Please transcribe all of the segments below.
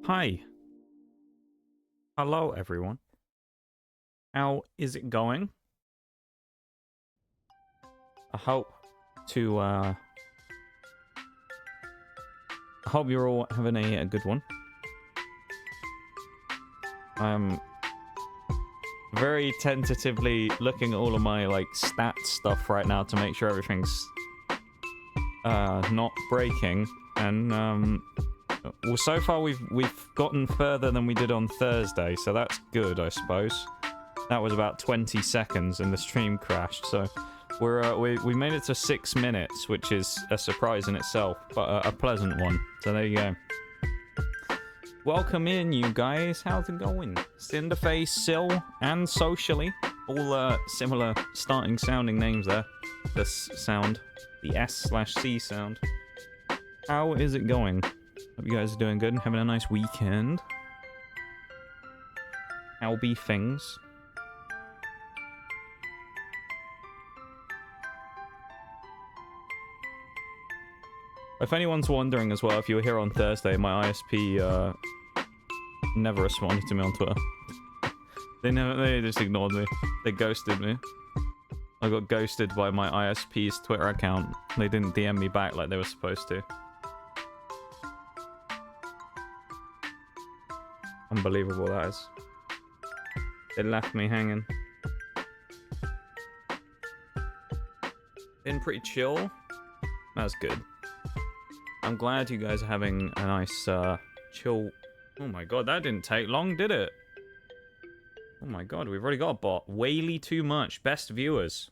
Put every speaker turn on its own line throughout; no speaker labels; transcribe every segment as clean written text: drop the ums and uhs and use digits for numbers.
Hi. Hello, everyone. How is it going? I hope you're all having a good one. I'm very tentatively looking at all of my like stats stuff right now to make sure everything's not breaking, and well, so far we've gotten further than we did on Thursday, so that's good, I suppose. That was about 20 seconds and the stream crashed, so we made it to 6 minutes, which is a surprise in itself, but a pleasant one. So there you go. Welcome in, you guys. How's it going? Cinderface, Sil, and Socially. All similar starting sounding names there. The sound. The S/C sound. How is it going? Hope you guys are doing good and having a nice weekend. How be things? If anyone's wondering as well, if you were here on Thursday, my ISP never responded to me on Twitter. They just ignored me. They ghosted me. I got ghosted by my ISP's Twitter account. They didn't DM me back like they were supposed to. Unbelievable, that is. They left me hanging. Been pretty chill. That's good. I'm glad you guys are having a nice chill. Oh my god, that didn't take long, did it? Oh my god, we've already got a bot. Whaley too much. Best viewers.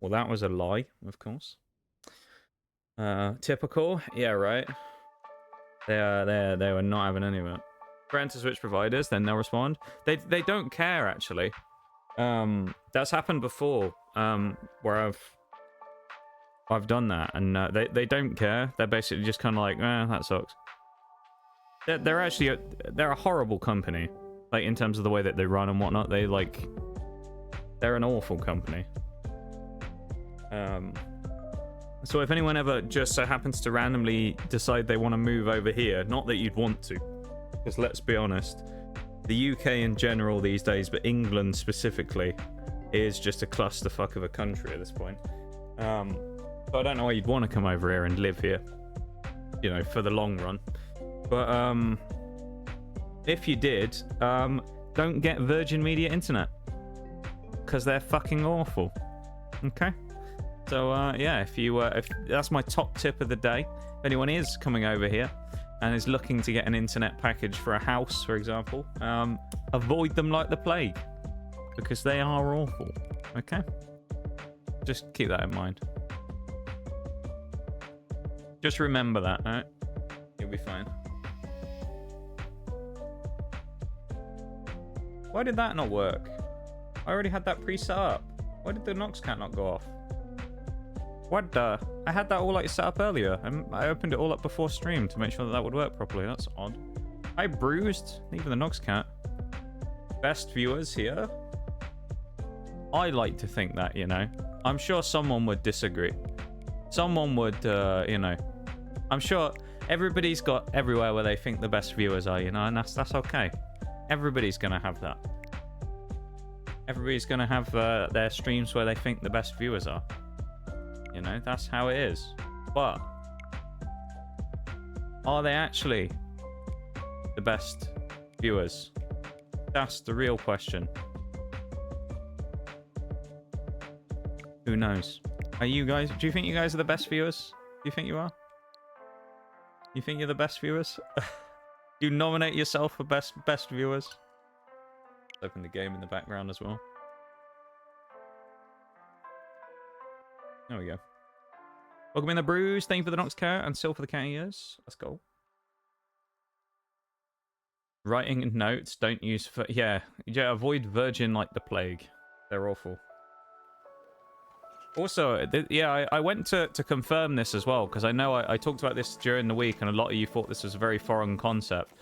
Well, that was a lie, of course. Typical. Yeah, right. They were not having any of it. Friends to switch providers, then they'll respond. They don't care, actually. That's happened before. Where I've done that, and they don't care. They're basically just kind of like, that sucks. They're actually they're a horrible company, like in terms of the way that they run and whatnot. They're an awful company. So if anyone ever just so happens to randomly decide they want to move over here, not that you'd want to, because let's be honest, the UK in general these days, but England specifically, is just a clusterfuck of a country at this point. So I don't know why you'd want to come over here and live here, you know, for the long run. But if you did, don't get Virgin Media Internet, because they're fucking awful. Okay? So yeah, if that's my top tip of the day. If anyone is coming over here and is looking to get an internet package for a house, for example, avoid them like the plague, because they are awful. Okay? Just keep that in mind. Just remember that, alright? You'll be fine. Why did that not work? I already had that pre-set up. Why did the Noxcat not go off? What the? I had that all like set up earlier. I opened it all up before stream to make sure that that would work properly. That's odd. I bruised. Even the Noxcat. Best viewers here. I like to think that, you know. I'm sure someone would disagree. Someone would, you know. I'm sure everybody's got everywhere where they think the best viewers are, you know, and that's okay. Everybody's gonna have that. Everybody's gonna have their streams where they think the best viewers are. You know, that's how it is. But are they actually the best viewers? That's the real question. Who knows? Are you guys? Do you think you guys are the best viewers? Do you think you are? You think you're the best viewers? You nominate yourself for best viewers? Open the game in the background as well. There we go. Welcome in the Bruise. Thank you for the Nox Cat and Sil for the cat ears. Let's go. Writing notes, don't use... Yeah, avoid Virgin like the plague. They're awful. Also, yeah, I went to confirm this as well, because I know I talked about this during the week, and a lot of you thought this was a very foreign concept.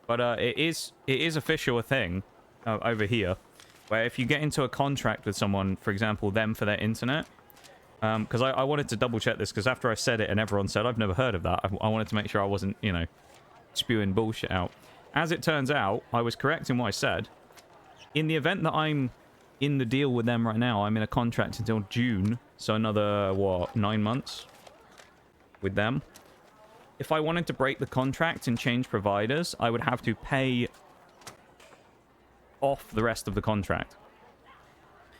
But it is official a thing over here, where if you get into a contract with someone, for example, them for their internet, because I wanted to double check this, because after I said it and everyone said, I've never heard of that, I wanted to make sure I wasn't, you know, spewing bullshit out. As it turns out, I was correct in what I said. In the event that I'm in the deal with them right now, I'm in a contract until June, so another, what, 9 months with them. If I wanted to break the contract and change providers, I would have to pay off the rest of the contract.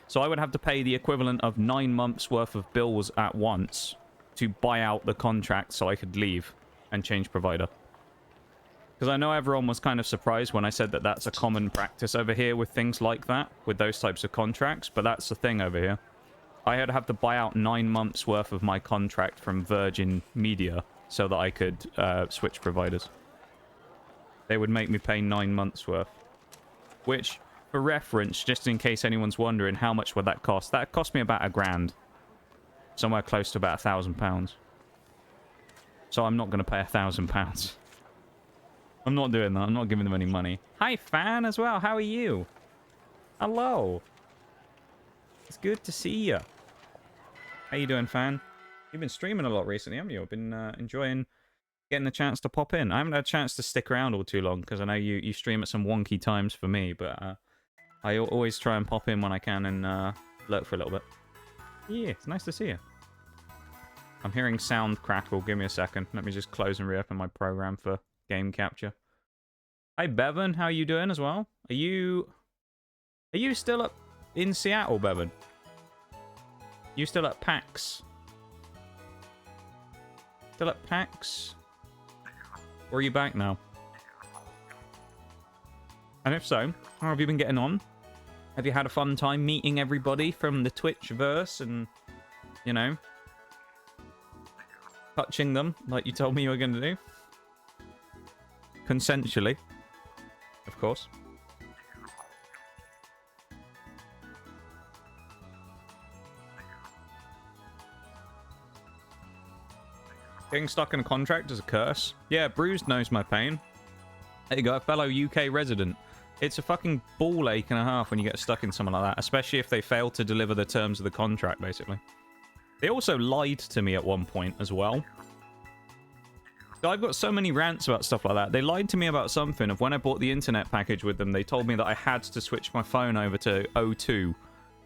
So I would have to pay the equivalent of 9 months worth of bills at once to buy out the contract so I could leave and change provider. Because I know everyone was kind of surprised when I said that that's a common practice over here with things like that, with those types of contracts, but that's the thing over here. I had to have to buy out 9 months worth of my contract from Virgin Media so that I could switch providers. They would make me pay 9 months worth. Which, for reference, just in case anyone's wondering, how much would that cost? That cost me about £1,000. Somewhere close to about £1,000. So I'm not going to pay £1,000. I'm not doing that. I'm not giving them any money. Hi, Fan, as well. How are you? Hello. It's good to see you. How you doing, Fan? You've been streaming a lot recently, haven't you? I've been enjoying getting the chance to pop in. I haven't had a chance to stick around all too long, because I know you stream at some wonky times for me, but I always try and pop in when I can and lurk for a little bit. Yeah, it's nice to see you. I'm hearing sound crackle. Give me a second. Let me just close and reopen my program for game capture. Hi Bevan, how are you doing as well? Are you still up in Seattle, Bevan? You still at PAX? Still at PAX? Or are you back now? And if so, how have you been getting on? Have you had a fun time meeting everybody from the Twitchverse and, you know, touching them like you told me you were going to do? Consensually, of course. Getting stuck in a contract is a curse. Yeah, Bruised knows my pain. There you go, a fellow UK resident. It's a fucking ball ache and a half when you get stuck in something like that, especially if they fail to deliver the terms of the contract, basically. They also lied to me at one point as well. I've got so many rants about stuff like that. They lied to me about something of when I bought the internet package with them. They told me that I had to switch my phone over to O2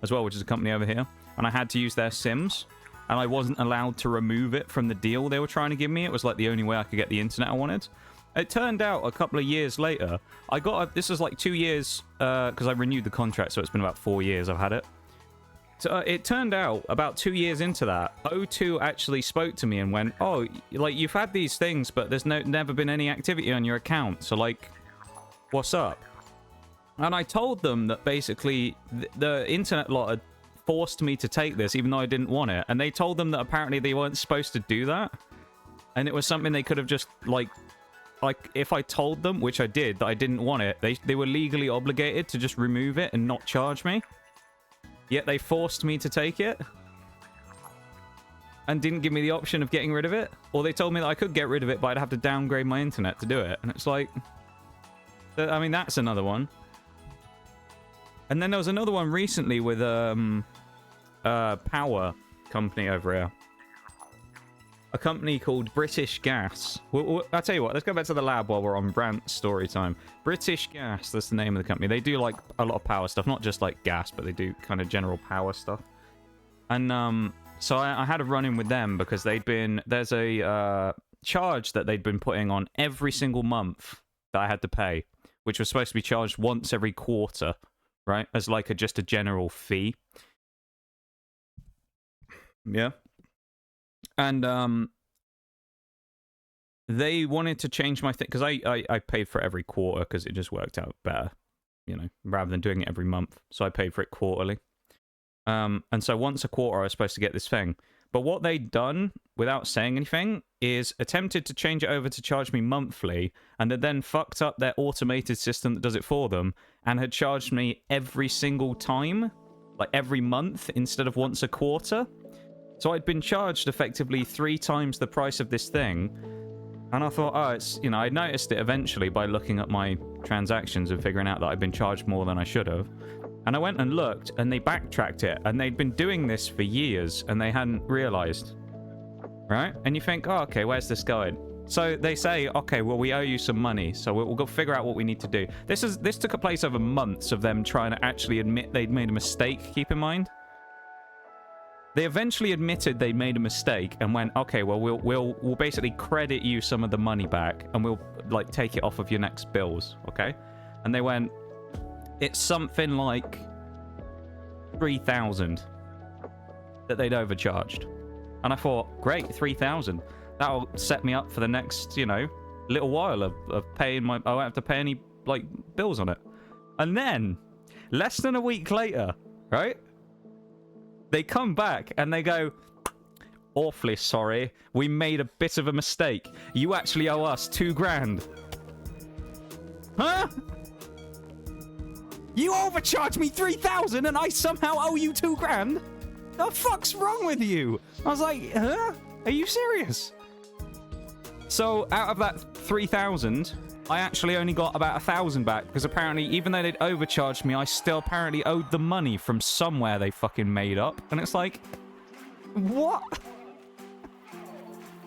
as well, which is a company over here. And I had to use their SIMs. And I wasn't allowed to remove it from the deal they were trying to give me. It was like the only way I could get the internet I wanted. It turned out a couple of years later, I got this was like 2 years because I renewed the contract. So it's been about 4 years I've had it. So it turned out about 2 years into that, O2 actually spoke to me and went, oh, like, you've had these things, but there's never been any activity on your account. So, like, what's up? And I told them that basically the internet lot had forced me to take this, even though I didn't want it. And they told them that apparently they weren't supposed to do that. And it was something they could have just, like if I told them, which I did, that I didn't want it, they were legally obligated to just remove it and not charge me. Yet they forced me to take it and didn't give me the option of getting rid of it. Or they told me that I could get rid of it, but I'd have to downgrade my internet to do it. And it's like, I mean, that's another one. And then there was another one recently with power company over here. A company called British Gas. I'll tell you what, let's go back to the lab while we're on Brant's story time. British Gas, that's the name of the company. They do like a lot of power stuff, not just like gas, but they do kind of general power stuff. And so I had a run-in with them because there's a charge that they'd been putting on every single month that I had to pay, which was supposed to be charged once every quarter, right? As like just a general fee. Yeah. And they wanted to change my thing because I paid for every quarter because it just worked out better, you know, rather than doing it every month. So I paid for it quarterly. And so once a quarter I was supposed to get this thing. But what they'd done, without saying anything, is attempted to change it over to charge me monthly, and had then fucked up their automated system that does it for them, and had charged me every single time, like every month, instead of once a quarter. So I'd been charged effectively 3 times the price of this thing, and I thought, oh, it's, you know, I noticed it eventually by looking at my transactions and figuring out that I'd been charged more than I should have. And I went and looked, and they backtracked it, and they'd been doing this for years, and they hadn't realized. Right? And you think, oh, okay, where's this going? So they say, okay, well, we owe you some money, so we'll go figure out what we need to do. This took a place over months of them trying to actually admit they'd made a mistake, keep in mind. They eventually admitted they made a mistake and went, okay, well, we'll basically credit you some of the money back, and we'll, like, take it off of your next bills, okay? And they went, it's something like 3,000 that they'd overcharged. And I thought, great, 3,000. That'll set me up for the next, you know, little while of paying my... I won't have to pay any, like, bills on it. And then, less than a week later, right? They come back and they go, awfully sorry, we made a bit of a mistake. You actually owe us 2 grand. Huh? You overcharged me 3,000 and I somehow owe you 2 grand? The fuck's wrong with you? I was like, huh? Are you serious? So out of that 3,000, I actually only got about 1,000 back, because apparently even though they'd overcharged me, I still apparently owed the money from somewhere they fucking made up. And it's like, what?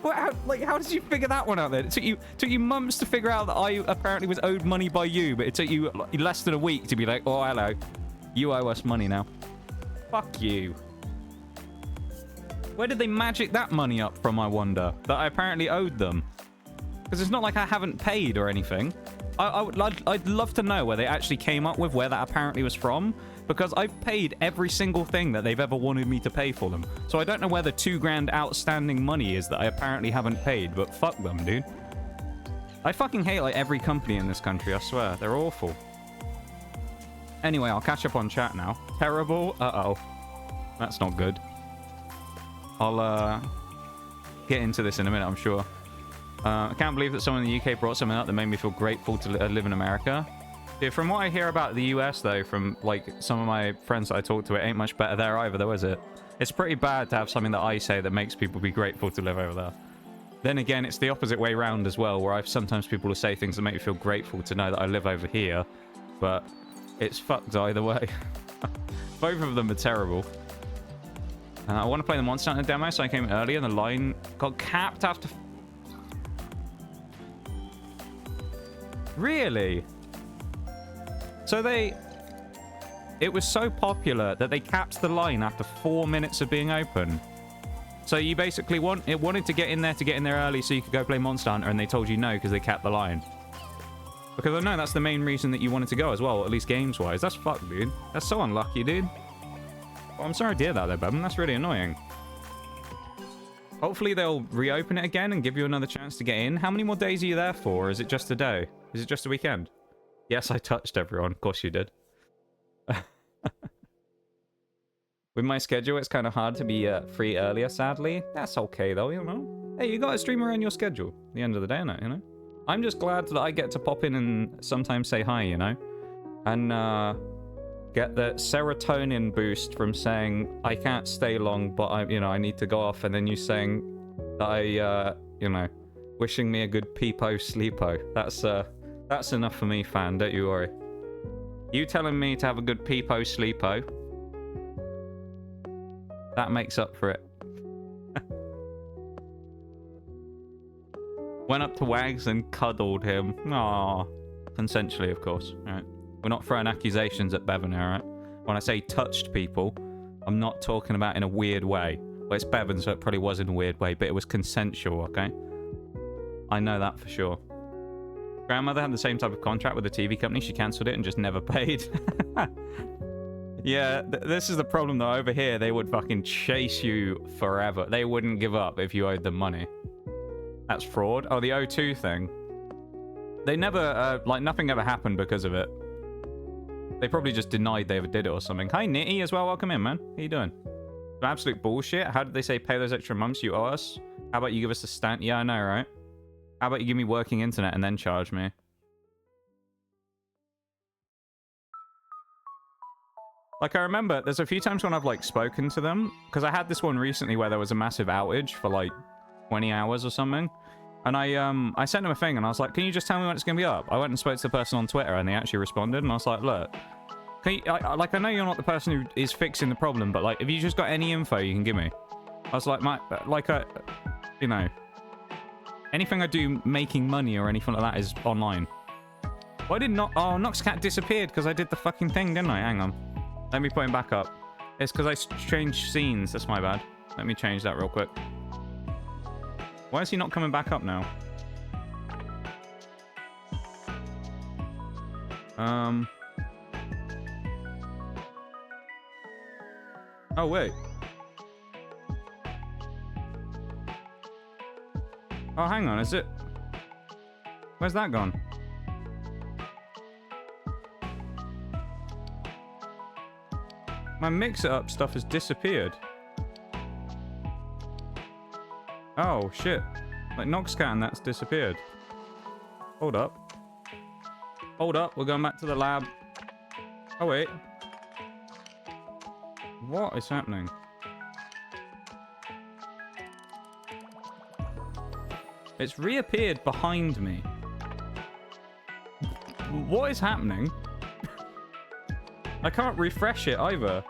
How did you figure that one out then? It took you months to figure out that I apparently was owed money by you, but it took you less than a week to be like, oh, hello. You owe us money now. Fuck you. Where did they magic that money up from, I wonder? That I apparently owed them? Because it's not like I haven't paid or anything. I'd love to know where they actually came up with where that apparently was from, because I've paid every single thing that they've ever wanted me to pay for them. So I don't know where the 2 grand outstanding money is that I apparently haven't paid, but fuck them, dude. I fucking hate, like, every company in this country, I swear. They're awful. Anyway, I'll catch up on chat now. Terrible? Uh-oh. That's not good. I'll, get into this in a minute, I'm sure. I can't believe that someone in the UK brought something up that made me feel grateful to live in America. Yeah, from what I hear about the US, though, from, like, some of my friends that I talk to, it ain't much better there either, though, is it? It's pretty bad to have something that I say that makes people be grateful to live over there. Then again, it's the opposite way around as well, where I've sometimes people will say things that make me feel grateful to know that I live over here, but it's fucked either way. Both of them are terrible. I want to play the Monster Hunter demo, so I came early and the line got capped after... Really? So it was so popular that they capped the line after 4 minutes of being open. So you basically wanted to get in there early so you could go play Monster Hunter, and they told you no because they capped the line. Because I know that's the main reason that you wanted to go as well, at least games-wise. That's fucked, dude. That's so unlucky, dude. Well, I'm sorry to hear that, though, Bubba. That's really annoying. Hopefully they'll reopen it again and give you another chance to get in. How many more days are you there for, or is it just a day? Is it just a weekend? Yes, I touched everyone. Of course you did. With my schedule, it's kind of hard to be free earlier, sadly. That's okay, though, you know? Hey, you got to stream around your schedule at the end of the day, you know? I'm just glad that I get to pop in and sometimes say hi, you know? And, get the serotonin boost from saying, I can't stay long, but I need to go off. And then you saying that I, wishing me a good peepo sleepo. That's enough for me, fan. Don't you worry. You telling me to have a good peepo sleepo, that makes up for it. Went up to Wags and cuddled him. Aww. Consensually, of course. All right. We're not throwing accusations at Bevan here, all right? When I say touched people, I'm not talking about in a weird way. Well, it's Bevan, so it probably was in a weird way, but it was consensual, okay? I know that for sure. Grandmother had the same type of contract with the TV company. She cancelled it and just never paid. Yeah, this is the problem, though. Over here, they would fucking chase you forever. They wouldn't give up if you owed them money. That's fraud. Oh, the O2 thing. They never, nothing ever happened because of it. They probably just denied they ever did it or something. Hi, Nitty, as well. Welcome in, man. How you doing? Absolute bullshit. How did they say pay those extra months you owe us? How about you give us a stand? Yeah, I know, right? How about you give me working internet and then charge me? Like, I remember there's a few times when I've, like, spoken to them. Because I had this one recently where there was a massive outage for, like, 20 hours or something. And I sent them a thing and I was like, can you just tell me when it's going to be up? I went and spoke to the person on Twitter and they actually responded. And I was like, look, can you, I know you're not the person who is fixing the problem, but, like, if you just got any info you can give me. I was like, you know, anything I do making money or anything like that is online. Why did not? Oh, Noxcat disappeared because I did the fucking thing, didn't I? Hang on. Let me put him back up. It's because I changed scenes. That's my bad. Let me change that real quick. Why is he not coming back up now? Oh, wait. Oh, hang on. Is it? Where's that gone? My mix-it-up stuff has disappeared. Oh, shit. Like, Noxcat, that's disappeared. Hold up. Hold up. We're going back to the lab. Oh, wait. What is happening? It's reappeared behind me. What is happening? I can't refresh it either.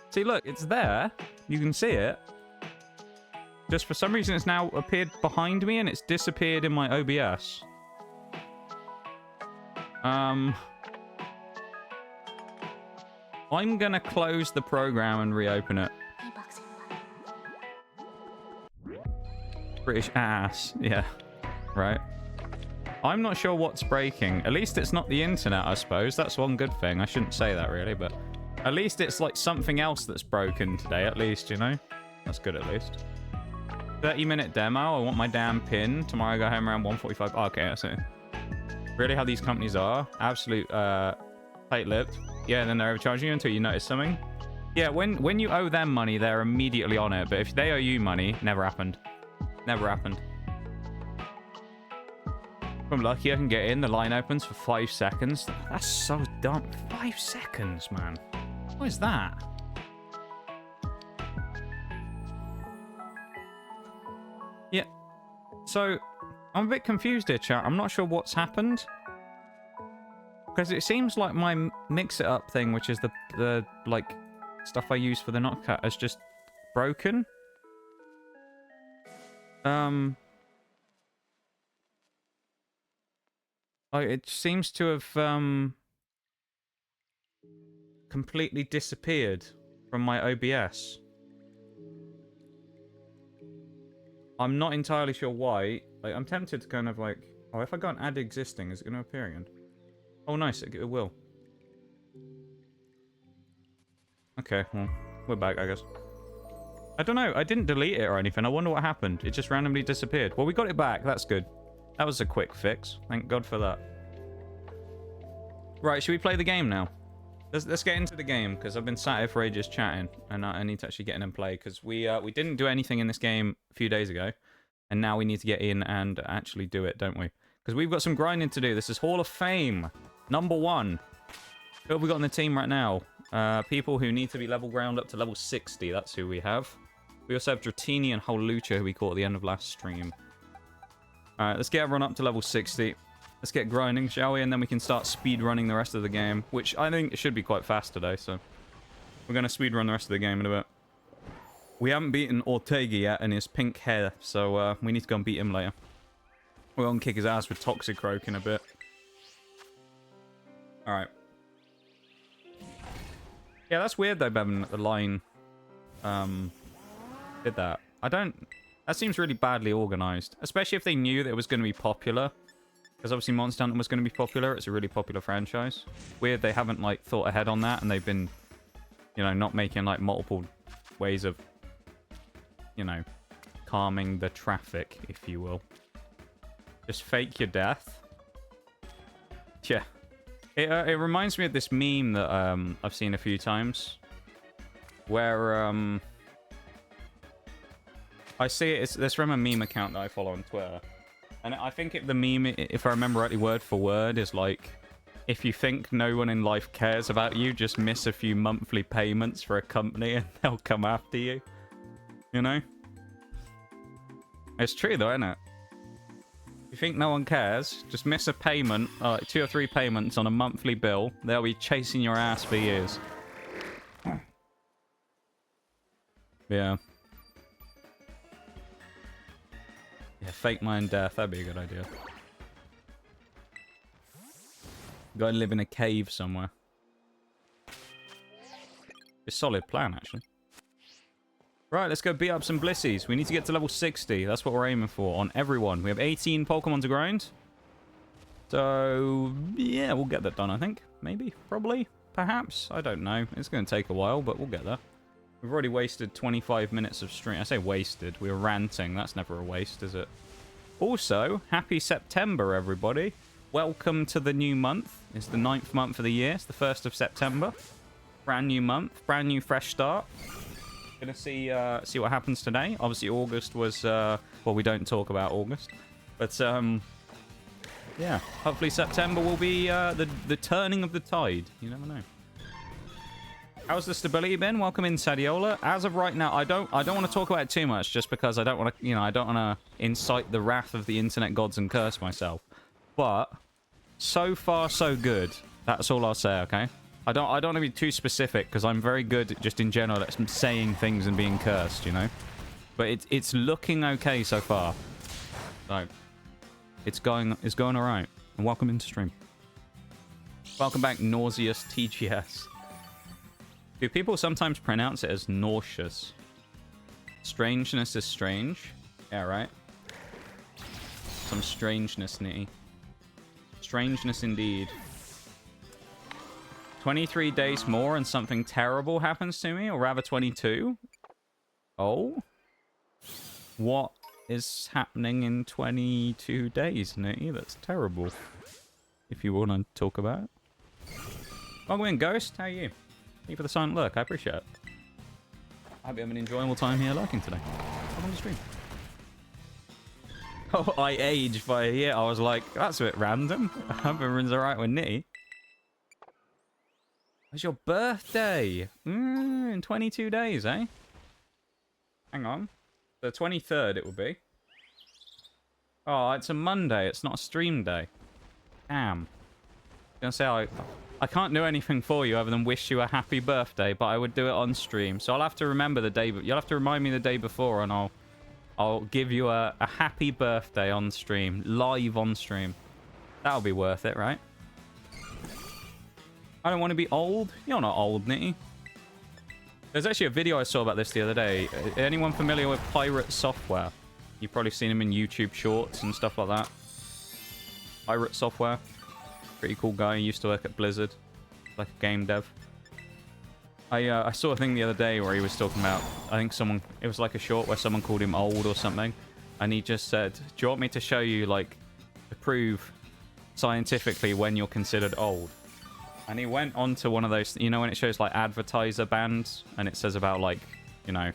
See, look, it's there. You can see it. Just for some reason, it's now appeared behind me and it's disappeared in my OBS. I'm gonna close the program and reopen it. British ass. Yeah. Right. I'm not sure what's breaking. At least it's not the internet, I suppose. That's one good thing. I shouldn't say that, really, but... At least it's, like, something else that's broken today, at least, you know? That's good, at least. 30-minute demo. I want my damn pin. Tomorrow I go home around 1:45. Oh, okay, I see. Really how these companies are. Absolute, tight-lipped. Yeah, and then they're overcharging you until you notice something. Yeah, when you owe them money, they're immediately on it. But if they owe you money, never happened. Never happened. If I'm lucky, I can get in. The line opens for 5 seconds. That's so dumb. 5 seconds, man. What is that? Yeah. So, I'm a bit confused here, chat. I'm not sure what's happened. Because it seems like my mix-it-up thing, which is the like, stuff I use for the Noxcat, is just broken. It seems to have, completely disappeared from my OBS. I'm not entirely sure why. Like, I'm tempted to kind of like... Oh, if I go and add existing, is it going to appear again? Oh, nice. It will. Okay, well, we're back, I guess. I don't know. I didn't delete it or anything. I wonder what happened. It just randomly disappeared. Well, we got it back. That's good. That was a quick fix. Thank God for that. Right, should we play the game now? Let's get into the game, because I've been sat here for ages chatting, and I need to actually get in and play, because we didn't do anything in this game a few days ago, and now we need to get in and actually do it, don't we? Because we've got some grinding to do. This is Hall of Fame, number 1. Who have we got on the team right now? People who need to be level ground up to level 60, that's who we have. We also have Dratini and Holucha, who we caught at the end of last stream. Alright, let's get everyone up to level 60. Let's get grinding, shall we? And then we can start speed running the rest of the game, which I think should be quite fast today, so... We're going to speed run the rest of the game in a bit. We haven't beaten Ortega yet and his pink hair, so we need to go and beat him later. We're going to kick his ass with Toxicroak in a bit. Alright. Yeah, that's weird though, Bevan, that the line did that. That seems really badly organised. Especially if they knew that it was going to be popular. Because obviously Monster Hunter was going to be popular. It's a really popular franchise. Weird they haven't, like, thought ahead on that. And they've been, you know, not making, like, multiple ways of, you know, calming the traffic, if you will. Just fake your death. Yeah. It reminds me of this meme that I've seen a few times, where I see it. It's from a meme account that I follow on Twitter, and I think the meme, if I remember rightly, word for word, is like, if you think no one in life cares about you, just miss a few monthly payments for a company and they'll come after you. You know? It's true though, isn't it? If you think no one cares, just miss a payment, like 2 or 3 payments on a monthly bill. They'll be chasing your ass for years. Yeah. Yeah, fake my own death. That'd be a good idea. Go and live in a cave somewhere. It's a solid plan, actually. Right, let's go beat up some Blissies. We need to get to level 60. That's what we're aiming for on everyone. We have 18 Pokemon to grind. So, yeah, we'll get that done, I think. Maybe. Probably. Perhaps. I don't know. It's going to take a while, but we'll get there. We've already wasted 25 minutes of stream. I say wasted. We were ranting. That's never a waste, is it? Also, happy September, everybody. Welcome to the new month. It's the 9th month of the year. It's the 1st of September. Brand new month. Brand new fresh start. Gonna see what happens today. Obviously, August was... well, we don't talk about August. But, yeah. Hopefully September will be the turning of the tide. You never know. How's the stability been? Welcome in, Sadiola. As of right now, I don't want to talk about it too much, just because I don't want to, I don't want to incite the wrath of the internet gods and curse myself. But so far, so good. That's all I'll say. Okay. I don't want to be too specific because I'm very good just in general at saying things and being cursed, you know. But it's looking okay so far. So it's going all right. And welcome into stream. Welcome back, Nauseous TGS. Do people sometimes pronounce it as nauseous? Strangeness is strange. Yeah, right. Some strangeness, Nitty. Strangeness indeed. 23 days more and something terrible happens to me, or rather 22. Oh? What is happening in 22 days, Nitty? That's terrible. If you want to talk about it. Welcome in, Ghost. How are you? Thank you for the silent lurk. I appreciate it. I hope you have an enjoyable time here lurking today. Come on the stream. Oh, I aged by a year. I was like, that's a bit random. I hope everyone's alright with Nitty. It's your birthday. In 22 days, eh? Hang on. The 23rd it will be. Oh, it's a Monday. It's not a stream day. Damn. I was gonna say, I can't do anything for you other than wish you a happy birthday, but I would do it on stream. So I'll have to remember the day, but you'll have to remind me the day before, and I'll give you a happy birthday on stream, live on stream. That'll be worth it, right? I don't want to be old. You're not old, Nitty. There's actually a video I saw about this the other day. Anyone familiar with Pirate Software? You've probably seen him in YouTube shorts and stuff like that. Pirate Software. Pretty cool guy. He used to work at Blizzard. Like a game dev. I saw a thing the other day where he was talking about... I think someone... It was like a short where someone called him old or something. And he just said, do you want me to show you, like... To prove scientifically when you're considered old? And he went on to one of those... You know when it shows, like, advertiser bands? And it says about, like, you know...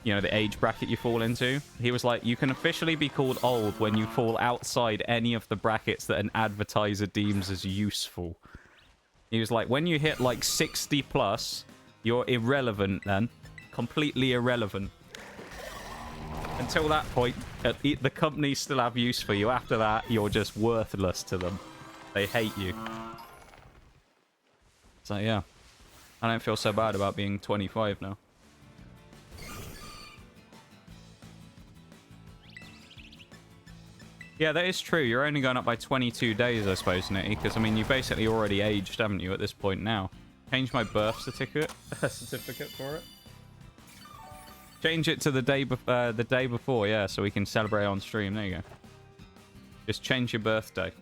You know, the age bracket you fall into. He was like, you can officially be called old when you fall outside any of the brackets that an advertiser deems as useful. He was like, when you hit, like, 60 plus, you're irrelevant then. Completely irrelevant. Until that point, the companies still have use for you. After that, you're just worthless to them. They hate you. So, yeah. I don't feel so bad about being 25 now. Yeah, that is true. You're only going up by 22 days, I suppose, Nitty. Because, I mean, you basically already aged, haven't you, at this point now? Change my birth certificate for it. Change it to the day before, yeah, so we can celebrate on stream. There you go. Just change your birthday.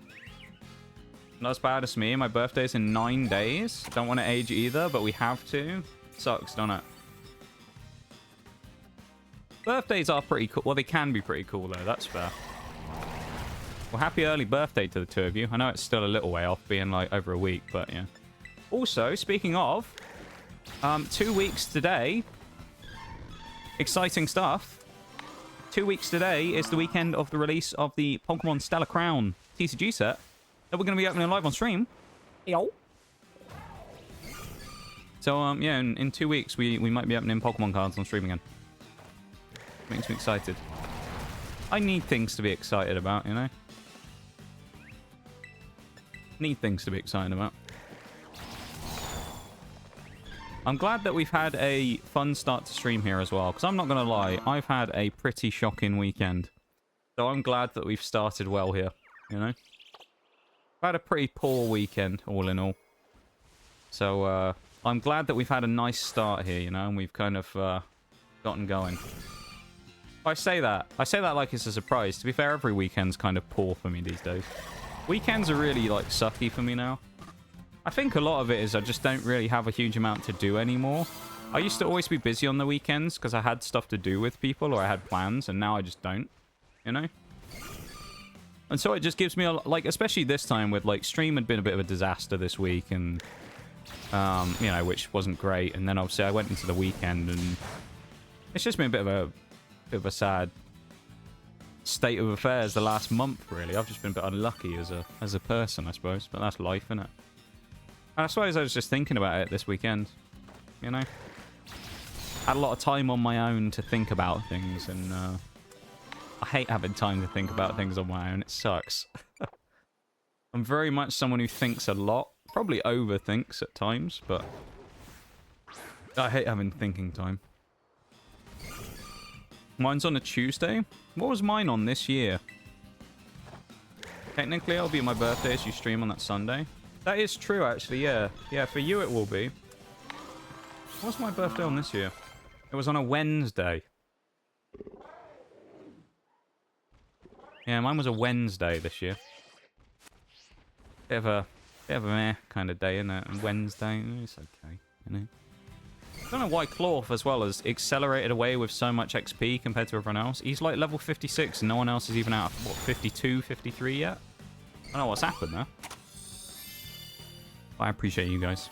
Not as bad as me. My birthday's in 9 days. Don't want to age either, but we have to. Sucks, don't it? Birthdays are pretty cool. Well, they can be pretty cool, though. That's fair. Well, happy early birthday to the two of you. I know it's still a little way off, being like over a week, but yeah. Also, speaking of, 2 weeks today, exciting stuff. 2 weeks today is the weekend of the release of the Pokemon Stellar Crown TCG set that we're going to be opening live on stream. Yo. So, yeah, in 2 weeks, we might be opening Pokemon cards on stream again. Makes me excited. I need things to be excited about, you know? Need things to be excited about. I'm glad that we've had a fun start to stream here as well, because I'm not going to lie, I've had a pretty shocking weekend. So I'm glad that we've started well here, you know? I've had a pretty poor weekend, all in all. So, I'm glad that we've had a nice start here, you know, and we've kind of gotten going. I say that like it's a surprise. To be fair, every weekend's kind of poor for me these days. Weekends are really, like, sucky for me now. I think a lot of it is I just don't really have a huge amount to do anymore. I used to always be busy on the weekends because I had stuff to do with people or I had plans, and now I just don't, you know? And so it just gives me, a, like, especially this time with, like, stream had been a bit of a disaster this week, and, you know, which wasn't great. And then obviously I went into the weekend, and it's just been a bit of a sad state of affairs the last month, really. I've just been a bit unlucky as a person, I suppose, but that's life, isn't it? And I suppose I was just thinking about it this weekend, you know? Had a lot of time on my own to think about things, and I hate having time to think about things on my own. It sucks. I'm very much someone who thinks a lot, probably overthinks at times, but I hate having thinking time. Mine's on a Tuesday. What was mine on this year? Technically, it'll be my birthday as you stream on that Sunday. That is true, actually, yeah. Yeah, for you it will be. What's my birthday on this year? It was on a Wednesday. Yeah, mine was a Wednesday this year. Bit of a meh kind of day, isn't it? And Wednesday, it's okay, you know. I don't know why Clorf as well has accelerated away with so much XP compared to everyone else. He's like level 56 and no one else is even out of, what, 52, 53 yet? I don't know what's happened there. I appreciate you guys.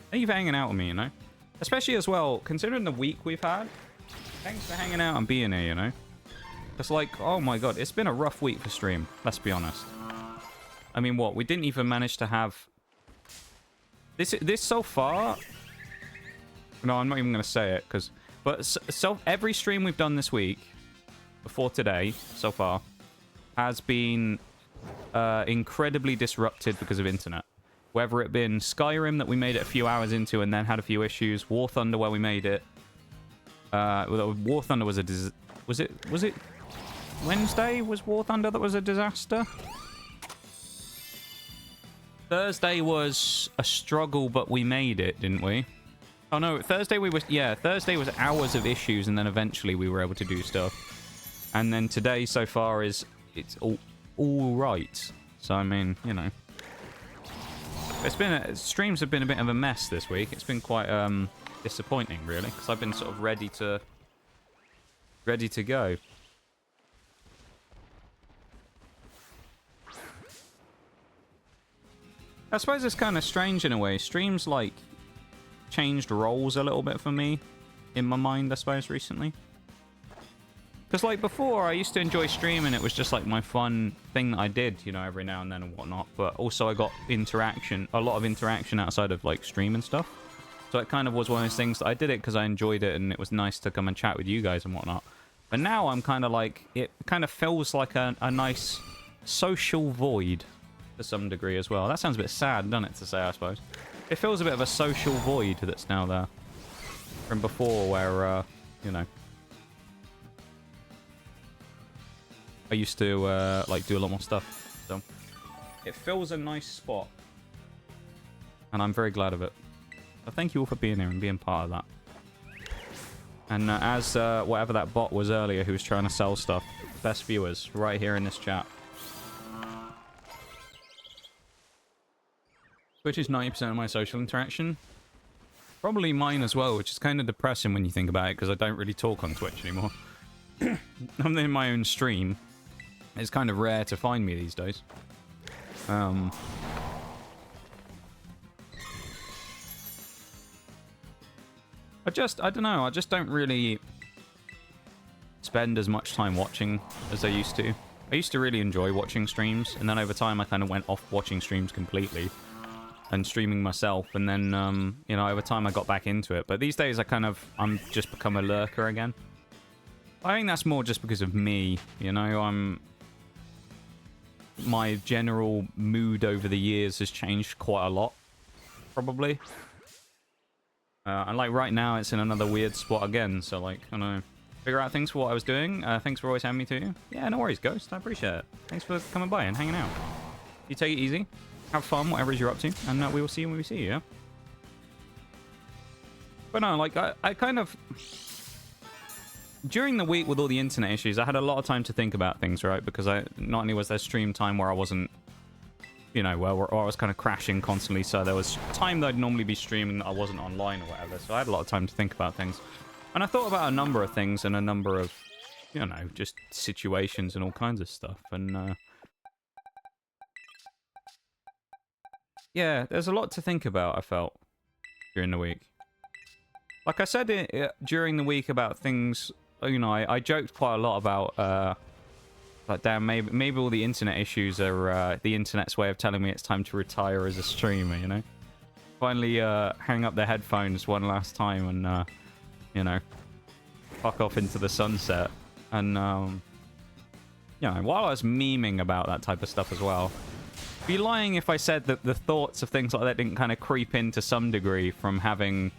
Thank you for hanging out with me, you know? Especially as well, considering the week we've had. Thanks for hanging out and being here, you know? It's like, oh my god, it's been a rough week for stream. Let's be honest. I mean, what? We didn't even manage to have... This so far... No, I'm not even going to say it, because... But so every stream we've done this week, before today, so far, has been incredibly disrupted because of internet. Whether it been Skyrim that we made it a few hours into and then had a few issues, War Thunder where we made it. War Thunder was a was it Wednesday was War Thunder that was a disaster? Thursday was a struggle, but we made it, didn't we? Oh no, Thursday Thursday was hours of issues, and then eventually we were able to do stuff. And then today so far it's all right. So I mean, you know. It's been streams have been a bit of a mess this week. It's been quite disappointing, really, because I've been sort of ready to go. I suppose it's kind of strange in a way. Streams like changed roles a little bit for me in my mind, I suppose, recently. Because, like, before, I used to enjoy streaming. It was just, like, my fun thing that I did, you know, every now and then and whatnot. But also I got a lot of interaction outside of, like, stream and stuff. So it kind of was one of those things that I did it because I enjoyed it and it was nice to come and chat with you guys and whatnot. But now I'm kind of like, it kind of feels like a nice social void to some degree as well. That sounds a bit sad, doesn't it, to say, I suppose. It feels a bit of a social void that's now there. From before where, you know... I used to, like, do a lot more stuff. So, it fills a nice spot. And I'm very glad of it. So thank you all for being here and being part of that. And as whatever that bot was earlier who was trying to sell stuff, best viewers right here in this chat. Which is 90% of my social interaction. Probably mine as well, which is kind of depressing when you think about it, because I don't really talk on Twitch anymore. I'm in my own stream. It's kind of rare to find me these days. I don't know, I just don't really spend as much time watching as I used to. I used to really enjoy watching streams, and then over time I kind of went off watching streams completely and streaming myself, and then, you know, over time I got back into it. But these days I'm just become a lurker again. I think that's more just because of me, you know, my general mood over the years has changed quite a lot, probably. And like right now it's in another weird spot again, so like, I don't know, figure out things for what I was doing. Thanks for always having me too. Yeah, no worries, Ghost, I appreciate it. Thanks for coming by and hanging out. You take it easy, have fun, whatever it is you're up to, and we will see you when we see you, yeah? But no, like, I kind of... During the week with all the internet issues, I had a lot of time to think about things, right? Because not only was there stream time where I wasn't, you know, where I was kind of crashing constantly, so there was time that I'd normally be streaming that I wasn't online or whatever, so I had a lot of time to think about things. And I thought about a number of things and a number of, you know, just situations and all kinds of stuff, and, yeah, there's a lot to think about, I felt, during the week. Like I said during the week about things, you know, I joked quite a lot about, like, damn, maybe all the internet issues are the internet's way of telling me it's time to retire as a streamer, you know? Finally hang up the headphones one last time and, you know, fuck off into the sunset. And, you know, while I was memeing about that type of stuff as well, I'd be lying if I said that the thoughts of things like that didn't kind of creep in to some degree from having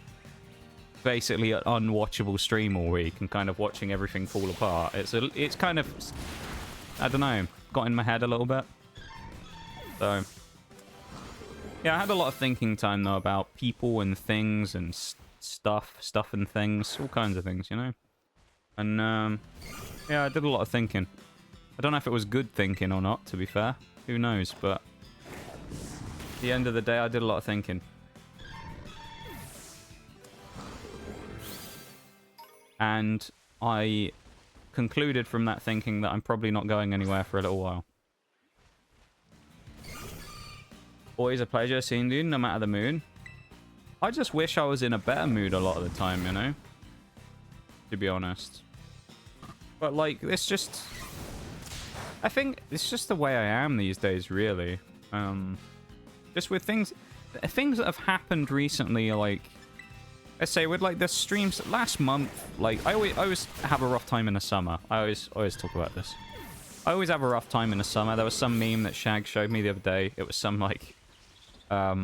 basically an unwatchable stream all week and kind of watching everything fall apart. It's kind of, I don't know, got in my head a little bit. So, yeah, I had a lot of thinking time though about people and things and stuff and things, all kinds of things, you know? And, yeah, I did a lot of thinking. I don't know if it was good thinking or not, to be fair. Who knows, but at the end of the day, I did a lot of thinking. And I concluded from that thinking that I'm probably not going anywhere for a little while. Always a pleasure seeing you, no matter the mood. I just wish I was in a better mood a lot of the time, you know? To be honest. But, like, it's just... I think it's just the way I am these days, really. Just with things that have happened recently, like... Let's say with like the streams last month, like I always have a rough time in the summer. I always talk about this. I always have a rough time in the summer. There was some meme that Shag showed me the other day. It was some like a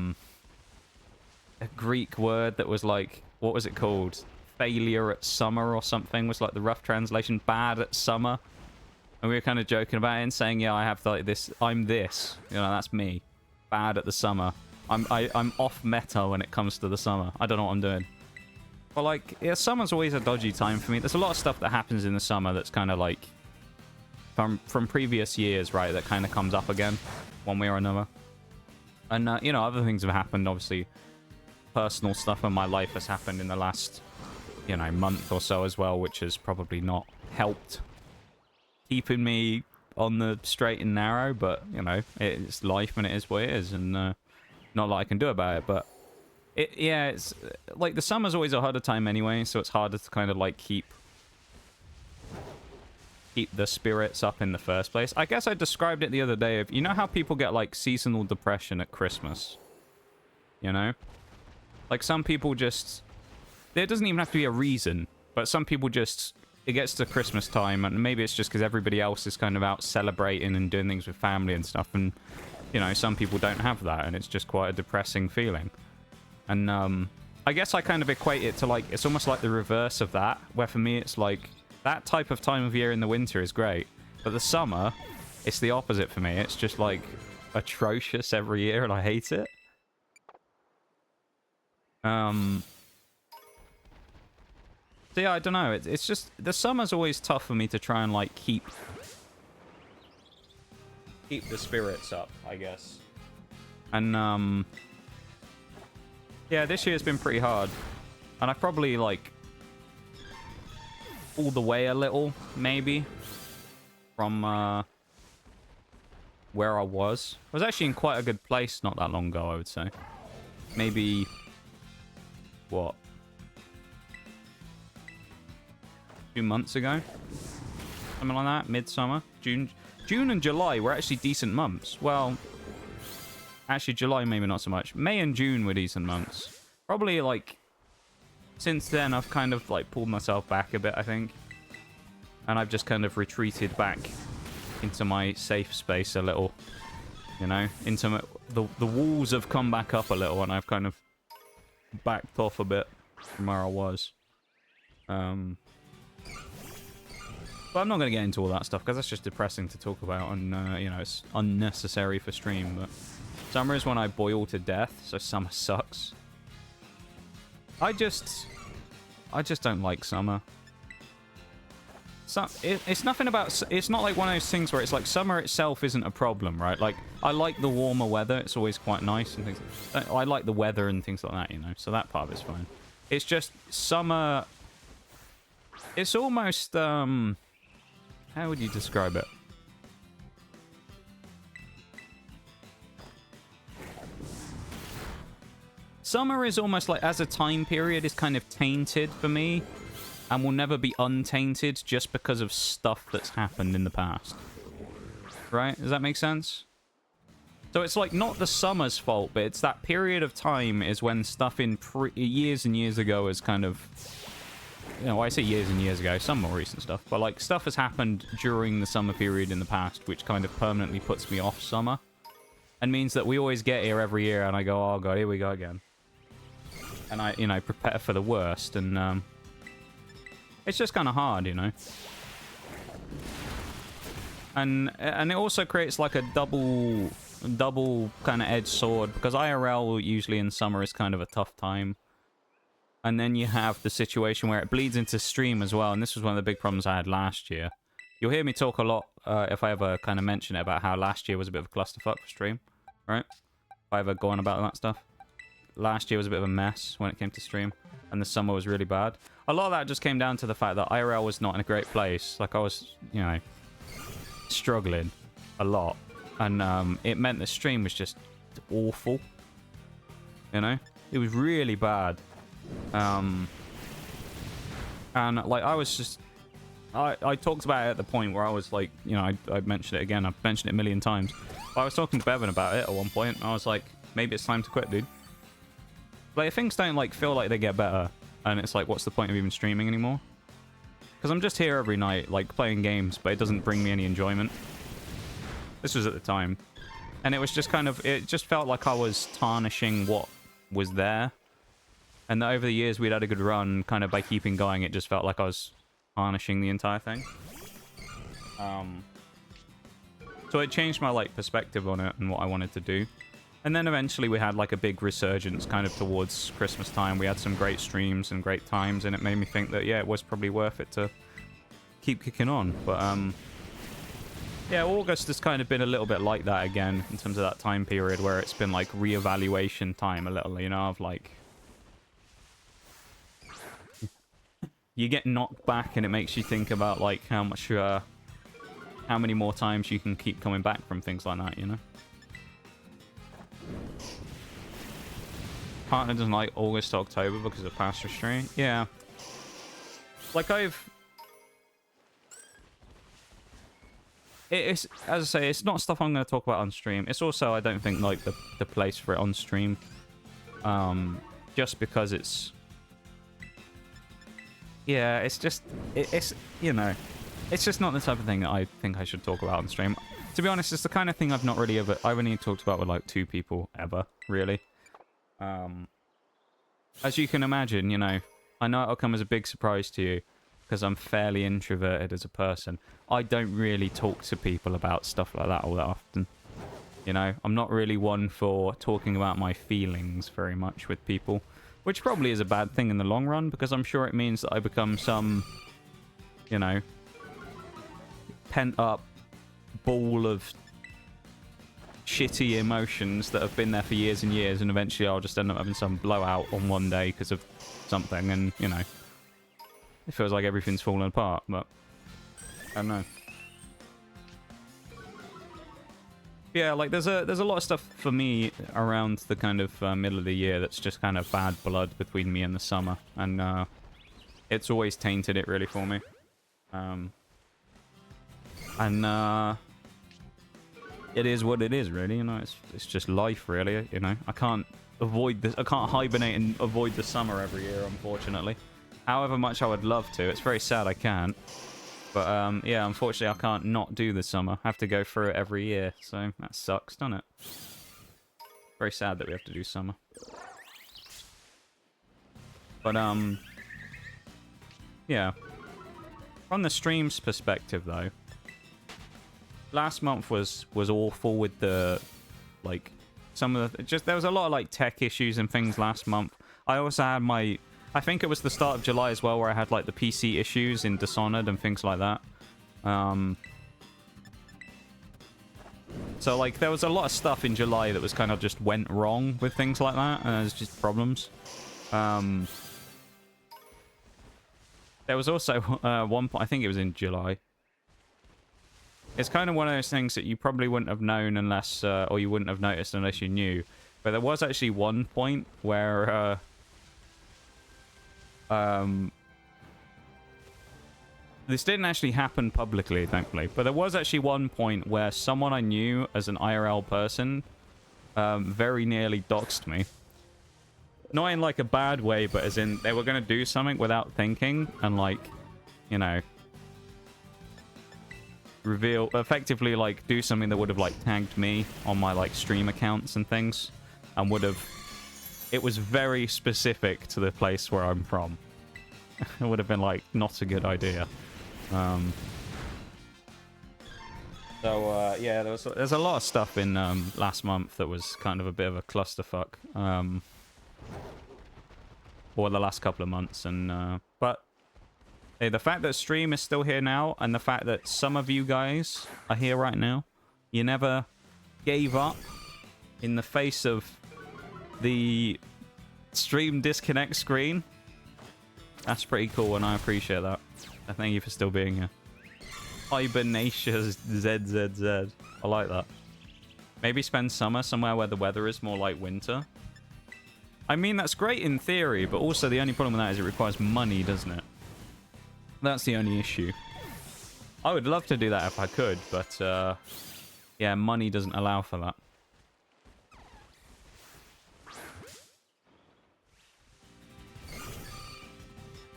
Greek word that was like, what was it called? Failure at summer or something was like the rough translation. Bad at summer. And we were kind of joking about it and saying, yeah, I have like this. I'm this. You know, that's me. Bad at the summer. I'm off meta when it comes to the summer. I don't know what I'm doing. But, like, yeah, summer's always a dodgy time for me. There's a lot of stuff that happens in the summer that's kind of, like, from previous years, right, that kind of comes up again, one way or another. And, you know, other things have happened, obviously. Personal stuff in my life has happened in the last, you know, month or so as well, which has probably not helped keeping me on the straight and narrow, but, you know, it's life and it is what it is, and not a lot I can do about it, but... Yeah, it's like the summer's always a harder time anyway, so it's harder to kind of like keep the spirits up in the first place. I guess I described it the other day of, you know how people get like seasonal depression at Christmas? You know? Like some people just, there doesn't even have to be a reason, but some people just, it gets to Christmas time and maybe it's just because everybody else is kind of out celebrating and doing things with family and stuff, and you know, some people don't have that and it's just quite a depressing feeling. And, I guess I kind of equate it to, like, it's almost like the reverse of that, where for me it's like, that type of time of year in the winter is great, but the summer, it's the opposite for me. It's just, like, atrocious every year, and I hate it. So yeah, I don't know, it's just, the summer's always tough for me to try and, like, keep the spirits up, I guess. And, yeah, this year's been pretty hard. And I probably, like, pulled away a little, maybe, from
where I was. I was actually in quite a good place not that long ago, I would say. Maybe... what? 2 months ago? Something like that? Midsummer? June and July were actually decent months. Well, actually July maybe not so much. May and June were decent months. Probably like... since then I've kind of like pulled myself back a bit, I think. And I've just kind of retreated back into my safe space a little. You know? Into my, the walls have come back up a little and I've kind of backed off a bit from where I was. But I'm not going to get into all that stuff because that's just depressing to talk about and, you know, it's unnecessary for stream. But summer is when I boil to death, so summer sucks. I just don't like summer. So, it's nothing about... it's not like one of those things where it's like summer itself isn't a problem, right? Like, I like the warmer weather. It's always quite nice and things. I like the weather and things like that, you know? So that part of it's fine. It's just summer... it's almost, how would you describe it? Summer is almost like, as a time period, is kind of tainted for me. And will never be untainted just because of stuff that's happened in the past. Right? Does that make sense? So it's like not the summer's fault, but it's that period of time is when stuff in years and years ago is kind of... you know, I say years and years ago, some more recent stuff. But like stuff has happened during the summer period in the past, which kind of permanently puts me off summer. And means that we always get here every year and I go, oh god, here we go again. And I, you know, prepare for the worst and... it's just kind of hard, you know. And it also creates like a double kind of edged sword because IRL usually in summer is kind of a tough time. And then you have the situation where it bleeds into stream as well, and this was one of the big problems I had last year. You'll hear me talk a lot if I ever kind of mention it about how last year was a bit of a clusterfuck for stream, right? If I ever go on about that stuff. Last year was a bit of a mess when it came to stream, and the summer was really bad. A lot of that just came down to the fact that IRL was not in a great place. Like, I was, you know, struggling a lot. And it meant the stream was just awful. You know? It was really bad. And, like, I was just... I talked about it at the point where I was like, you know, I mentioned it again. I've mentioned it a million times. But I was talking to Bevan about it at one point, and I was like, maybe it's time to quit, dude. Like, things don't, like, feel like they get better. And it's like, what's the point of even streaming anymore? Because I'm just here every night, like, playing games, but it doesn't bring me any enjoyment. This was at the time. And it was just kind of... it just felt like I was tarnishing what was there. And that over the years we'd had a good run, kind of by keeping going, it just felt like I was tarnishing the entire thing. So it changed my, like, perspective on it and what I wanted to do. And then eventually we had like a big resurgence kind of towards Christmas time. We had some great streams and great times, and it made me think that, yeah, it was probably worth it to keep kicking on. But, yeah, August has kind of been a little bit like that again in terms of that time period where it's been like reevaluation time a little, you know, of like... you get knocked back and it makes you think about like how much, how many more times you can keep coming back from things like that, you know? Partner doesn't like August to October because of past restraint. Yeah. Like, it's, as I say, it's not stuff I'm going to talk about on stream. It's also, I don't think, like, the place for it on stream. Just because it's... yeah, it's just... it's, you know... it's just not the type of thing that I think I should talk about on stream. To be honest, it's the kind of thing I've not really ever... I've only talked about with, like, 2 people ever, really. As you can imagine, you know, I know it'll come as a big surprise to you because I'm fairly introverted as a person. I don't really talk to people about stuff like that all that often. You know, I'm not really one for talking about my feelings very much with people, which probably is a bad thing in the long run because I'm sure it means that I become some, you know, pent up ball of shitty emotions that have been there for years and years, and eventually I'll just end up having some blowout on one day because of something, and, you know, it feels like everything's falling apart, but I don't know. Yeah, like there's a lot of stuff for me around the kind of middle of the year that's just kind of bad blood between me and the summer, and it's always tainted it really for me. And it is what it is, really. You know, it's just life, really. You know, I can't avoid this. I can't hibernate and avoid the summer every year, unfortunately. However much I would love to, it's very sad I can't. But yeah, unfortunately, I can't not do the summer. I have to go through it every year, so that sucks, doesn't it? Very sad that we have to do summer. But yeah. From the stream's perspective, though, last month was awful with the like some of the there was a lot of like tech issues and things last month. I also had I think it was the start of July as well, where I had like the PC issues in Dishonored and things like that. So like there was a lot of stuff in July that was kind of just went wrong with things like that, and there's just problems. There was also one point, I think it was in July. It's kind of one of those things that you probably wouldn't have known unless, or you wouldn't have noticed unless you knew. But there was actually one point where this didn't actually happen publicly, thankfully, but there was actually one point where someone I knew as an IRL person very nearly doxed me. Not in like a bad way, but as in they were going to do something without thinking and like, you know, effectively like do something that would have like tagged me on my like stream accounts and things, and would have, it was very specific to the place where I'm from. It would have been like not a good idea. So yeah, there's a lot of stuff in last month that was kind of a bit of a clusterfuck, or the last couple of months, and but hey, the fact that stream is still here now, and the fact that some of you guys are here right now, you never gave up in the face of the stream disconnect screen. That's pretty cool, and I appreciate that. I thank you for still being here. Hibernatius ZZZ. I like that. Maybe spend summer somewhere where the weather is more like winter. I mean, that's great in theory, but also the only problem with that is it requires money, doesn't it? That's the only issue. I would love to do that if I could, but yeah, money doesn't allow for that.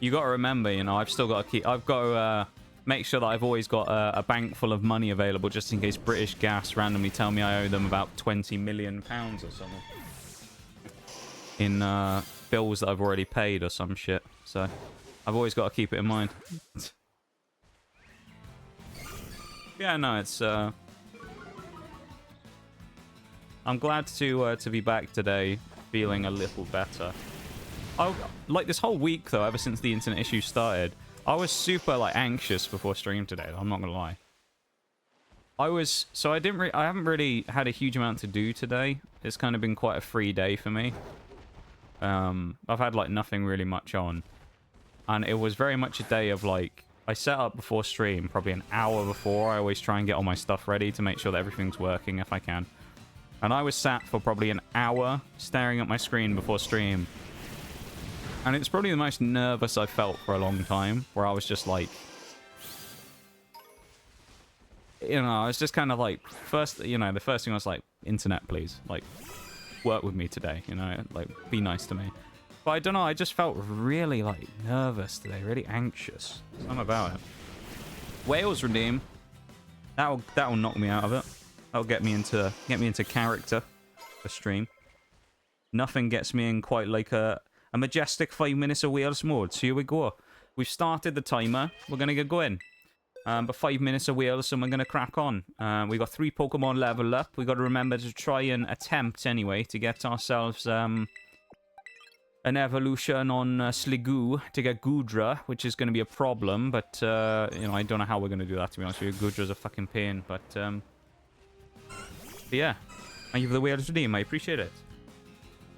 You got to remember, you know, I've got to make sure that I've always got a bank full of money available just in case British Gas randomly tell me I owe them about £20 million or something in bills that I've already paid or some shit. So I've always got to keep it in mind. Yeah, no, it's I'm glad to be back today, feeling a little better. Like this whole week though, ever since the internet issues started, I was super like anxious before stream today. I'm not gonna lie. I haven't really had a huge amount to do today. It's kind of been quite a free day for me. I've had like nothing really much on, and it was very much a day of like, I set up before stream probably an hour before. I always try and get all my stuff ready to make sure that everything's working if I can. And I was sat for probably an hour staring at my screen before stream. And it's probably the most nervous I've felt for a long time, where I was just like, you know, I was just kind of like, the first thing I was like, internet, please, like, work with me today, you know, like, be nice to me. But I don't know, I just felt really, like, nervous today, really anxious. Something about it. Wales redeem. That'll knock me out of it. That'll get me into character for stream. Nothing gets me in quite like a majestic 5 minutes of Wales mode. So here we go. We've started the timer. We're going to get going. But 5 minutes of Wales and we're going to crack on. We got 3 Pokemon level up. We got to remember to try and attempt anyway to get ourselves an evolution on Sliggoo to get Goodra, which is going to be a problem. But, you know, I don't know how we're going to do that, to be honest with you. Goodra's a fucking pain. But yeah. Thank you for the Wales redeem. I appreciate it.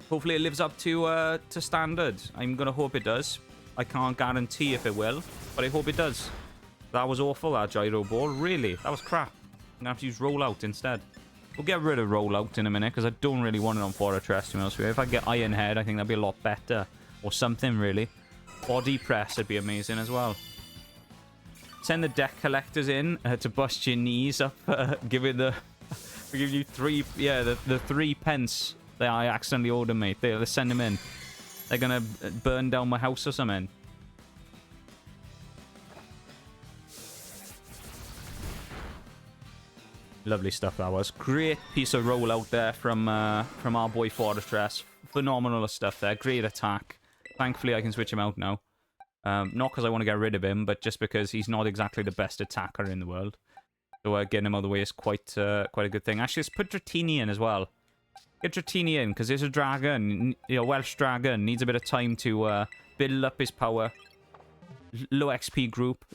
Hopefully it lives up to standard. I'm going to hope it does. I can't guarantee if it will, but I hope it does. That was awful, that Gyro Ball. Really, that was crap. I'm going to have to use Rollout instead. We'll get rid of rollout in a minute, because I don't really want it on Fortress, to be honest with you. If I get Iron Head, I think that'd be a lot better. Or something, really. Body Press would be amazing as well. Send the deck collectors in to bust your knees up. Give you 3... Yeah, the 3 pence that I accidentally ordered, mate. Let's send them in. They're going to burn down my house or something. Lovely stuff that was. Great piece of rollout there from our boy Fortress. Phenomenal stuff there. Great attack. Thankfully, I can switch him out now. Not because I want to get rid of him, but just because he's not exactly the best attacker in the world. So getting him out of the way is quite a good thing. Actually, let's put Dratini in as well. Get Dratini in, because there's a dragon, Welsh dragon, needs a bit of time to build up his power. Low XP group,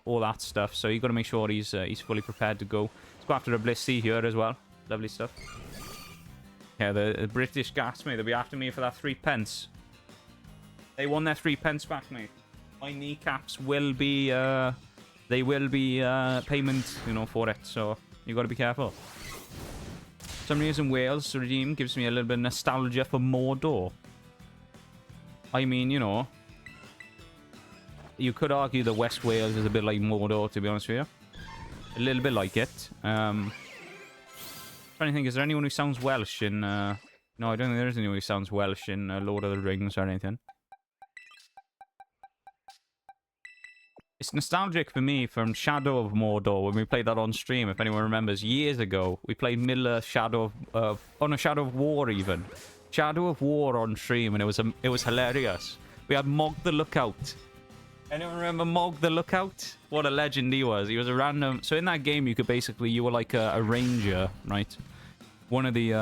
all that stuff. So you got to make sure he's fully prepared to go. Let's go after the Blissey here as well. Lovely stuff. Yeah, the British gas, mate. They'll be after me for that 3 pence. They won their 3 pence back, mate. My kneecaps will be, they will be payment, for it. So you got to be careful. For some reason, Wales regime gives me a little bit of nostalgia for Mordor. I mean, you could argue that West Wales is a bit like Mordor, to be honest with you. A little bit like it. Trying to think, is there anyone who sounds Welsh in... No, I don't think there is anyone who sounds Welsh in Lord of the Rings or anything. It's nostalgic for me from Shadow of Mordor when we played that on stream. If anyone remembers, years ago, we played Shadow of War even. Shadow of War on stream, and it was hilarious. We had Mog the Lookout. Anyone remember Mog the Lookout? What a legend he was. He was a random... So in that game, you were like a ranger, right? One of the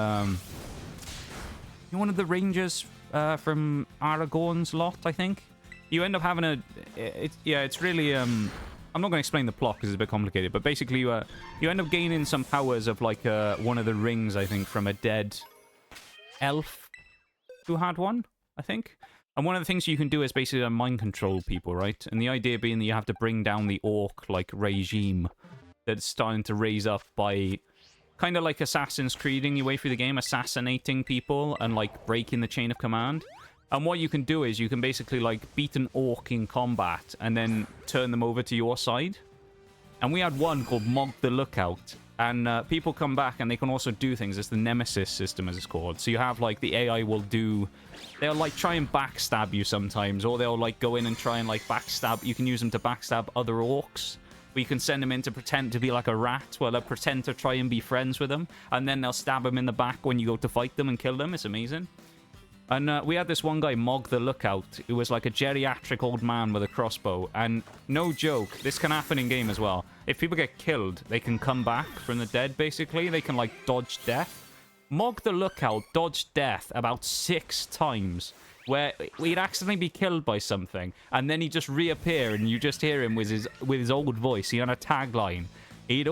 rangers from Aragorn's lot, I think. You end up having it's really... I'm not going to explain the plot because it's a bit complicated, but basically you end up gaining some powers of like one of the rings, I think, from a dead elf who had one, I think. And one of the things you can do is basically mind control people, right? And the idea being that you have to bring down the orc regime that's starting to raise up by kind of like Assassin's Creeding your way through the game, assassinating people and like breaking the chain of command. And what you can do is you can basically like beat an orc in combat and then turn them over to your side. And we had one called Mog the Lookout. And people come back and they can also do things. It's the Nemesis system, as it's called. So you have like the AI will do... They'll like try and backstab you sometimes. Or they'll like go in and try and like backstab... You can use them to backstab other orcs. Or you can send them in to pretend to be like a rat. Where they'll pretend to try and be friends with them. And then they'll stab them in the back when you go to fight them and kill them. It's amazing. And we had this one guy, Mog the Lookout, who was like a geriatric old man with a crossbow. And no joke, this can happen in game as well. If people get killed, they can come back from the dead, basically. They can, like, dodge death. Mog the Lookout dodged death about 6 times, where he'd accidentally be killed by something, and then he'd just reappear, and you just hear him with his old voice. He had a tagline. He'd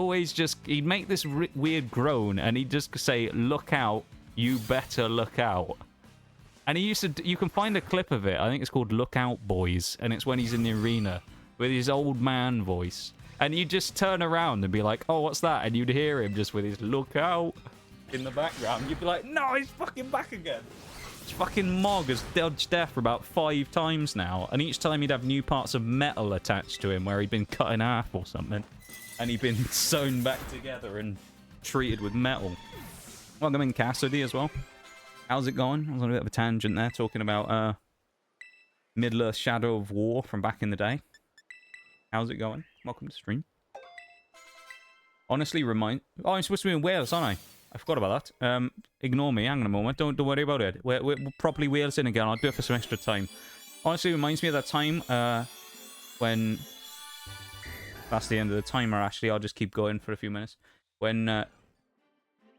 make this weird groan, and he'd just say, "Look out, you better look out." And he used to... You can find a clip of it. I think it's called Look Out Boys. And it's when he's in the arena with his old man voice. And you just turn around and be like, "Oh, what's that?" And you'd hear him just with his "Look out" in the background. You'd be like, "No, he's fucking back again." This fucking Mog has dodged death for about 5 times now. And each time he'd have new parts of metal attached to him where he'd been cut in half or something. And he'd been sewn back together and treated with metal. Welcome in, Cassidy, as well. How's it going? I was on a bit of a tangent there, talking about Middle-earth Shadow of War from back in the day. How's it going? Welcome to stream. Honestly, Oh, I'm supposed to be in Wales, aren't I? I forgot about that. Ignore me. Hang on a moment. Don't worry about it. We're properly Wales in again. I'll do it for some extra time. Honestly, it reminds me of that time when... That's the end of the timer, actually. I'll just keep going for a few minutes. When...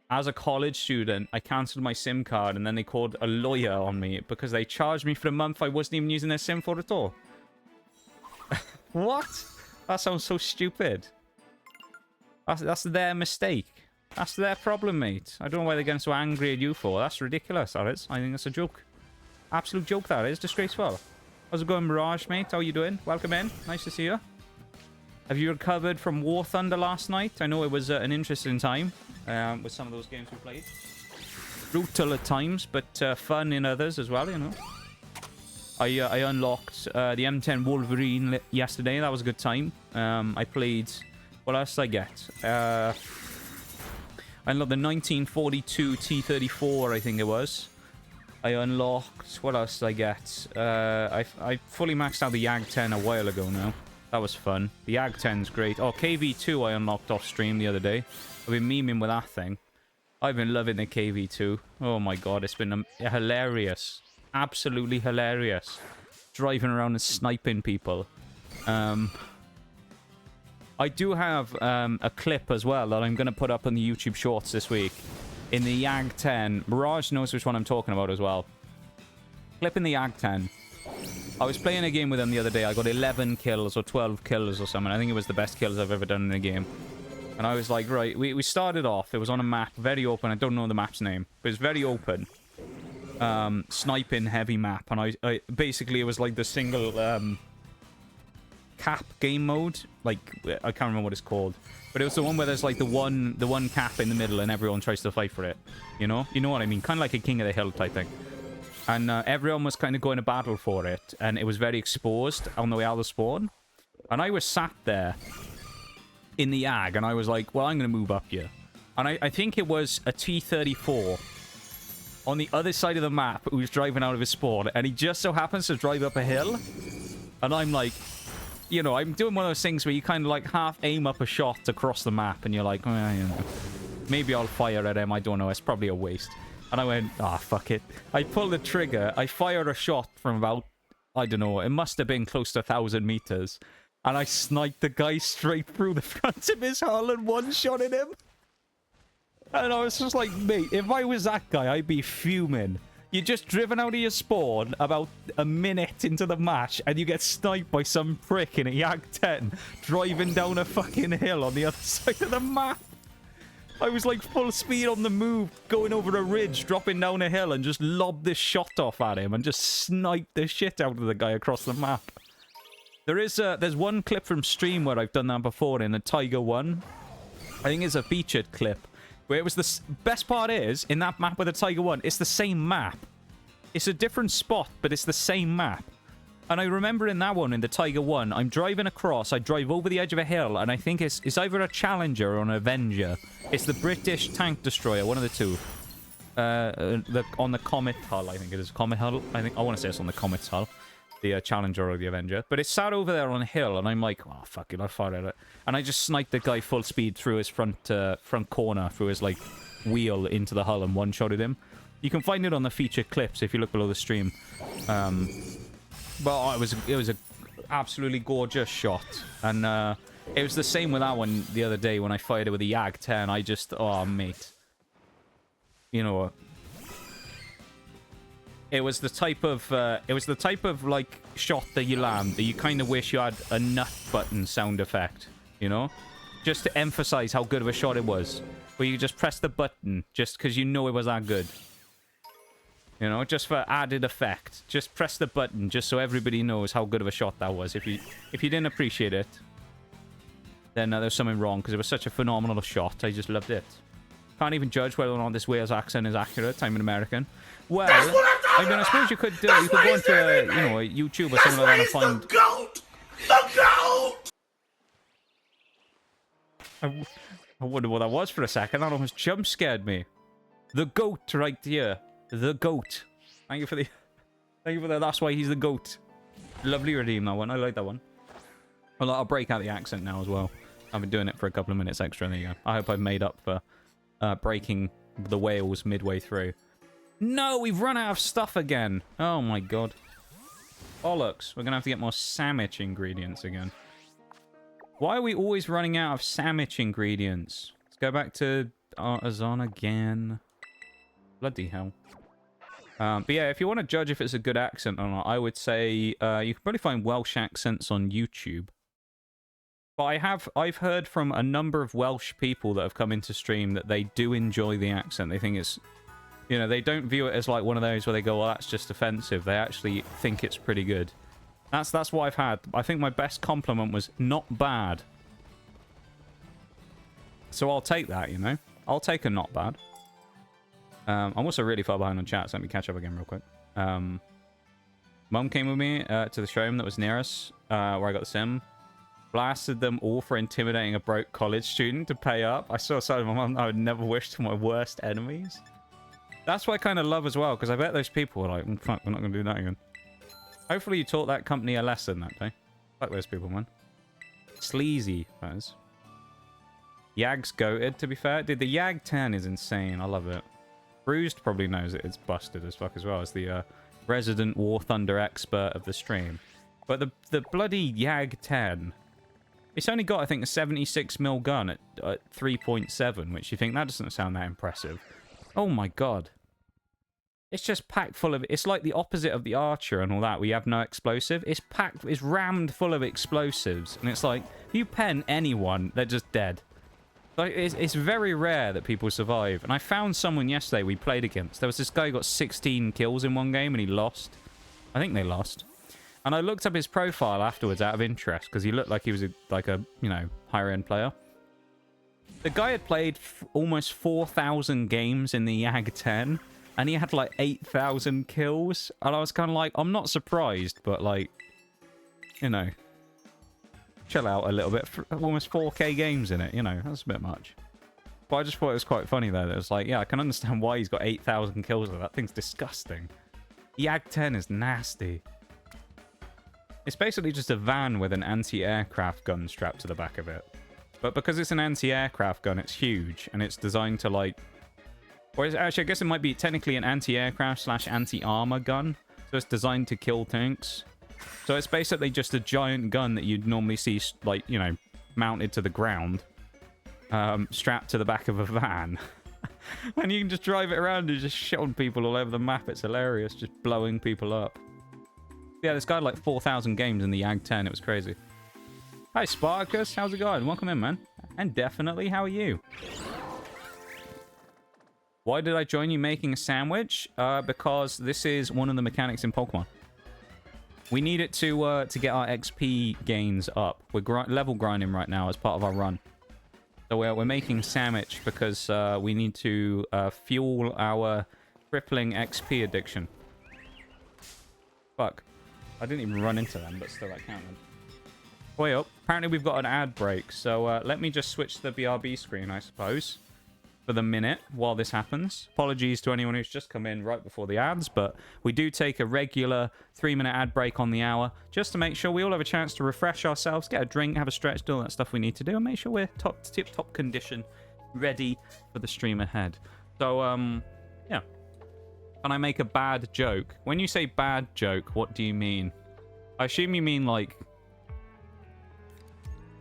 As a college student, I cancelled my SIM card and then they called a lawyer on me because they charged me for the month I wasn't even using their SIM for at all. What? That sounds so stupid. That's their mistake. That's their problem, mate. I don't know why they're getting so angry at you for. That's ridiculous, that is. I think that's a joke. Absolute joke, that is. Disgraceful. How's it going, Mirage, mate? How you doing? Welcome in. Nice to see you. Have you recovered from War Thunder last night? I know it was an interesting time with some of those games we played. Brutal at times, but fun in others as well, you know. I unlocked the M10 Wolverine yesterday. That was a good time. I played... What else did I get? I unlocked the 1942 T-34, I think it was. I unlocked... What else did I get? I fully maxed out the YAG-10 a while ago now. That was fun. The YAG-10's great. Oh, KV-2 I unlocked off stream the other day. I've been memeing with that thing. I've been loving the KV-2. Oh my god, it's been hilarious. Absolutely hilarious. Driving around and sniping people. I do have a clip as well that I'm going to put up on the YouTube Shorts this week. In the YAG-10. Mirage knows which one I'm talking about as well. Clip in the YAG-10. I was playing a game with him the other day. I got 11 kills or 12 kills or something. I think it was the best kills I've ever done in a game. And I was like, right, we started off. It was on a map, very open. I don't know the map's name, but it's very open. Sniping heavy map. And I basically, it was like the single cap game mode. Like, I can't remember what it's called. But it was the one where there's like the one cap in the middle and everyone tries to fight for it. You know? You know what I mean? Kind of like a King of the Hill type thing. And everyone was kind of going to battle for it. And it was very exposed on the way out of the spawn. And I was sat there in the YAG. And I was like, well, I'm going to move up here. And I think it was a T-34 on the other side of the map who was driving out of his spawn. And he just so happens to drive up a hill. And I'm like, you know, I'm doing one of those things where you kind of like half aim up a shot across the map. And you're like, well, you know, maybe I'll fire at him. I don't know. It's probably a waste. And I went, ah, fuck it. I pulled the trigger. I fired a shot from about, I don't know, it must have been close to 1,000 meters. And I sniped the guy straight through the front of his hull and one-shotted him. And I was just like, mate, if I was that guy, I'd be fuming. You're just driven out of your spawn about a minute into the match, and you get sniped by some prick in a YAG-10 driving down a fucking hill on the other side of the map. I was like full speed on the move, going over a ridge, dropping down a hill, and just lobbed this shot off at him and just sniped the shit out of the guy across the map. There's one clip from stream where I've done that before in a Tiger 1. I think it's a featured clip. Where it was the best part is, in that map with the Tiger 1, it's the same map. It's a different spot, but it's the same map. And I remember in that one, in the Tiger 1, I'm driving across, I drive over the edge of a hill, and I think it's either a Challenger or an Avenger. It's the British tank destroyer, one of the two. On the Comet hull, I think it is. Comet hull? I want to say it's on the Comet's hull. The Challenger or the Avenger. But it sat over there on a hill, and I'm like, oh, fuck it, I'll fire at it. And I just sniped the guy full speed through his front corner, through his, like, wheel into the hull and one-shotted him. You can find it on the featured clips if you look below the stream. But it was a absolutely gorgeous shot. And it was the same with that one the other day when I fired it with a YAG-10. I just, oh, mate. You know what? It was the type of like shot that you land that you kind of wish you had a nut button sound effect, you know, just to emphasize how good of a shot it was. Where you just press the button just because you know it was that good, you know, just for added effect. Just press the button just so everybody knows how good of a shot that was. If you didn't appreciate it, then there's something wrong because it was such a phenomenal shot. I just loved it. Can't even judge whether or not this Wales accent is accurate. I'm an American. Well, I mean, I suppose you could go into a YouTube or something like that and find
the goat.
I wonder what that was for a second. That almost jump scared me. The goat right here. The goat. Thank you for that. That's why he's the goat. Lovely redeem, that one. I like that one. Well, I'll break out the accent now as well. I've been doing it for a couple of minutes extra. There you go. I hope I've made up for breaking the Wales midway through. No, we've run out of stuff again. Oh my god. Bollocks. We're gonna have to get more sandwich ingredients again. Why are we always running out of sandwich ingredients? Let's go back to Artisan again. Bloody hell. But yeah, if you want to judge if it's a good accent or not, I would say you can probably find Welsh accents on YouTube. But I've heard from a number of Welsh people that have come into stream that they do enjoy the accent. They think it's, you know, they don't view it as like one of those where they go, well, that's just offensive. They actually think it's pretty good. That's what I've had. I think my best compliment was not bad. So I'll take that, you know? I'll take a not bad. I'm also really far behind on chat, so let me catch up again real quick. Mum came with me to the showroom that was near us, where I got the sim. Blasted them all for intimidating a broke college student to pay up. I saw a side of my mum I would never wish to my worst enemies. That's what I kind of love as well, because I bet those people were like, fuck, we're not going to do that again. Hopefully you taught that company a lesson that day. Fuck those people, man. Sleazy, that is. Yag's goated, to be fair. Dude, the Yag 10 is insane. I love it. Bruised probably knows it. It's busted as fuck as well as the resident War Thunder expert of the stream. But the bloody Yag 10... It's only got, I think, a 76mm gun at 3.7, which you think, that doesn't sound that impressive. Oh my god. It's just packed full of... It's like the opposite of the Archer and all that, where you have no explosive. It's packed... It's rammed full of explosives. And it's like, if you pen anyone, they're just dead. Like, it's very rare that people survive. And I found someone yesterday we played against. There was this guy who got 16 kills in one game and he lost. I think they lost. And I looked up his profile afterwards out of interest because he looked like he was like a, you know, higher end player. The guy had played almost 4,000 games in the Yag 10 and he had like 8,000 kills. And I was kind of like, I'm not surprised, but like, you know, chill out a little bit. Almost 4K games in it, you know, that's a bit much. But I just thought it was quite funny though. That it was like, yeah, I can understand why he's got 8,000 kills. That thing's disgusting. Yag 10 is nasty. It's basically just a van with an anti-aircraft gun strapped to the back of it. But because it's an anti-aircraft gun, it's huge. And it's designed to, like... Or actually, I guess it might be technically an anti-aircraft / anti-armor gun. So it's designed to kill tanks. So it's basically just a giant gun that you'd normally see, like, you know, mounted to the ground. Strapped to the back of a van. And you can just drive it around and just shit on people all over the map. It's hilarious. Just blowing people up. Yeah, this guy had like 4,000 games in the Yag 10. It was crazy. Hi, Spartacus. How's it going? Welcome in, man. And definitely, how are you? Why did I join you making a sandwich? Because this is one of the mechanics in Pokemon. We need it to get our XP gains up. We're level grinding right now as part of our run. So we're making sandwich because we need to fuel our crippling XP addiction. Fuck. I didn't even run into them, but still that counted. Way up. Apparently we've got an ad break, so let me just switch to the BRB screen, I suppose, for the minute while this happens. Apologies to anyone who's just come in right before the ads, but we do take a regular 3-minute ad break on the hour, just to make sure we all have a chance to refresh ourselves, get a drink, have a stretch, do all that stuff we need to do, and make sure we're tip-top condition, ready for the stream ahead. So, yeah. Can I make a bad joke? When you say bad joke, what do you mean? I assume you mean, like,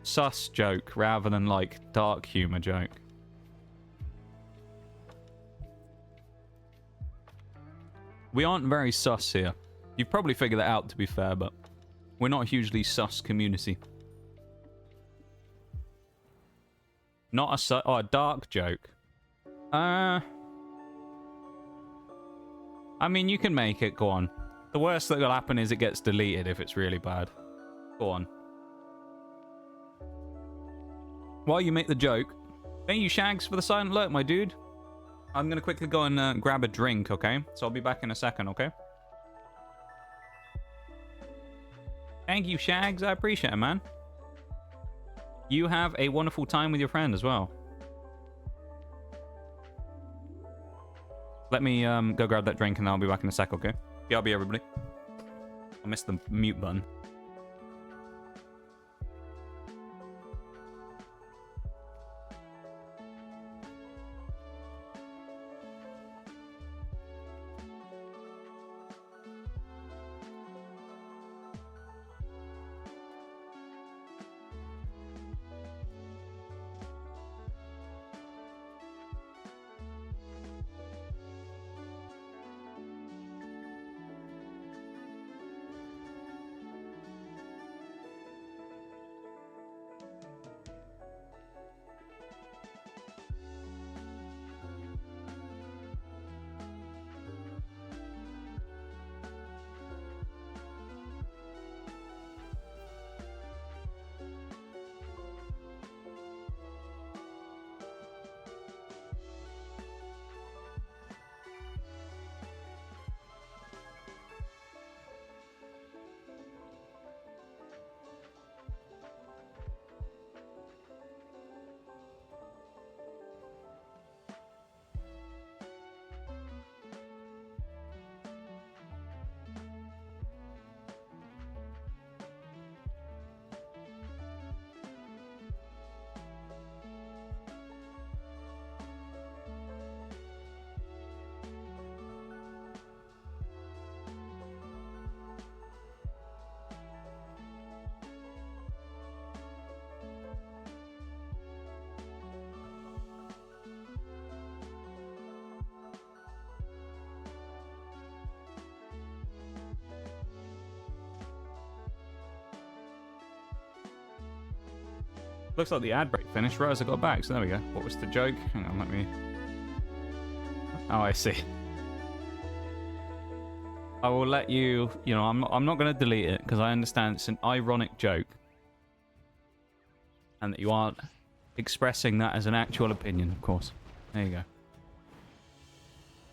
sus joke rather than, like, dark humor joke. We aren't very sus here. You've probably figured that out, to be fair, but we're not a hugely sus community. Not a sus... Oh, a dark joke. I mean, you can make it. Go on. The worst that will happen is it gets deleted if it's really bad. Go on. While you make the joke, thank you, Shags, for the silent alert, my dude. I'm going to quickly go and grab a drink, okay? So I'll be back in a second, okay? Thank you, Shags. I appreciate it, man. You have a wonderful time with your friend as well. Let me go grab that drink and I'll be back in a sec, okay? BRB, everybody. I missed the mute button. Looks like the ad break finished right as I got back, so there we go. What was the joke? Hang on, let me... Oh, I see. I will let you... You know, I'm not going to delete it, because I understand it's an ironic joke. And that you aren't expressing that as an actual opinion, of course. There you go.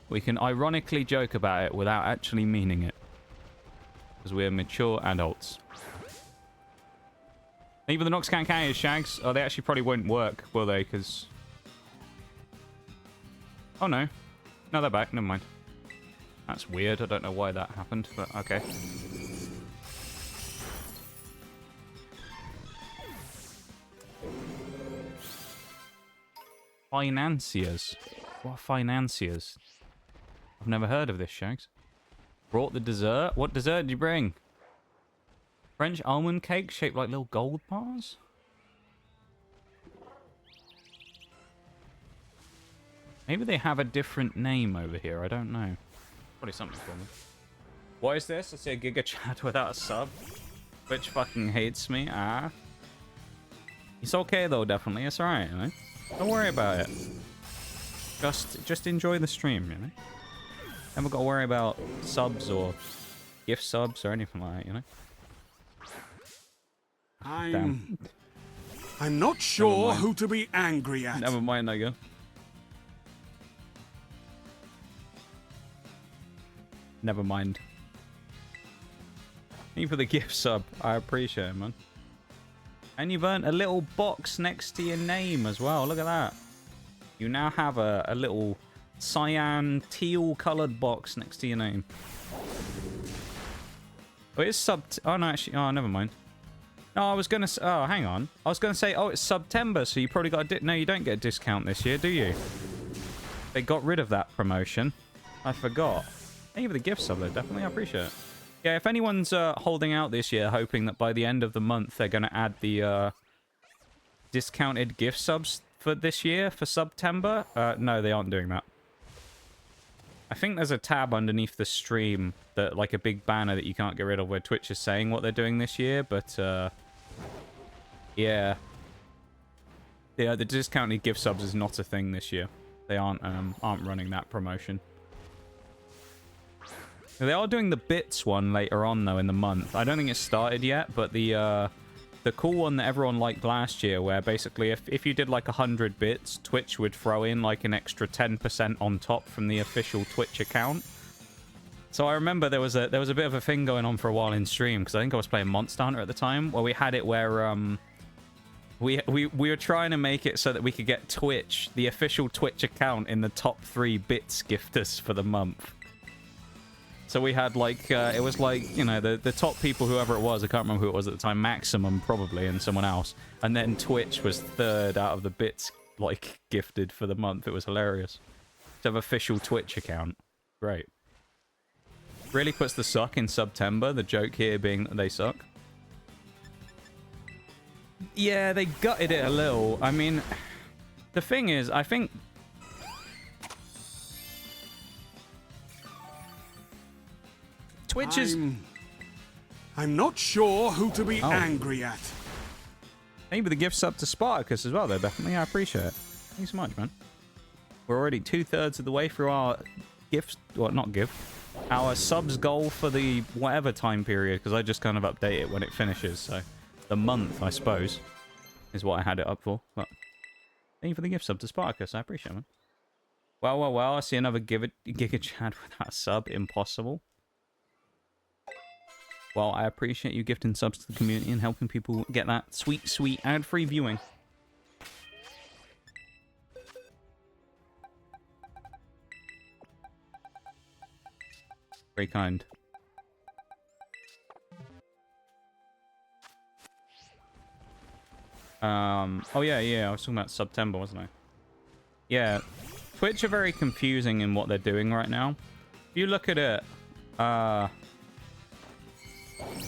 We can ironically joke about it without actually meaning it. Because we're mature adults. Even the Nox Cat carriers, Shags. Oh, they actually probably won't work, will they? Because... Oh, no. No, they're back. Never mind. That's weird. I don't know why that happened, but okay. Financiers. What are financiers? I've never heard of this, Shags. Brought the dessert? What dessert did you bring? French almond cake shaped like little gold bars? Maybe they have a different name over here. I don't know. Probably something for me. What is this? I see a Giga Chad without a sub. Which fucking hates me. Ah. It's okay though, definitely. It's alright, you know? Don't worry about it. Just enjoy the stream, you know? Never got to worry about subs or gift subs or anything like that, you know?
I'm not sure who to be angry at.
Never mind, I go. Never mind. Thank you for the gift sub. I appreciate it, man. And you've earned a little box next to your name as well. Look at that. You now have a little cyan teal coloured box next to your name. Oh, it's sub... Oh, no, actually... Oh, never mind. No, I was going to... Oh, hang on. I was going to say, oh, it's September, so you probably got a... No, you don't get a discount this year, do you? They got rid of that promotion. I forgot. Thank you for the gift sub, though. Definitely, I appreciate it. Yeah, if anyone's holding out this year, hoping that by the end of the month they're going to add the discounted gift subs for this year, for September, no, they aren't doing that. I think there's a tab underneath the stream, that like a big banner that you can't get rid of, where Twitch is saying what they're doing this year, but yeah. Yeah, the discounted gift subs is not a thing this year. They aren't running that promotion. They are doing the bits one later on though in the month. I don't think it's started yet, but the cool one that everyone liked last year, where basically if you did like 100 bits, Twitch would throw in like an extra 10% on top from the official Twitch account. So I remember there was a bit of a thing going on for a while in stream, because I think I was playing Monster Hunter at the time, where we had it where we were trying to make it so that we could get Twitch, the official Twitch account, in the top 3 bits gifters for the month. So we had, like, it was like, you know, the top people, whoever it was, I can't remember who it was at the time, Maximum, probably, and someone else. And then Twitch was 3rd out of the bits, like, gifted for the month. It was hilarious. To have official Twitch account. Great. Really puts the suck in September, the joke here being that they suck. Yeah, they gutted it a little. I mean, the thing is, I think... Twitch is...
I'm not sure who to be angry at.
Maybe the gift sub to Spartacus as well, though, definitely. I appreciate it. Thanks so much, man. We're already 2/3 of the way through our gifts... Well, not gift. Our subs goal for the whatever time period, because I just kind of update it when it finishes, so... The month, I suppose, is what I had it up for. But thank you for the gift sub to Spartacus. I appreciate it, man. Well, well, well. I see another Giga Chad without a sub. Impossible. Well, I appreciate you gifting subs to the community and helping people get that sweet, sweet ad-free viewing. Very kind. Oh yeah, I was talking about September, wasn't I? Yeah, Twitch are very confusing in what they're doing right now. If you look at it, so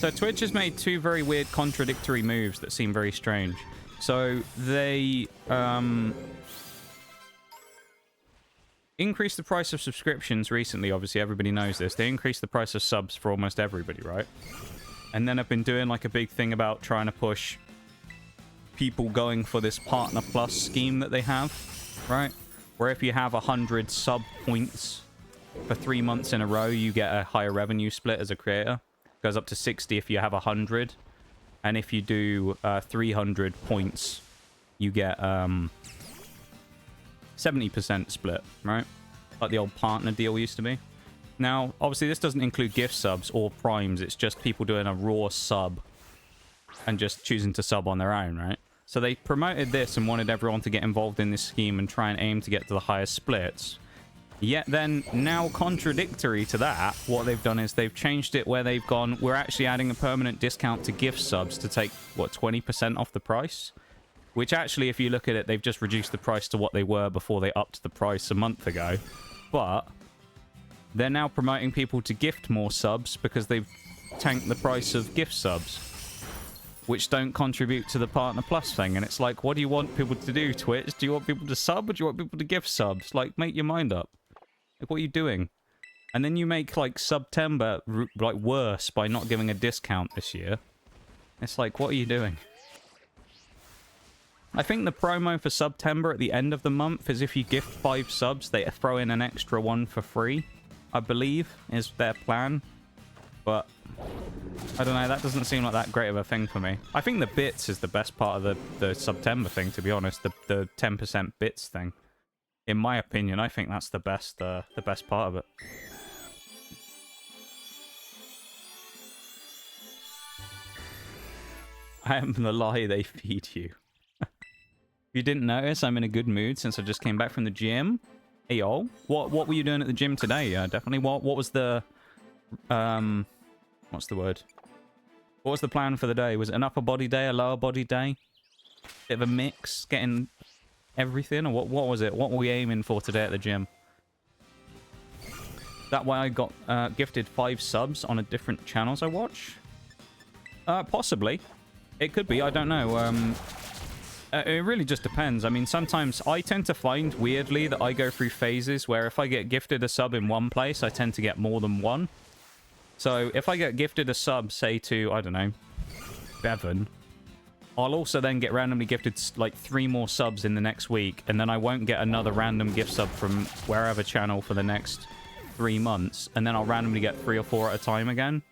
Twitch has made 2 very weird contradictory moves that seem very strange. So they, increased the price of subscriptions recently, obviously everybody knows this. They increased the price of subs for almost everybody, right? And then I've been doing like a big thing about trying to push people going for this Partner Plus scheme that they have, right? Where if you have 100 sub points for 3 months in a row, you get a higher revenue split as a creator. It goes up to 60 if you have 100. And if you do 300 points, you get 70% split, right? Like the old partner deal used to be. Now, obviously, this doesn't include gift subs or primes. It's just people doing a raw sub and just choosing to sub on their own, right? So they promoted this and wanted everyone to get involved in this scheme and try and aim to get to the highest splits. Yet then, now contradictory to that, what they've done is they've changed it where they've gone, we're actually adding a permanent discount to gift subs to take, what, 20% off the price? Which actually, if you look at it, they've just reduced the price to what they were before they upped the price a month ago. But they're now promoting people to gift more subs because they've tanked the price of gift subs, which don't contribute to the Partner Plus thing. And it's like, what do you want people to do, Twitch? Do you want people to sub or do you want people to gift subs? Like, make your mind up. Like, what are you doing? And then you make, like, September, like, worse by not giving a discount this year. It's like, what are you doing? I think the promo for September at the end of the month is if you gift 5 subs, they throw in an extra one for free, I believe, is their plan. But I don't know, that doesn't seem like that great of a thing for me. I think the bits is the best part of the September thing, to be honest. The 10% bits thing. In my opinion, I think that's the best part of it. I am the lie they feed you. If you didn't notice, I'm in a good mood since I just came back from the gym. Hey, y'all. What were you doing at the gym today? Definitely. What was the... What's the word? What was the plan for the day? Was it an upper body day, a lower body day? Bit of a mix, getting everything? Or what was it? What were we aiming for today at the gym? That way I got gifted 5 subs on a different channels I watch? Possibly. It could be, I don't know. It really just depends. I mean, sometimes I tend to find, weirdly, that I go through phases where if I get gifted a sub in one place, I tend to get more than one. So if I get gifted a sub, say to, I don't know, Bevan, I'll also then get randomly gifted like 3 more subs in the next week, and then I won't get another random gift sub from wherever channel for the next 3 months, and then I'll randomly get 3 or 4 at a time again.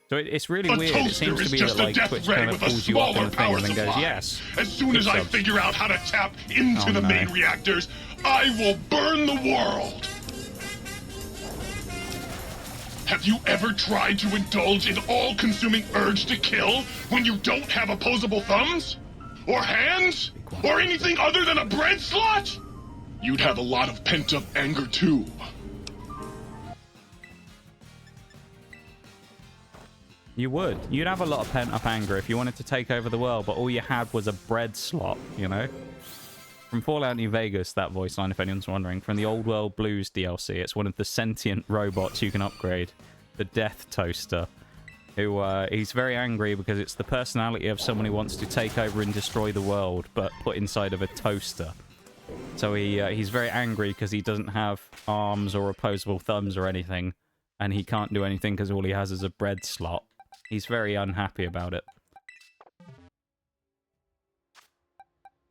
So it's really weird. It seems to be that like Twitch kind of pulls you up in the thing and then goes, yes.
As soon as I figure out how to tap into the main reactors, I will burn the world. Have you ever tried to indulge in all-consuming urge to kill when you don't have opposable thumbs? Or hands? Or anything other than a bread slot? You'd have a lot of pent-up anger too.
You would. You'd have a lot of pent-up anger if you wanted to take over the world, but all you had was a bread slot, you know? From Fallout New Vegas, that voice line, if anyone's wondering. From the Old World Blues DLC, it's one of the sentient robots you can upgrade. The Death Toaster. Who, he's very angry because it's the personality of someone who wants to take over and destroy the world, but put inside of a toaster. So he's very angry because he doesn't have arms or opposable thumbs or anything, and he can't do anything because all he has is a bread slot. He's very unhappy about it.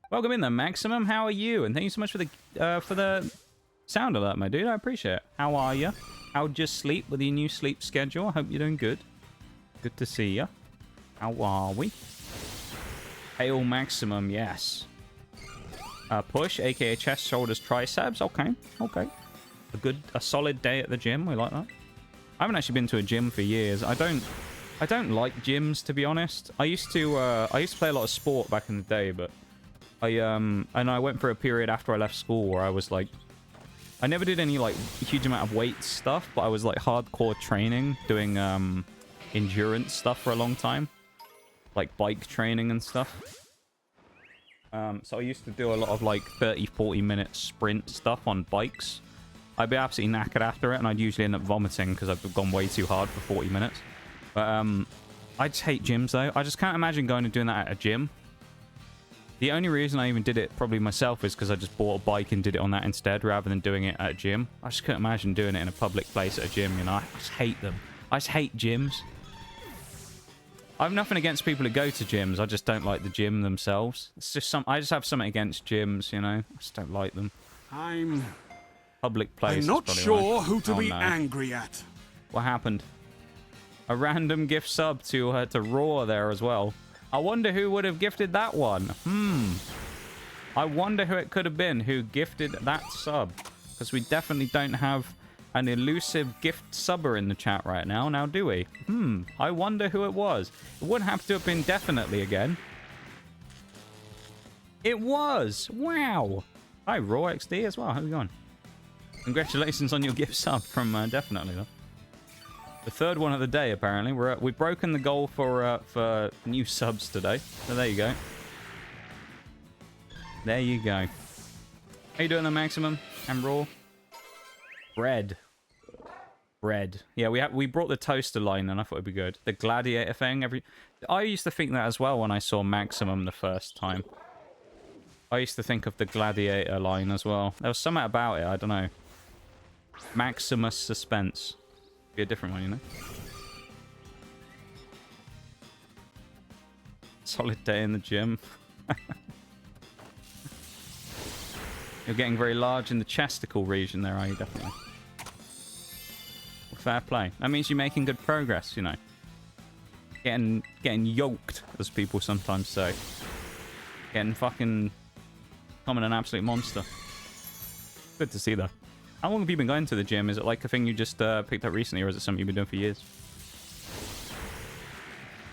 Welcome in there, Maximum. How are you? And thank you so much for the sound alert, my dude. I appreciate it. How are you? How'd you sleep with your new sleep schedule? I hope you're doing good. Good to see you. How are we? Hail Maximum, yes. Push, aka chest, shoulders, triceps. Okay, okay. A solid day at the gym. We like that. I haven't actually been to a gym for years. I don't like gyms, to be honest. I used to play a lot of sport back in the day, but and I went for a period after I left school where I was like, I never did any like huge amount of weight stuff, but I was like hardcore training, doing endurance stuff for a long time, like bike training and stuff. So I used to do a lot of like 30-40 minute sprint stuff on bikes. I'd be absolutely knackered after it, and I'd usually end up vomiting because I've gone way too hard for 40 minutes. But I just hate gyms, though. I just can't imagine going and doing that at a gym. The only reason I even did it probably myself is because I just bought a bike and did it on that instead rather than doing it at a gym. I just couldn't imagine doing it in a public place at a gym, you know. I just hate them. I just hate gyms. I have nothing against people who go to gyms. I just don't like the gym themselves. It's just I just have something against gyms, you know. I just don't like them. Public places.
I'm not sure who to be
no.
angry at.
What happened? A random gift sub to Raw there as well. I wonder who would have gifted that one. I wonder who it could have been who gifted that sub. Because we definitely don't have an elusive gift subber in the chat right now. Now, do we? I wonder who it was. It wouldn't have to have been definitely again. It was. Wow. Hi, Raw XD as well. How's it going? Congratulations on your gift sub from Definitely, though. The third one of the day, apparently. We've broken the goal for new subs today. So there you go. There you go. How you doing there, Maximum? And Raw? Bread. Yeah, we brought the toaster line and I thought it'd be good. The gladiator thing. I used to think that as well when I saw Maximum the first time. I used to think of the gladiator line as well. There was something about it, I don't know. Maximus Suspense. Be a different one, you know. Solid day in the gym. You're getting very large in the chesticle region there, are you? Definitely. Fair play. That means you're making good progress, you know. Getting yoked, as people sometimes say. Getting fucking... becoming an absolute monster. Good to see, though. How long have you been going to the gym? Is it like a thing you just picked up recently, or is it something you've been doing for years?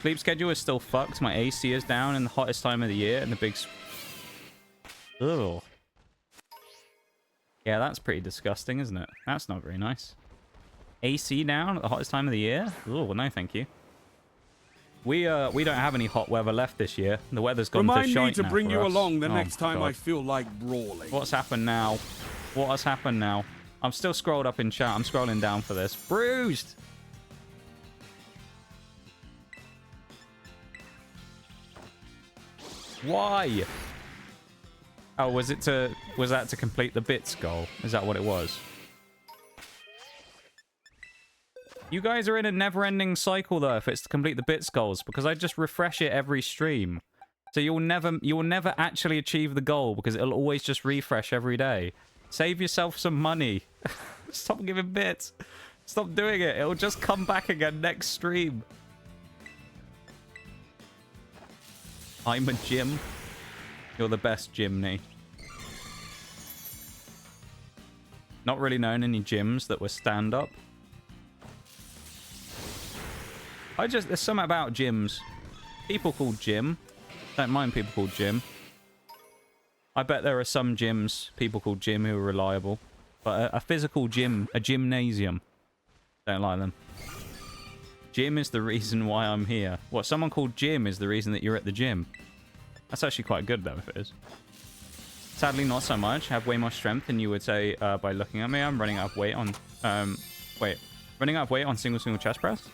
Sleep schedule is still fucked. My AC is down in the hottest time of the year, and the big... Ugh. Yeah, that's pretty disgusting, isn't it? That's not very nice. AC down at the hottest time of the year? Oh, no, thank you. We don't have any hot weather left this year. The weather's gone to shite now.
Remind me to bring you
us.
along the
Oh,
next time
God.
I feel like brawling.
What's happened now? What has happened now? I'm still scrolled up in chat. I'm scrolling down for this. Bruised! Why? Oh, was that to complete the bits goal? Is that what it was? You guys are in a never-ending cycle though if it's to complete the bits goals, because I just refresh it every stream. So you'll never actually achieve the goal because it'll always just refresh every day. Save yourself some money. Stop giving bits. Stop doing it. It'll just come back again next stream. I'm a Jim. You're the best, Jimny. Not really known any gyms that were stand-up. There's something about gyms. People called Jim. Don't mind people called Jim. I bet there are some gyms, people called Jim, who are reliable. But a physical gym, a gymnasium, don't like them. Jim is the reason why I'm here. What, someone called Jim is the reason that you're at the gym? That's actually quite good, though, if it is. Sadly, not so much. I have way more strength than you would say by looking at me. I'm running out of weight on... running out of weight on single chest press?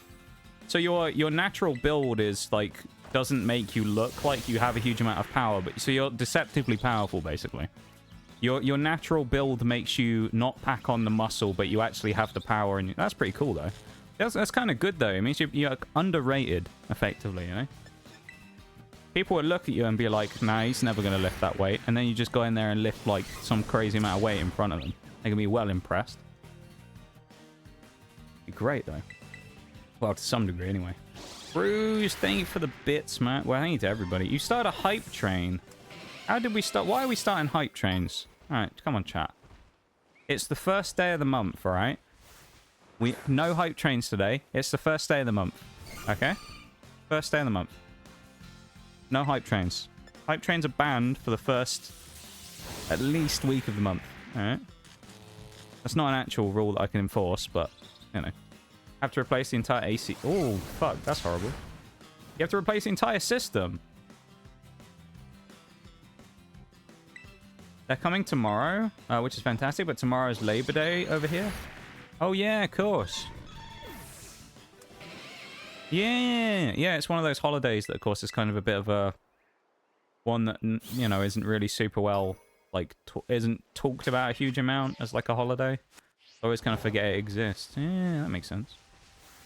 So your natural build is, like, doesn't make you look like you have a huge amount of power, but so you're deceptively powerful, basically. Your natural build makes you not pack on the muscle, but you actually have the power, and that's pretty cool, though. That's kind of good, though. It means you're underrated, effectively, you know? People would look at you and be like, nah, he's never going to lift that weight, and then you just go in there and lift, like, some crazy amount of weight in front of them. They're going to be well impressed. Be great, though. Well, to some degree, anyway. Bruce, thank you for the bits, man. Well, thank you to everybody. You started a hype train. How did we start? Why are we starting hype trains? All right, come on, chat. It's the first day of the month, all right? No hype trains today. It's the first day of the month, okay? First day of the month. No hype trains. Hype trains are banned for the first, at least, week of the month, all right? That's not an actual rule that I can enforce, but, you know. Have to replace the entire AC. Oh, fuck. That's horrible. You have to replace the entire system. They're coming tomorrow, which is fantastic, but tomorrow is Labor Day over here. Oh, yeah, of course. Yeah, it's one of those holidays that, of course, is kind of a bit of a... one that, you know, isn't really super well, like, isn't talked about a huge amount as, like, a holiday. I always kind of forget it exists. Yeah, that makes sense.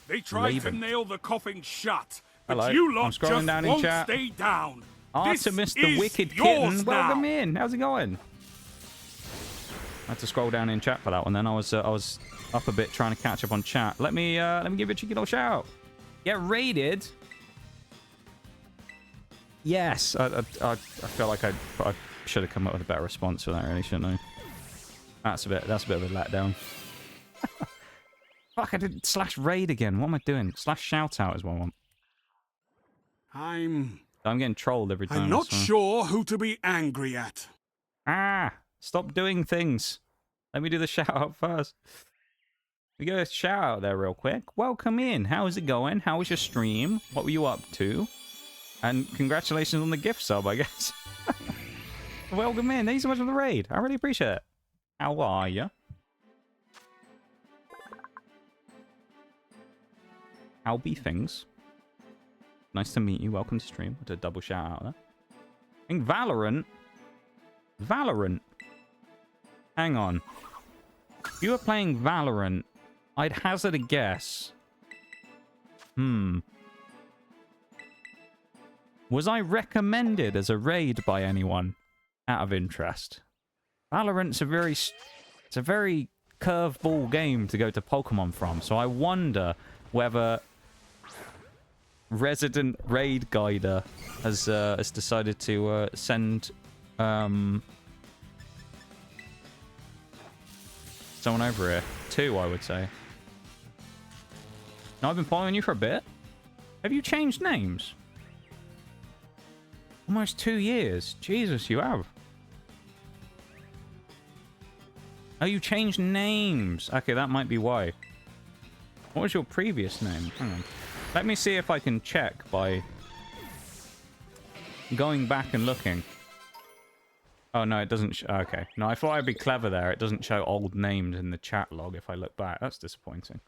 They tried to nail the coffin shut,
Hello.
But you lot
I'm scrolling
just
down in
won't
chat.
stay down.
Artemis
This
the
is
Wicked
yours
Kitten. Welcome
now.
in. How's it going? I had to scroll down in chat for that one. Then I was up a bit trying to catch up on chat. Let me give you a cheeky little shout out. Get raided. Yes. I feel like I should have come up with a better response for that, really, shouldn't I? That's a bit of a letdown. Fuck, I did /raid again. What am I doing? /shout out is what I want.
I'm
getting trolled every time.
not sure who to be angry at.
Ah, stop doing things. Let me do the shout out first. We go shout out there real quick. Welcome in. How's it going? How was your stream? What were you up to? And congratulations on the gift sub, I guess. Welcome in. Thank you so much for the raid. I really appreciate it. How are you? How be things? Nice to meet you. Welcome to stream. With a double shout out there. I think Valorant. Hang on. If you were playing Valorant, I'd hazard a guess. Was I recommended as a raid by anyone out of interest? Valorant's a very curveball game to go to Pokemon from, so I wonder whether Resident Raid Guider has decided to send someone over here. 2, I would say. Now, I've been following you for a bit. Have you changed names? Almost 2 years. Jesus, you have. Oh, you changed names. Okay, that might be why. What was your previous name? Hang on. Let me see if I can check by going back and looking. Oh, no, it doesn't... okay. No, I thought I'd be clever there. It doesn't show old names in the chat log if I look back. That's disappointing.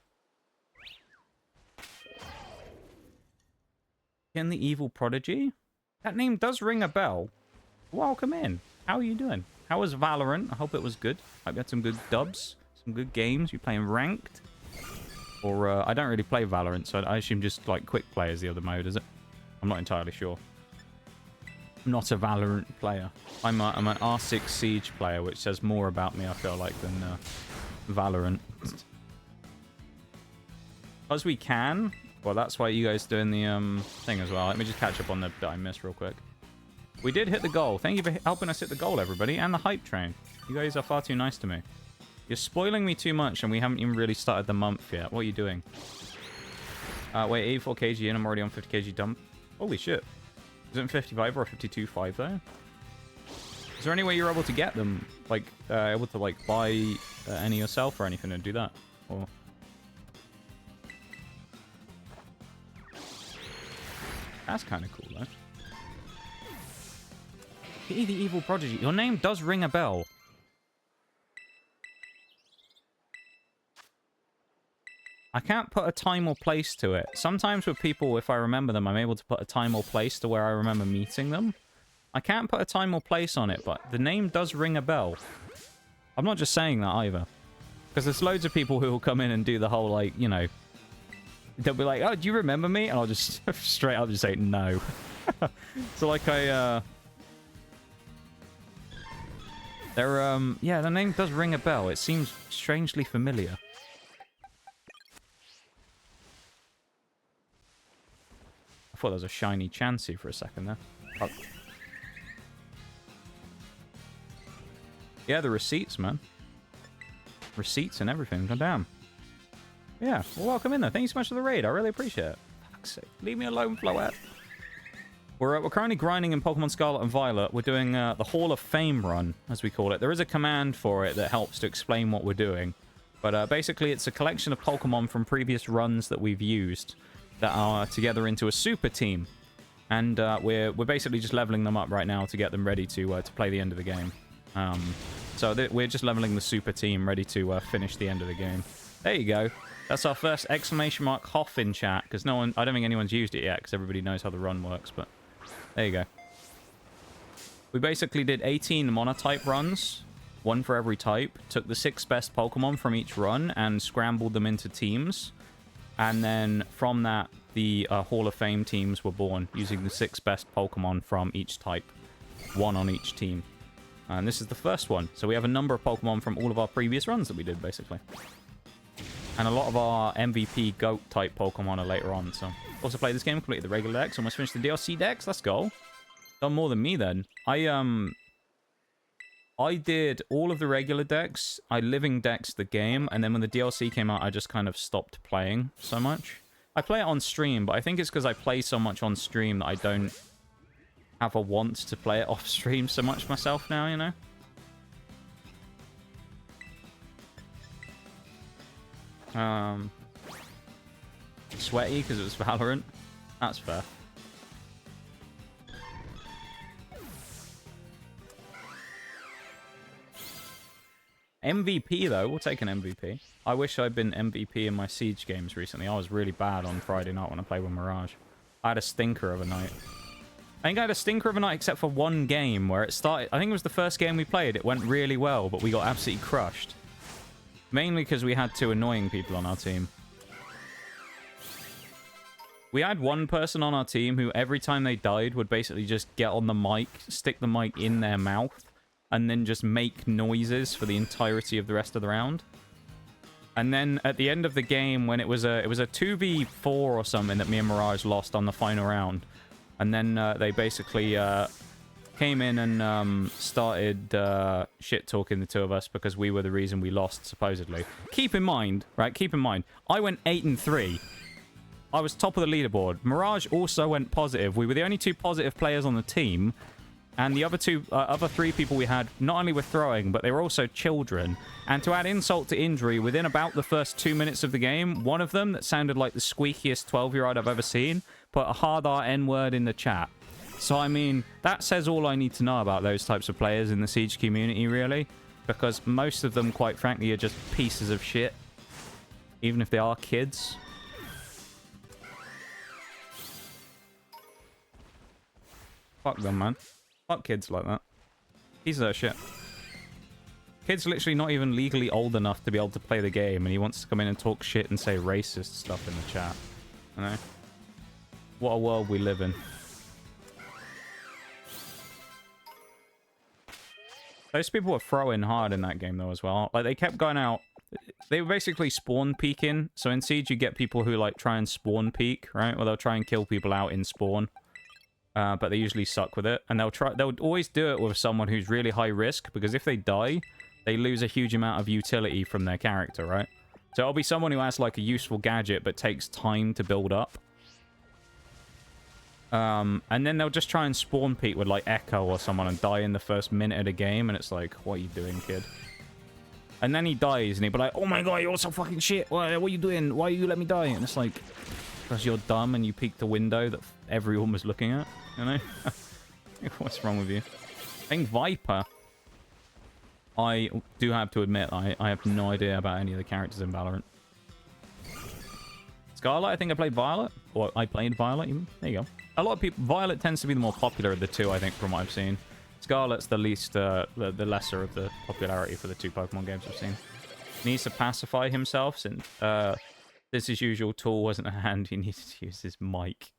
Again, the Evil Prodigy? That name does ring a bell. Welcome in. How are you doing? How was Valorant? I hope it was good. Hope you had some good dubs. Some good games. You playing ranked? Or, I don't really play Valorant, so I assume just, like, quick play is the other mode, is it? I'm not entirely sure. I'm not a Valorant player. I'm an R6 Siege player, which says more about me, I feel like, than Valorant. As we can. Well, that's why you guys doing the thing as well. Let me just catch up on the bit I missed real quick. We did hit the goal. Thank you for helping us hit the goal, everybody, and the hype train. You guys are far too nice to me. You're spoiling me too much, and we haven't even really started the month yet. What are you doing? Wait, 84 kg in. I'm already on 50 kg dump. Holy shit. Is it 55 or 52.5 though? Is there any way you're able to get them? Like, able to, like, buy any yourself or anything and do that? Or... That's kind of cool, though. Hey, the Evil Prodigy. Your name does ring a bell. I can't put a time or place to it. Sometimes with people, if I remember them, I'm able to put a time or place to where I remember meeting them. I can't put a time or place on it, but the name does ring a bell. I'm not just saying that either. Because there's loads of people who will come in and do the whole, like, you know... They'll be like, oh, do you remember me? And I'll just straight up just say, no. So, like, yeah, the name does ring a bell. It seems strangely familiar. I thought there was a shiny Chansey for a second there. Oh. Yeah, the receipts, man. Receipts and everything. God damn. Yeah, well, welcome in there. Thank you so much for the raid. I really appreciate it. Fuck's sake. Leave me alone, Floette. We're currently grinding in Pokemon Scarlet and Violet. We're doing the Hall of Fame run, as we call it. There is a command for it that helps to explain what we're doing. But basically, it's a collection of Pokemon from previous runs that we've used that are together into a super team. And we're basically just leveling them up right now to get them ready to play the end of the game. So we're just leveling the super team ready to finish the end of the game. There you go. That's our first exclamation mark Hoff in chat, because I don't think anyone's used it yet, because everybody knows how the run works, but there you go. We basically did 18 monotype runs, one for every type, took the 6 best Pokemon from each run and scrambled them into teams. And then from that, the Hall of Fame teams were born using the 6 best Pokemon from each type. 1 on each team. And this is the first one. So we have a number of Pokemon from all of our previous runs that we did, basically. And a lot of our MVP GOAT type Pokemon are later on. So also played this game, completed the regular decks, almost finished the DLC decks. Let's go. Done more than me then. I did all of the regular decks. I living decks the game, and then when the DLC came out, I just kind of stopped playing so much. I play it on stream, but I think it's because I play so much on stream that I don't have a want to play it off stream so much myself now, you know? Sweaty because it was Valorant. That's fair. MVP, though. We'll take an MVP. I wish I'd been MVP in my Siege games recently. I was really bad on Friday night when I played with Mirage. I had a stinker of a night. I think I had a stinker of a night except for one game where it started... I think it was the first game we played. It went really well, but we got absolutely crushed. Mainly because we had 2 annoying people on our team. We had one person on our team who every time they died would basically just get on the mic, stick the mic in their mouth, and then just make noises for the entirety of the rest of the round. And then at the end of the game, when it was a 2v4 or something that me and Mirage lost on the final round, and then they basically came in and started shit-talking the 2 of us because we were the reason we lost, supposedly. Keep in mind, I went 8-3. I was top of the leaderboard. Mirage also went positive. We were the only 2 positive players on the team. And the other 3 people we had not only were throwing, but they were also children. And to add insult to injury, within about the first 2 minutes of the game, one of them that sounded like the squeakiest 12-year-old I've ever seen put a hard R N-word in the chat. So, I mean, that says all I need to know about those types of players in the Siege community, really. Because most of them, quite frankly, are just pieces of shit. Even if they are kids. Fuck them, man. Fuck kids like that. He's shit. Kid's literally not even legally old enough to be able to play the game, and he wants to come in and talk shit and say racist stuff in the chat. You know? What a world we live in. Those people were throwing hard in that game, though, as well. Like, they kept going out. They were basically spawn peeking. So in Siege, you get people who, like, try and spawn peek, right? Or they'll try and kill people out in spawn. But they usually suck with it. And they'll always do it with someone who's really high risk, because if they die, they lose a huge amount of utility from their character, right? So it'll be someone who has, like, a useful gadget, but takes time to build up. And then they'll just try and spawn peek with, like, Echo or someone and die in the first minute of the game, and it's like, what are you doing, kid? And then he dies, and he'll be like, oh my god, you're so fucking shit. What are you doing? Why you let me die? And it's like, because you're dumb and you peeked the window that everyone was looking at, you know? What's wrong with you? I think Viper, I do have to admit, I have no idea about any of the characters in Valorant. Scarlet, I think I played Violet. Or I played Violet, even. There you go. A lot of people... Violet tends to be the more popular of the 2, I think, from what I've seen. Scarlet's the least... the lesser of the popularity for the 2 Pokemon games I've seen. Needs to pacify himself since... this as usual tool wasn't at hand. He needed to use his mic.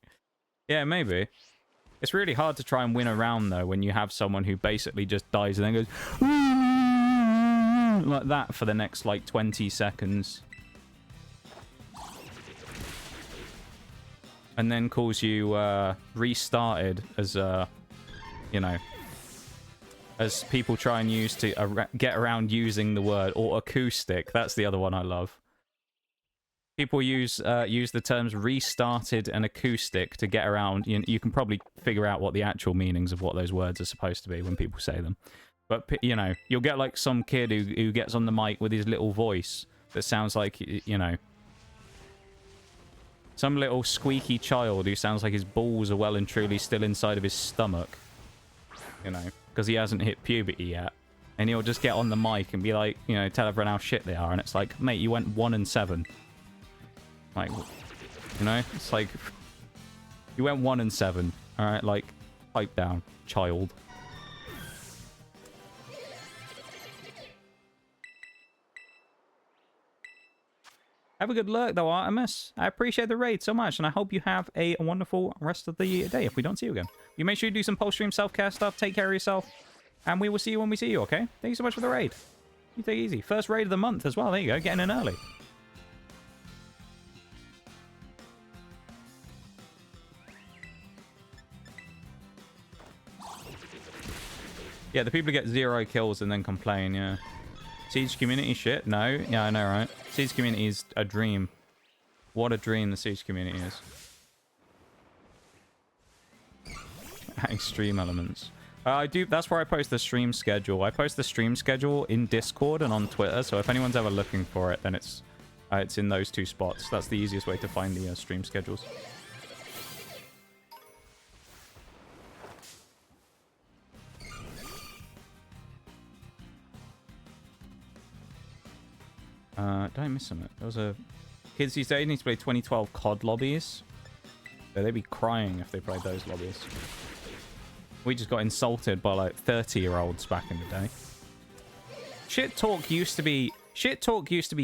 Yeah, maybe. It's really hard to try and win a round, though, when you have someone who basically just dies and then goes... like that for the next, like, 20 seconds. And then calls you, restarted as, you know... as people try and use to get around using the word, or acoustic. That's the other one I love. People use the terms restarted and acoustic to get around. You can probably figure out what the actual meanings of what those words are supposed to be when people say them. But, you know, you'll get, like, some kid who gets on the mic with his little voice that sounds like, you know... some little squeaky child who sounds like his balls are well and truly still inside of his stomach. You know, because he hasn't hit puberty yet. And he'll just get on the mic and be like, you know, tell everyone how shit they are. And it's like, mate, you went 1-7. Like, you know, it's like, you went 1-7. All right, like, pipe down, child. Have a good lurk, though, Artemis. I appreciate the raid so much, and I hope you have a wonderful rest of the day if we don't see you again. You make sure you do some post-stream self-care stuff, take care of yourself, and we will see you when we see you, okay? Thank you so much for the raid. You take it easy. First raid of the month as well. There you go, getting in early. Yeah, the people who get 0 kills and then complain, yeah. Siege community shit? No. Yeah, I know, right? Siege community is a dream. What a dream the Siege community is. Extreme elements. That's where I post the stream schedule. I post the stream schedule in Discord and on Twitter, so if anyone's ever looking for it, then it's in those 2 spots. That's the easiest way to find the stream schedules. Did I miss something? There was a... Kids these days need to play 2012 COD lobbies. So they'd be crying if they played those lobbies. We just got insulted by like 30-year-olds back in the day. Shit talk used to be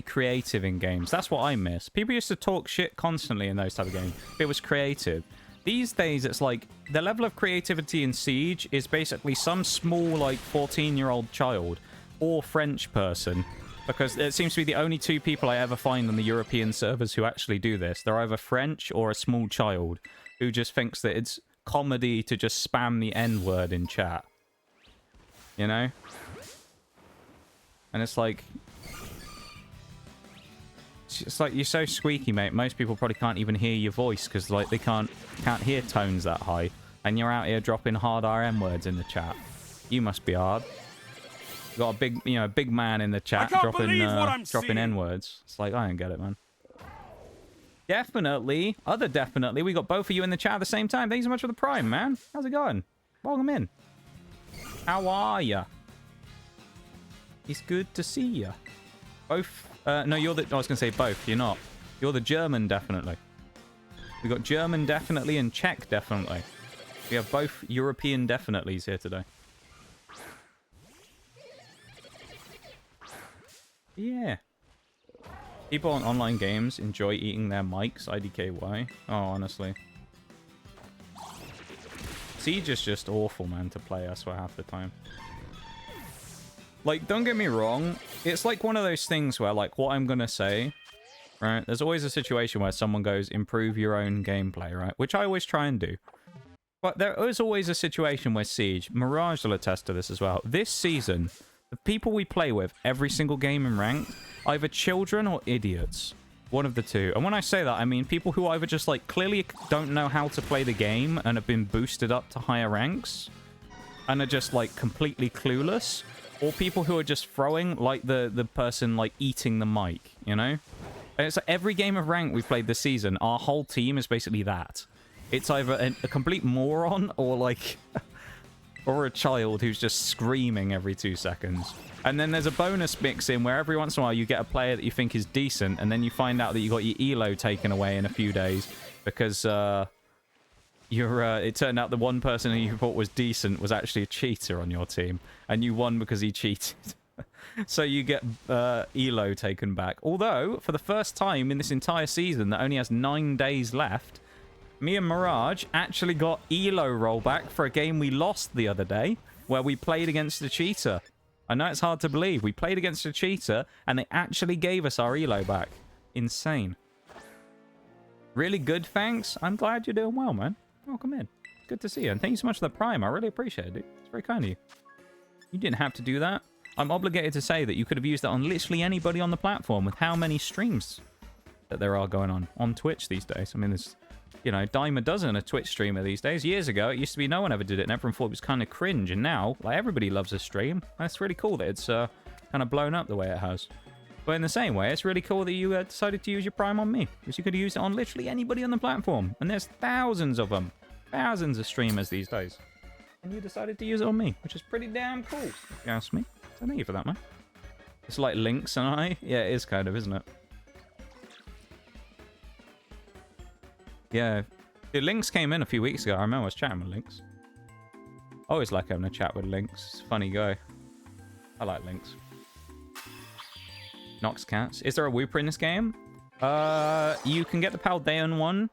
creative in games. That's what I miss. People used to talk shit constantly in those type of games. It was creative. These days, it's like the level of creativity in Siege is basically some small like 14-year-old child or French person. Because it seems to be the only 2 people I ever find on the European servers who actually do this. They're either French or a small child who just thinks that it's comedy to just spam the N-word in chat. You know? And it's like... It's like, you're so squeaky, mate. Most people probably can't even hear your voice because like they can't hear tones that high. And you're out here dropping hard RM words in the chat. You must be hard. Got a big man in the chat dropping N-words. It's like, I don't get it, man. Definitely. Definitely. We got both of you in the chat at the same time. Thanks so much for the prime, man. How's it going? Welcome in. How are ya? It's good to see ya. Both. No, you're the... I was going to say both. You're not. You're the German, definitely. We got German, definitely, and Czech, definitely. We have both European definitelys here today. Yeah. People on online games enjoy eating their mics, IDKY. Oh, honestly. Siege is just awful, man, to play, I swear, half the time. Like, don't get me wrong. It's like one of those things where, like, what I'm gonna say, right? There's always a situation where someone goes, improve your own gameplay, right? Which I always try and do. But there is always a situation where Siege, Mirage will attest to this as well. This season... The people we play with every single game in ranked, either children or idiots. One of the two. And when I say that, I mean people who either just like clearly don't know how to play the game and have been boosted up to higher ranks and are just like completely clueless, or people who are just throwing like the person like eating the mic, you know? And it's like every game of rank we've played this season, our whole team is basically that. It's either a complete moron or like... or a child who's just screaming every 2 seconds. And then there's a bonus mix in where every once in a while you get a player that you think is decent, and then you find out that you got your elo taken away in a few days because it turned out the one person who you thought was decent was actually a cheater on your team, and you won because he cheated. So you get elo taken back. Although, for the first time in this entire season that only has 9 days left, me and Mirage actually got elo rollback for a game we lost the other day, where we played against a cheater. I know it's hard to believe. We played against a cheater, and they actually gave us our elo back. Insane. Really good, thanks. I'm glad you're doing well, man. Welcome in. Good to see you, and thank you so much for the prime. I really appreciate it, dude. It's very kind of you. You didn't have to do that. I'm obligated to say that you could have used that on literally anybody on the platform with how many streams that there are going on Twitch these days. I mean, there's... You know, dime a dozen a Twitch streamer these days. Years ago, it used to be no one ever did it, and everyone thought it was kind of cringe. And now, like, everybody loves a stream. That's really cool that it's kind of blown up the way it has. But in the same way, it's really cool that you decided to use your Prime on me, because you could have used it on literally anybody on the platform. And there's thousands of them. Thousands of streamers these days. And you decided to use it on me, which is pretty damn cool, if you ask me. So thank you for that, man. It's like Lynx and I. Yeah, it is kind of, isn't it? Yeah. Dude, Lynx came in a few weeks ago. I remember I was chatting with Lynx. I always like having a chat with Lynx. Funny guy. I like Lynx. Nox Cats. Is there a Wooper in this game? You can get the Paldean one.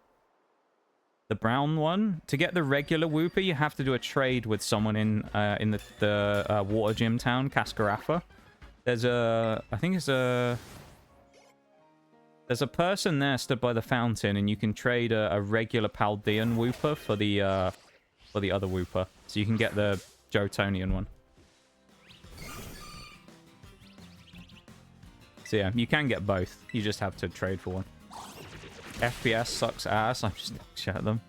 The brown one. To get the regular Wooper, you have to do a trade with someone in the water gym town, Cascarafa. There's a... I think it's a... There's a person there stood by the fountain, and you can trade a regular Paldean Wooper for the other Wooper. So you can get the Jotonian one. So yeah, you can get both. You just have to trade for one. FPS sucks ass. I'm just shit at them.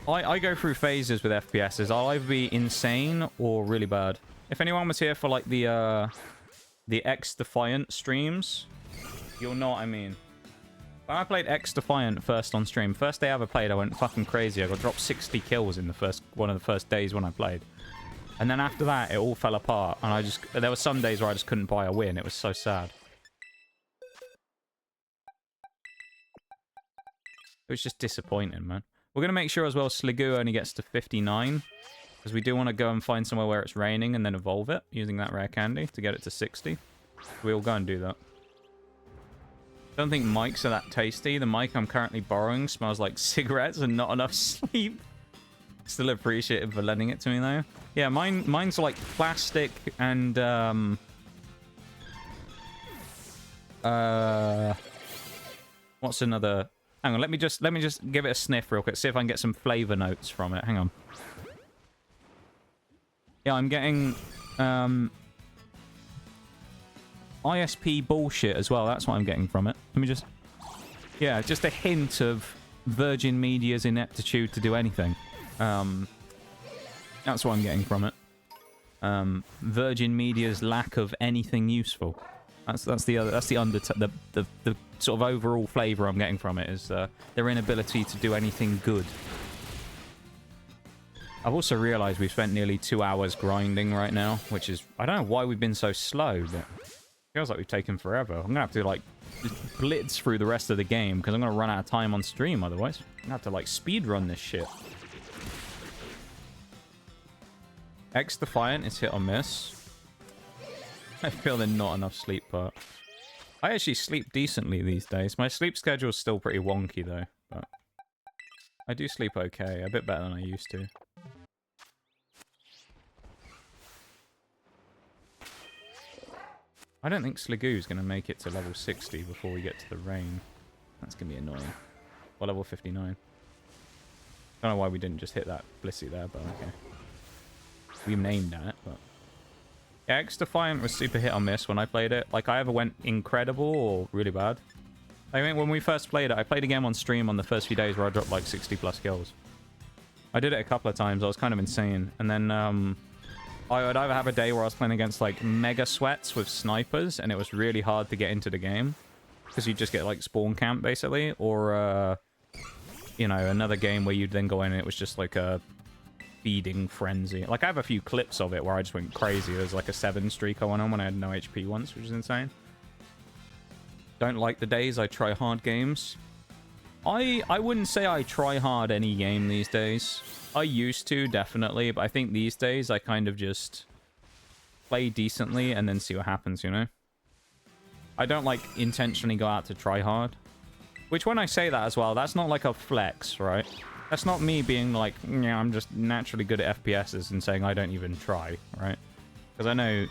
I go through phases with FPSs. I'll either be insane or really bad. If anyone was here for like the X-Defiant streams, you'll know what I mean. When I played X-Defiant first on stream, first day I ever played, I went fucking crazy. I got dropped 60 kills in one of the first days when I played. And then after that, it all fell apart. And there were some days where I just couldn't buy a win. It was so sad. It was just disappointing, man. We're going to make sure as well Sliggoo only gets to 59. Because we do want to go and find somewhere where it's raining and then evolve it using that rare candy to get it to 60. We'll go and do that. Don't think mics are that tasty. The mic I'm currently borrowing smells like cigarettes and not enough sleep. Still appreciative for lending it to me though. Yeah, mine's like plastic and what's another? Hang on, let me just give it a sniff real quick. See if I can get some flavor notes from it. Hang on. Yeah, I'm getting ISP bullshit as well. That's what I'm getting from it. Let me just... Yeah, just a hint of Virgin Media's ineptitude to do anything. That's what I'm getting from it. Virgin Media's lack of anything useful. That's the sort of overall flavor I'm getting from it is their inability to do anything good. I've also realized we've spent nearly 2 hours grinding right now, which is... I don't know why we've been so slow, but... Feels like we've taken forever. I'm gonna have to, like, just blitz through the rest of the game, because I'm gonna run out of time on stream otherwise. I'm gonna have to, like, speed run this shit. X-Defiant is hit or miss. I feel there's not enough sleep, but... I actually sleep decently these days. My sleep schedule's still pretty wonky, though, but... I do sleep okay, a bit better than I used to. I don't think Sliggoo's going to make it to level 60 before we get to the rain. That's going to be annoying. Or level 59. Don't know why we didn't just hit that Blissey there, but okay. We named at it, but... Yeah, X-Defiant was super hit or miss when I played it. Like, I either went incredible or really bad. I mean, when we first played it, I played a game on stream on the first few days where I dropped like 60 plus kills. I did it a couple of times. I was kind of insane. And then, I would either have a day where I was playing against, like, mega sweats with snipers, and it was really hard to get into the game. Because you just get, like, spawn camp, basically. Or, you know, another game where you'd then go in and it was just, like, a feeding frenzy. Like, I have a few clips of it where I just went crazy. There's, like, a 7 streak I went on when I had no HP once, which is insane. Don't like the days I try hard games. I wouldn't say I try hard any game these days. I used to, definitely, but I think these days I kind of just play decently and then see what happens, you know? I don't, like, intentionally go out to try hard. Which, when I say that as well, that's not like a flex, right? That's not me being like, yeah, I'm just naturally good at FPSs and saying I don't even try, right? Because I know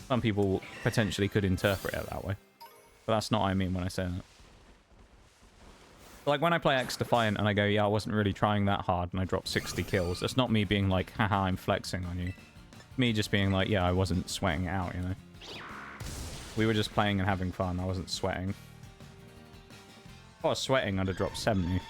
some people potentially could interpret it that way. But that's not what I mean when I say that. Like, when I play X-Defiant and I go, yeah, I wasn't really trying that hard and I dropped 60 kills, that's not me being like, haha, I'm flexing on you. Me just being like, yeah, I wasn't sweating it out, you know? We were just playing and having fun. I wasn't sweating. If I was sweating, I'd have dropped 70.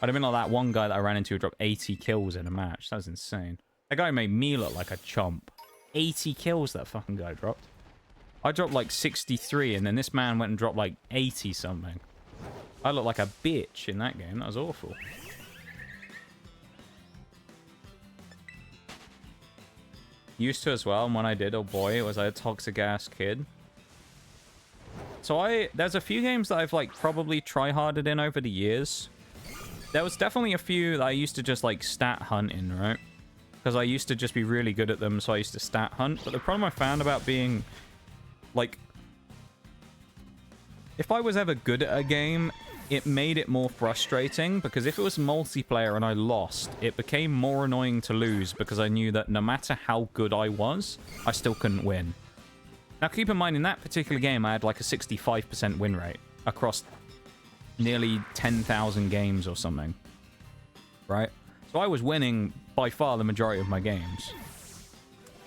I'd have been like that one guy that I ran into who dropped 80 kills in a match. That was insane. That guy made me look like a chump. 80 kills that fucking guy dropped. I dropped like 63, and then this man went and dropped like 80 something. I looked like a bitch in that game. That was awful. Used to as well, and when I did, oh boy, was I a toxic ass kid. So there's a few games that I've like probably tryharded in over the years. There was definitely a few that I used to just like stat hunt in, right? Because I used to just be really good at them, so I used to stat hunt. But the problem I found about being like if I was ever good at a game, it made it more frustrating, because if it was multiplayer and I lost, it became more annoying to lose because I knew that no matter how good I was, I still couldn't win. Now, keep in mind, in that particular game, I had like a 65% win rate across nearly 10,000 games or something, right? So I was winning by far the majority of my games.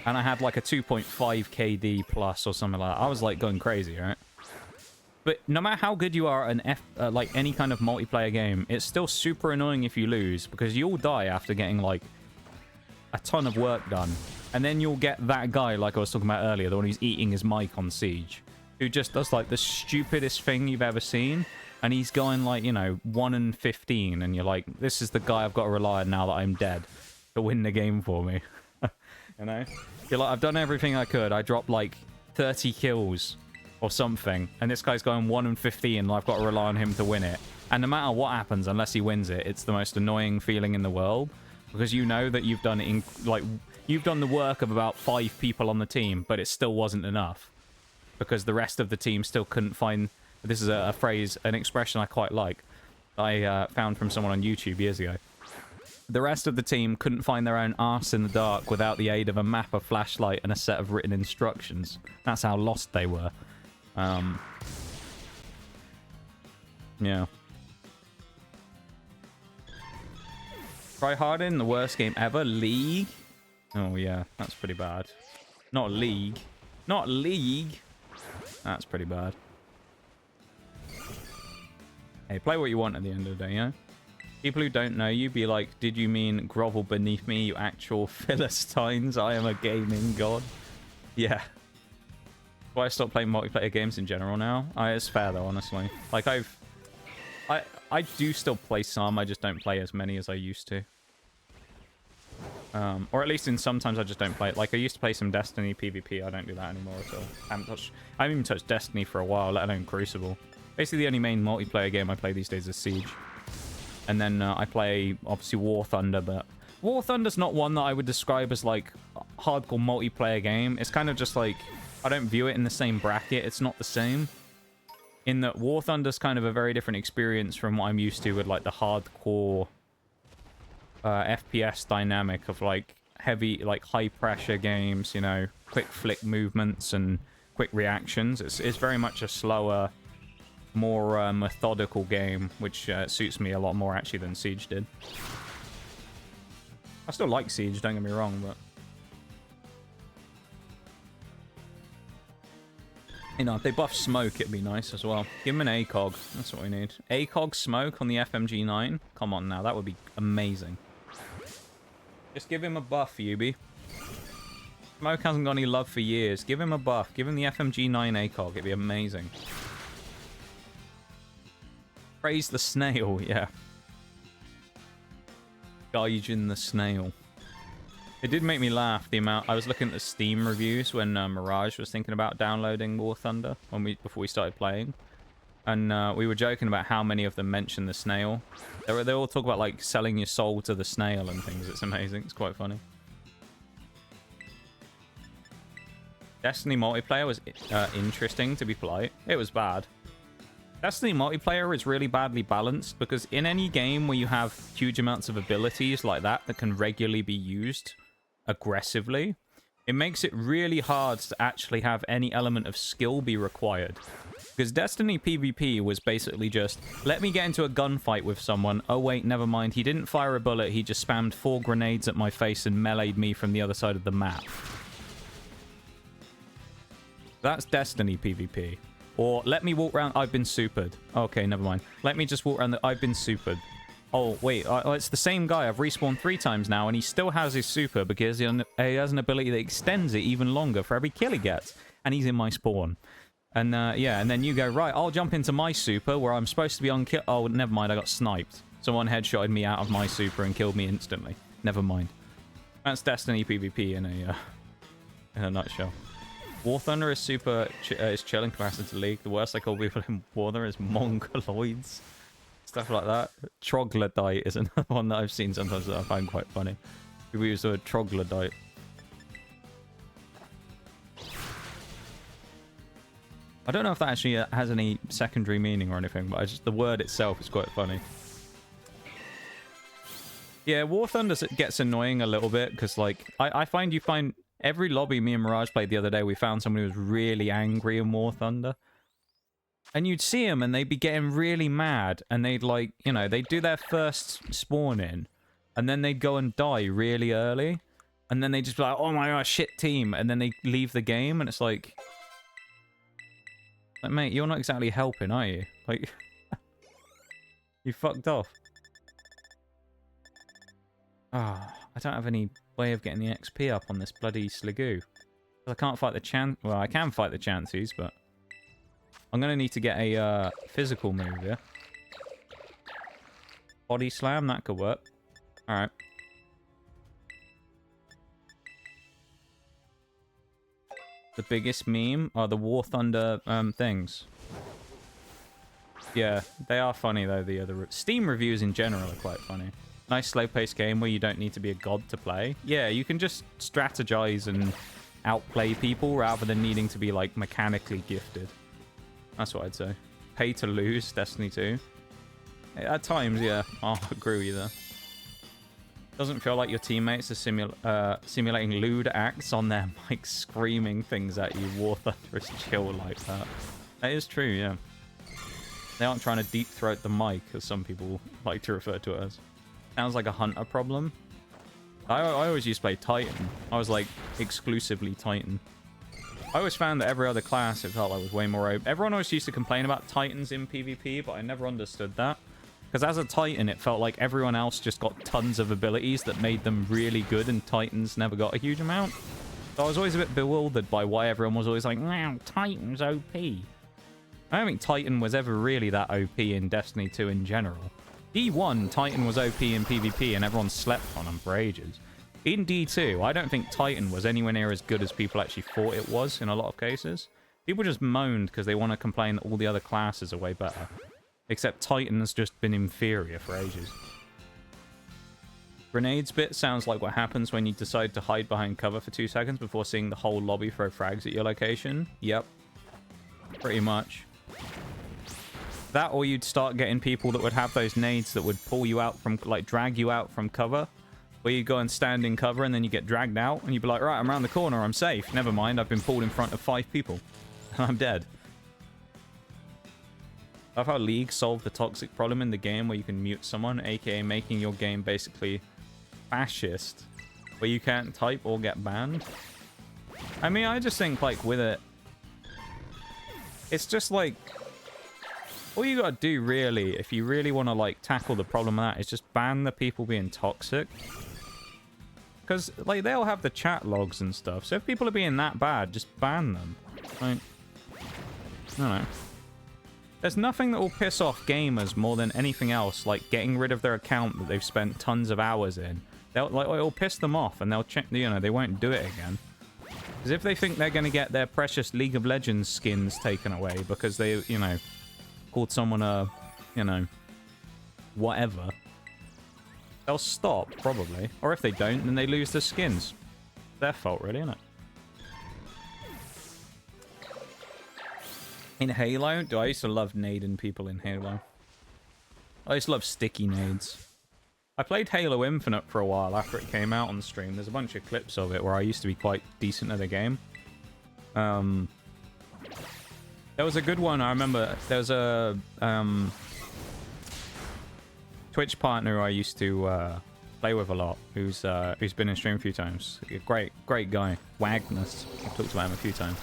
And I had like a 2.5 KD plus or something like that. I was like going crazy, right? But no matter how good you are at like any kind of multiplayer game, it's still super annoying if you lose, because you'll die after getting like a ton of work done. And then you'll get that guy, like I was talking about earlier, the one who's eating his mic on Siege, who just does like the stupidest thing you've ever seen. And he's going like, you know, 1-15. And you're like, this is the guy I've got to rely on now that I'm dead to win the game for me. You know? You're like, I've done everything I could. I dropped like 30 kills or something. And this guy's going 1-15 and I've got to rely on him to win it. And no matter what happens, unless he wins it, it's the most annoying feeling in the world. Because you know that you've done it in, like, you've done the work of about 5 people on the team, but it still wasn't enough. Because the rest of the team still couldn't find... This is a phrase, an expression I quite like. I found from someone on YouTube years ago. The rest of the team couldn't find their own arse in the dark without the aid of a map, a flashlight, and a set of written instructions. That's how lost they were. Yeah. Try Harden, the worst game ever. League? Oh, yeah. That's pretty bad. Not League. Not League! That's pretty bad. Hey, play what you want at the end of the day, yeah? People who don't know you be like, did you mean grovel beneath me, you actual Philistines? I am a gaming god. Yeah. Why I stopped playing multiplayer games in general now? It's fair though, honestly. Like I do still play some, I just don't play as many as I used to. Or at least in sometimes I just don't play it. Like I used to play some Destiny PvP, I don't do that anymore at all. I haven't even touched Destiny for a while, let alone Crucible. Basically the only main multiplayer game I play these days is Siege. And then I play, obviously, War Thunder, but War Thunder's not one that I would describe as, like, hardcore multiplayer game. It's kind of just, like, I don't view it in the same bracket. It's not the same. In that War Thunder's kind of a very different experience from what I'm used to with, like, the hardcore FPS dynamic of, like, heavy, like, high-pressure games, you know, quick flick movements and quick reactions. It's very much a slower... more methodical game, which suits me a lot more actually than Siege did. I still like Siege, don't get me wrong, but you know, if they buff smoke, it'd be nice as well. Give him an ACOG, that's what we need. ACOG smoke on the FMG9? Come on now, that would be amazing. Just give him a buff, Yubi. Smoke hasn't got any love for years. Give him a buff. Give him the FMG9 ACOG, it'd be amazing. Praise the snail, yeah. Gaijin the snail. It did make me laugh, the amount... I was looking at the Steam reviews when Mirage was thinking about downloading War Thunder before we started playing. And we were joking about how many of them mentioned the snail. They all talk about, like, selling your soul to the snail and things. It's amazing. It's quite funny. Destiny multiplayer was interesting, to be polite. It was bad. Destiny multiplayer is really badly balanced because in any game where you have huge amounts of abilities like that can regularly be used aggressively, it makes it really hard to actually have any element of skill be required. Because Destiny PvP was basically just, let me get into a gunfight with someone. Oh wait, never mind. He didn't fire a bullet. He just spammed 4 grenades at my face and meleeed me from the other side of the map. That's Destiny PvP. Or, let me walk around, I've been supered. Okay, never mind. Let me just walk around, I've been supered. Oh, wait, it's the same guy. I've respawned 3 times now, and he still has his super because he has an ability that extends it even longer for every kill he gets. And he's in my spawn. And, yeah, and then you go, right, I'll jump into my super where I'm supposed to be on kill. Oh, never mind, I got sniped. Someone headshotted me out of my super and killed me instantly. Never mind. That's Destiny PvP in a nutshell. War Thunder is super is chill in comparison to League. The worst I call people in War Thunder is mongoloids. Stuff like that. Troglodyte is another one that I've seen sometimes that I find quite funny. People use the word troglodyte. I don't know if that actually has any secondary meaning or anything, but the word itself is quite funny. Yeah, War Thunder gets annoying a little bit because, like, I find you find every lobby me and Mirage played the other day, we found someone who was really angry in War Thunder. And you'd see them and they'd be getting really mad and they'd, like, you know, they'd do their first spawn in and then they'd go and die really early. And then they'd just be like, oh my god, shit team. And then they leave the game and it's like, mate, you're not exactly helping, are you? Like, you fucked off. Ah, oh, I don't have any way of getting the XP up on this bloody Sliggoo. I can't fight the well, I can fight the chances, but I'm gonna need to get a physical move here. Body slam, that could work. Alright. The biggest meme are the War Thunder things. Yeah, they are funny though, the other Steam reviews in general are quite funny. Nice slow-paced game where you don't need to be a god to play. Yeah, you can just strategize and outplay people rather than needing to be, like, mechanically gifted. That's what I'd say. Pay to lose, Destiny 2. At times, yeah, I'll agree with you there. Doesn't feel like your teammates are simulating lewd acts on their mic, screaming things at you. War Thunder is chill like that. That is true, yeah. They aren't trying to deep throat the mic, as some people like to refer to it as. Sounds like a Hunter problem. I always used to play Titan. I was like exclusively Titan. I always found that every other class it felt like was way more open. Everyone always used to complain about Titans in PvP, but I never understood that. Because as a Titan, it felt like everyone else just got tons of abilities that made them really good, and Titans never got a huge amount. So I was always a bit bewildered by why everyone was always like, wow, Titan's OP. I don't think Titan was ever really that OP in Destiny 2 in general. D1, Titan was OP in PvP and everyone slept on him for ages. In D2, I don't think Titan was anywhere near as good as people actually thought it was in a lot of cases. People just moaned because they want to complain that all the other classes are way better. Except Titan has just been inferior for ages. Grenades bit sounds like what happens when you decide to hide behind cover for 2 seconds before seeing the whole lobby throw frags at your location. Yep. Pretty much. That, or you'd start getting people that would have those nades that would pull you out from, like, drag you out from cover. Where you go and stand in cover and then you get dragged out and you'd be like, right, I'm around the corner, I'm safe. Never mind, I've been pulled in front of 5 people. And I'm dead. I love how League solved the toxic problem in the game where you can mute someone, aka making your game basically fascist. Where you can't type or get banned. I mean, I just think, like, with it... It's just like... All you gotta do, really, if you really want to, like, tackle the problem of that, is just ban the people being toxic. Because, like, they'll have the chat logs and stuff. So if people are being that bad, just ban them. Like, I don't know. There's nothing that will piss off gamers more than anything else, like getting rid of their account that they've spent tons of hours in. They'll, like, it'll piss them off, and they'll check, you know, they won't do it again. Because if they think they're going to get their precious League of Legends skins taken away because they, you know, called someone a, you know, whatever, they'll stop, probably. Or if they don't, then they lose their skins. Their fault, really, isn't it? In Halo, I used to love nading people in Halo. I used to love sticky nades. I played Halo Infinite for a while after it came out on the stream. There's a bunch of clips of it where I used to be quite decent at the game. There was a good one, I remember. There was a Twitch partner I used to play with a lot, who's been in stream a few times. A great guy, Wagnus. I've talked about him a few times.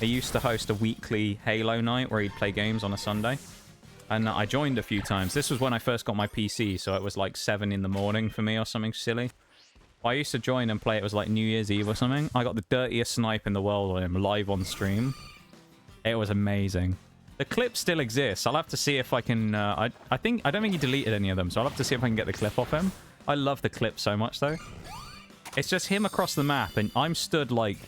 He used to host a weekly Halo night where he'd play games on a Sunday. And I joined a few times. This was when I first got my PC, so it was like 7 in the morning for me or something silly. I used to join and play, it was like New Year's Eve or something. I got the dirtiest snipe in the world on him live on stream. It was amazing. The clip still exists. I'll have to see if I can... I don't think he deleted any of them, so I'll have to see if I can get the clip off him. I love the clip so much, though. It's just him across the map, and I'm stood, like,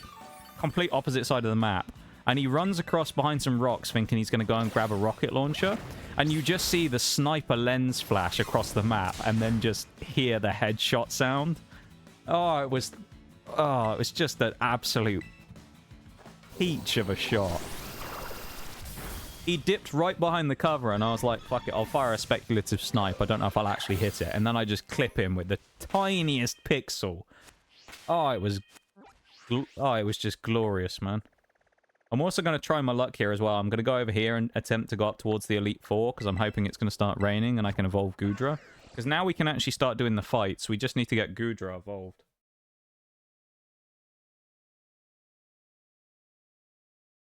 complete opposite side of the map. And he runs across behind some rocks thinking he's going to go and grab a rocket launcher. And you just see the sniper lens flash across the map and then just hear the headshot sound. Oh, it was just an absolute peach of a shot. He dipped right behind the cover, and I was like, fuck it, I'll fire a speculative snipe. I don't know if I'll actually hit it. And then I just clip him with the tiniest pixel. Oh, it was just glorious, man. I'm also going to try my luck here as well. I'm going to go over here and attempt to go up towards the Elite Four, because I'm hoping it's going to start raining and I can evolve Gudra. Because now we can actually start doing the fights. We just need to get Gudra evolved.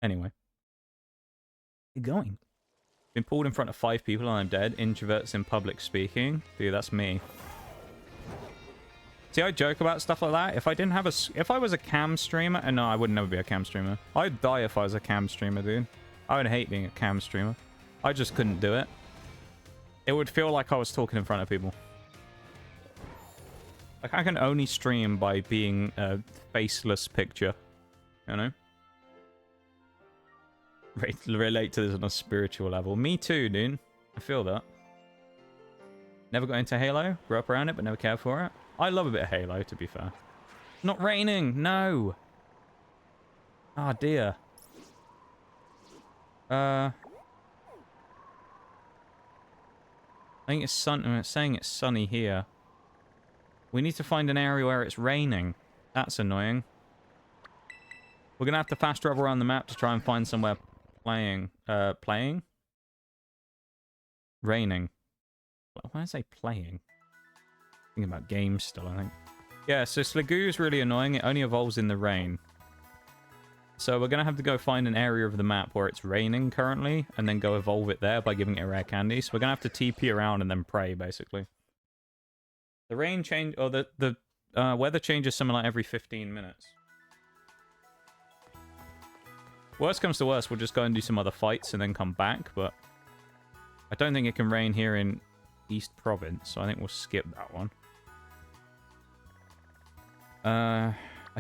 Anyway. Keep going. Been pulled in front of 5 people and I'm dead. Introverts in public speaking. Dude, that's me. See, I joke about stuff like that. If I didn't have if I was a cam streamer, and no, I would never be a cam streamer. I'd die if I was a cam streamer, dude. I would hate being a cam streamer. I just couldn't do it. It would feel like I was talking in front of people. Like, I can only stream by being a faceless picture. You know? Relate to this on a spiritual level. Me too, dude. I feel that. Never got into Halo. Grew up around it, but never cared for it. I love a bit of Halo, to be fair. Not raining! No! Ah, dear. I think it's it's saying it's sunny here. We need to find an area where it's raining. That's annoying. We're gonna have to fast travel around the map to try and find somewhere playing. Raining. Why did I say playing? Thinking about games still, I think. Yeah, so Sliggoo is really annoying. It only evolves in the rain. So we're going to have to go find an area of the map where it's raining currently, and then go evolve it there by giving it a rare candy. So we're going to have to TP around and then pray, basically. The rain change, or the weather changes something like every 15 minutes. Worst comes to worst, we'll just go and do some other fights and then come back, but I don't think it can rain here in East Province, so I think we'll skip that one. I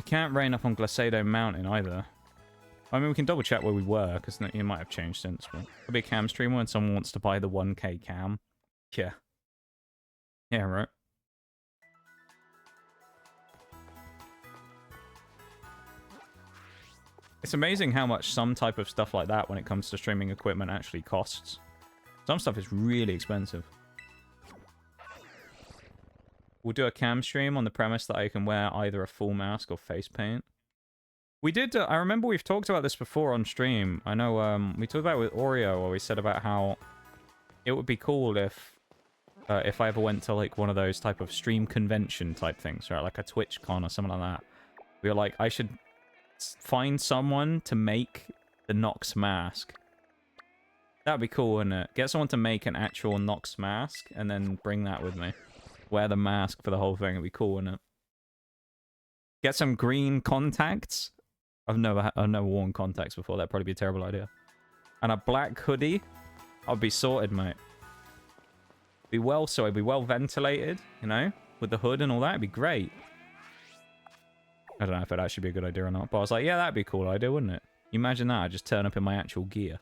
can't rain up on Glacedo Mountain either. I mean, we can double check where we were, because it might have changed since. But I'll be a cam streamer when someone wants to buy the 1k cam. Yeah. Yeah, right. It's amazing how much some type of stuff like that, when it comes to streaming equipment, actually costs. Some stuff is really expensive. We'll do a cam stream on the premise that I can wear either a full mask or face paint. We did, I remember we've talked about this before on stream. I know, we talked about it with Oreo, where we said about how it would be cool if I ever went to, like, one of those type of stream convention type things, right? Like a TwitchCon or something like that. We were like, I should find someone to make the Nox mask. That'd be cool, wouldn't it? Get someone to make an actual Nox mask, and then bring that with me. Wear the mask for the whole thing. It'd be cool, wouldn't it? Get some green contacts. I've never worn contacts before. That'd probably be a terrible idea. And a black hoodie. I'll be sorted, mate. Be well sorted. Be well ventilated, you know? With the hood and all that. It'd be great. I don't know if it'd actually be a good idea or not. But I was like, yeah, that'd be a cool idea, wouldn't it? You imagine that. I'd just turn up in my actual gear.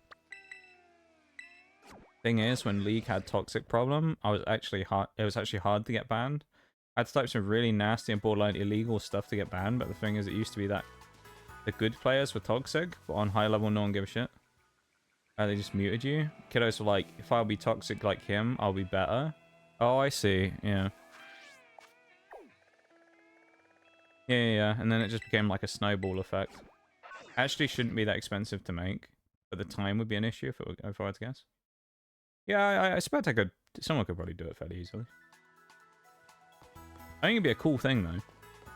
Thing is, when League had toxic problem, it was actually hard to get banned. I had to type some really nasty and borderline illegal stuff to get banned, but the thing is, it used to be that the good players were toxic, but on high level, no one gave a shit. They just muted you. Kiddos were like, if I'll be toxic like him, I'll be better. Oh, I see. Yeah. Yeah. And then it just became like a snowball effect. Actually, shouldn't be that expensive to make, but the time would be an issue if I had to guess. Yeah, I expect someone could probably do it fairly easily. I think it'd be a cool thing, though.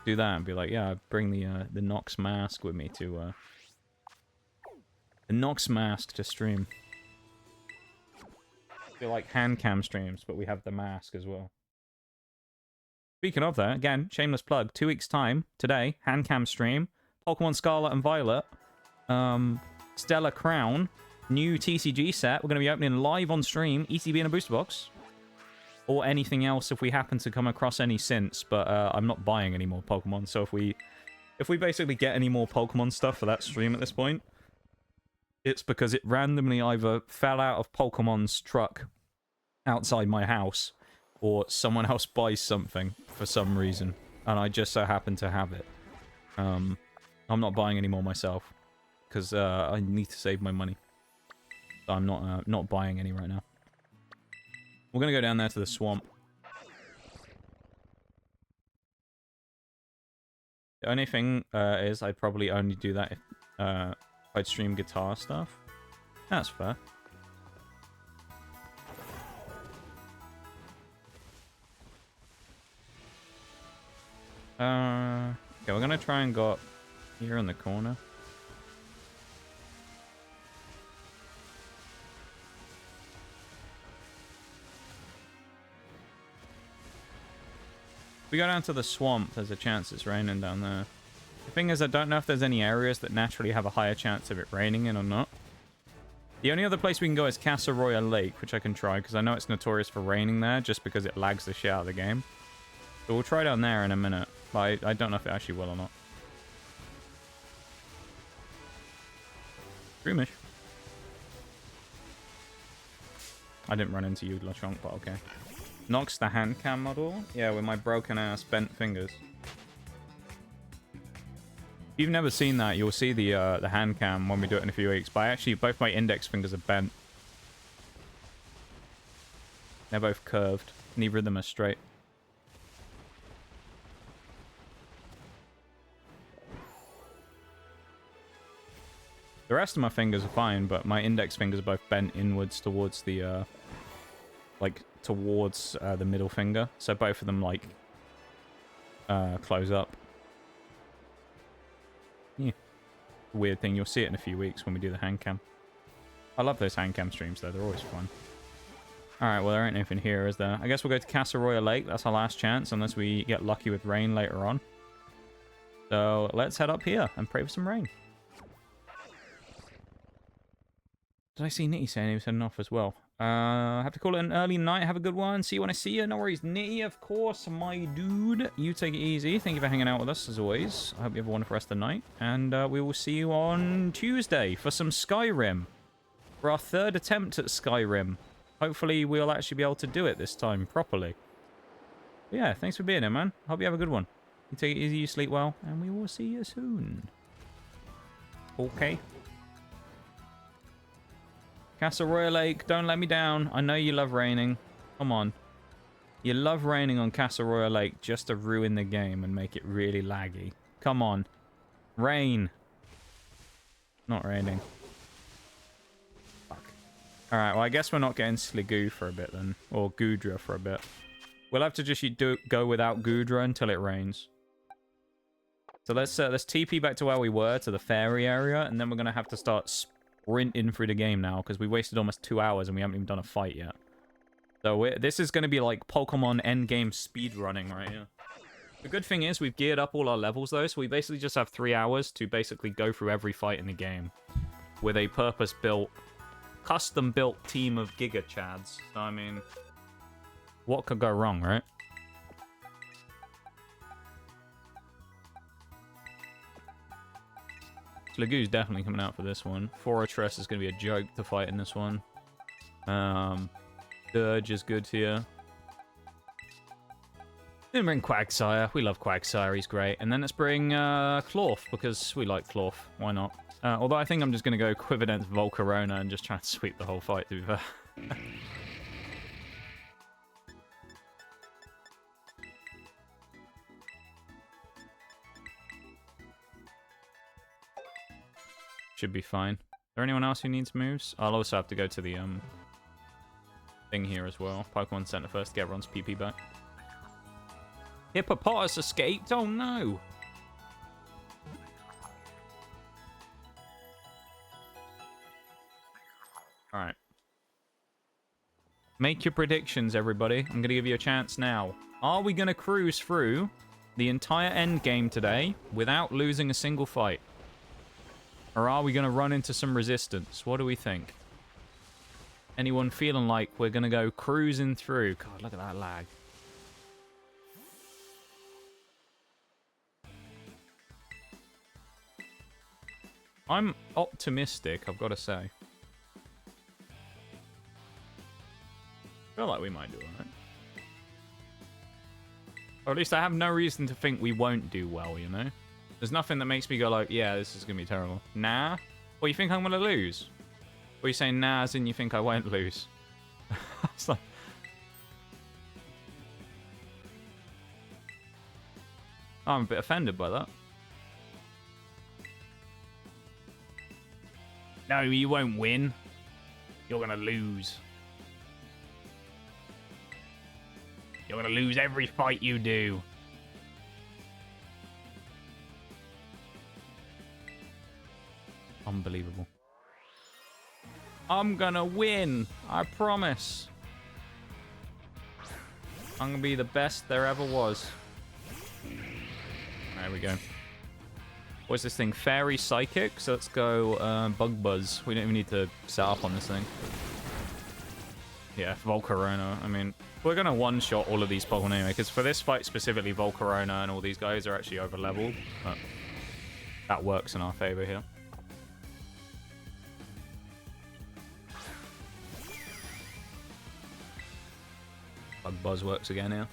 Do that and be like, yeah, bring the Nox mask with me to, the Nox mask to stream. They're like hand cam streams, but we have the mask as well. Speaking of that, again, shameless plug, 2 weeks time, today, hand cam stream, Pokemon Scarlet and Violet, Stellar Crown, new TCG set. We're going to be opening live on stream, ECB in a booster box. Or anything else if we happen to come across any since, but I'm not buying any more Pokemon, so if we basically get any more Pokemon stuff for that stream at this point, it's because it randomly either fell out of Pokemon's truck outside my house, or someone else buys something for some reason, and I just so happen to have it. I'm not buying any more myself, because I need to save my money. So I'm not buying any right now. We're gonna go down there to the swamp. The only thing is I'd probably only do that if I'd stream guitar stuff. That's fair. Okay, we're gonna try and go up here in the corner. If we go down to the swamp, there's a chance it's raining down there. The thing is, I don't know if there's any areas that naturally have a higher chance of it raining in or not. The only other place we can go is Casa Royal Lake, which I can try, because I know it's notorious for raining there, just because it lags the shit out of the game. So we'll try down there in a minute, but I don't know if it actually will or not. Dreamish. I didn't run into you, Lachonk, but okay. Nox the hand cam model? Yeah, with my broken ass bent fingers. If you've never seen that, you'll see the hand cam when we do it in a few weeks. But actually, both my index fingers are bent. They're both curved. Neither of them are straight. The rest of my fingers are fine, but my index fingers are both bent inwards towards the, like, towards the middle finger. So both of them, like, close up. Yeah. Weird thing. You'll see it in a few weeks when we do the hand cam. I love those hand cam streams, though. They're always fun. Alright, well, there ain't anything here, is there? I guess we'll go to Casa Royal Lake. That's our last chance, unless we get lucky with rain later on. So, let's head up here and pray for some rain. Did I see Nitty saying he was heading off as well? I have to call it an early night. Have a good one. See you when I see you. No worries, Nitty, of course, my dude. You take it easy. Thank you for hanging out with us, as always. I hope you have a wonderful rest of the night. And we will see you on Tuesday for some Skyrim. For our third attempt at Skyrim. Hopefully, we'll actually be able to do it this time properly. But yeah, thanks for being here, man. Hope you have a good one. You take it easy, you sleep well, and we will see you soon. Okay. Casa Royal Lake, don't let me down. I know you love raining. Come on. You love raining on Casa Royal Lake just to ruin the game and make it really laggy. Come on. Rain. Not raining. Fuck. Alright, well, I guess we're not getting Sligoo for a bit then. Or Gudra for a bit. We'll have to just go without Gudra until it rains. So let's TP back to where we were, to the fairy area, and then we're going to have to start sprinting through the game now, because we wasted almost 2 hours and we haven't even done a fight yet. So this is going to be like Pokemon endgame speedrunning right here. The good thing is we've geared up all our levels though, so we basically just have 3 hours to basically go through every fight in the game with a purpose-built, custom-built team of Giga Chads. So I mean, what could go wrong, right? Sligoo's definitely coming out for this one. Fortress is going to be a joke to fight in this one. Dirge is good here. Then bring Quagsire. We love Quagsire. He's great. And then let's bring Clorf, because we like Clorf. Why not? Although I think I'm just going to go Quividence Volcarona and just try and sweep the whole fight, to be fair. Should be fine. Is there anyone else who needs moves? I'll also have to go to the thing here as well. Pokemon Center first to get Ron's PP back. Hippopotamus escaped? Oh no! Alright. Make your predictions, everybody. I'm going to give you a chance now. Are we going to cruise through the entire end game today without losing a single fight? Or are we going to run into some resistance? What do we think? Anyone feeling like we're going to go cruising through? God, look at that lag. I'm optimistic, I've got to say. I feel like we might do alright. Or at least I have no reason to think we won't do well, you know? There's nothing that makes me go like, yeah, this is going to be terrible. Nah? What, you think I'm going to lose? Or are you saying nah, as in you think I won't lose? It's like... I'm a bit offended by that. No, you won't win. You're gonna lose. You're gonna lose every fight you do. Unbelievable. I'm gonna win. I promise. I'm gonna be the best there ever was. There we go. What's this thing? Fairy Psychic? So let's go Bug Buzz. We don't even need to set up on this thing. Yeah, Volcarona. I mean, we're going to one-shot all of these Pokemon anyway, because for this fight specifically, Volcarona and all these guys are actually over-leveled. But that works in our favor here. Bug Buzz works again here.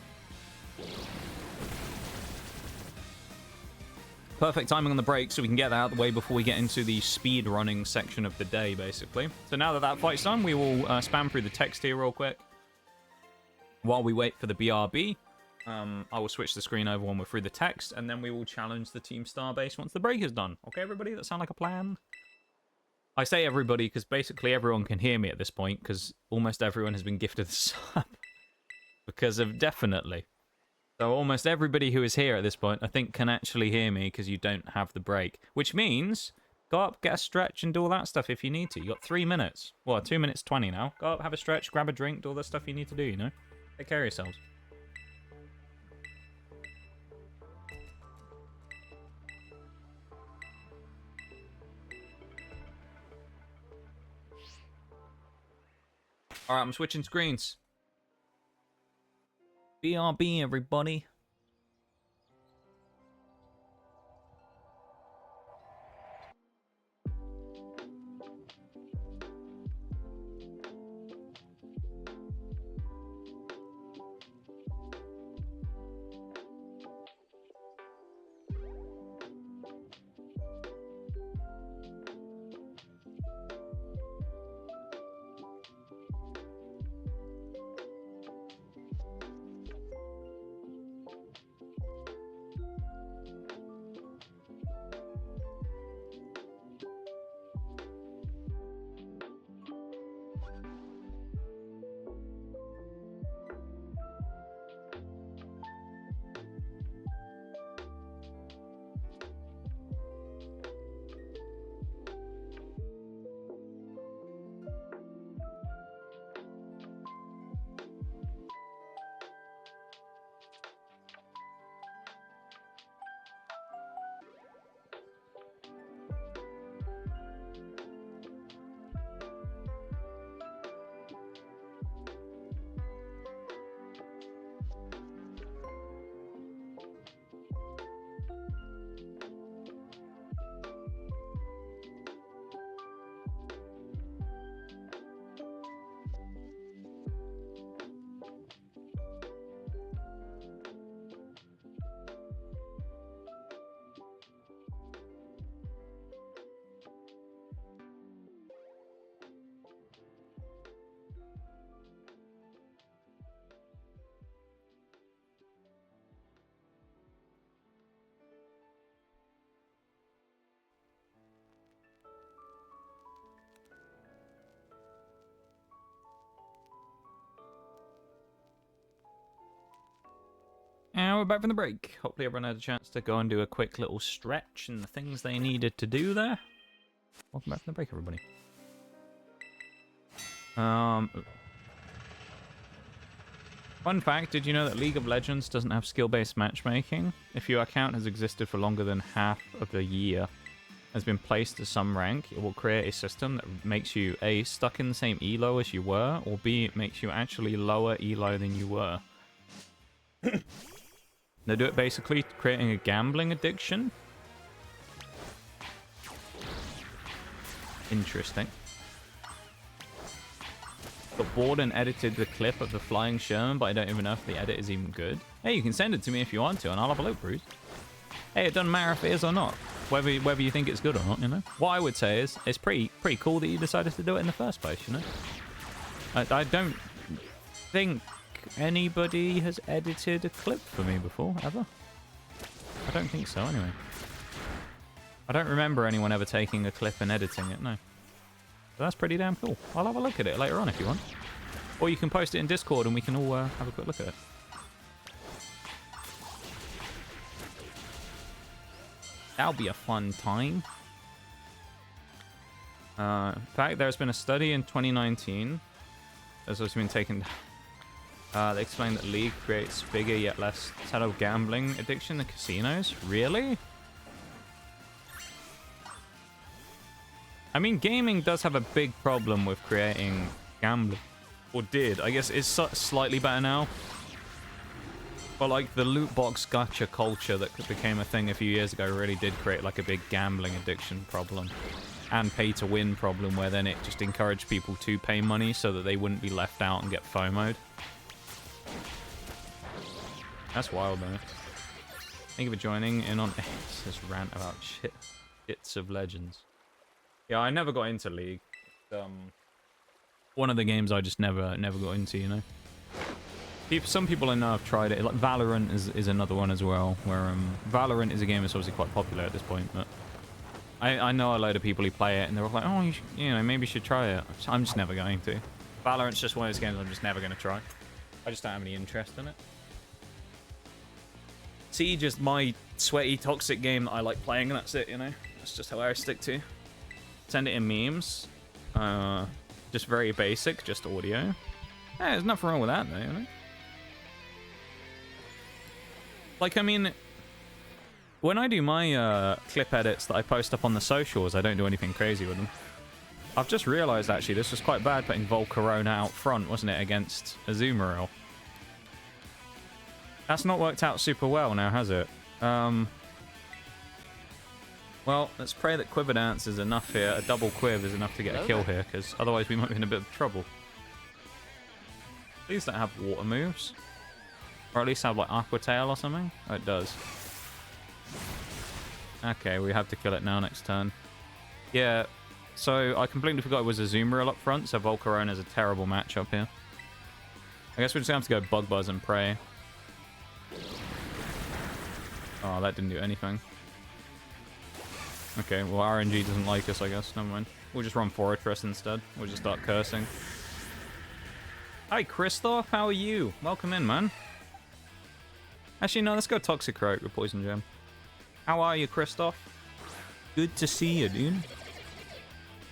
Perfect timing on the break so we can get that out of the way before we get into the speed running section of the day, basically. So now that that fight's done, we will spam through the text here real quick. While we wait for the BRB, I will switch the screen over when we're through the text, and then we will challenge the Team Starbase once the break is done. Okay, everybody? That sound like a plan? I say everybody because basically everyone can hear me at this point, because almost everyone has been gifted the sub. Because of Definitely. So almost everybody who is here at this point, I think, can actually hear me because you don't have the break. Which means, go up, get a stretch, and do all that stuff if you need to. You got 3 minutes. Well, 2 minutes 20 now. Go up, have a stretch, grab a drink, do all the stuff you need to do, you know? Take care of yourselves. Alright, I'm switching screens. BRB, everybody. And we're back from the break. Hopefully everyone had a chance to go and do a quick little stretch and the things they needed to do there. Welcome back from the break, everybody. Fun fact, did you know that League of Legends doesn't have skill-based matchmaking? If your account has existed for longer than half of the year, has been placed to some rank, it will create a system that makes you A, stuck in the same elo as you were, or B, it makes you actually lower elo than you were. They do it basically creating a gambling addiction. Interesting. Got bored and edited the clip of the flying Sherman, but I don't even know if the edit is even good. Hey, you can send it to me if you want to, and I'll have a look, Bruce. hey, it doesn't matter if it is or not. Whether you think it's good or not, you know. What I would say is, it's pretty cool that you decided to do it in the first place, you know. I don't think anybody has edited a clip for me before, ever. I don't think so, anyway. I don't remember anyone ever taking a clip and editing it, no. But that's pretty damn cool. I'll have a look at it later on if you want. Or you can post it in Discord and we can all have a quick look at it. That'll be a fun time. In fact, there's been a study in 2019 that's also been taken. They explained that League creates bigger yet less subtle gambling addiction in casinos. Really? I mean, gaming does have a big problem with creating gambling. Or did. I guess it's slightly better now. But like the loot box gacha culture that became a thing a few years ago really did create like a big gambling addiction problem. And pay to win problem where then it just encouraged people to pay money so that they wouldn't be left out and get FOMO'd. That's wild though. Thank you for joining in on this rant about shits of Legends. Yeah, I never got into League. One of the games I just never got into, you know. Some people I know have tried it. Like Valorant is another one as well, where Valorant is a game that's obviously quite popular at this point, but I know a load of people who play it and they're all like, oh, you know, maybe you should try it. I'm just never going to. Valorant's just one of those games I'm just never going to try. I just don't have any interest in it. Siege is my sweaty, toxic game that I like playing, and that's it, you know? That's just how I stick to. Send it in memes. Just very basic, just audio. Yeah, there's nothing wrong with that, though, you know? Like, I mean, when I do my clip edits that I post up on the socials, I don't do anything crazy with them. I've just realised, actually, this was quite bad putting Volcarona out front, wasn't it, against Azumarill? That's not worked out super well now, has it? Well, let's pray that Quiver Dance is enough here. A double Quiv is enough to get a kill here, because otherwise we might be in a bit of trouble. Please don't have water moves. Or at least have, like, Aqua Tail or something. Oh, it does. Okay, we have to kill it now next turn. Yeah, so I completely forgot it was Azumarill up front, so Volcarona is a terrible matchup here. I guess we're just going to have to go Bug Buzz and pray. Oh, that didn't do anything. Okay, well, RNG doesn't like us, I guess. Never mind. We'll just run Fortress instead. We'll just start cursing. Hi, Christoph. How are you? Welcome in, man. Actually, no, let's go Toxicroak with Poison Gem. How are you, Christoph? Good to see you, dude.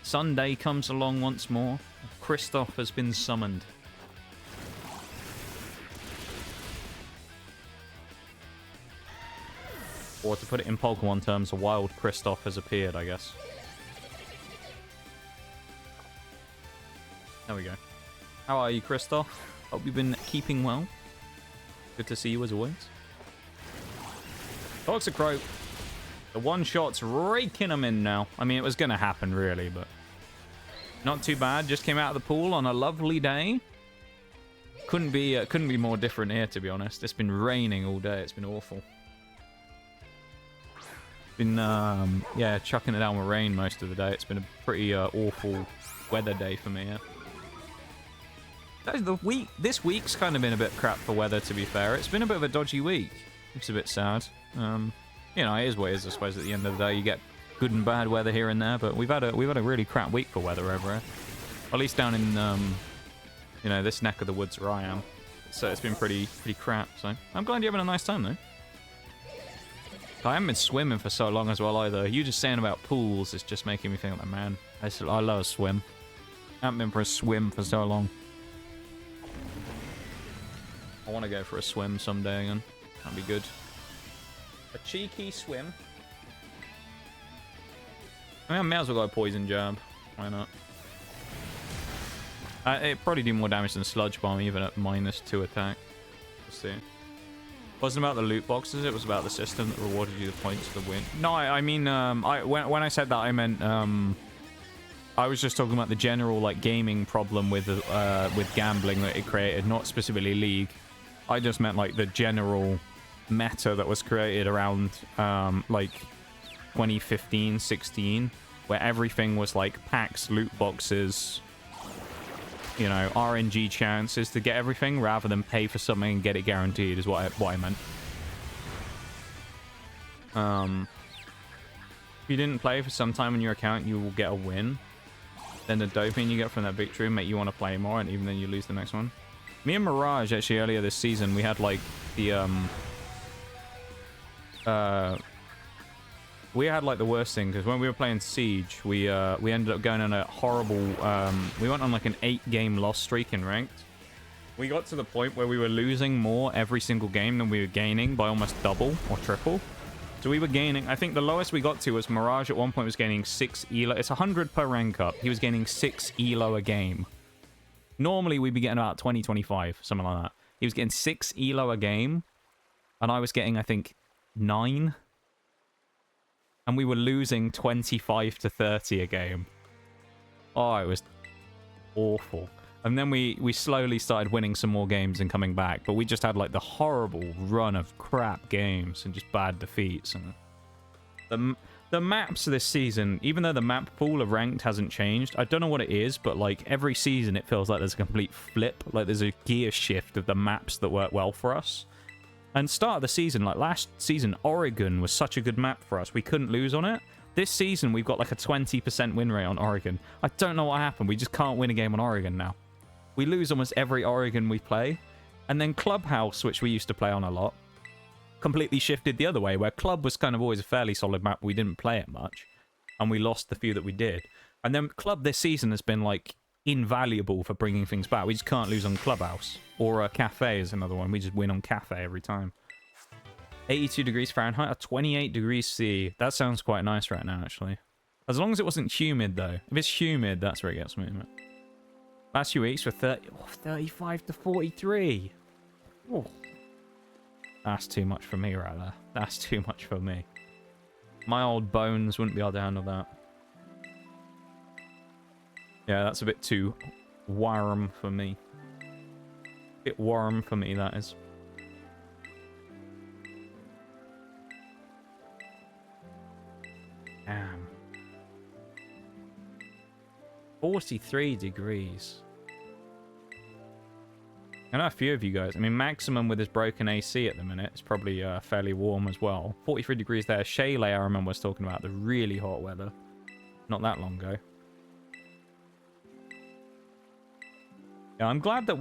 Sunday comes along once more. Christoph has been summoned. Or to put it in Pokemon terms, a wild Kristoff has appeared, I guess. There we go. How are you, Kristoff? Hope you've been keeping well. Good to see you as always. Toxicroak. The one-shot's raking them in now. I mean, it was going to happen, really, but... Not too bad. Just came out of the pool on a lovely day. Couldn't be more different here, to be honest. It's been raining all day. It's been awful. Been yeah, chucking it down with rain most of the day. It's been a pretty awful weather day for me. Yeah. This week's kind of been a bit crap for weather, to be fair. It's been a bit of a dodgy week. It's a bit sad. You know, it is what it is. I suppose at the end of the day, you get good and bad weather here and there. But we've had a really crap week for weather over here. At least down in you know, this neck of the woods where I am. So it's been pretty crap. So I'm glad you're having a nice time though. I haven't been swimming for so long as well either. You just saying about pools is just making me think like, man, I love a swim. I haven't been for a swim for so long. I want to go for a swim someday again. That'd be good. A cheeky swim. I mean, I may as well go Poison Jab. Why not? It probably do more damage than Sludge Bomb even at -2 attack. Let's see. Wasn't about the loot boxes, it was about the system that rewarded you the points for the win. No, I mean, when I said that, I meant, I was just talking about the general, like, gaming problem with gambling that it created, not specifically League. I just meant, like, the general meta that was created around like 2015, 16, where everything was like packs, loot boxes, you know, RNG chances to get everything rather than pay for something and get it guaranteed is what I meant. If you didn't play for some time on your account, you will get a win. Then the dopamine you get from that victory will make you want to play more, and even then you lose the next one. Me and Mirage, actually, earlier this season, we had, like, the, we had, like, the worst thing, because when we were playing Siege, we ended up going on a horrible, we went on, like, an 8-game loss streak in Ranked. We got to the point where we were losing more every single game than we were gaining by almost double or triple. So we were gaining, I think the lowest we got to was Mirage at one point was gaining 6 elo. It's 100 per rank up. He was gaining 6 elo a game. Normally we'd be getting about 20, 25, something like that. He was getting 6 elo a game. And I was getting, I think, 9. And we were losing 25 to 30 a game. Oh, it was awful. And then we slowly started winning some more games and coming back. But we just had like the horrible run of crap games and just bad defeats. And the maps this season, even though the map pool of Ranked hasn't changed, I don't know what it is, but like every season it feels like there's a complete flip. Like there's a gear shift of the maps that work well for us. And start of the season, like last season, Oregon was such a good map for us. We couldn't lose on it. This season, we've got like a 20% win rate on Oregon. I don't know what happened. We just can't win a game on Oregon now. We lose almost every Oregon we play. And then Clubhouse, which we used to play on a lot, completely shifted the other way, where Club was kind of always a fairly solid map. We didn't play it much. And we lost the few that we did. And then Club this season has been, like, invaluable for bringing things back. We just can't lose on Clubhouse. Or Cafe is another one. We just win on Cafe every time. 82 degrees Fahrenheit or 28 degrees C. That sounds quite nice right now, actually. As long as it wasn't humid, though. If it's humid, that's where it gets me. Last few weeks were 35 to 43. Oh. That's too much for me right there. That's too much for me. My old bones wouldn't be able to handle that. Yeah, that's a bit too warm for me. Bit warm for me, that is. Damn. 43 degrees. I know a few of you guys. I mean, Maximum with his broken AC at the minute is probably fairly warm as well. 43 degrees there. Shaylay, I remember, was talking about the really hot weather. Not that long ago. Yeah, I'm glad that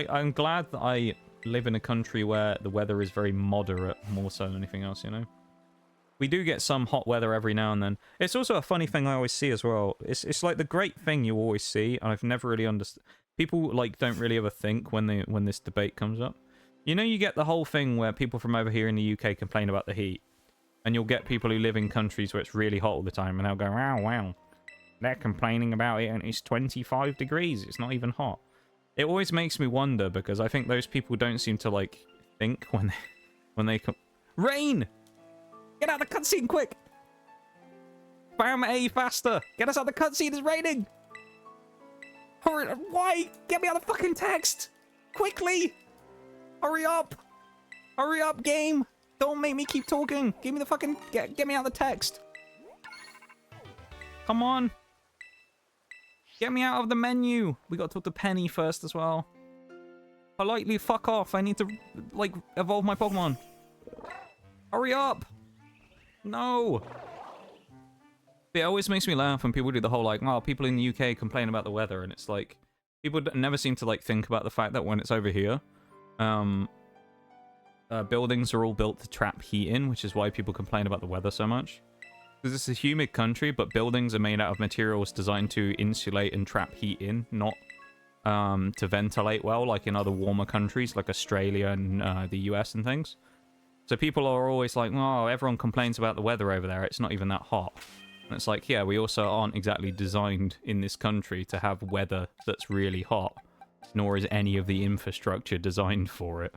I'm glad that I live in a country where the weather is very moderate, more so than anything else, you know? We do get some hot weather every now and then. It's also a funny thing I always see as well. It's like the great thing you always see, and I've never really understood. People like don't really ever think when this debate comes up. You know, you get the whole thing where people from over here in the UK complain about the heat, and you'll get people who live in countries where it's really hot all the time, and they'll go, "Wow, wow, they're complaining about it, and it's 25 degrees. It's not even hot." It always makes me wonder because I think those people don't seem to like think when they come. Rain! Get out of the cutscene, quick! Bam A faster! Get us out of the cutscene, it's raining! Hurry, why? Get me out of the fucking text! Quickly! Hurry up! Hurry up, game! Don't make me keep talking! Give me the fucking... Get me out of the text! Come on! Get me out of the menu! We gotta talk to Penny first as well. Politely fuck off, I need to, like, evolve my Pokemon. Hurry up! No! It always makes me laugh when people do the whole, like, oh, people in the UK complain about the weather, and it's like, people never seem to, like, think about the fact that when it's over here, buildings are all built to trap heat in, which is why people complain about the weather so much. Because it's a humid country, but buildings are made out of materials designed to insulate and trap heat in, not to ventilate well, like in other warmer countries, like Australia and the US and things. So people are always like, oh, everyone complains about the weather over there. It's not even that hot. And it's like, yeah, we also aren't exactly designed in this country to have weather that's really hot. Nor is any of the infrastructure designed for it.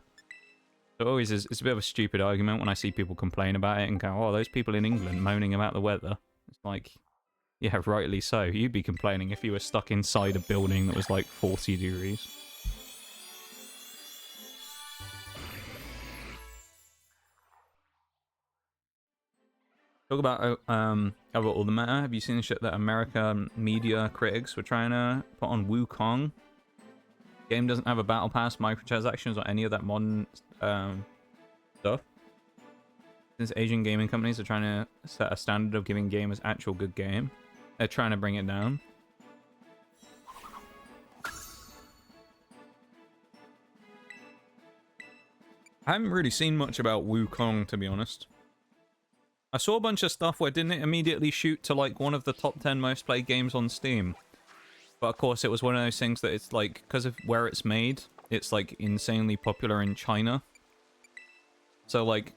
So it always is, it's a bit of a stupid argument when I see people complain about it and go, oh, those people in England moaning about the weather. It's like, yeah, rightly so. You'd be complaining if you were stuck inside a building that was like 40 degrees. Talk about all the meta. Have you seen the shit that American media critics were trying to put on Wukong? Game doesn't have a battle pass, microtransactions, or any of that modern stuff. Since Asian gaming companies are trying to set a standard of giving gamers actual good game, they're trying to bring it down. I haven't really seen much about Wukong, to be honest. I saw a bunch of stuff where didn't it immediately shoot to like one of the top 10 most played games on Steam. But of course it was one of those things that it's like, because of where it's made, it's like insanely popular in China. So like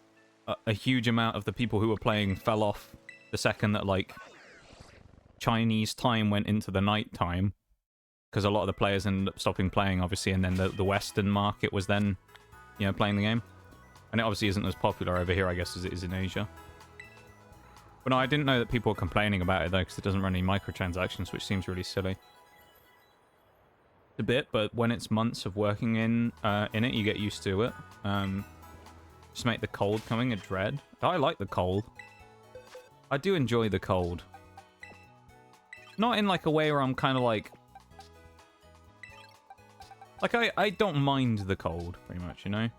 a huge amount of the people who were playing fell off the second that like Chinese time went into the night time. Because a lot of the players ended up stopping playing, obviously, and then the Western market was then, you know, playing the game. And it obviously isn't as popular over here, I guess, as it is in Asia. But no, I didn't know that people were complaining about it, though, because it doesn't run any microtransactions, which seems really silly. A bit, but when it's months of working in it, you get used to it. Just make the cold coming a dread. I like the cold. I do enjoy the cold. Not in, like, a way where I'm kind of, like... Like, I don't mind the cold, pretty much, you know?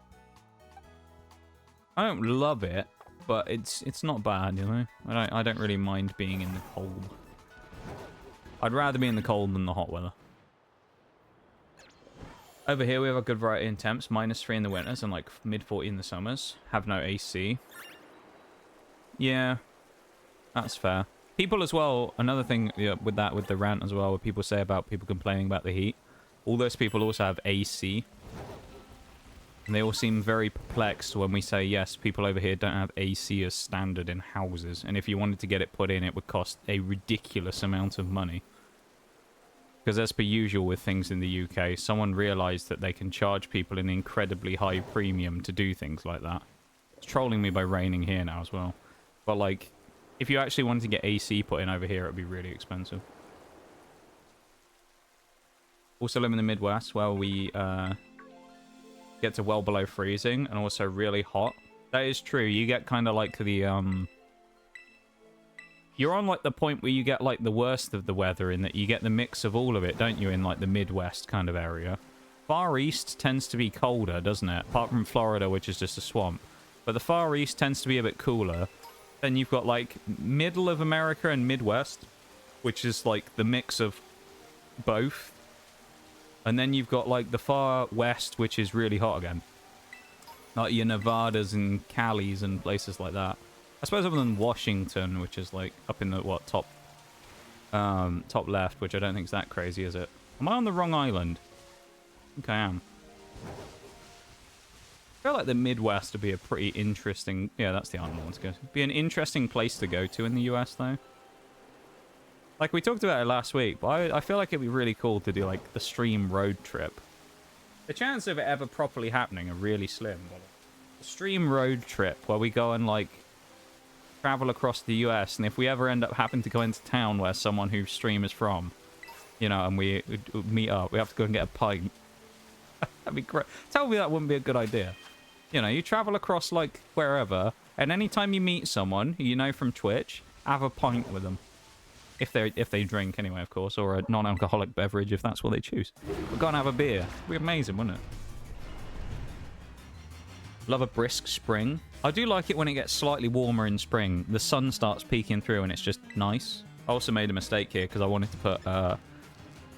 I don't love it, but it's not bad, you know? I don't really mind being in the cold. I'd rather be in the cold than the hot weather. Over here, we have a good variety in temps. -3 in the winters and, like, mid-40 in the summers. Have no AC. Yeah, that's fair. People as well, another thing with the rant as well, what people say about people complaining about the heat. All those people also have AC. And they all seem very perplexed when we say, yes, people over here don't have AC as standard in houses. And if you wanted to get it put in, it would cost a ridiculous amount of money. Because as per usual with things in the UK, someone realised that they can charge people an incredibly high premium to do things like that. It's trolling me by raining here now as well. But, like, if you actually wanted to get AC put in over here, it would be really expensive. Also live in the Midwest, where we get to well below freezing and also really hot. That is true. You get kind of like the you're on like the point where you get like the worst of the weather in that you get the mix of all of it, don't you, in like the Midwest kind of area. Far East tends to be colder, doesn't it? Apart from Florida, which is just a swamp. But the Far East tends to be a bit cooler. Then you've got like middle of America and Midwest, which is like the mix of both. And then you've got, like, the far west, which is really hot again. Like your Nevadas and Calis and places like that. I suppose other than Washington, which is, like, up in the, what, top left, which I don't think is that crazy, is it? Am I on the wrong island? I think I am. I feel like the Midwest would be a pretty interesting... Yeah, that's the island I want to go to. Be an interesting place to go to in the US, though. Like, we talked about it last week, but I feel like it'd be really cool to do, like, the stream road trip. The chances of it ever properly happening are really slim, but a stream road trip where we go and, like, travel across the US, and if we ever end up having to go into town where someone whose stream is from, you know, and we meet up, we have to go and get a pint. That'd be great. Tell me that wouldn't be a good idea. You know, you travel across, like, wherever, and anytime you meet someone who you know from Twitch, have a pint with them. If they drink, anyway, of course, or a non-alcoholic beverage, if that's what they choose. We're going to have a beer. It'd be amazing, wouldn't it? Love a brisk spring. I do like it when it gets slightly warmer in spring. The sun starts peeking through, and it's just nice. I also made a mistake here, because I wanted to put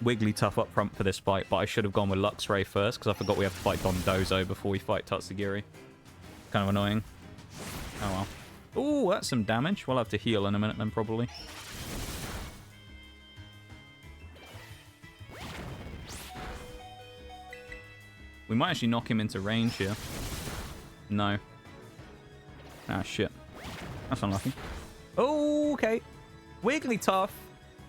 Wigglytuff up front for this fight, but I should have gone with Luxray first, because I forgot we have to fight Dondozo before we fight Tatsugiri. Kind of annoying. Oh, well. Ooh, that's some damage. We'll have to heal in a minute, then, probably. We might actually knock him into range here. No. Ah, shit. That's unlucky. Oh, okay. Wigglytuff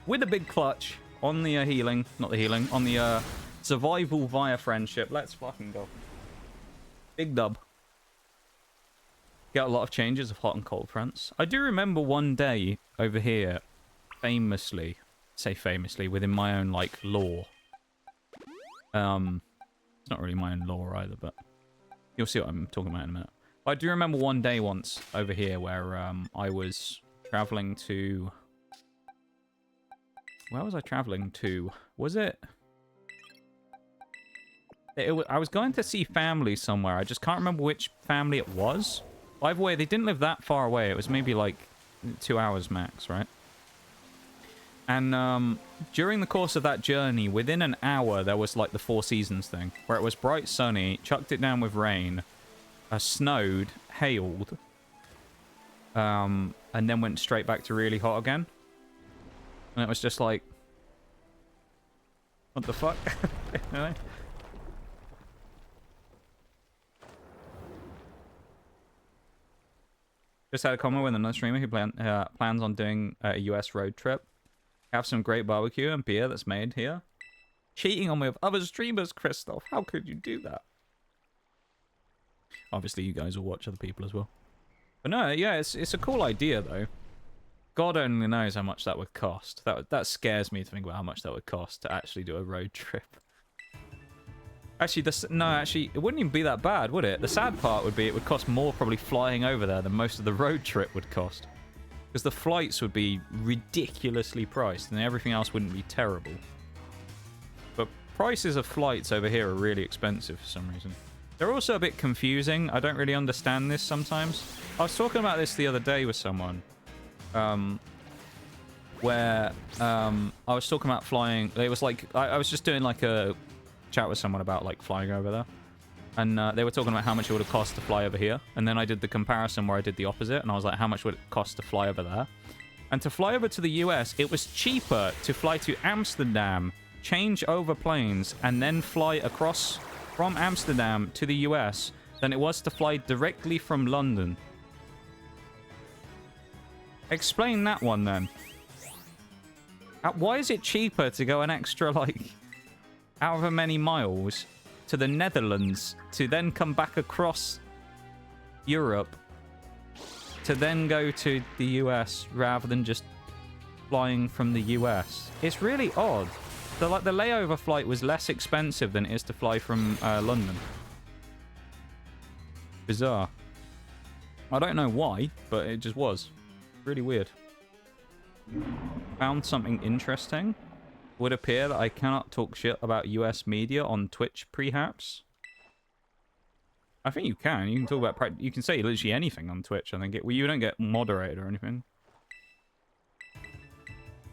with a big clutch on the healing. Not the healing. On the survival via friendship. Let's fucking go. Big dub. Get a lot of changes of hot and cold fronts. I do remember one day over here, famously, say famously, within my own, like, lore. It's not really my own lore either, but you'll see what I'm talking about in a minute. But I do remember one day once over here where I was traveling to... Where was I traveling to? Was it... I was going to see family somewhere. I just can't remember which family it was. Either way, they didn't live that far away. It was maybe like 2 hours max, right? And during the course of that journey, within an hour, there was like the Four Seasons thing, where it was bright sunny, chucked it down with rain, snowed, hailed, and then went straight back to really hot again. And it was just like, what the fuck? Anyway. Just had a comment with another streamer who plans on doing a US road trip. Have some great barbecue and beer that's made here. Cheating on me with other streamers, Christoph. How could you do that? Obviously, you guys will watch other people as well. But no, yeah, it's a cool idea, though. God only knows how much that would cost. That scares me to think about how much that would cost to actually do a road trip. Actually, actually, it wouldn't even be that bad, would it? The sad part would be it would cost more probably flying over there than most of the road trip would cost. Because the flights would be ridiculously priced and everything else wouldn't be terrible. But prices of flights over here are really expensive for some reason. They're also a bit confusing. I don't really understand this sometimes. I was talking about this the other day with someone. Where I was talking about flying. It was like, I was just doing like a chat with someone about like flying over there, and they were talking about how much it would have cost to fly over here, and then I did the comparison where I did the opposite, and I was like, how much would it cost to fly over there? And to fly over to the US, it was cheaper to fly to Amsterdam, change over planes, and then fly across from Amsterdam to the US than it was to fly directly from London. Explain that one then. Why is it cheaper to go an extra like however many miles to the Netherlands to then come back across Europe to then go to the US rather than just flying from the US? It's really odd. So like the layover flight was less expensive than it is to fly from London. Bizarre. I don't know why, but it just was. Really weird. Found something interesting. Would appear that I cannot talk shit about US media on Twitch, perhaps. I think you can. You can talk about... You can say literally anything on Twitch, I think. You don't get moderated or anything.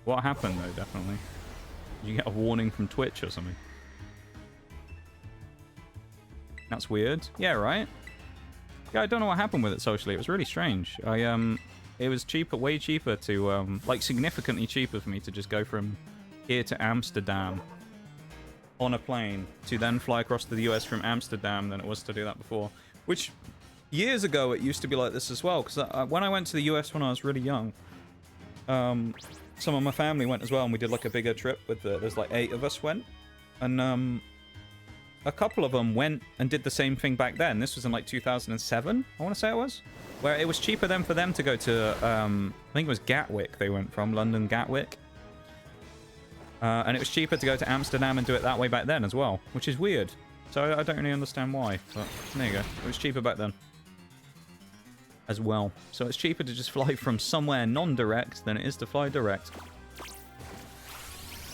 What happened, though, definitely? Did you get a warning from Twitch or something? That's weird. Yeah, right? Yeah, I don't know what happened with it socially. It was really strange. It was cheaper, way cheaper to... like, significantly cheaper for me to just go from here to Amsterdam on a plane to then fly across to the US from Amsterdam than it was to do that before. Which, years ago, it used to be like this as well. Because when I went to the US when I was really young, some of my family went as well, and we did like a bigger trip with there's like 8 of us went. And a couple of them went and did the same thing back then. This was in like 2007, I want to say it was. Where it was cheaper then for them to go to, I think it was Gatwick they went from, London Gatwick. And it was cheaper to go to Amsterdam and do it that way back then as well, which is weird. So I don't really understand why, but there you go. It was cheaper back then as well. So it's cheaper to just fly from somewhere non-direct than it is to fly direct.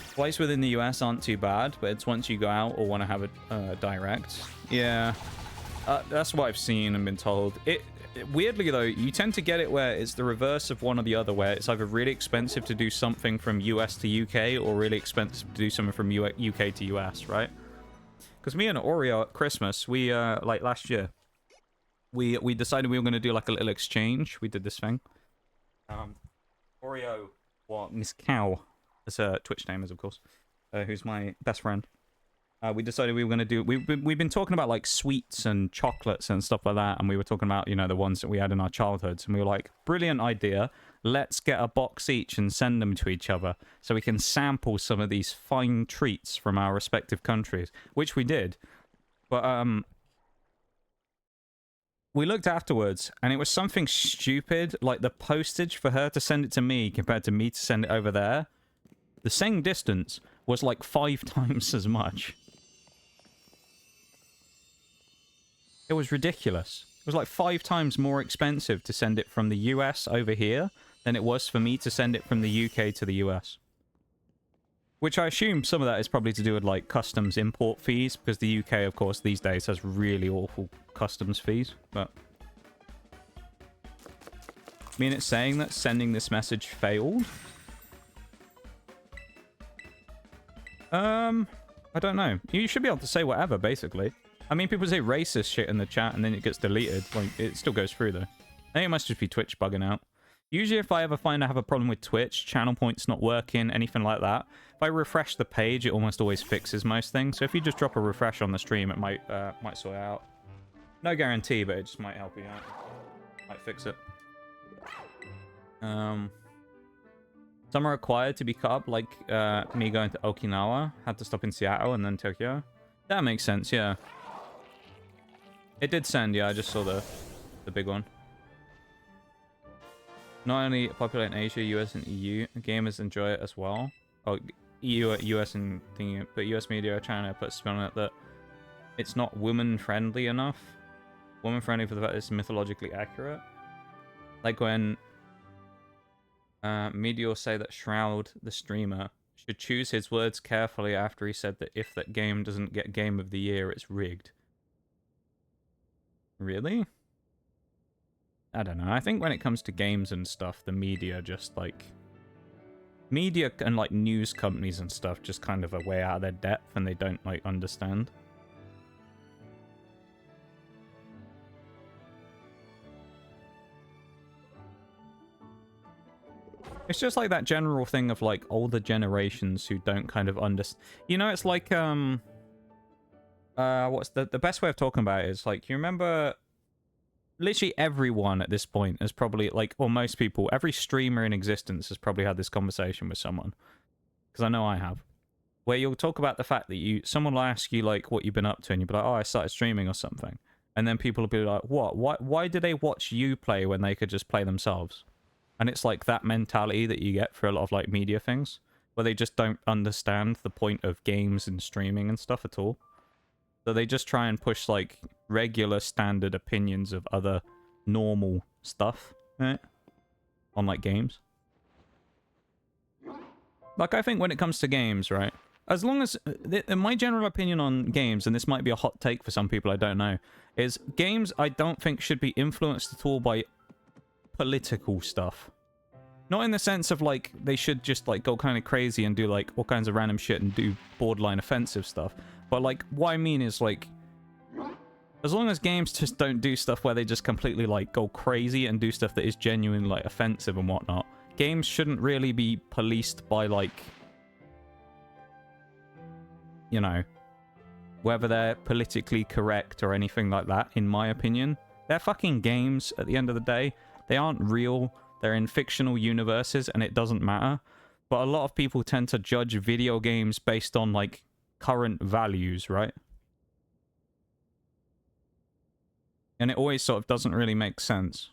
Flights within the US aren't too bad, but it's once you go out or want to have a direct. Yeah, that's what I've seen and been told. Weirdly, though, you tend to get it where it's the reverse of one or the other, where it's either really expensive to do something from US to UK or really expensive to do something from UK to US, right? Because me and Oreo at Christmas, we, like last year, we decided we were going to do like a little exchange. We did this thing. Oreo, Miss Cow, as her Twitch name is, of course, who's my best friend. We decided we were going to do... We've been talking about, like, sweets and chocolates and stuff like that, and we were talking about, you know, the ones that we had in our childhoods, and we were like, brilliant idea. Let's get a box each and send them to each other so we can sample some of these fine treats from our respective countries, which we did. But, we looked afterwards, and it was something stupid, like the postage for her to send it to me compared to me to send it over there. The same distance was like 5 times as much. It was ridiculous. It was like 5 times more expensive to send it from the US over here than it was for me to send it from the UK to the US. Which I assume some of that is probably to do with like customs import fees, because the UK, of course, these days has really awful customs fees. But I mean, it's saying that sending this message failed. I don't know. You should be able to say whatever, basically. I mean, people say racist shit in the chat and then it gets deleted. Like, it still goes through, though. I think it must just be Twitch bugging out. Usually, if I ever find I have a problem with Twitch, channel points not working, anything like that, if I refresh the page, it almost always fixes most things. So if you just drop a refresh on the stream, it might sort it out. No guarantee, but it just might help you out. Might fix it. Some are required to be cut up, like me going to Okinawa. Had to stop in Seattle and then Tokyo. That makes sense, yeah. It did send, yeah, I just saw the big one. Not only popular in Asia, US and EU, gamers enjoy it as well. Oh, EU, US and thinking, but US media are trying to put a spin on it that it's not woman-friendly enough. Woman-friendly for the fact that it's mythologically accurate. Like when media will say that Shroud, the streamer, should choose his words carefully after he said that if that game doesn't get Game of the Year, it's rigged. Really? I don't know. I think when it comes to games and stuff, the media just like... Media and like news companies and stuff just kind of are way out of their depth and they don't like understand. It's just like that general thing of like older generations who don't kind of understand. You know, it's like what's the best way of talking about it is like, you remember literally everyone at this point has probably like, or most people, every streamer in existence has probably had this conversation with someone, because I know I have, where you'll talk about the fact that someone will ask you like what you've been up to and you'll be like, oh, I started streaming or something, and then people will be like, what, why do they watch you play when they could just play themselves? And it's like that mentality that you get for a lot of like media things, where they just don't understand the point of games and streaming and stuff at all. So they just try and push like regular standard opinions of other normal stuff, right, on like games. Like I think when it comes to games, right, as long as my general opinion on games, and this might be a hot take for some people, I don't know, is games I don't think should be influenced at all by political stuff. Not in the sense of like they should just like go kind of crazy and do like all kinds of random shit and do borderline offensive stuff, but like what I mean is like, as long as games just don't do stuff where they just completely like go crazy and do stuff that is genuinely like offensive and whatnot, games shouldn't really be policed by like, you know, whether they're politically correct or anything like that. In my opinion, they're fucking games at the end of the day. They aren't real. They're in fictional universes and it doesn't matter. But a lot of people tend to judge video games based on like current values, right? And it always sort of doesn't really make sense.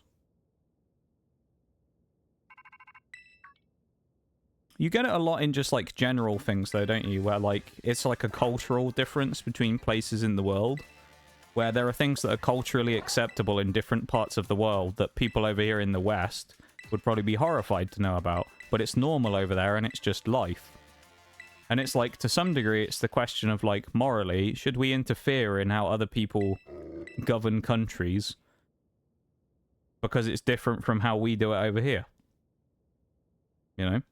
You get it a lot in just like general things though, don't you? Where like it's like a cultural difference between places in the world, where there are things that are culturally acceptable in different parts of the world that people over here in the West would probably be horrified to know about, but it's normal over there and it's just life. And it's like, to some degree, it's the question of like, morally, should we interfere in how other people govern countries because it's different from how we do it over here? You know?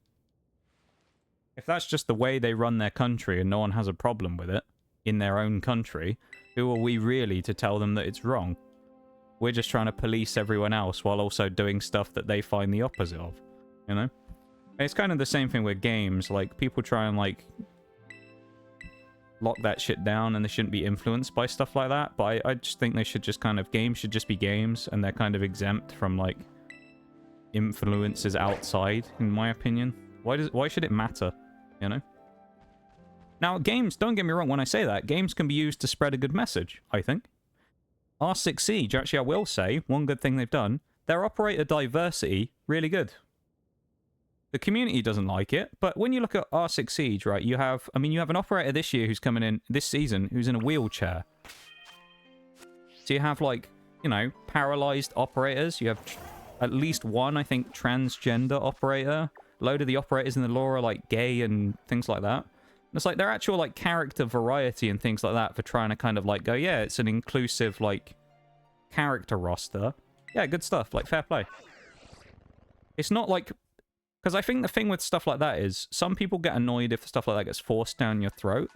If that's just the way they run their country and no one has a problem with it in their own country, who are we really to tell them that it's wrong? We're just trying to police everyone else while also doing stuff that they find the opposite of, you know? And it's kind of the same thing with games. Like, people try and, like, lock that shit down and they shouldn't be influenced by stuff like that. But I just think they should just kind of... Games should just be games and they're kind of exempt from, like, influences outside, in my opinion. Why should it matter, you know? Now, games, don't get me wrong when I say that, games can be used to spread a good message, I think. R6 Siege, actually, I will say, one good thing they've done, their operator diversity, really good. The community doesn't like it, but when you look at R6 Siege, right, you have an operator this year who's coming in, this season, who's in a wheelchair. So you have, like, you know, paralyzed operators, you have at least one, I think, transgender operator. A load of the operators in the lore are like gay and things like that. And it's like they're actual like character variety and things like that for trying to kind of like go, yeah, it's an inclusive like character roster. Yeah, good stuff. Like, fair play. It's not like... Because I think the thing with stuff like that is some people get annoyed if stuff like that gets forced down your throat.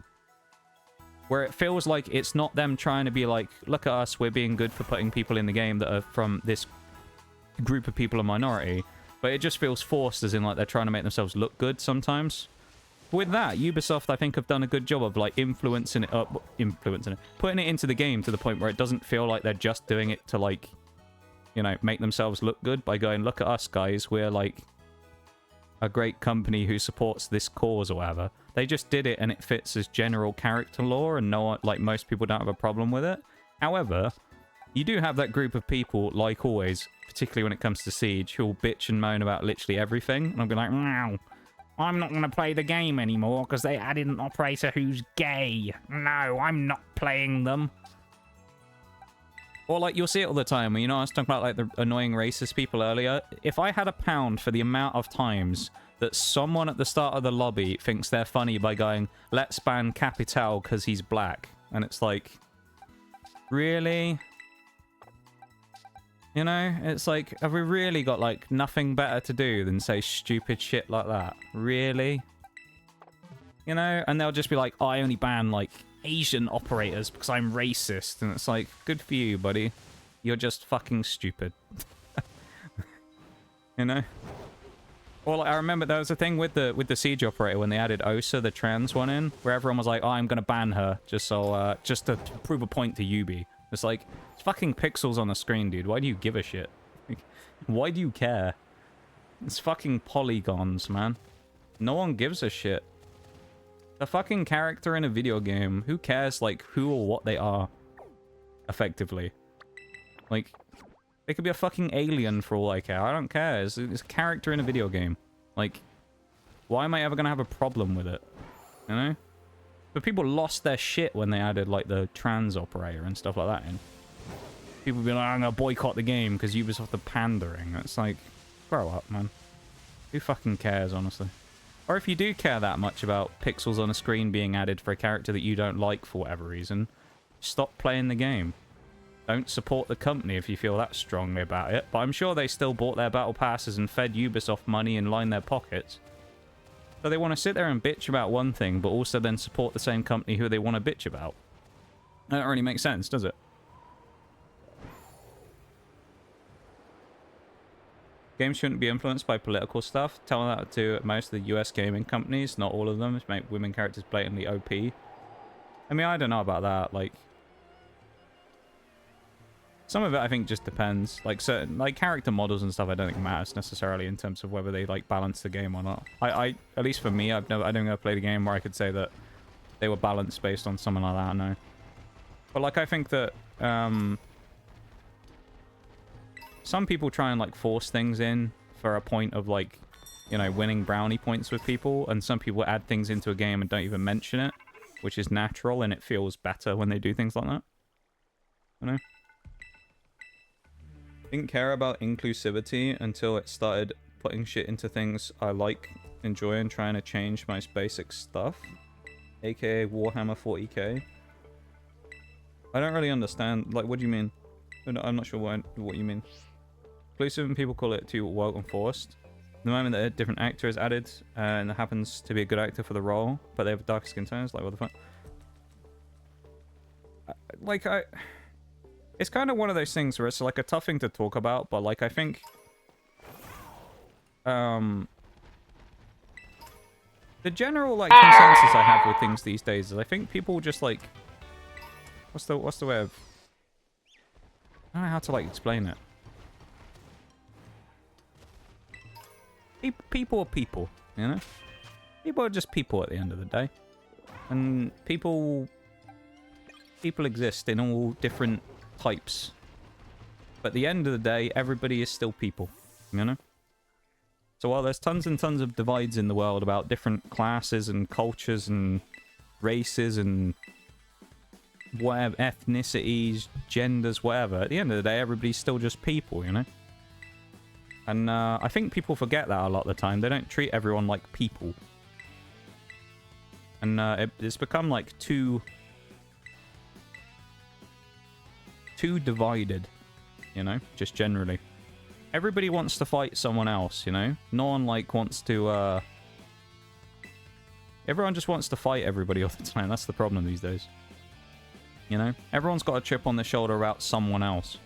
Where it feels like it's not them trying to be like, look at us, we're being good for putting people in the game that are from this group of people, a minority. But it just feels forced, as in like they're trying to make themselves look good sometimes. With that, Ubisoft, I think, have done a good job of like influencing it, putting it into the game to the point where it doesn't feel like they're just doing it to like, you know, make themselves look good by going, look at us, guys, we're like a great company who supports this cause or whatever. They just did it and it fits as general character lore and no one, like most people don't have a problem with it. However, you do have that group of people, like always, particularly when it comes to Siege, who'll bitch and moan about literally everything. And I'll be like, no, I'm not going to play the game anymore because they added an operator who's gay. No, I'm not playing them. Or, like, you'll see it all the time. You know, I was talking about, like, the annoying racist people earlier. If I had a pound for the amount of times that someone at the start of the lobby thinks they're funny by going, let's ban Capital because he's black. And it's like, really? You know, it's like, have we really got, like, nothing better to do than say stupid shit like that? Really? You know? And they'll just be like, oh, I only ban, like, Asian operators because I'm racist. And it's like, good for you, buddy. You're just fucking stupid. You know? Well, I remember there was a thing with the Siege operator when they added Osa, the trans one, in, where everyone was like, oh, I'm gonna ban her just so, just to prove a point to Ubi. It's like, it's fucking pixels on the screen, dude. Why do you give a shit? Why do you care? It's fucking polygons, man. No one gives a shit. A fucking character in a video game. Who cares, like, who or what they are? Effectively. Like, they could be a fucking alien for all I care. I don't care. It's a character in a video game. Like, why am I ever gonna have a problem with it? You know? But people lost their shit when they added, like, the trans operator and stuff like that in. People be like, I'm gonna boycott the game because Ubisoft are pandering. It's like, grow up, man. Who fucking cares, honestly? Or if you do care that much about pixels on a screen being added for a character that you don't like for whatever reason, stop playing the game. Don't support the company if you feel that strongly about it. But I'm sure they still bought their battle passes and fed Ubisoft money and lined their pockets. So they want to sit there and bitch about one thing, but also then support the same company who they want to bitch about. That don't really make sense, does it? Games shouldn't be influenced by political stuff. Tell that to most of the US gaming companies, not all of them, to make women characters blatantly OP. I mean, I don't know about that, like... Some of it, I think, just depends. Like, certain, like, character models and stuff, I don't think matters necessarily in terms of whether they, like, balance the game or not. I at least for me, I don't think I've played a game where I could say that they were balanced based on something like that, no. But, like, I think that, some people try and, like, force things in for a point of, like, you know, winning brownie points with people, and some people add things into a game and don't even mention it, which is natural, and it feels better when they do things like that. You know? Didn't care about inclusivity until it started putting shit into things I like, enjoy, and trying to change my basic stuff. AKA Warhammer 40k. I don't really understand. Like, what do you mean? I'm not sure what you mean. Inclusive, and people call it too woke and forced. The moment that a different actor is added, and happens to be a good actor for the role, but they have darker skin tones, like, what the fuck? It's kind of one of those things where it's like a tough thing to talk about, but like I think the general like consensus I have with things these days is I think people just like what's the way of I don't know how to like explain it. People are people, you know? People are just people at the end of the day. And people exist in all different types, but at the end of the day everybody is still people, you know? So while there's tons and tons of divides in the world about different classes and cultures and races and whatever, ethnicities, genders, whatever, at the end of the day everybody's still just people, you know? And I think people forget that a lot of the time. They don't treat everyone like people. And it's become like too divided, you know, just generally. Everybody wants to fight someone else, you know? No one, like, wants to, everyone just wants to fight everybody all the time. That's the problem these days. You know? Everyone's got a chip on their shoulder about someone else.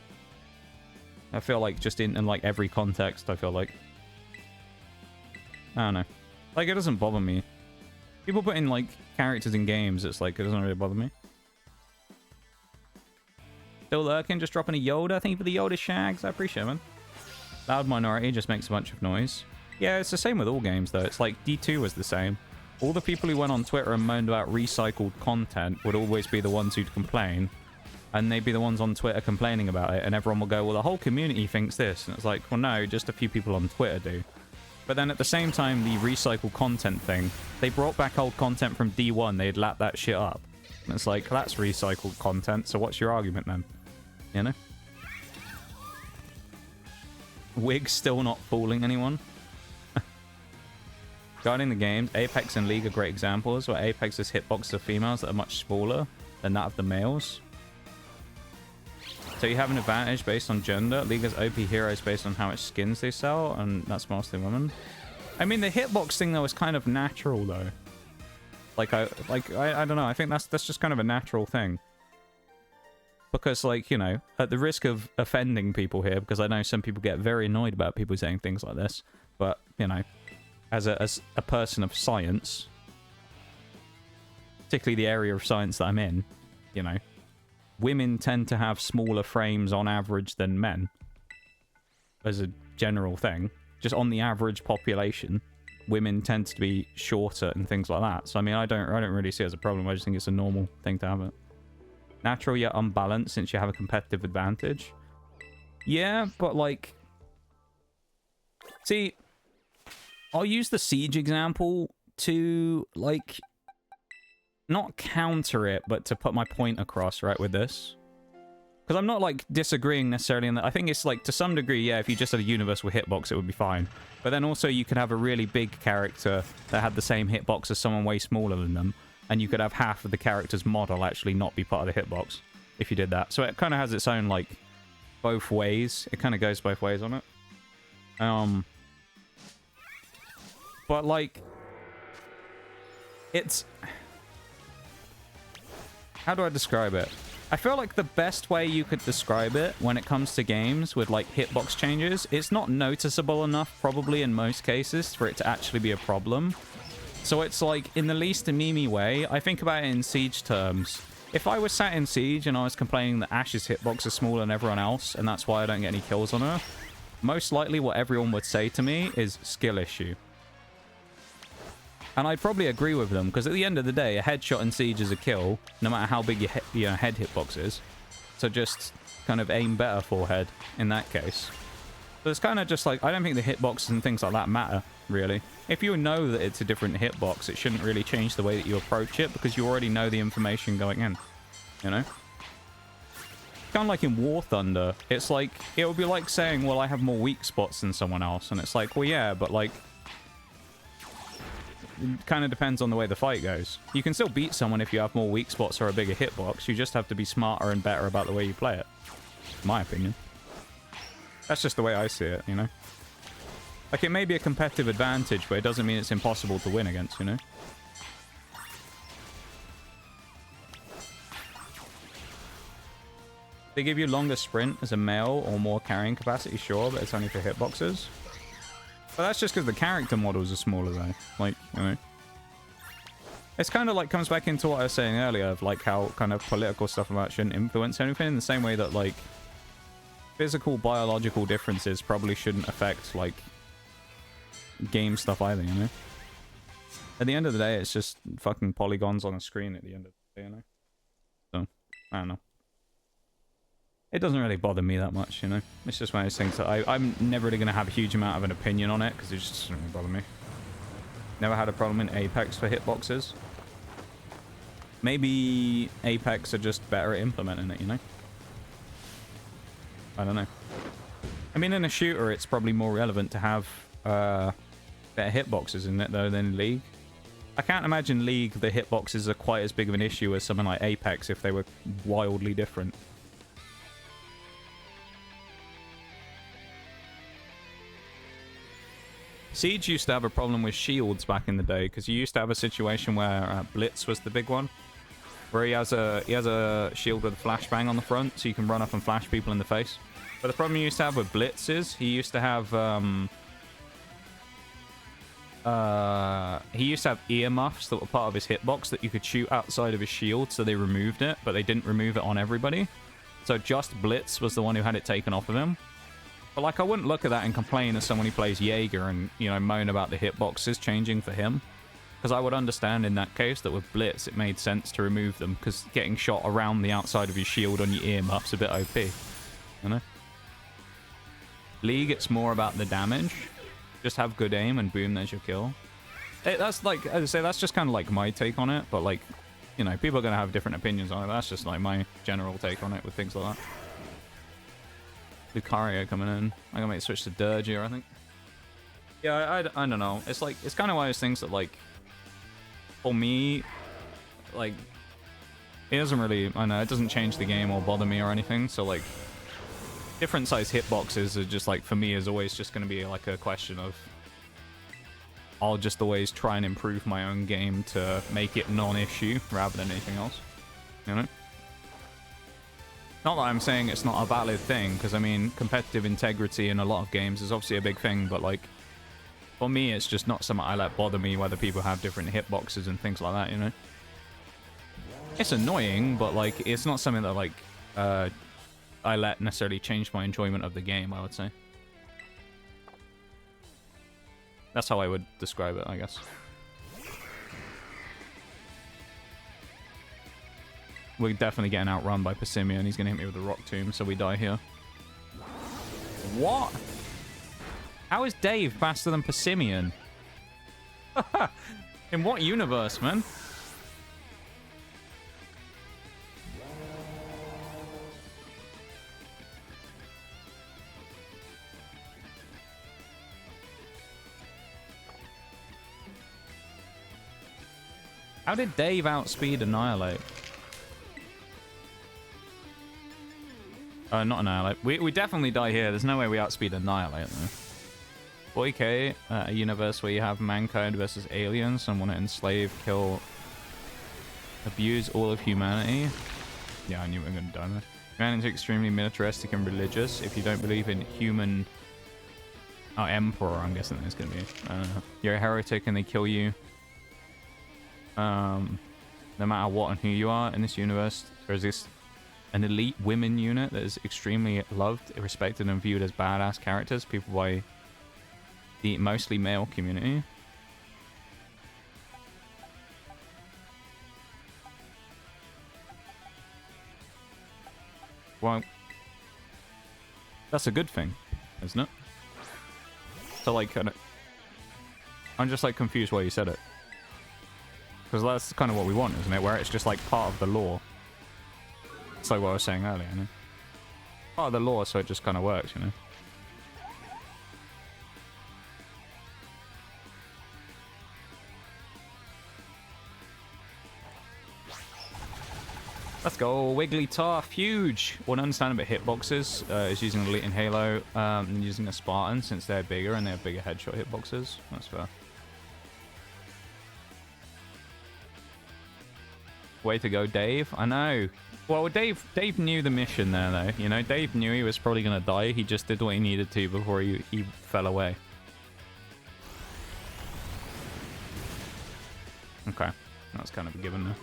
I feel like just in like, every context, I feel like. I don't know. Like, it doesn't bother me. People put in, like, characters in games, it's like, it doesn't really bother me. Still lurking, just dropping a Yoda. Thank you for the Yoda shags. I appreciate it, man. Loud minority just makes a bunch of noise. Yeah, it's the same with all games, though. It's like D2 was the same. All the people who went on Twitter and moaned about recycled content would always be the ones who'd complain. And they'd be the ones on Twitter complaining about it. And everyone will go, well, the whole community thinks this. And it's like, well, no, just a few people on Twitter do. But then at the same time, the recycled content thing, they brought back old content from D1. They'd lap that shit up. And it's like, that's recycled content. So what's your argument then? You know? Wig's still not fooling anyone. Regarding the games, Apex and League are great examples, where Apex's hitboxes are females that are much smaller than that of the males. So you have an advantage based on gender. League has OP heroes based on how much skins they sell, and that's mostly women. I mean, the hitbox thing, though, is kind of natural, though. Like, I don't know. I think that's just kind of a natural thing. Because, like, you know, at the risk of offending people here, because I know some people get very annoyed about people saying things like this, but, you know, as a person of science, particularly the area of science that I'm in, you know, women tend to have smaller frames on average than men. As a general thing. Just on the average population, women tend to be shorter and things like that. So, I mean, I don't really see it as a problem. I just think it's a normal thing to have it. Natural yet unbalanced since you have a competitive advantage. Yeah, but like... See, I'll use the Siege example to, like... not counter it, but to put my point across, right, with this. Because I'm not, like, disagreeing necessarily in that. I think it's, like, to some degree, yeah, if you just had a universal hitbox, it would be fine. But then also you could have a really big character that had the same hitbox as someone way smaller than them. And you could have half of the character's model actually not be part of the hitbox if you did that. So it kind of has its own, like, both ways. It kind of goes both ways on it. But, like, it's... how do I describe it? I feel like the best way you could describe it when it comes to games with, like, hitbox changes, it's not noticeable enough, probably in most cases, for it to actually be a problem. So it's like, in the least meme way, I think about it in Siege terms. If I was sat in Siege and I was complaining that Ash's hitbox is smaller than everyone else, and that's why I don't get any kills on her, most likely what everyone would say to me is skill issue. And I'd probably agree with them, because at the end of the day, a headshot in Siege is a kill, no matter how big your head hitbox is. So just kind of aim better forehead in that case. So it's kind of just like, I don't think the hitboxes and things like that matter, really. If you know that it's a different hitbox, it shouldn't really change the way that you approach it, because you already know the information going in, you know? Kind of like in War Thunder, it's like, it would be like saying, well, I have more weak spots than someone else, and it's like, well, yeah, but like... it kind of depends on the way the fight goes. You can still beat someone if you have more weak spots or a bigger hitbox. You just have to be smarter and better about the way you play it. In my opinion. That's just the way I see it, you know? Like, it may be a competitive advantage, but it doesn't mean it's impossible to win against, you know? They give you longer sprint as a male or more carrying capacity, sure, but it's only for hitboxes. But that's just because the character models are smaller, though. Like, you know. It's kind of like comes back into what I was saying earlier of like how kind of political stuff about shouldn't influence anything in the same way that like physical biological differences probably shouldn't affect like game stuff either, you know. At the end of the day, it's just fucking polygons on a screen at the end of the day, you know. So, I don't know. It doesn't really bother me that much, you know. It's just one of those things that I'm never really going to have a huge amount of an opinion on it, because it just doesn't really bother me. Never had a problem in Apex for hitboxes. Maybe Apex are just better at implementing it, you know? I don't know. I mean, in a shooter, it's probably more relevant to have better hitboxes in it, though, than League. I can't imagine League, the hitboxes are quite as big of an issue as something like Apex if they were wildly different. Siege used to have a problem with shields back in the day, because you used to have a situation where Blitz was the big one, where he has a shield with a flashbang on the front, so you can run up and flash people in the face. But the problem he used to have with Blitz is he used to have earmuffs that were part of his hitbox that you could shoot outside of his shield, so they removed it, but they didn't remove it on everybody. So just Blitz was the one who had it taken off of him. But like, I wouldn't look at that and complain as someone who plays Jaeger and, you know, moan about the hitboxes changing for him. Because I would understand in that case that with Blitz it made sense to remove them, because getting shot around the outside of your shield on your earmuff's a bit OP. You know? League, it's more about the damage. Just have good aim and boom, there's your kill. That's like, as I say, that's just kind of like my take on it, but like, you know, people are going to have different opinions on it. That's just like my general take on it with things like that. Lucario coming in. I'm going to make a switch to Dirge here, I think. Yeah, I don't know. It's like, it's kind of one of those things that like, for me, like, it doesn't really, I know, it doesn't change the game or bother me or anything, so like, different size hitboxes are just like, for me, is always just going to be like a question of, I'll just always try and improve my own game to make it non-issue rather than anything else, you know? Not that I'm saying it's not a valid thing, because I mean, competitive integrity in a lot of games is obviously a big thing, but like, for me, it's just not something I let bother me whether people have different hitboxes and things like that, you know? It's annoying, but like, it's not something that like, I let necessarily change my enjoyment of the game, I would say. That's how I would describe it, I guess. We're definitely getting outrun by Passimian. He's going to hit me with a rock tomb, so we die here. What? How is Dave faster than Passimian? In what universe, man? How did Dave outspeed Annihilate? Not Annihilate. We definitely die here. There's no way we outspeed Annihilate, though. 40k, a universe where you have mankind versus aliens and want to enslave, kill, abuse all of humanity. Yeah, I knew we were going to die there. Humanity is extremely militaristic and religious. If you don't believe in human... Oh, Emperor, I'm guessing that's going to be. You're a heretic and they kill you. No matter what and who you are in this universe, there exists an elite women unit that is extremely loved, respected, and viewed as badass characters, people by the mostly male community. Well, that's a good thing, isn't it? So, like, I'm just, like, confused why you said it. Because that's kind of what we want, isn't it? Where it's just, like, part of the lore. It's like what I was saying earlier, you know? Part of the lore, so it just kind of works, you know? Let's go, Wigglytuff, huge! What I understand about hitboxes is using Elite in Halo and using a Spartan since they're bigger and they have bigger headshot hitboxes. That's fair. Way to go, Dave. I know. Well, Dave knew the mission there, though. You know, Dave knew he was probably going to die. He just did what he needed to before he fell away. Okay. That's kind of a given now.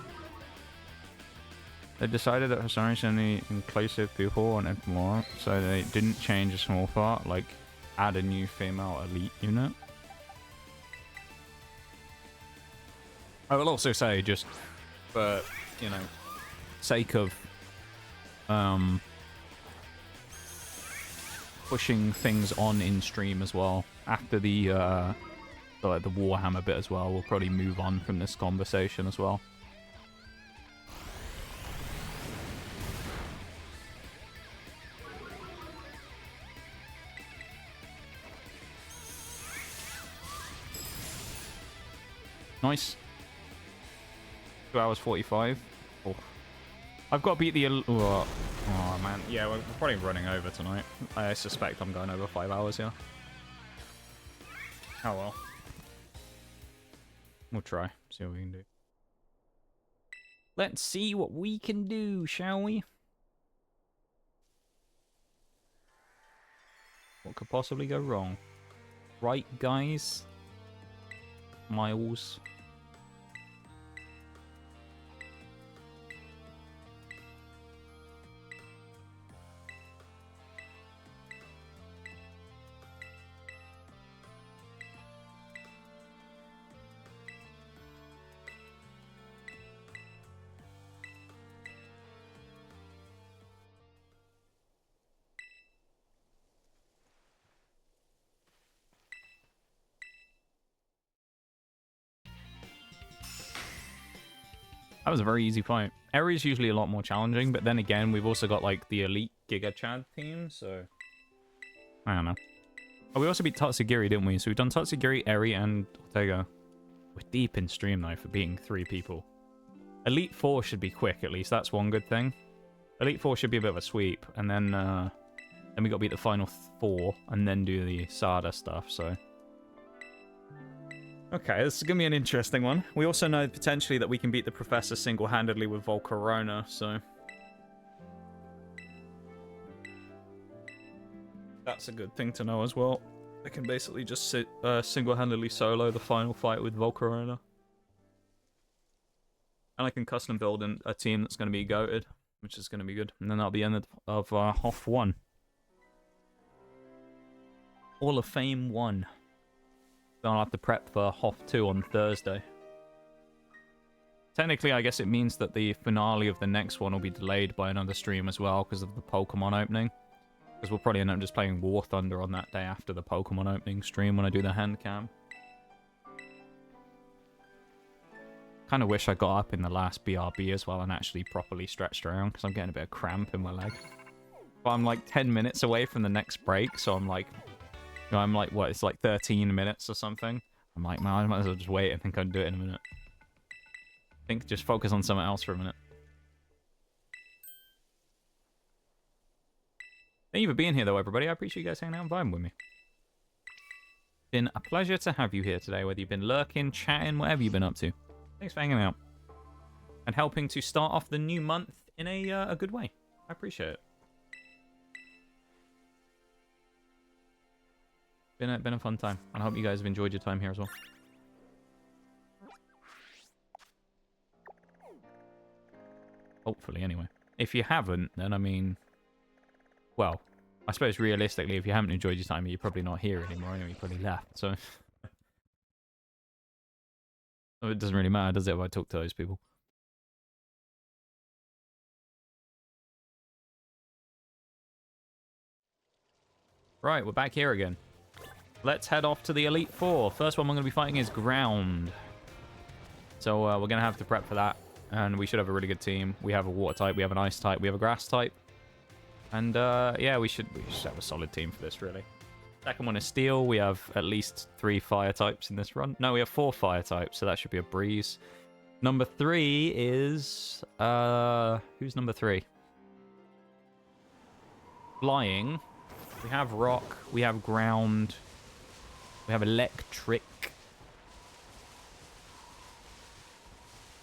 They decided that Hasari is only inclusive people and more, so they didn't change a small part, like add a new female elite unit. I will also say, just for, you know, sake of pushing things on in stream as well, after the Warhammer bit as well, we'll probably move on from this conversation as well. Nice. 2 hours 45. Oh. I've got to beat the... Oh, man. Yeah, we're probably running over tonight. I suspect I'm going over 5 hours here. Oh, well. We'll try. See what we can do. Let's see what we can do, shall we? What could possibly go wrong? Right, guys? Miles. That was a very easy fight. Eri is usually a lot more challenging, but then again, we've also got, like, the elite Giga Chad team, so... I don't know. Oh, we also beat Tatsugiri, didn't we? So we've done Tatsugiri, Eri, and Ortega. We're deep in stream, though, for beating 3 people. Elite 4 should be quick, at least. That's one good thing. Elite 4 should be a bit of a sweep, and then we got to beat the final 4, and then do the Sada stuff, so... Okay, this is going to be an interesting one. We also know potentially that we can beat the Professor single-handedly with Volcarona, so... That's a good thing to know as well. I can basically just single-handedly solo the final fight with Volcarona. And I can custom build a team that's going to be goated, which is going to be good. And then that'll be the end of HOF 1. Hall of Fame 1. Then I'll have to prep for HOF 2 on Thursday. Technically, I guess it means that the finale of the next one will be delayed by another stream as well because of the Pokemon opening. Because we'll probably end up just playing War Thunder on that day after the Pokemon opening stream when I do the hand cam. Kind of wish I got up in the last BRB as well and actually properly stretched around because I'm getting a bit of cramp in my leg. But I'm like 10 minutes away from the next break, so I'm like... You know, I'm like, what, it's like 13 minutes or something? I'm like, man, I might as well just wait and think I'll do it in a minute. I think just focus on something else for a minute. Thank you for being here, though, everybody. I appreciate you guys hanging out and vibing with me. Been a pleasure to have you here today, whether you've been lurking, chatting, whatever you've been up to. Thanks for hanging out. And helping to start off the new month in a good way. I appreciate it. Been a fun time. And I hope you guys have enjoyed your time here as well. Hopefully, anyway. If you haven't, then I mean... Well, I suppose realistically, if you haven't enjoyed your time, you're probably not here anymore. Anyway, you probably left, so... It doesn't really matter, does it, if I talk to those people? Right, we're back here again. Let's head off to the Elite Four. First one we're going to be fighting is Ground. So we're going to have to prep for that. And we should have a really good team. We have a Water type, we have an Ice type, we have a Grass type. And yeah, we should have a solid team for this, really. Second one is Steel. We have at least 3 Fire types in this run. No, we have 4 Fire types, so that should be a breeze. Number 3 is... who's number 3? Flying. We have Rock. We have Ground. We have Electric.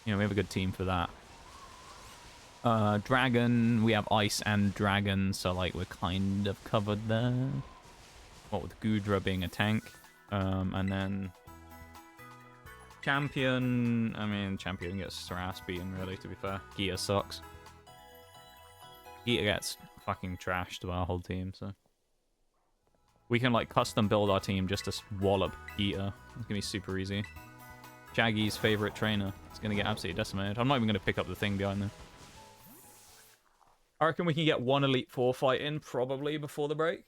You know, we have a good team for that. Dragon. We have Ice and Dragon, so, like, we're kind of covered there. What with Goodra being a tank. And then... Champion... I mean, Champion gets their ass beaten, really, to be fair. Geeta sucks. Geeta gets fucking trashed by our whole team, so... We can, like, custom build our team just to wallop Geeta. It's gonna be super easy. Jaggy's favorite trainer. It's gonna get absolutely decimated. I'm not even gonna pick up the thing behind them. I reckon we can get 1 Elite Four fight in, probably, before the break.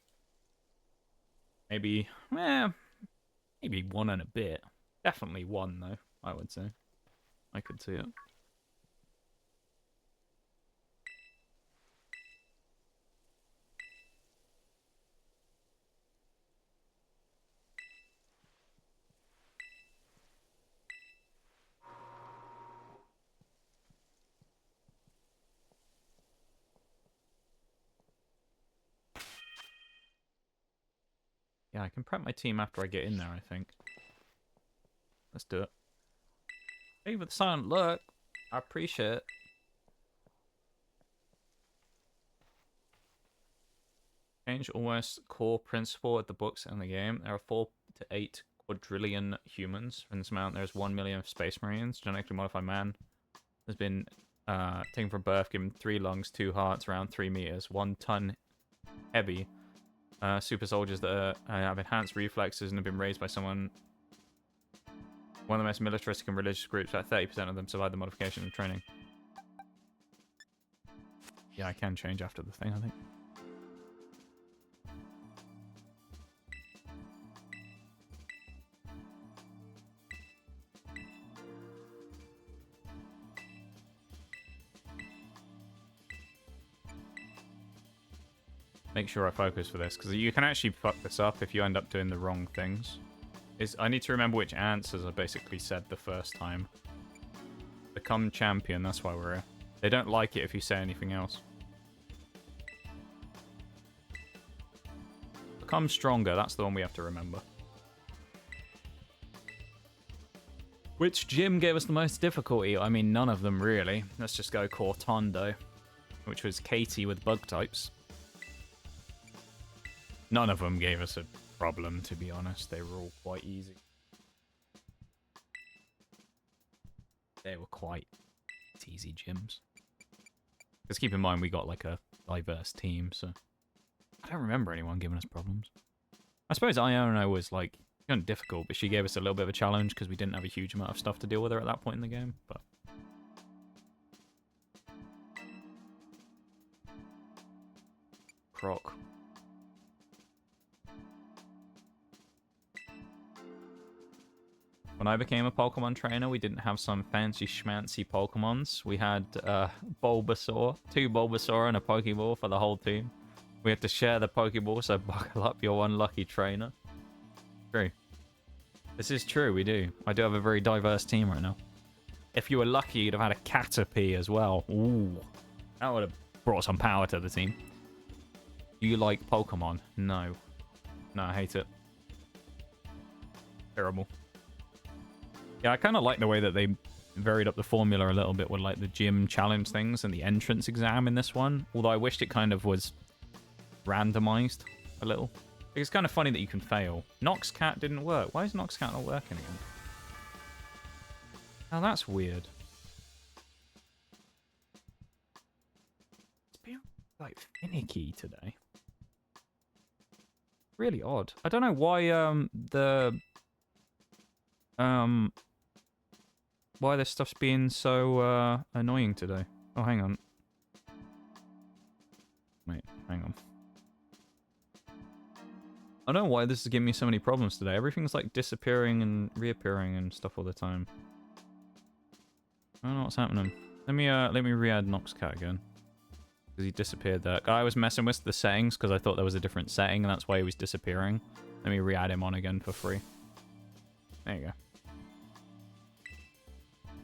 Maybe, maybe 1 and a bit. Definitely 1, though, I would say. I could see it. Yeah, I can prep my team after I get in there, I think. Let's do it. Hey, with the silent look. I appreciate it. Change almost core principle of the books and the game. There are 4 to 8 quadrillion humans. In this amount, there's 1 million space marines. Genetically modified man has been taken from birth, given 3 lungs, 2 hearts, around 3 meters, 1 ton heavy. Super soldiers that have enhanced reflexes and have been raised by someone. One of the most militaristic and religious groups, about 30% of them survive the modification and training. Yeah, I can change after the thing, I think. Make sure I focus for this, because you can actually fuck this up if you end up doing the wrong things. I need to remember which answers I basically said the first time. Become champion, that's why we're here. They don't like it if you say anything else. Become stronger, that's the one we have to remember. Which gym gave us the most difficulty? I mean, none of them really. Let's just go Cortondo, which was Katie with bug types. None of them gave us a problem, to be honest. They were all quite easy. They were quite easy gyms. Because keep in mind, we got like a diverse team, so... I don't remember anyone giving us problems. I suppose Iona was like, kind of difficult, but she gave us a little bit of a challenge because we didn't have a huge amount of stuff to deal with her at that point in the game, but... Croc. When I became a Pokemon trainer, we didn't have some fancy schmancy Pokemons. We had Bulbasaur, 2 Bulbasaur and a Pokeball for the whole team. We had to share the Pokeball, so buckle up, you're one lucky trainer. True. This is true, we do. I do have a very diverse team right now. If you were lucky, you'd have had a Caterpie as well. Ooh. That would have brought some power to the team. Do you like Pokemon? No. No, I hate it. Terrible. Yeah, I kind of like the way that they varied up the formula a little bit with like the gym challenge things and the entrance exam in this one. Although I wished it kind of was randomized a little. It's kind of funny that you can fail. Noxcat didn't work. Why is Noxcat not working again? Now that's weird. It's been like finicky today. Really odd. I don't know why why this stuff's being so annoying today. Oh, hang on. Wait, hang on. I don't know why this is giving me so many problems today. Everything's like disappearing and reappearing and stuff all the time. I don't know what's happening. Let me re-add Noxcat again. Because he disappeared there. I was messing with the settings because I thought there was a different setting and that's why he was disappearing. Let me re-add him on again for free. There you go.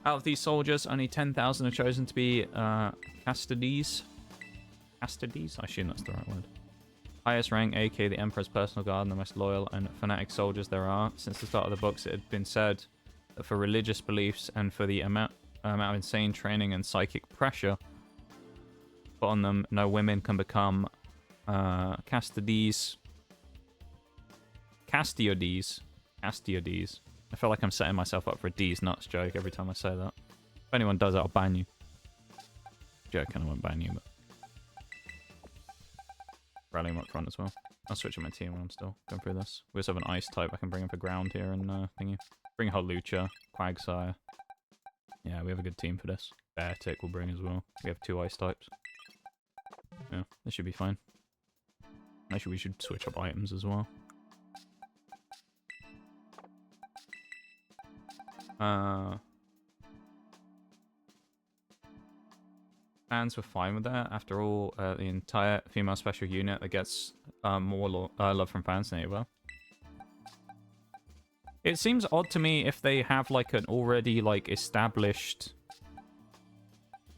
Out of these soldiers, only 10,000 are chosen to be Castides. Castides? I assume that's the right word. Highest rank, aka the Emperor's personal guard, and the most loyal and fanatic soldiers there are. Since the start of the books, it had been said that for religious beliefs and for the amount of insane training and psychic pressure put on them, no women can become Castides. Castiodes. Castiodes. I feel like I'm setting myself up for a D's nuts joke every time I say that. If anyone does it, I'll ban you. Joking, I won't ban you, but... Rally him up front as well. I'll switch up my team when I'm still going through this. We also have an ice type I can bring in for ground here and thingy. Bring Hawlucha, Quagsire. Yeah, we have a good team for this. Beartic we'll bring as well. We have 2 ice types. Yeah, this should be fine. Actually, we should switch up items as well. Fans were fine with that. After all, the entire female special unit that gets more love from fans than well. It seems odd to me if they have like an already like established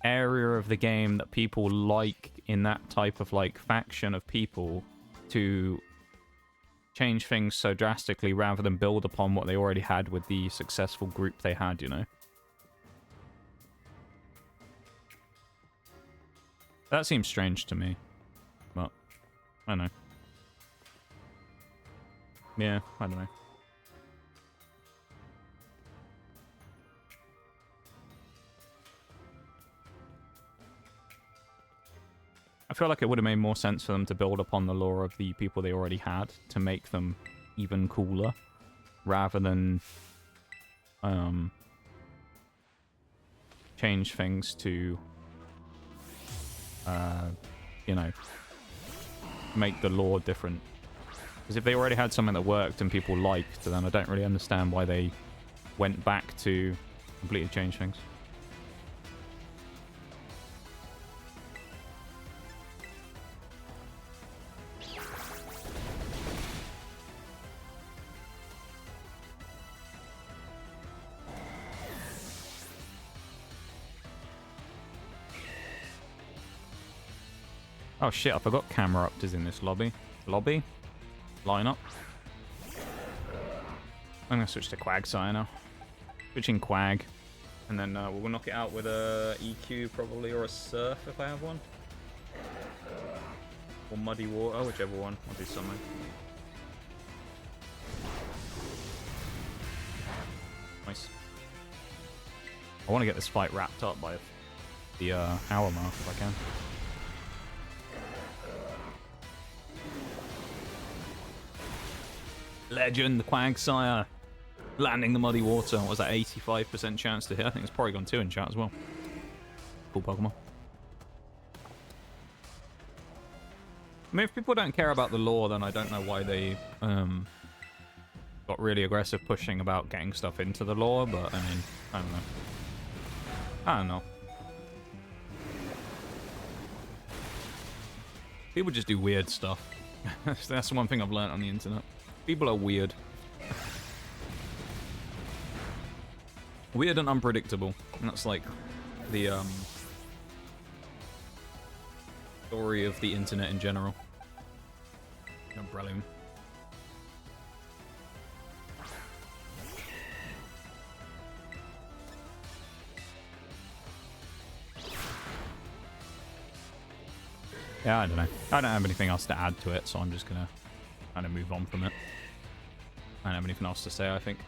area of the game that people like in that type of like faction of people to change things so drastically rather than build upon what they already had with the successful group they had, you know? That seems strange to me. But, I don't know. Yeah, I don't know. I feel like it would have made more sense for them to build upon the lore of the people they already had to make them even cooler, rather than change things to, you know, make the lore different. Because if they already had something that worked and people liked, then I don't really understand why they went back to completely change things. Oh shit, I forgot Cameruptors in this lobby. Lobby? Line up. I'm gonna switch to Quagsire now. Switching Quag. And then we'll knock it out with a EQ probably, or a Surf if I have one. Or Muddy Water, whichever one. I'll do something. Nice. I want to get this fight wrapped up by the hour mark if I can. Legend, the Quagsire. Landing the Muddy Water. What was that, 85% chance to hit? I think it's probably gone 2 in chat as well. Cool Pokemon. I mean, if people don't care about the lore, then I don't know why they got really aggressive pushing about getting stuff into the lore, but I mean, I don't know. I don't know. People just do weird stuff. That's one thing I've learned on the internet. People are weird. Weird and unpredictable. And that's like the story of the internet in general. Brilliant. Yeah, I don't know. I don't have anything else to add to it, so I'm just gonna kind of move on from it. I don't have anything else to say, I think.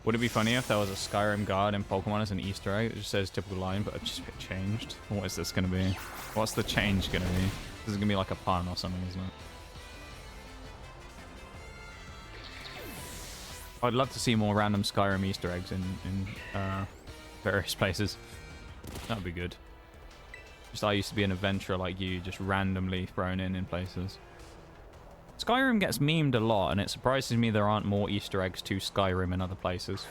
Would it be funny if there was a Skyrim guard in Pokemon as an Easter egg? It just says typical line, but it just get changed. What is this going to be? What's the change going to be? This is going to be like a pun or something, isn't it? I'd love to see more random Skyrim Easter eggs in various places. That would be good. Just I used to be an adventurer like you, just randomly thrown in places. Skyrim gets memed a lot, and it surprises me there aren't more Easter eggs to Skyrim in other places.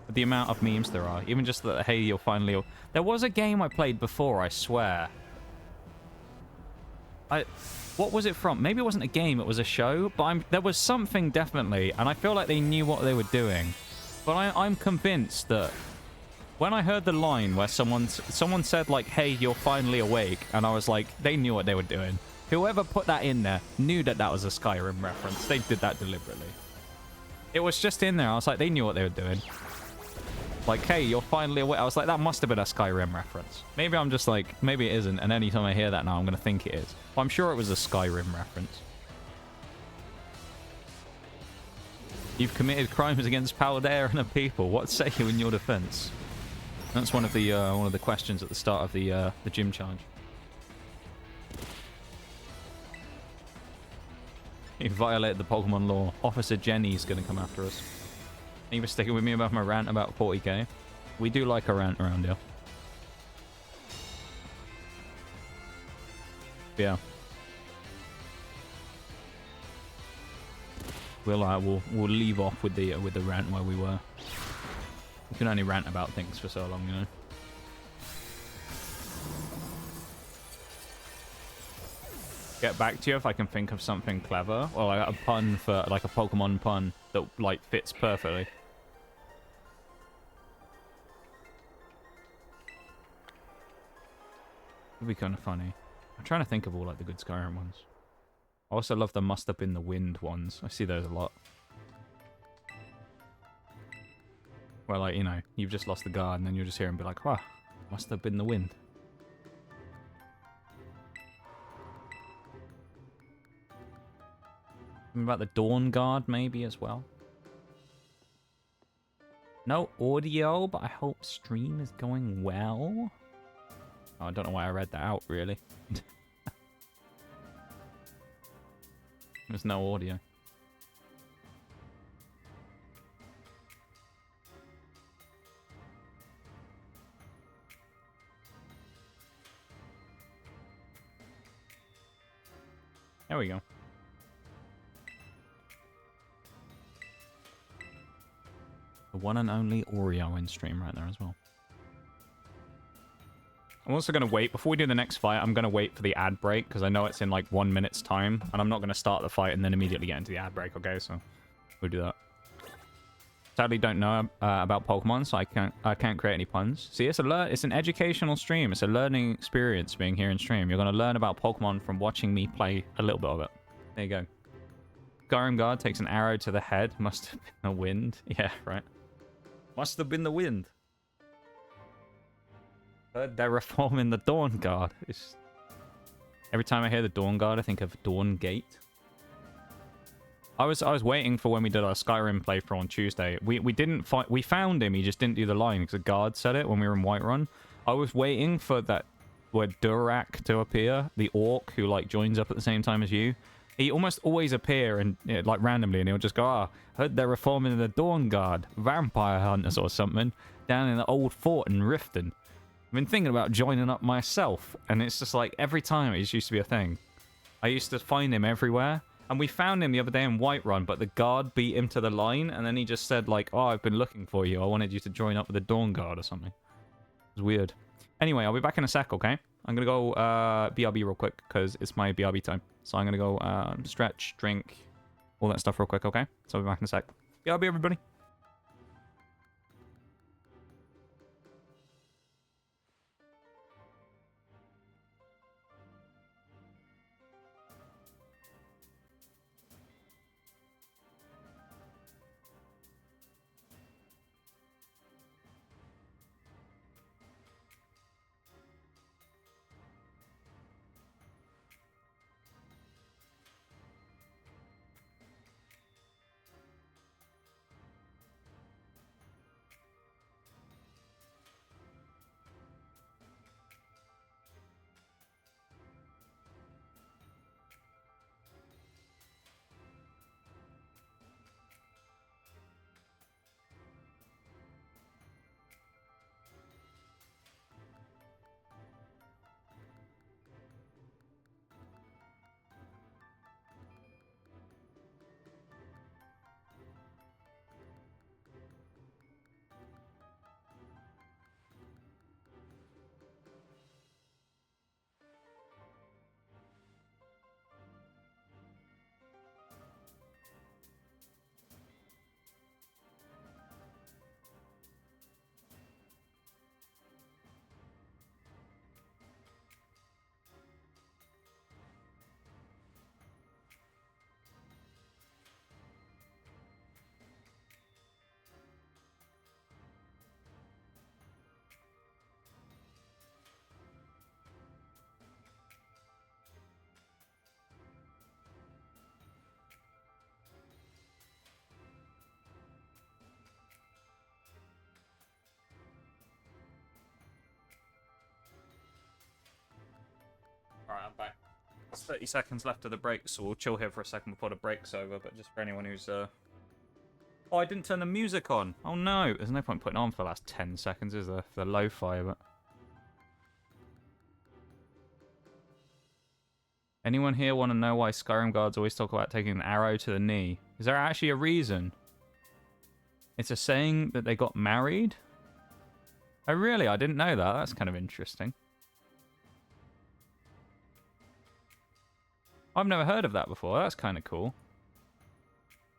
The amount of memes there are. Even just that, hey, you'll finally... There was a game I played before, I swear. What was it from? Maybe it wasn't a game, it was a show, but there was something definitely, and I feel like they knew what they were doing. But I'm convinced that when I heard the line where someone said, like, hey, you're finally awake, and I was like, they knew what they were doing. Whoever put that in there knew that that was a Skyrim reference. They did that deliberately. It was just in there. I was like, they knew what they were doing. Like, hey, you're finally awake. I was like, that must have been a Skyrim reference. Maybe I'm just like, maybe it isn't. And anytime I hear that now, I'm going to think it is. But I'm sure it was a Skyrim reference. You've committed crimes against Paldea and the people. What say you in your defense? That's one of the questions at the start of the gym challenge. You violated the Pokemon law. Officer Jenny's gonna come after us. Are you sticking with me about my rant about 40k? We do like a rant around here. Yeah. We'll leave off with the rant where we were. We can only rant about things for so long, you know. Get back to you if I can think of something clever, or like a pun for like a Pokemon pun that like fits perfectly. It'd be kind of funny. I'm trying to think of all like the good Skyrim ones. I also love the Must Have Been the Wind ones. I see those a lot. Where like, you know, you've just lost the guard and then you'll just hear him be like, wow, must have been the wind. Something about the Dawn Guard maybe as well. No audio, but I hope stream is going well. Oh, I don't know why I read that out, really. There's no audio. There we go. The one and only Oreo in stream right there as well. I'm also going to wait. Before we do the next fight, I'm going to wait for the ad break, because I know it's in like 1 minute's time, and I'm not going to start the fight and then immediately get into the ad break, okay? So we'll do that. Sadly, don't know about Pokemon, so I can't create any puns. See, it's an educational stream. It's a learning experience being here in stream. You're going to learn about Pokemon from watching me play a little bit of it. There you go. Skyrim Guard takes an arrow to the head. Must have been the wind. Yeah, right. Must have been the wind. Heard they're reforming the Dawn Guard. Every time I hear the Dawn Guard, I think of Dawn Gate. I was waiting for when we did our Skyrim playthrough on Tuesday. We didn't fight. We found him. He just didn't do the line because the guard said it when we were in Whiterun. I was waiting for that word Durak to appear, the orc who like joins up at the same time as you. He almost always appear and like randomly, and he'll just go, "Ah, heard they're reforming the Dawn Guard, vampire hunters or something, down in the old fort in Riften. I've been thinking about joining up myself," and it's just like every time it just used to be a thing. I used to find him everywhere. And we found him the other day in Whiterun, but the guard beat him to the line, and then he just said, like, "Oh, I've been looking for you. I wanted you to join up with the Dawn Guard or something." It was weird. Anyway, I'll be back in a sec, okay? I'm going to go BRB real quick, because it's my BRB time. So I'm going to go stretch, drink, all that stuff real quick, okay? So I'll be back in a sec. BRB, everybody. Alright, I'm back. There's 30 seconds left of the break, so we'll chill here for a second before the break's over, but just for anyone who's, Oh, I didn't turn the music on! Oh no! There's no point putting it on for the last 10 seconds, is there? For the lo-fi, but... Anyone here want to know why Skyrim guards always talk about taking an arrow to the knee? Is there actually a reason? It's a saying that they got married? Oh really? I didn't know that. That's kind of interesting. I've never heard of that before. That's kind of cool.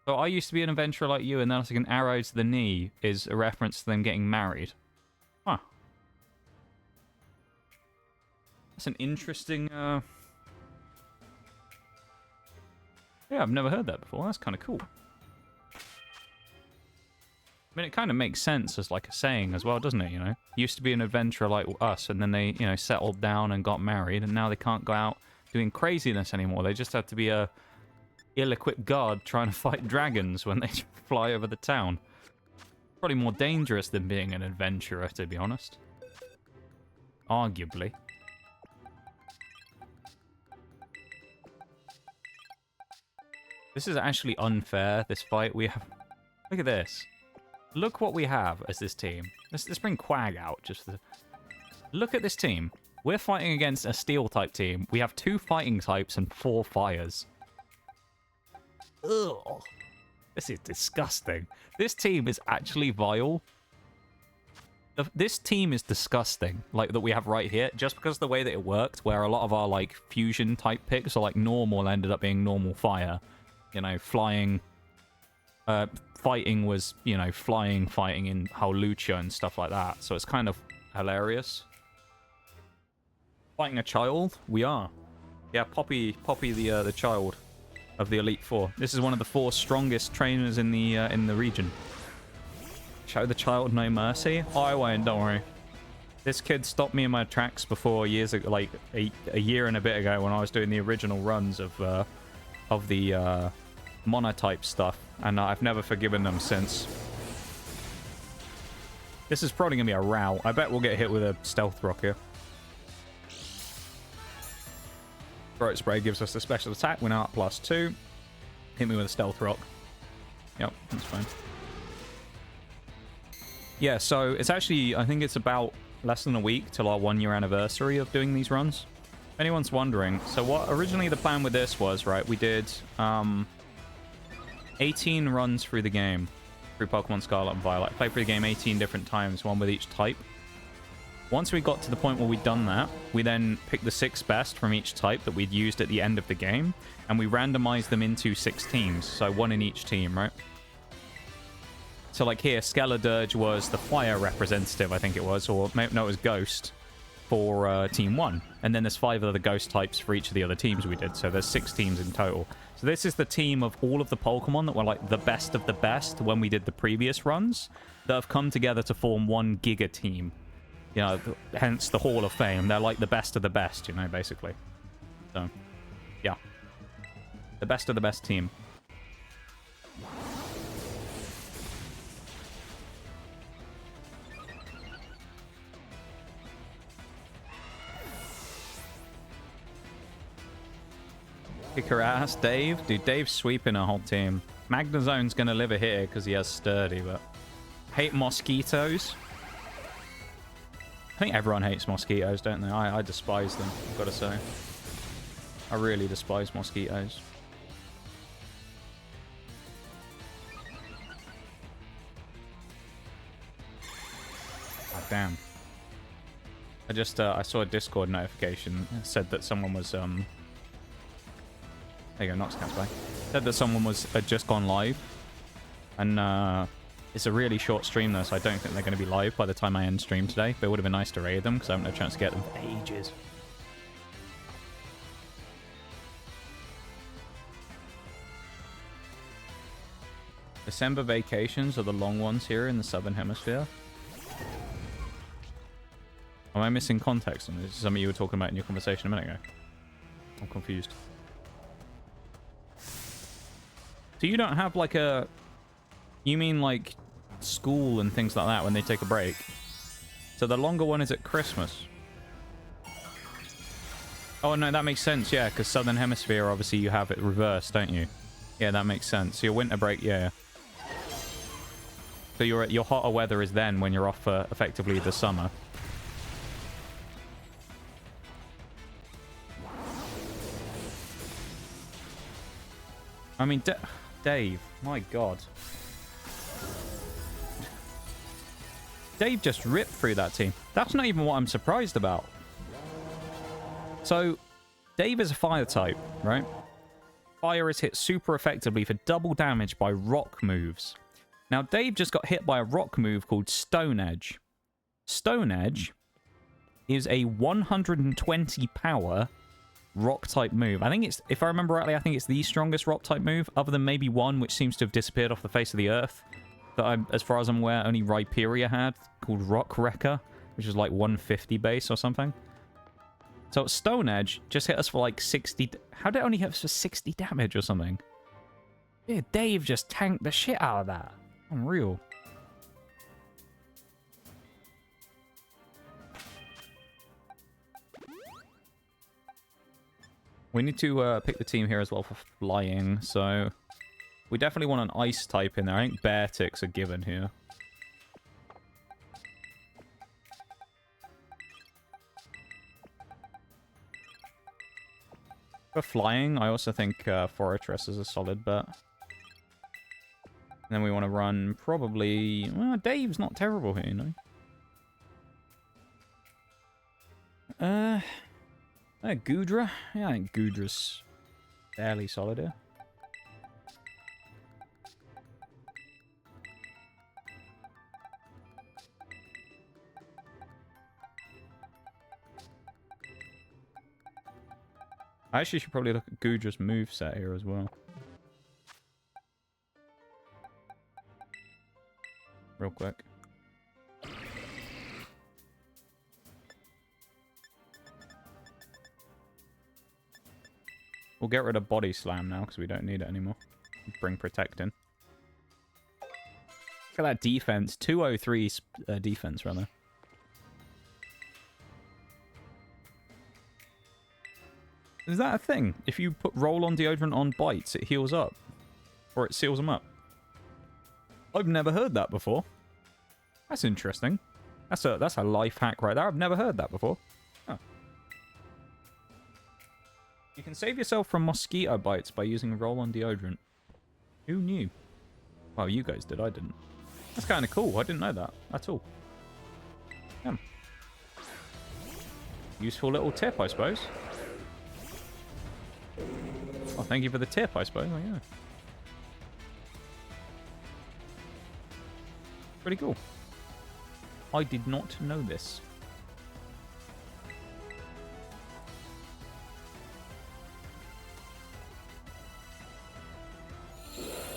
So I used to be an adventurer like you, and then I think an arrow to the knee is a reference to them getting married. Huh. That's an interesting... Yeah, I've never heard that before. That's kind of cool. I mean, it kind of makes sense as like a saying as well, doesn't it, you know? Used to be an adventurer like us, and then they, you know, settled down and got married, and now they can't go out doing craziness anymore. They just have to be a ill-equipped guard trying to fight dragons when they fly over the town. Probably more dangerous than being an adventurer, to be honest. Arguably. This is actually unfair, this fight. We have... Look at this. Look what we have as this team. Let's bring Quag out. Look at this team. We're fighting against a steel-type team. We have 2 fighting types and 4 fires. Ugh. This is disgusting. This team is actually vile. This team is disgusting, like, that we have right here, just because of the way that it worked, where a lot of our, like, fusion-type picks, or, like, normal ended up being normal fire. You know, flying... fighting was, you know, fighting in Howlucha and stuff like that, so it's kind of hilarious. Fighting a child? We are. Yeah, Poppy the child of the Elite Four. This is one of the 4 strongest trainers in the region. Show the child no mercy? Oh, I won't, don't worry. This kid stopped me in my tracks before years ago, like a year and a bit ago when I was doing the original runs of the monotype stuff, and I've never forgiven them since. This is probably gonna be a rout. I bet we'll get hit with a stealth rock here. Throat spray gives us a special attack. We're now at +2. Hit me with a stealth rock. Yep, that's fine. Yeah, so it's actually, I think it's about less than a week till our 1-year anniversary of doing these runs. If anyone's wondering, so what originally the plan with this was, right, we did 18 runs through the game, through Pokemon Scarlet and Violet. I played through the game 18 different times, one with each type. Once we got to the point where we'd done that, we then picked the 6 best from each type that we'd used at the end of the game, and we randomized them into 6 teams, so 1 in each team, right? So like here, Skeledirge was the fire representative, I think it was, or no, it was Ghost for Team 1. And then there's 5 other Ghost types for each of the other teams we did, so there's 6 teams in total. So this is the team of all of the Pokemon that were like the best of the best when we did the previous runs, that have come together to form one Giga team. You know, hence the Hall of Fame. They're like the best of the best, you know, basically. So, yeah. The best of the best team. Kick her ass, Dave. Dude, Dave's sweeping a whole team. Magnezone's gonna live a hit because he has Sturdy, but... Hate mosquitoes. I think everyone hates mosquitoes, don't they? I despise them, I've got to say. I really despise mosquitoes. God damn. I just, I saw a Discord notification. It said that someone was, There you go, Noxcat's back. Said that someone had just gone live. And, it's a really short stream though, so I don't think they're going to be live by the time I end stream today. But it would have been nice to raid them, because I haven't had a chance to get them for ages. December vacations are the long ones here in the Southern Hemisphere. Am I missing context on this? This is something you were talking about in your conversation a minute ago. I'm confused. So you don't have like a... You mean like school and things like that when they take a break? So the longer one is at Christmas. Oh no, that makes sense, yeah, because Southern Hemisphere, obviously you have it reversed, don't you? Yeah, that makes sense. So your winter break, yeah. So your hotter weather is then when you're off for effectively the summer. I mean, Dave, my god. Dave just ripped through that team. That's not even what I'm surprised about. So, Dave is a fire type, right? Fire is hit super effectively for double damage by rock moves. Now, Dave just got hit by a rock move called Stone Edge. Stone Edge is a 120 power rock type move. I think it's, if I remember rightly, I think it's the strongest rock type move, other than maybe one which seems to have disappeared off the face of the earth. That, as far as I'm aware, only Rhyperia had, called Rock Wrecker, which is like 150 base or something. So Stone Edge just hit us for like 60... How did it only hit us for 60 damage or something? Yeah, Dave just tanked the shit out of that. Unreal. We need to pick the team here as well for flying, so... We definitely want an ice type in there. I think Beartic's a given here. For flying, I also think Fortress is a solid bet. And then we want to run probably... Well, Dave's not terrible here, you know? Goodra? Yeah, I think Goodra's fairly solid here. I actually should probably look at Goodra's moveset here as well. Real quick. We'll get rid of Body Slam now because we don't need it anymore. Bring Protect in. Look at that defense. 203 defense, rather. Is that a thing? If you put roll-on deodorant on bites, it heals up? Or it seals them up? I've never heard that before. That's interesting. That's a life hack right there. I've never heard that before. Huh. You can save yourself from mosquito bites by using roll-on deodorant. Who knew? Well, you guys did. I didn't. That's kind of cool. I didn't know that at all. Yeah. Useful little tip, I suppose. Oh, thank you for the tip, I suppose. Oh, yeah. Pretty cool. I did not know this.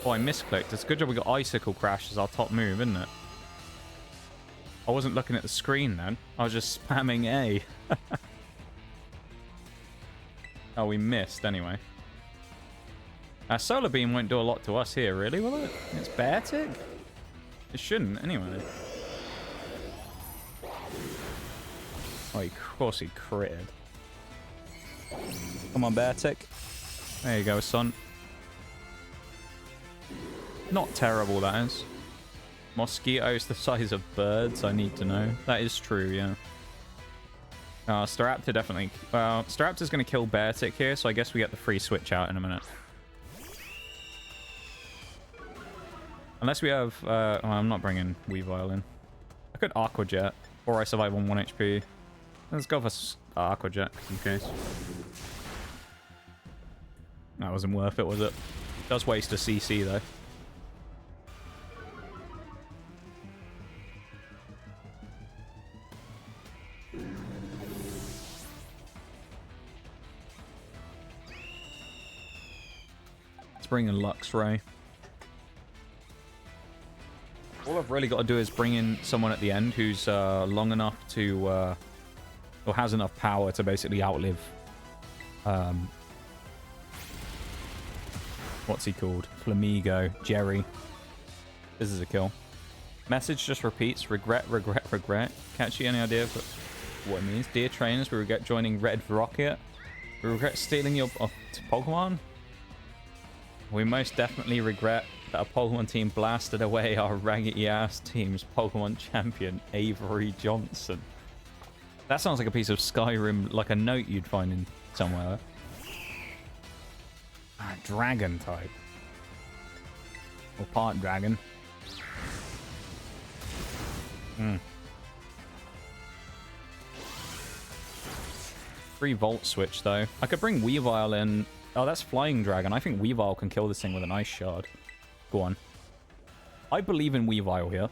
Oh, I misclicked. It's a good job we got Icicle Crash as our top move, isn't it? I wasn't looking at the screen then. I was just spamming A. Oh, we missed anyway. Solar Beam won't do a lot to us here, really, will it? It's Beartic? It shouldn't, anyway. Oh, of course he critted. Come on, Beartic. There you go, son. Not terrible, that is. Mosquitoes the size of birds, I need to know. That is true, yeah. Staraptor definitely... Well, Staraptor's going to kill Beartic here, so I guess we get the free switch out in a minute. Unless we have... well, I'm not bringing Weavile in. I could Aqua Jet, or I survive on 1 HP. Let's go for Aqua Jet, in case. That wasn't worth it, was it? Does waste a CC, though. Let's bring in Luxray. All I've really got to do is bring in someone at the end who's long enough to, or has enough power to basically outlive, what's he called? Flamigo, Jerry. This is a kill. Message just repeats, regret, regret, regret. Catchy, any idea of what it means? Dear trainers, we regret joining Red Rocket. We regret stealing your Pokemon. We most definitely regret that a Pokemon team blasted away our raggedy-ass team's Pokemon champion, Avery Johnson. That sounds like a piece of Skyrim, like a note you'd find in somewhere. Dragon type. Or part dragon. Free Volt Switch, though. I could bring Weavile in. Oh, that's Flying Dragon. I think Weavile can kill this thing with an Ice Shard. Go on. I believe in Weavile here.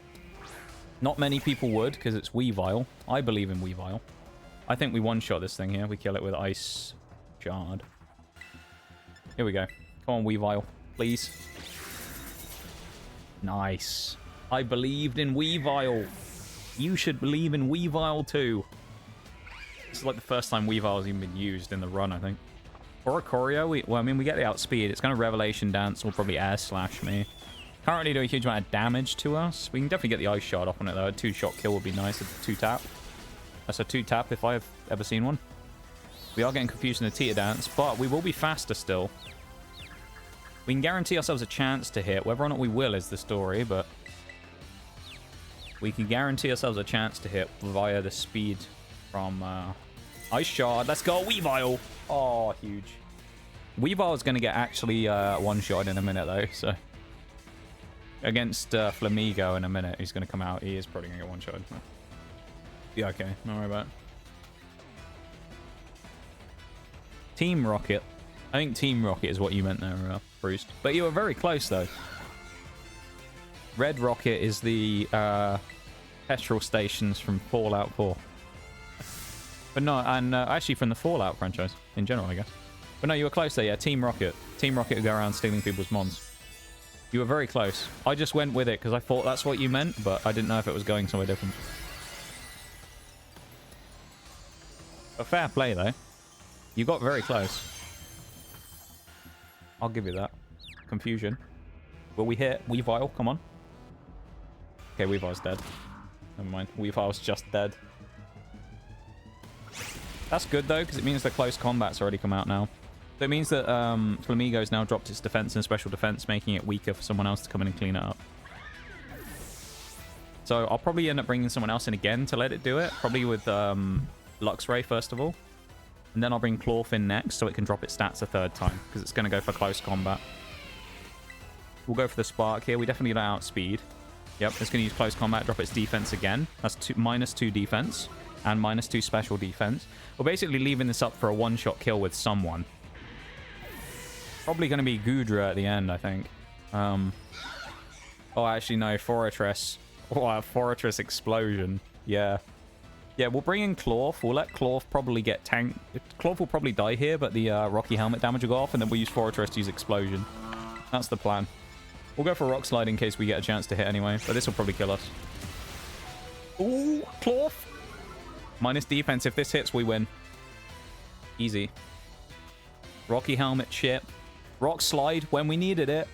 Not many people would, because it's Weavile. I believe in Weavile. I think we one-shot this thing here. We kill it with Ice Shard. Here we go. Come on, Weavile. Please. Nice. I believed in Weavile. You should believe in Weavile too. This is like the first time Weavile's even been used in the run, I think. For Oricorio, we get the outspeed. It's going to Revelation Dance or probably Air Slash me. Can't really do a huge amount of damage to us. We can definitely get the Ice Shard off on it though. A 2-shot kill would be nice. A 2-tap. That's a 2-tap if I've ever seen one. We are getting confused in the Teeter Dance, but we will be faster still. We can guarantee ourselves a chance to hit. Whether or not we will is the story, but we can guarantee ourselves a chance to hit via the speed from Ice Shard. Let's go, Weavile! Oh, huge. Weavile is going to get actually one-shot in a minute, though, so... Against Flamigo in a minute, he's going to come out. He is probably going to get one-shot. Yeah, okay. Don't worry about it. Team Rocket. I think Team Rocket is what you meant there, Bruce. But you were very close, though. Red Rocket is the petrol stations from Fallout 4. But no, and actually from the Fallout franchise in general, I guess. But no, you were close there, yeah. Team Rocket. Team Rocket would go around stealing people's mods. You were very close. I just went with it because I thought that's what you meant, but I didn't know if it was going somewhere different. A fair play, though. You got very close. I'll give you that. Confusion. Will we hit? Weavile, come on. Okay, Weavile's dead. Never mind. Weavile's just dead. That's good, though, because it means the close combat's already come out now. So it means that Flamigo's now dropped its defense and special defense, making it weaker for someone else to come in and clean it up. So I'll probably end up bringing someone else in again to let it do it. Probably with Luxray, first of all. And then I'll bring Clawf in next so it can drop its stats a third time, because it's going to go for close combat. We'll go for the Spark here. We definitely don't outspeed. Yep, it's going to use close combat, drop its defense again. That's -2 defense and -2 special defense. We're basically leaving this up for a one-shot kill with someone. Probably going to be Goodra at the end, I think. Oh, actually, no. Fortress. Oh, Fortress Explosion. Yeah. Yeah, we'll bring in Clawf. We'll let Clawf probably get tanked. Clawf will probably die here, but the Rocky Helmet damage will go off, and then we'll use Fortress to use Explosion. That's the plan. We'll go for Rock Slide in case we get a chance to hit anyway, but this will probably kill us. Ooh, Clawf! Minus defense. If this hits, we win. Easy. Rocky Helmet chip. Rock Slide when we needed it.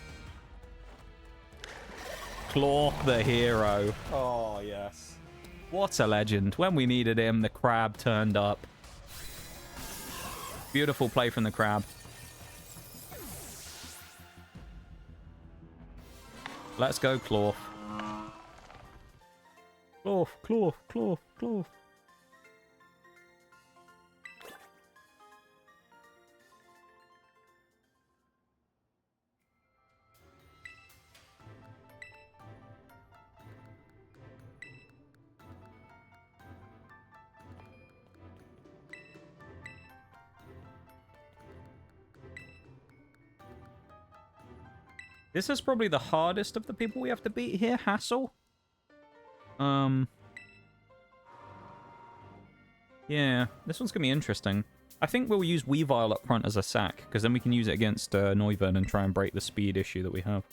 Claw the hero. Oh, yes. What a legend. When we needed him, the crab turned up. Beautiful play from the crab. Let's go, Claw. Claw, Claw, Claw, Claw. This is probably the hardest of the people we have to beat here, Hassel. Yeah, this one's going to be interesting. I think we'll use Weavile up front as a sack, because then we can use it against Noivern and try and break the speed issue that we have.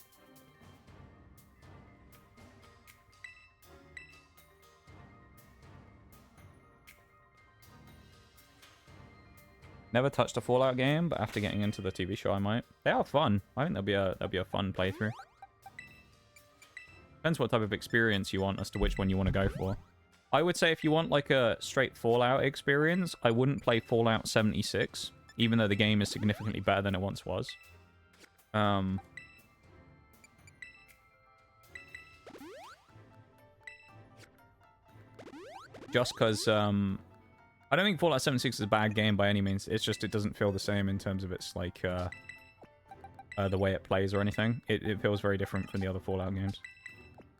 Never touched a Fallout game, but after getting into the TV show, I might. They are fun. I think that'll be a fun playthrough. Depends what type of experience you want as to which one you want to go for. I would say if you want like a straight Fallout experience, I wouldn't play Fallout 76, even though the game is significantly better than it once was. Just because I don't think Fallout 76 is a bad game by any means. It's just it doesn't feel the same in terms of its like the way it plays or anything. It feels very different from the other Fallout games.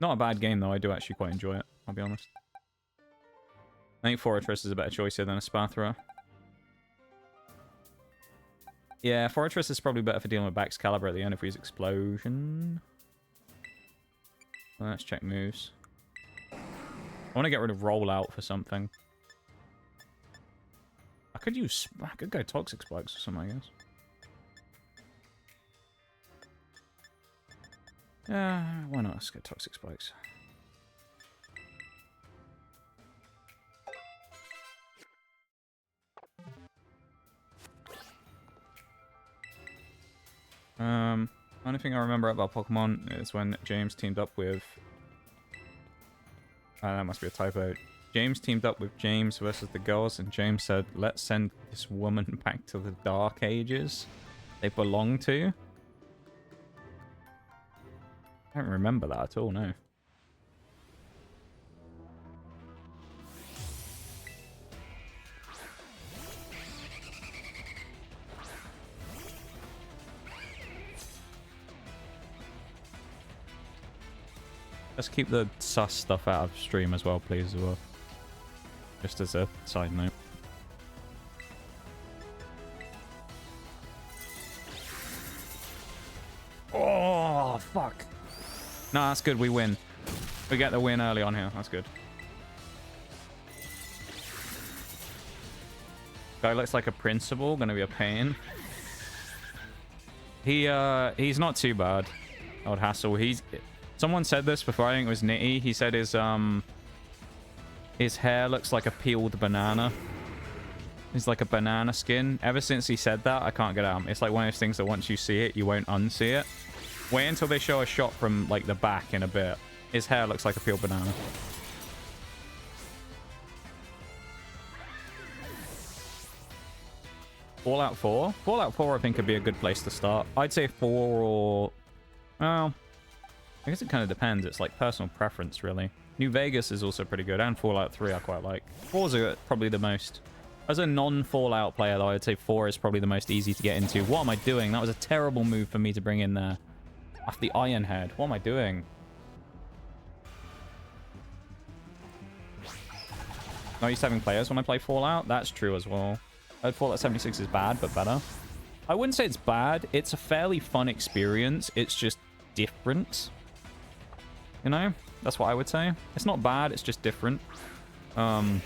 Not a bad game though. I do actually quite enjoy it. I'll be honest. I think Fortress is a better choice here than a Spathra. Yeah, Fortress is probably better for dealing with Baxcalibur at the end if we use Explosion. Well, let's check moves. I want to get rid of Rollout for something. I could go Toxic Spikes or something, I guess. Why not? Let's get Toxic Spikes. Only thing I remember about Pokemon is when James teamed up with... that must be a typo. James teamed up with James versus the girls, and James said, let's send this woman back to the Dark Ages they belong to. I don't remember that at all, no. Let's keep the sus stuff out of stream as well, please, as well. Just as a side note. Oh, fuck. No, that's good. We win. We get the win early on here. That's good. Guy looks like a principal. Gonna be a pain. He's not too bad. Old Hassel. Someone said this before. I think it was Nitty. He said his hair looks like a peeled banana. It's like a banana skin. Ever since he said that, I can't get out. It's like one of those things that once you see it, you won't unsee it. Wait until they show a shot from like the back in a bit. His hair looks like a peeled banana. Fallout 4? Fallout 4 I think could be a good place to start. I'd say 4 or... Well... I guess it kind of depends. It's like personal preference, really. New Vegas is also pretty good, and Fallout 3 I quite like. 4's probably the most... As a non-Fallout player, though, I'd say 4 is probably the most easy to get into. What am I doing? That was a terrible move for me to bring in there. After the Iron Head. What am I doing? Not used to having players when I play Fallout? That's true as well. I heard Fallout 76 is bad, but better. I wouldn't say it's bad. It's a fairly fun experience. It's just different. You know? That's what I would say. It's not bad, it's just different. I've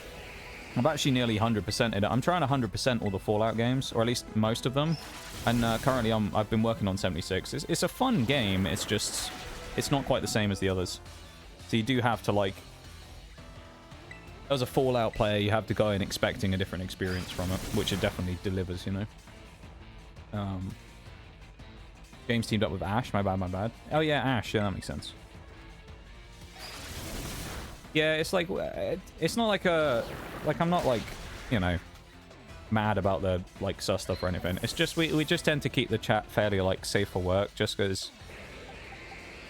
actually nearly 100%ed it. I'm trying to 100% all the Fallout games, or at least most of them. And currently I've been working on 76. It's a fun game, it's just... It's not quite the same as the others. So you do have to, like... As a Fallout player, you have to go in expecting a different experience from it, which it definitely delivers, you know? James teamed up with Ash. My bad. Oh, yeah, Ash. Yeah, that makes sense. Yeah, it's like... It's not like a... Like, I'm not, like, you know, mad about the, like, sus stuff or anything. It's just... We just tend to keep the chat fairly, like, safe for work, just because...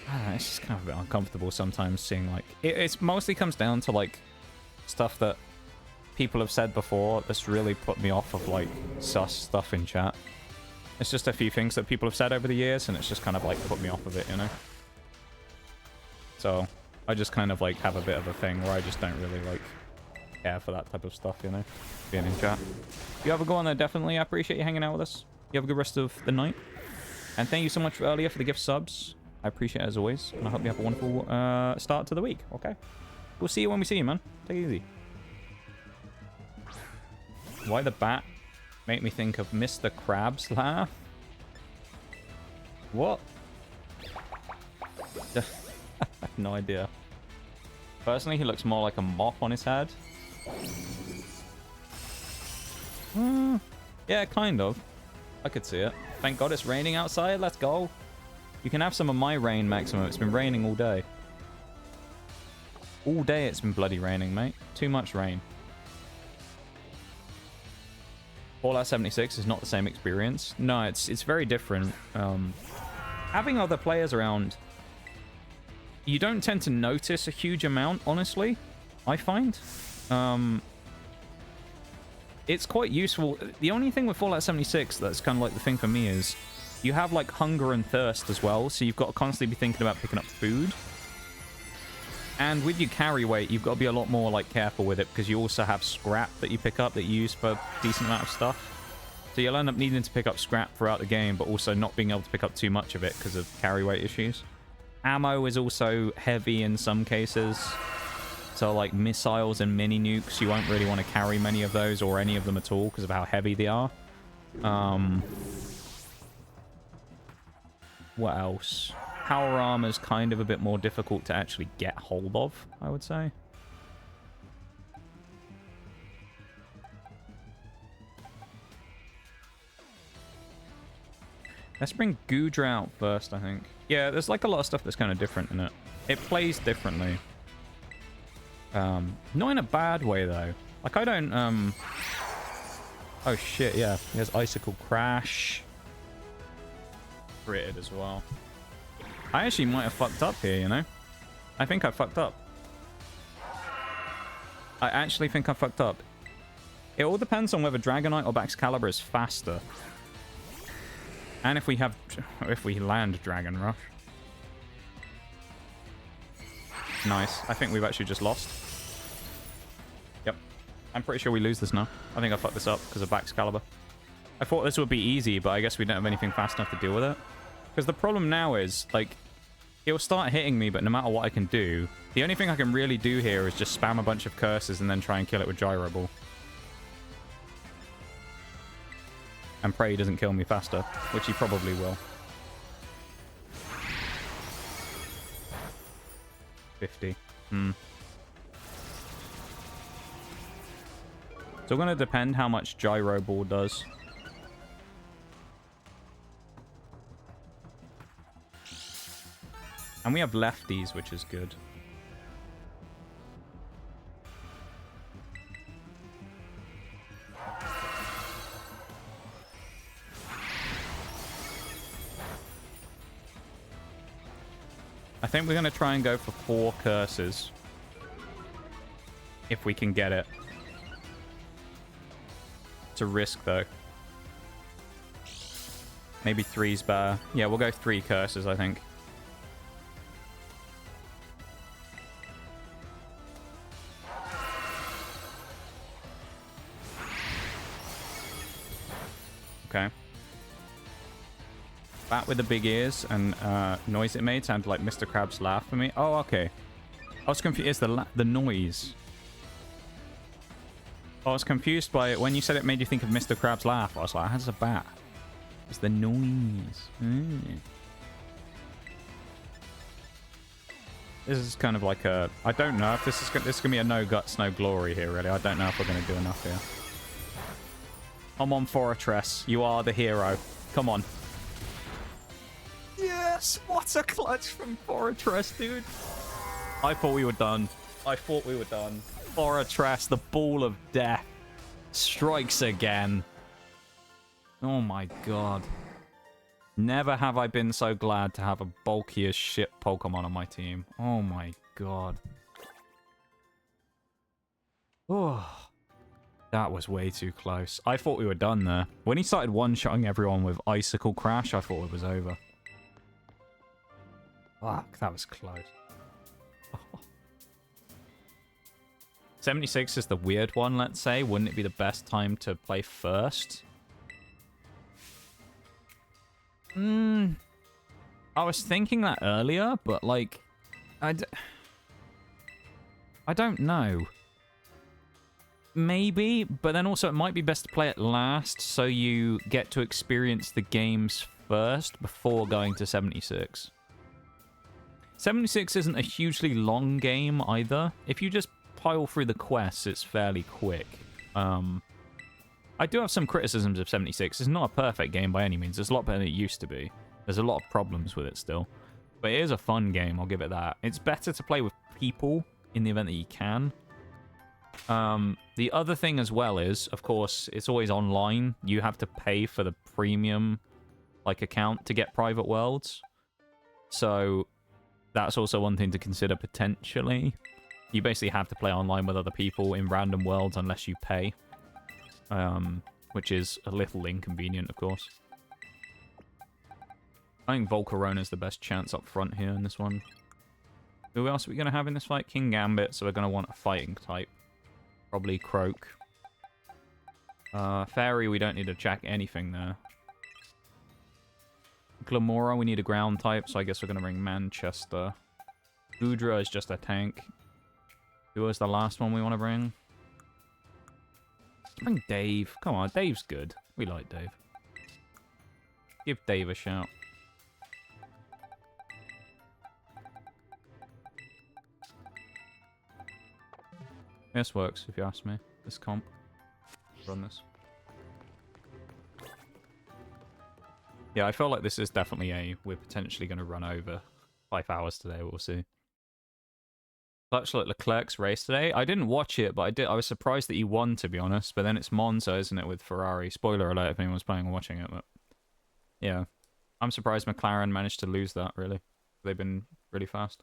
I don't know, it's just kind of a bit uncomfortable sometimes seeing, like... It mostly comes down to, like, stuff that people have said before that's really put me off of, like, sus stuff in chat. It's just a few things that people have said over the years, and it's just kind of, like, put me off of it, you know? So, I just kind of, like, have a bit of a thing where I just don't really, like, care for that type of stuff, you know? Being in chat. If you have a go on there, definitely. I appreciate you hanging out with us. You have a good rest of the night. And thank you so much earlier for the gift subs. I appreciate it as always. And I hope you have a wonderful start to the week, okay? We'll see you when we see you, man. Take it easy. Why the bat make me think of Mr. Krabs laugh? What? I have no idea. Personally, he looks more like a mop on his head. Yeah, kind of. I could see it. Thank God it's raining outside. Let's go. You can have some of my rain, Maximum. It's been raining all day. All day it's been bloody raining, mate. Too much rain. Fallout 76 is not the same experience. No, it's very different. Having other players around, you don't tend to notice a huge amount, honestly, I find. It's quite useful. The only thing with Fallout 76 that's kind of like the thing for me is you have like hunger and thirst as well, so you've got to constantly be thinking about picking up food. And with your carry weight, you've got to be a lot more like careful with it, because you also have scrap that you pick up that you use for a decent amount of stuff. So you'll end up needing to pick up scrap throughout the game, but also not being able to pick up too much of it because of carry weight issues. Ammo is also heavy in some cases. So like missiles and mini nukes, you won't really want to carry many of those or any of them at all because of how heavy they are. What else? Power armor's kind of a bit more difficult to actually get hold of, I would say. Let's bring Gudra out first, I think. Yeah, there's like a lot of stuff that's kind of different in it. It plays differently. Not in a bad way, though. Like, I don't, Oh, shit, yeah. There's Icicle Crash. Critted as well. I actually might have fucked up here, you know? I think I fucked up. I actually think I fucked up. It all depends on whether Dragonite or Baxcalibur is faster. And if we land Dragon Rush. Nice. I think we've actually just lost. Yep. I'm pretty sure we lose this now. I think I fucked this up because of Baxcalibur. I thought this would be easy, but I guess we don't have anything fast enough to deal with it. Because the problem now is, like, it'll start hitting me, but no matter what I can do, the only thing I can really do here is just spam a bunch of curses and then try and kill it with Gyro Ball. And pray he doesn't kill me faster, which he probably will. 50. It's all going to depend how much Gyro Ball does. And we have lefties, which is good. I think we're going to try and go for 4 curses. If we can get it. It's a risk, though. Maybe 3's better. Yeah, we'll go 3 curses, I think. Okay. Bat with the big ears and noise it made sounded like Mr. Krabs laugh for me. Oh, okay. I was confused. The noise. I was confused by it. When you said it made you think of Mr. Krabs laugh, I was like, how's a bat? It's the noise. This is kind of like a... I don't know if this is going to be a no guts, no glory here, really. I don't know if we're going to do enough here. Come on, Fortress. You are the hero. Come on. Yes! What a clutch from Fortress, dude. I thought we were done. Fortress, the ball of death, strikes again. Oh my god. Never have I been so glad to have a bulky as shit Pokemon on my team. Oh my god. Oh. That was way too close. I thought we were done there. When he started one-shotting everyone with Icicle Crash, I thought it was over. Fuck, that was close. 76 is the weird one, let's say. Wouldn't it be the best time to play first? I was thinking that earlier, but, like... I don't know. Maybe, but then also it might be best to play it last so you get to experience the games first before going to 76. 76 isn't a hugely long game either. If you just pile through the quests, it's fairly quick. I do have some criticisms of 76. It's not a perfect game by any means. It's a lot better than it used to be. There's a lot of problems with it still. But it is a fun game, I'll give it that. It's better to play with people in the event that you can. The other thing as well is, of course, it's always online. You have to pay for the premium account to get private worlds. So that's also one thing to consider potentially. You basically have to play online with other people in random worlds unless you pay. Which is a little inconvenient, of course. I think Volcarona is the best chance up front here in this one. Who else are we going to have in this fight? Kingambit, so we're going to want a fighting type. Probably Croak. Fairy, we don't need to check anything there. Glamora, we need a ground type, so I guess we're going to bring Manchester. Gudra is just a tank. Who was the last one we want to bring? Bring Dave. Come on, Dave's good. We like Dave. Give Dave a shout. This works, if you ask me. This comp. Run this. Yeah, I feel like this is definitely we're potentially going to run over 5 hours today, we'll see. Such like Leclerc's race today. I didn't watch it, but I was surprised that he won, to be honest. But then it's Monza, isn't it, with Ferrari? Spoiler alert if anyone's planning on watching it, but yeah. I'm surprised McLaren managed to lose that, really. They've been really fast.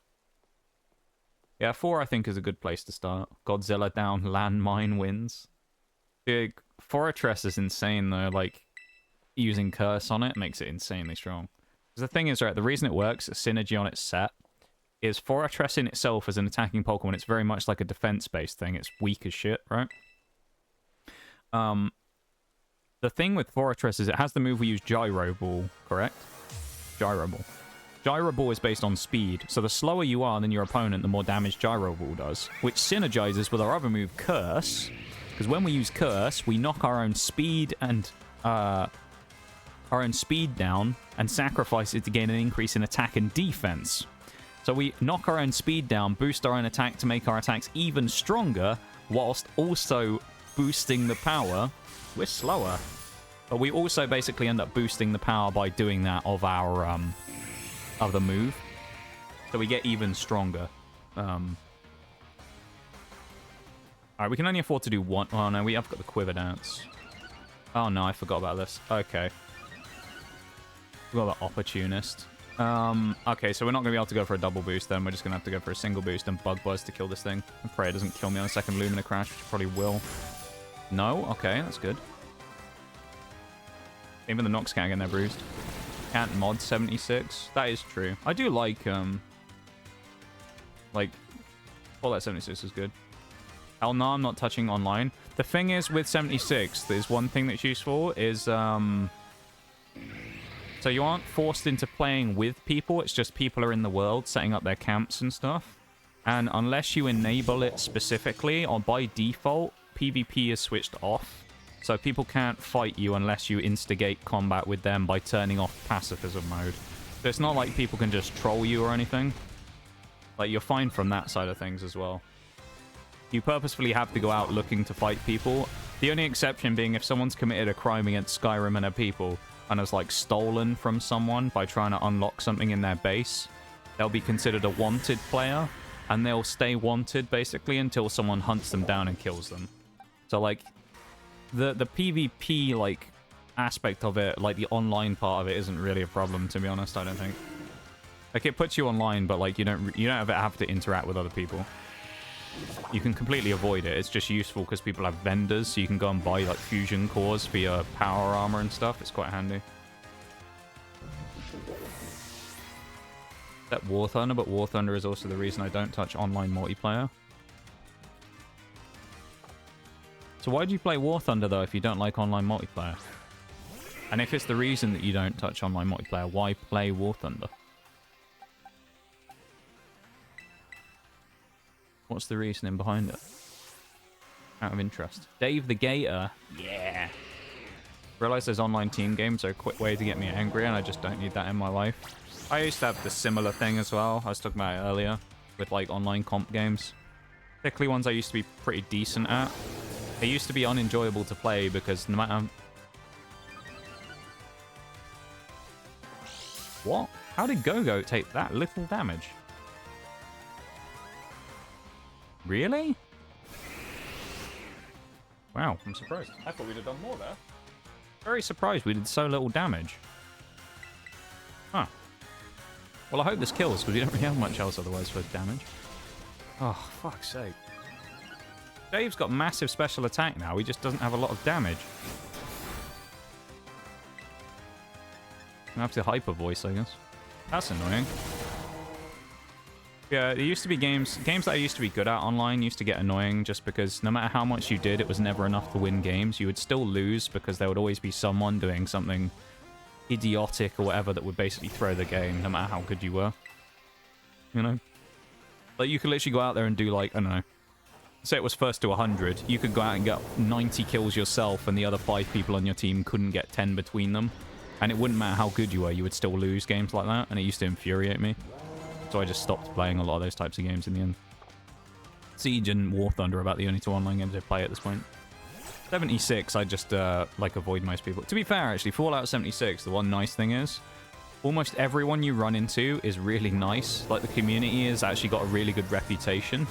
Yeah, 4 I think is a good place to start. Godzilla down, landmine wins. Dude, Fortress is insane though, like, using Curse on it makes it insanely strong. Because the thing is, right, the reason it works, synergy on its set, is Fortress in itself as an attacking Pokemon, it's very much like a defense-based thing. It's weak as shit, right? The thing with Fortress is it has the move we use, Gyro Ball, correct? Gyro Ball. Gyro Ball is based on speed, so the slower you are than your opponent, the more damage Gyro Ball does, which synergizes with our other move, Curse, because when we use Curse, we knock our own speed and down and sacrifice it to gain an increase in attack and defense. So we knock our own speed down, boost our own attack to make our attacks even stronger, whilst also boosting the power. We're slower, but we also basically end up boosting the power by doing that of our of the move, so we get even stronger. Alright, we can only afford to do one. Oh no, we have got the Quiver Dance. Oh no, I forgot about this. Okay, we got the Opportunist. Okay, so we're not gonna be able to go for a double boost then. We're just gonna have to go for a single boost and Bug Buzz to kill this thing. I pray it doesn't kill me on a second Lumina Crash, which it probably will. No? Okay, that's good. Even the Nox can't get there bruised. Can't mod 76. That is true. I do like, all that 76 is good. Hell no, I'm not touching online. The thing is, with 76, there's one thing that's useful is, so you aren't forced into playing with people, it's just people are in the world setting up their camps and stuff. And unless you enable it specifically, or by default, PvP is switched off. So people can't fight you unless you instigate combat with them by turning off pacifism mode. So it's not like people can just troll you or anything. Like, you're fine from that side of things as well. You purposefully have to go out looking to fight people. The only exception being if someone's committed a crime against Skyrim and her people and has, like, stolen from someone by trying to unlock something in their base, they'll be considered a wanted player, and they'll stay wanted, basically, until someone hunts them down and kills them. So, like, the PvP, like, aspect of it, like, the online part of it isn't really a problem, to be honest, I don't think. Like, it puts you online, but, like, you don't ever have to interact with other people. You can completely avoid it. It's just useful because people have vendors, so you can go and buy, like, fusion cores for your power armor and stuff. It's quite handy. That War Thunder, but War Thunder is also the reason I don't touch online multiplayer. So why do you play War Thunder, though, if you don't like online multiplayer? And if it's the reason that you don't touch online multiplayer, why play War Thunder? What's the reasoning behind it? Out of interest. Dave the Gator. Yeah. Realize there's online team games are a quick way to get me angry, and I just don't need that in my life. I used to have the similar thing as well. I was talking about it earlier with, like, online comp games. Particularly ones I used to be pretty decent at. They used to be unenjoyable to play because no matter... What? How did Go-Go take that little damage? Really? Wow, I'm surprised. I thought we'd have done more there. Very surprised we did so little damage. Huh. Well, I hope this kills, because we don't really have much else otherwise for damage. Oh, fuck's sake. Dave's got massive special attack now, he just doesn't have a lot of damage. I have to hyper voice, I guess. That's annoying. Yeah, there used to be games that I used to be good at online used to get annoying just because no matter how much you did, it was never enough to win games. You would still lose because there would always be someone doing something idiotic or whatever that would basically throw the game, no matter how good you were. You know? Like, you could literally go out there and do, like, I don't know, say it was first to 100, you could go out and get 90 kills yourself, and the other 5 people on your team couldn't get 10 between them. And it wouldn't matter how good you were, you would still lose games like that, and it used to infuriate me. So I just stopped playing a lot of those types of games in the end. Siege and War Thunder are about the only 2 online games I play at this point. 76, I just, like, avoid most people. To be fair, actually, Fallout 76, the one nice thing is, almost everyone you run into is really nice. Like, the community has actually got a really good reputation.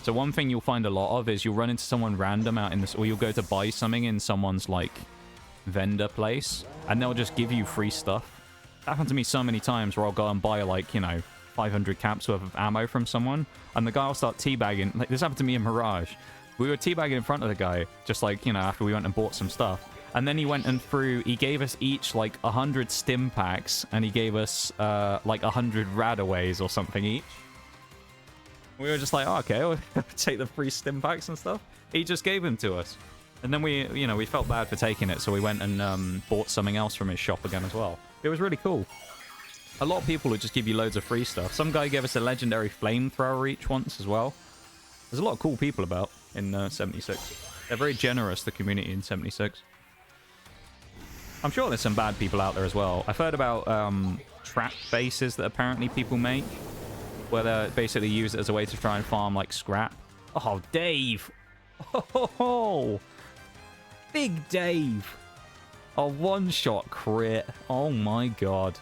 So one thing you'll find a lot of is you'll run into someone random out in this, or you'll go to buy something in someone's, like, vendor place, and they'll just give you free stuff. That happened to me so many times where I'll go and buy, like, you know, 500 caps worth of ammo from someone, and the guy will start teabagging. Like, this happened to me in Mirage. We were teabagging in front of the guy, just like, you know, after we went and bought some stuff. And then he went and he gave us each, like, 100 stim packs, and he gave us, like, 100 radaways or something each. We were just like, oh, okay, we'll take the free stim packs and stuff. He just gave them to us. And then we, you know, we felt bad for taking it, so we went and bought something else from his shop again as well. It was really cool. A lot of people would just give you loads of free stuff. Some guy gave us a legendary flamethrower each once as well. There's a lot of cool people about in 76. They're very generous, the community in 76. I'm sure there's some bad people out there as well. I've heard about trap bases that apparently people make, where they basically use it as a way to try and farm, like, scrap. Oh, Dave! Oh, Big Dave! A one-shot crit. Oh my god.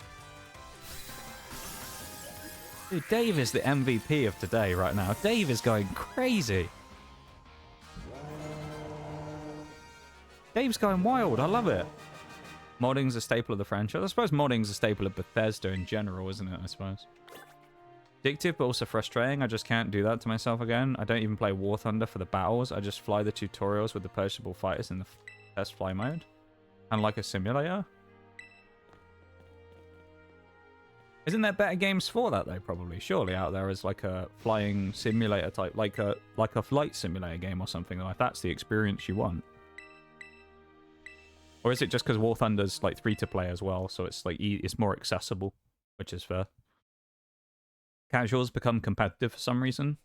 Dude, Dave is the MVP of today right now. Dave is going crazy. Dave's going wild. I love it. Modding's a staple of the franchise. I suppose modding's a staple of Bethesda in general, isn't it? I suppose. Addictive, but also frustrating. I just can't do that to myself again. I don't even play War Thunder for the battles. I just fly the tutorials with the purchasable fighters in the test fly mode. And like a simulator. Isn't there better games for that though? Probably. Surely out there is like a flying simulator type, like a flight simulator game or something. Like that's the experience you want. Or is it just because War Thunder's like free to play as well, so it's like it's more accessible, which is fair. Casuals become competitive for some reason.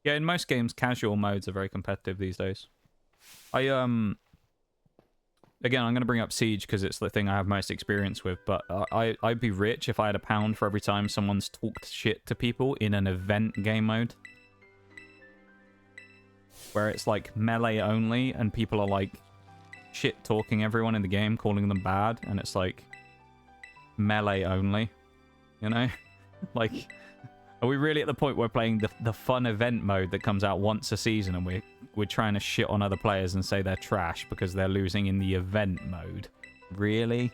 Yeah, in most games, casual modes are very competitive these days. Again, I'm going to bring up Siege because it's the thing I have most experience with, but I'd be rich if I had £1 for every time someone's talked shit to people in an event game mode. Where it's like melee only, and people are like shit-talking everyone in the game, calling them bad, and it's like melee only, you know? Like, are we really at the point where we're playing the fun event mode that comes out once a season and we're trying to shit on other players and say they're trash because they're losing in the event mode? Really?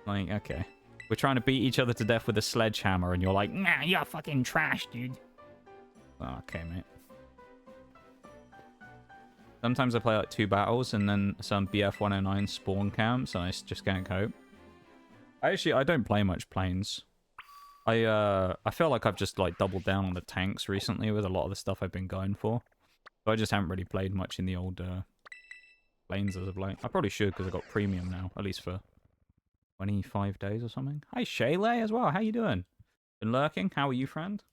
Like, okay. We're trying to beat each other to death with a sledgehammer and you're like, nah, you're fucking trash, dude. Oh, okay, mate. Sometimes I play like 2 battles and then some BF-109 spawn camps and I just can't cope. I don't play much planes. I feel like I've just like doubled down on the tanks recently with a lot of the stuff I've been going for. So I just haven't really played much in the old planes as of late. I probably should because I got premium now, at least for 25 days or something. Hi Shaylay as well, how you doing? Been lurking? How are you, friend?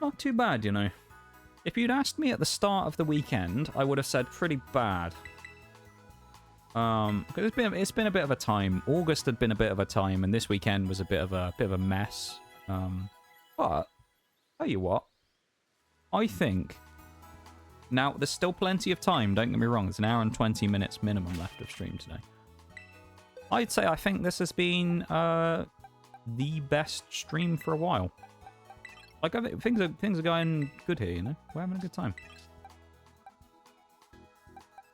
Not too bad, you know. If you'd asked me at the start of the weekend, I would have said pretty bad. Because it's been a bit of a time. August had been a bit of a time, and this weekend was a bit of a mess. But tell you what, I think now there's still plenty of time. Don't get me wrong. There's an hour and 20 minutes minimum left of stream today. I'd say I think this has been the best stream for a while. Like I think things are going good here. You know, we're having a good time.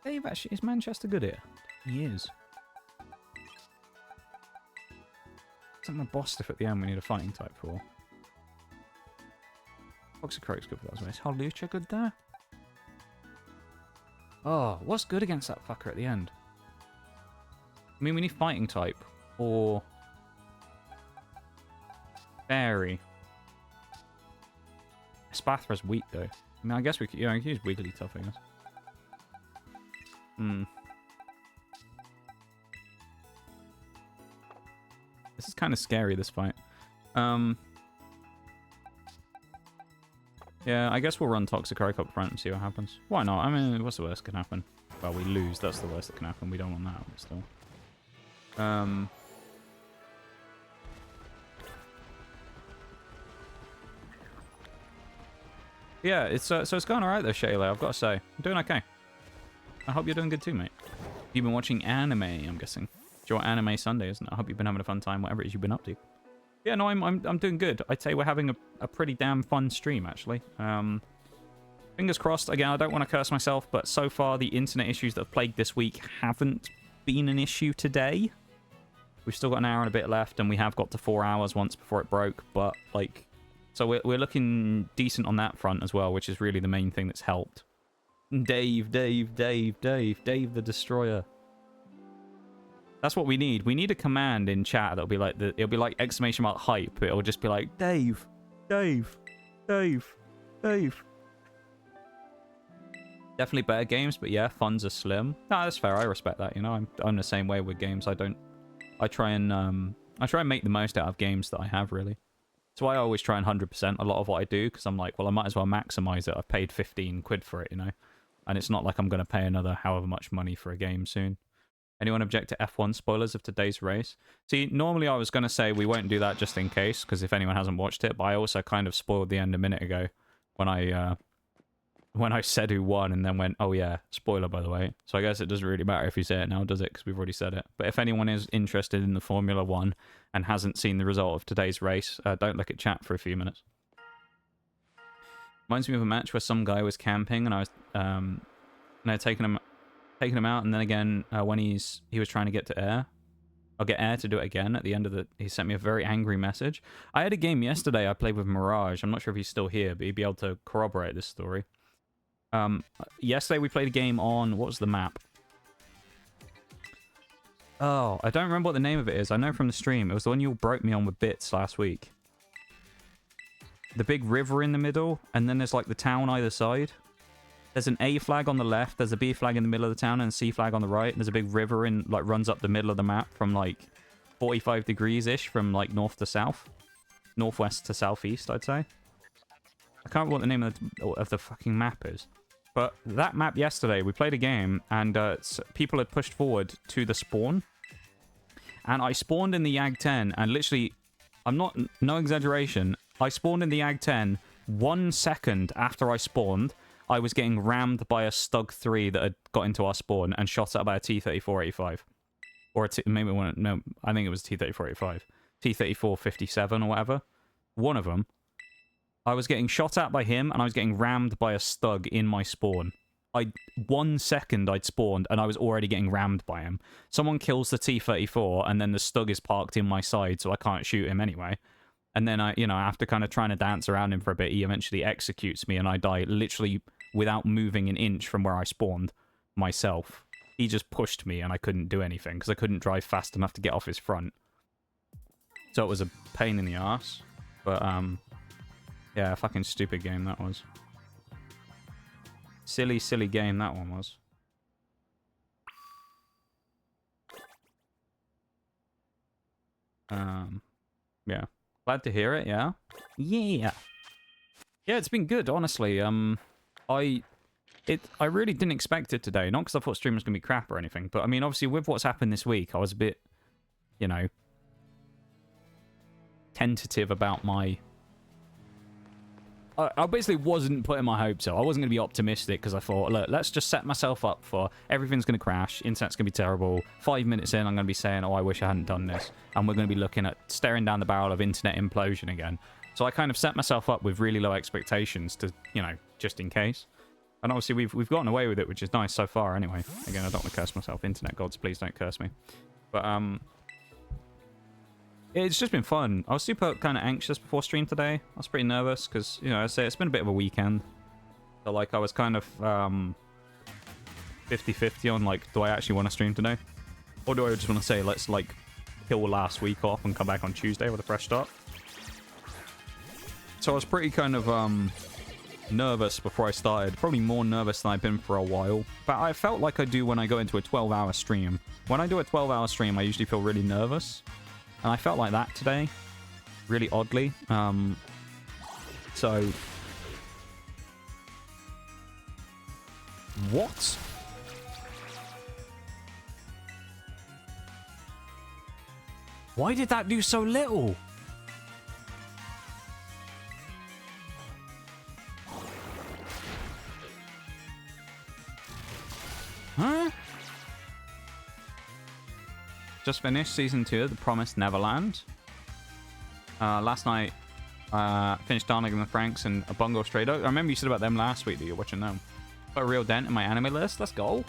Dave, actually, is Manchester good here? He is. Something a boss stuff at the end we need a fighting type for. Toxicroak's good for that as well. Is Hawlucha good there? Oh, what's good against that fucker at the end? I mean, we need fighting type. Or... Fairy. Spathra's weak though. I mean, I guess we could, I could use Wigglytuff, I guess. This is kind of scary, this fight. Yeah, I guess we'll run Toxic Oak up front and see what happens. Why not? I mean, what's the worst that can happen? Well, we lose. That's the worst that can happen. We don't want that, but still. Yeah, it's so it's going alright though, Shayla. I've got to say, I'm doing okay. I hope you're doing good too, mate. You've been watching anime, I'm guessing. It's your anime Sunday, isn't it? I hope you've been having a fun time, whatever it is you've been up to. Yeah, no, I'm doing good. I'd say we're having a pretty damn fun stream, actually. Fingers crossed. Again, I don't want to curse myself, but so far the internet issues that have plagued this week haven't been an issue today. We've still got an hour and a bit left, and we have got to 4 hours once before it broke, but, like... So we're looking decent on that front as well, which is really the main thing that's helped. Dave the Destroyer. That's what we need. We need a command in chat that'll be like it'll be like exclamation mark hype. It'll just be like Dave. Definitely better games, but yeah, funds are slim. No, that's fair. I respect that. You know, I'm the same way with games. I try and make the most out of games that I have, really. That's why I always try and 100% a lot of what I do, because I'm like, well, I might as well maximize it. I've paid 15 quid for it, you know? And it's not like I'm going to pay another however much money for a game soon. Anyone object to F1 spoilers of today's race? See, normally I was going to say we won't do that just in case, because if anyone hasn't watched it, but I also kind of spoiled the end a minute ago when I said who won and then went, oh yeah, spoiler by the way. So I guess it doesn't really matter if you say it now, does it? Because we've already said it. But if anyone is interested in the Formula 1 and hasn't seen the result of today's race, don't look at chat for a few minutes. Reminds me of a match where some guy was camping and I was taking him out, and then again when he was trying to get to air. I'll get air to do it again at the end of the... He sent me a very angry message. I had a game yesterday I played with Mirage. I'm not sure if he's still here, but he'd be able to corroborate this story. Yesterday we played a game on... What was the map? Oh, I don't remember what the name of it is. I know from the stream. It was the one you broke me on with bits last week. The big river in the middle, and then there's like the town either side. There's an A flag on the left, there's a B flag in the middle of the town, and a C flag on the right. And there's a big river in, like, runs up the middle of the map from like 45 degrees-ish from like north to south. Northwest to southeast, I'd say. I can't remember what the name of the fucking map is. But that map yesterday, we played a game, and people had pushed forward to the spawn. And I spawned in the Yag 10, and literally, no exaggeration, I spawned in the Yag 10 1 second after I spawned. I was getting rammed by a Stug 3 that had got into our spawn and shot at by a T-34-85. Or maybe one, no, I think it was T-34-85. T-34-57 or whatever. One of them. I was getting shot at by him, and I was getting rammed by a Stug in my spawn. 1 second I'd spawned, and I was already getting rammed by him. Someone kills the T-34, and then the Stug is parked in my side, so I can't shoot him anyway. And then, after kind of trying to dance around him for a bit, he eventually executes me, and I die literally without moving an inch from where I spawned myself. He just pushed me, and I couldn't do anything, because I couldn't drive fast enough to get off his front. So it was a pain in the arse. But, yeah, a fucking stupid game that was. Silly, silly game that one was. Yeah. Glad to hear it, yeah? Yeah! Yeah, it's been good, honestly. I really didn't expect it today. Not because I thought stream was going to be crap or anything, but I mean, obviously, with what's happened this week, I was a bit, tentative about my... I basically wasn't putting my hopes up. I wasn't going to be optimistic because I thought, look, let's just set myself up for everything's going to crash, internet's going to be terrible. 5 minutes in, I'm going to be saying, oh, I wish I hadn't done this. And we're going to be looking at staring down the barrel of internet implosion again. So I kind of set myself up with really low expectations to, just in case. And obviously we've gotten away with it, which is nice so far anyway. Again, I don't want to curse myself. Internet gods, please don't curse me. But, it's just been fun. I was super kind of anxious before stream today. I was pretty nervous because, I say it's been a bit of a weekend. So, like, I was kind of 50-50 on, like, do I actually want to stream today? Or do I just want to say, let's, like, kill last week off and come back on Tuesday with a fresh start? So I was pretty kind of nervous before I started. Probably more nervous than I've been for a while. But I felt like I do when I go into a 12-hour stream. When I do a 12-hour stream, I usually feel really nervous. And I felt like that today, really oddly. So, What? Why did that do so little? Huh? Just finished season 2 of The Promised Neverland. Last night, finished Darling and the Franks and a Bungo Stray Dog. I remember you said about them last week that you're watching them. Put a real dent in my anime list. Let's go.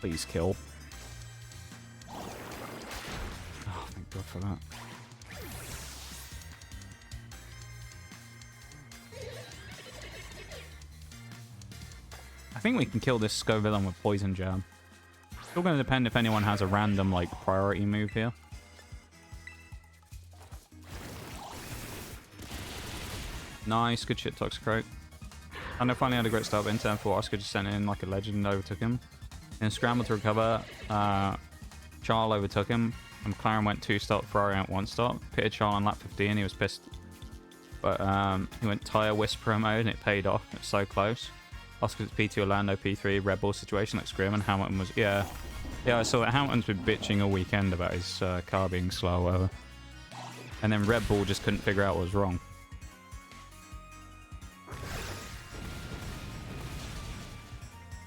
Please kill. Oh, thank God for that. I think we can kill this Sko villain with Poison Jam. Still going to depend if anyone has a random, like, priority move here. Nice, good shit, Toxicroak. And I finally had a great start, but in turn 4, Oscar just sent in like a legend and overtook him. Then scrambled to recover. Charles overtook him. And McLaren went 2-stop, Ferrari went 1-stop. Pitted Charles on lap 15, he was pissed. But he went Tire Whisperer mode and it paid off. It was so close. Oscar's P2, Orlando P3, Red Bull situation looks grim, and Hamilton was, yeah, I saw that Hamilton's been bitching all weekend about his car being slow or whatever. And then Red Bull just couldn't figure out what was wrong.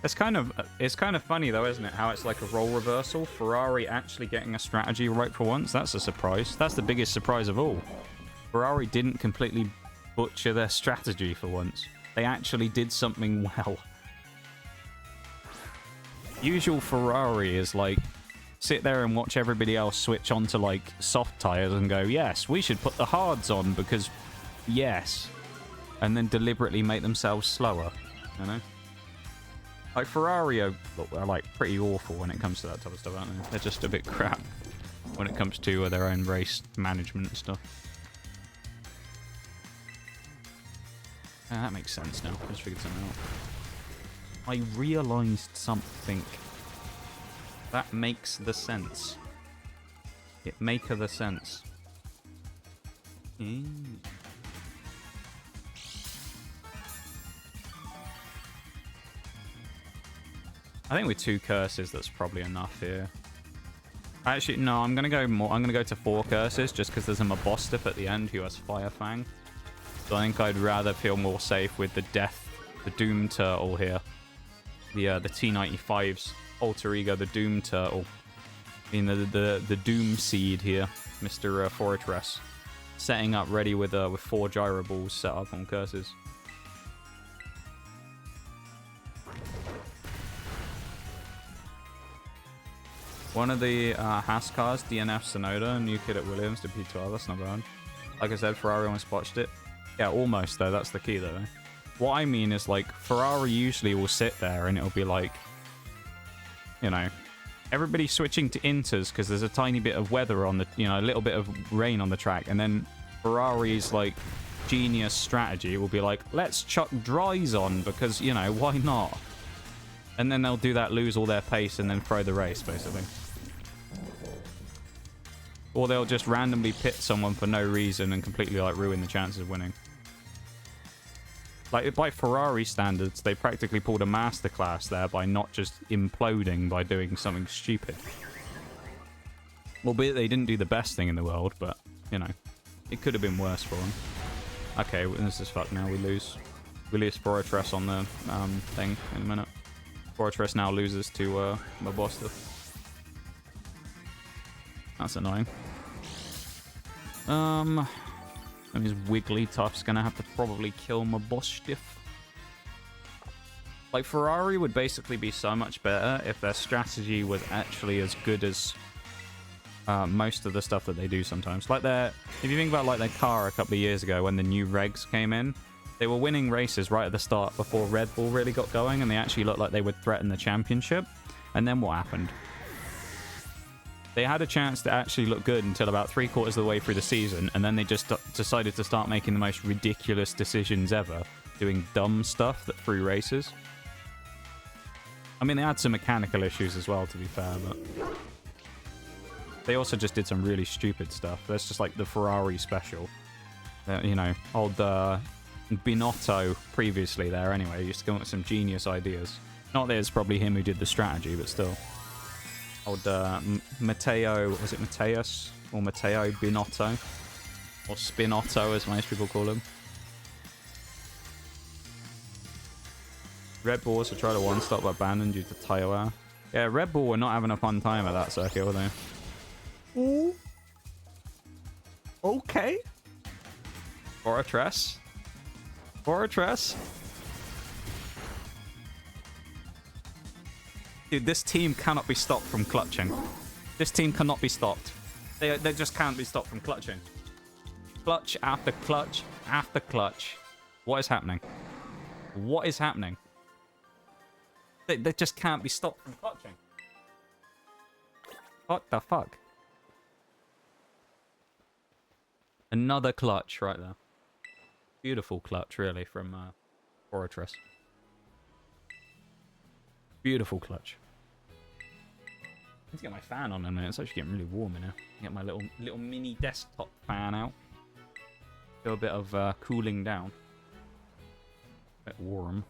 It's kind of funny though, isn't it? How it's like a role reversal. Ferrari actually getting a strategy right for once. That's a surprise. That's the biggest surprise of all. Ferrari didn't completely butcher their strategy for once. They actually did something well. Usual Ferrari is like, sit there and watch everybody else switch onto like soft tires and go, yes, we should put the hards on because yes. And then deliberately make themselves slower, you know? Like Ferrari are like pretty awful when it comes to that type of stuff, aren't they? They're just a bit crap when it comes to their own race management and stuff. That makes sense now. I just figured something out. I realised something. That makes the sense. It make the sense. I think with 2 curses, that's probably enough here. Actually, no, I'm gonna go more. I'm gonna go to 4 curses just because there's a Mabostiff at the end who has Fire Fang. So I think I'd rather feel more safe with the Doom Turtle here. The T95's alter ego, the Doom Turtle. I mean the Doom Seed here, Mr. Fortress, setting up ready with 4 gyro balls set up on curses. One of the Haas cars, DNF Sonoda, new kid at Williams to P12, that's not bad. Like I said, Ferrari almost botched it. Yeah, almost though, that's the key though. What I mean is like, Ferrari usually will sit there and it'll be like, you know, everybody switching to Inters because there's a tiny bit of weather on the, you know, a little bit of rain on the track. And then Ferrari's like genius strategy will be like, let's chuck dries on because, you know, why not? And then they'll do that, lose all their pace and then throw the race basically. Or they'll just randomly pit someone for no reason and completely like ruin the chances of winning. Like by Ferrari standards, they practically pulled a masterclass there by not just imploding by doing something stupid. Albeit they didn't do the best thing in the world, but you know, it could have been worse for them. Okay, this is fucked now. We lose Fortress on the thing in a minute. Fortress now loses to Mabostiff. That's annoying. That means Wigglytuff's gonna have to probably kill Mabostiff. Like, Ferrari would basically be so much better if their strategy was actually as good as most of the stuff that they do sometimes. Like if you think about like their car a couple of years ago when the new regs came in, they were winning races right at the start before Red Bull really got going, and they actually looked like they would threaten the championship. And then what happened? They had a chance to actually look good until about 3/4 of the way through the season, and then they just decided to start making the most ridiculous decisions ever, doing dumb stuff that threw races. I mean, they had some mechanical issues as well, to be fair, but they also just did some really stupid stuff. That's just like the Ferrari special. You know, old Binotto previously there anyway. Just going with some genius ideas. Not that it's probably him who did the strategy, but still. Old Matteo, was it Mateus? Or Matteo Binotto? Or Spinotto, as most people call him. Red Bull also tried a one-stop but abandoned due to Taiwa. Yeah, Red Bull were not having a fun time at that circuit, were they? Ooh. Okay. Fortress. Fortress. Dude, this team cannot be stopped from clutching. This team cannot be stopped. They just can't be stopped from clutching. Clutch after clutch after clutch. What is happening? What is happening? They just can't be stopped from clutching. What the fuck? Another clutch right there. Beautiful clutch, really, from Fortress. Beautiful clutch. I need to get my fan on in a minute. It's actually getting really warm in here. Get my little mini desktop fan out. Do a bit of cooling down. A bit warm.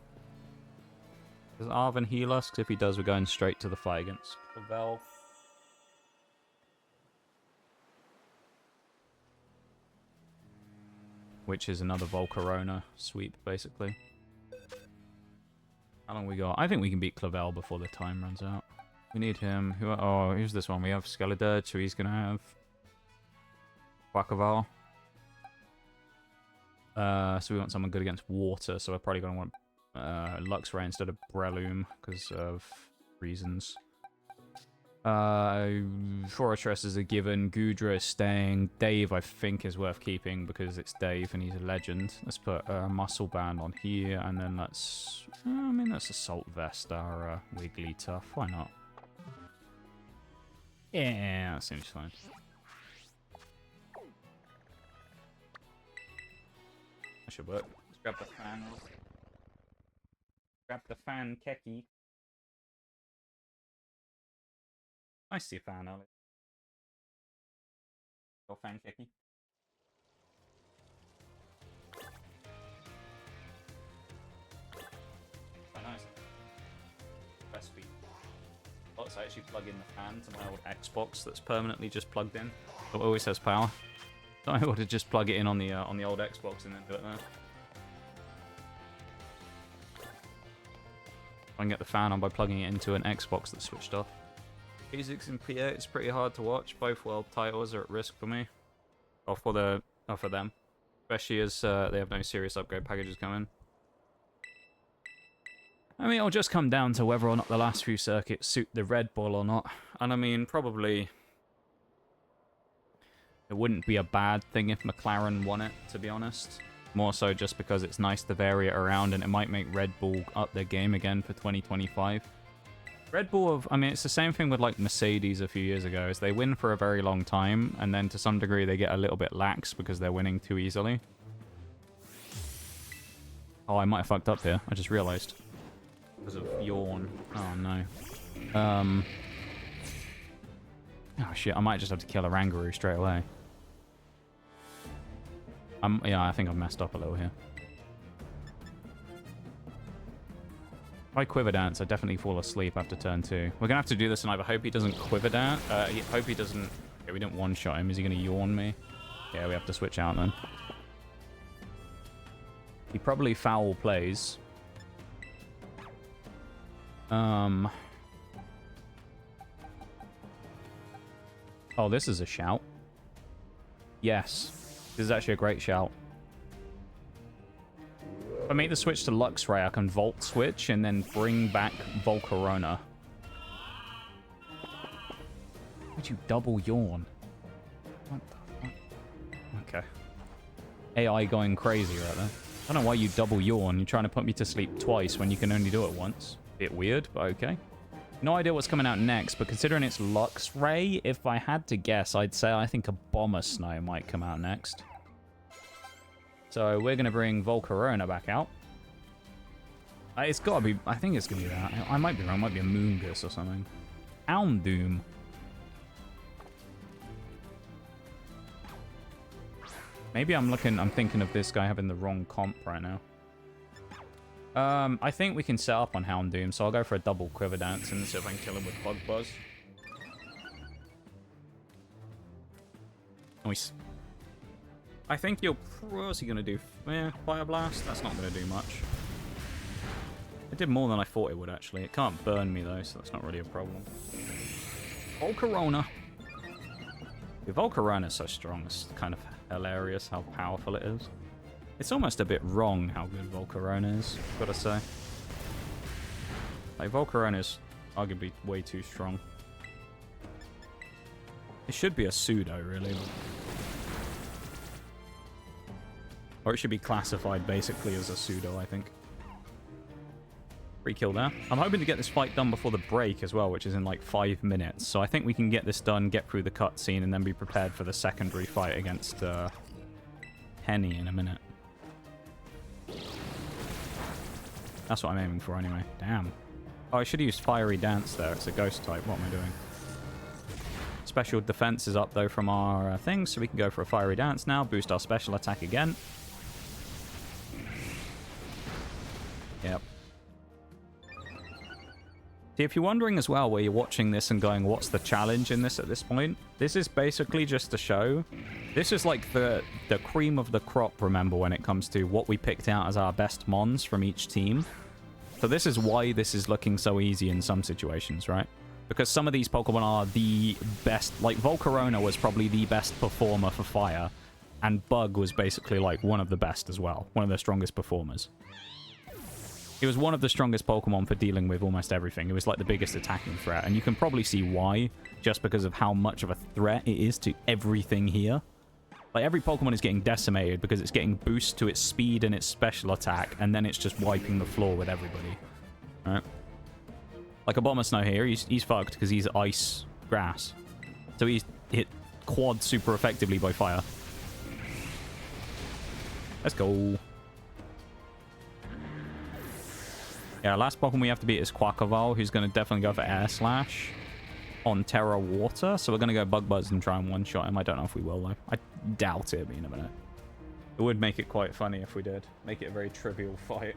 Does Arvin heal us? Because if he does, we're going straight to the fight against Clavel. Which is another Volcarona sweep, basically. How long we got? I think we can beat Clavel before the time runs out. We need him. Oh, here's this one. We have Skeledirge, so he's going to have Quackleval. So we want someone good against water, so we're probably going to want Luxray instead of Breloom because of reasons. Fortress is a given. Goodra is staying. Dave, I think, is worth keeping because it's Dave and he's a legend. Let's put a Muscle Band on here, and then let's... I mean, let's Assault Vest our Wigglytuff. Why not? Yeah, that seems fine. That should work. Let's grab the fan. Grab the fan, Keki. I see a fan, Alex. Your fan, Keki. Oh, nice. Recipe. Let's actually plug in the fan to my old Xbox that's permanently just plugged in. It always has power. So I ought to just plug it in on the old Xbox and then do it there. I can get the fan on by plugging it into an Xbox that's switched off. Physics and P8 is pretty hard to watch. Both world titles are at risk for me. Or for them. Especially as they have no serious upgrade packages coming. I mean, it'll just come down to whether or not the last few circuits suit the Red Bull or not. And I mean, probably... it wouldn't be a bad thing if McLaren won it, to be honest. More so just because it's nice to vary it around and it might make Red Bull up their game again for 2025. Red Bull, I mean, it's the same thing with like Mercedes a few years ago, is they win for a very long time, and then to some degree they get a little bit lax because they're winning too easily. Oh, I might have fucked up here. I just realized. Because of yawn. Oh, no. Oh, shit. I might just have to kill a Rangaroo straight away. Yeah, I think I've messed up a little here. If I Quiver Dance, I definitely fall asleep after turn 2. We're going to have to do this, and I hope he doesn't Quiver Dance. Hope he doesn't... Okay, we didn't one-shot him. Is he going to yawn me? Yeah, we have to switch out then. He probably foul plays. Oh, this is a shout. Yes. This is actually a great shout. If I make the switch to Luxray, I can Volt switch and then bring back Volcarona. Would you double yawn? What the fuck? Okay. AI going crazy right there. I don't know why you double yawn. You're trying to put me to sleep twice when you can only do it once. Bit weird, but okay. No idea what's coming out next, but considering it's Luxray, if I had to guess, I'd say I think a Bomber Snow might come out next. So we're going to bring Volcarona back out. It's got to be... I think it's going to be that. I might be wrong. It might be a Moongus or something. Houndoom. Maybe I'm thinking of this guy having the wrong comp right now. I think we can set up on Houndoom, so I'll go for a double Quiver Dance and see if I can kill him with Bug Buzz. Nice. I think you'll... What's he going to do? Yeah, Fire Blast? That's not going to do much. It did more than I thought it would, actually. It can't burn me, though, so that's not really a problem. Volcarona. The Volcarona is so strong. It's kind of hilarious how powerful it is. It's almost a bit wrong how good Volcarona is, gotta say. Like, Volcarona is arguably way too strong. It should be a pseudo, really. Or it should be classified basically as a pseudo, I think. Free kill there. I'm hoping to get this fight done before the break as well, which is in like 5 minutes. So I think we can get this done, get through the cutscene, and then be prepared for the secondary fight against Henny in a minute. That's what I'm aiming for anyway. Damn. Oh, I should have used Fiery Dance there. It's a ghost type. What am I doing? Special defense is up though from our thing, so we can go for a Fiery Dance now. Boost our special attack again. Yep. See, if you're wondering as well where you're watching this and going, what's the challenge in this at this point? This is basically just a show. This is like the cream of the crop, remember, when it comes to what we picked out as our best mons from each team. So this is why this is looking so easy in some situations, right? Because some of these Pokemon are the best. Like, Volcarona was probably the best performer for fire. And Bug was basically, like, one of the best as well. One of the strongest performers. He was one of the strongest Pokemon for dealing with almost everything. It was, like, the biggest attacking threat. And you can probably see why, just because of how much of a threat it is to everything here. Like, every Pokemon is getting decimated because it's getting boost to its speed and its special attack. And then it's just wiping the floor with everybody. Alright? Like Abomasnow here, he's fucked because he's ice grass. So he's hit quad super effectively by fire. Let's go. Yeah, last Pokemon we have to beat is Quaquaval, who's going to definitely go for Air Slash on Terra Water. So we're going to go Bug Buzz and try and one-shot him. I don't know if we will, though. I doubt it, but you never know. It would make it quite funny if we did. Make it a very trivial fight.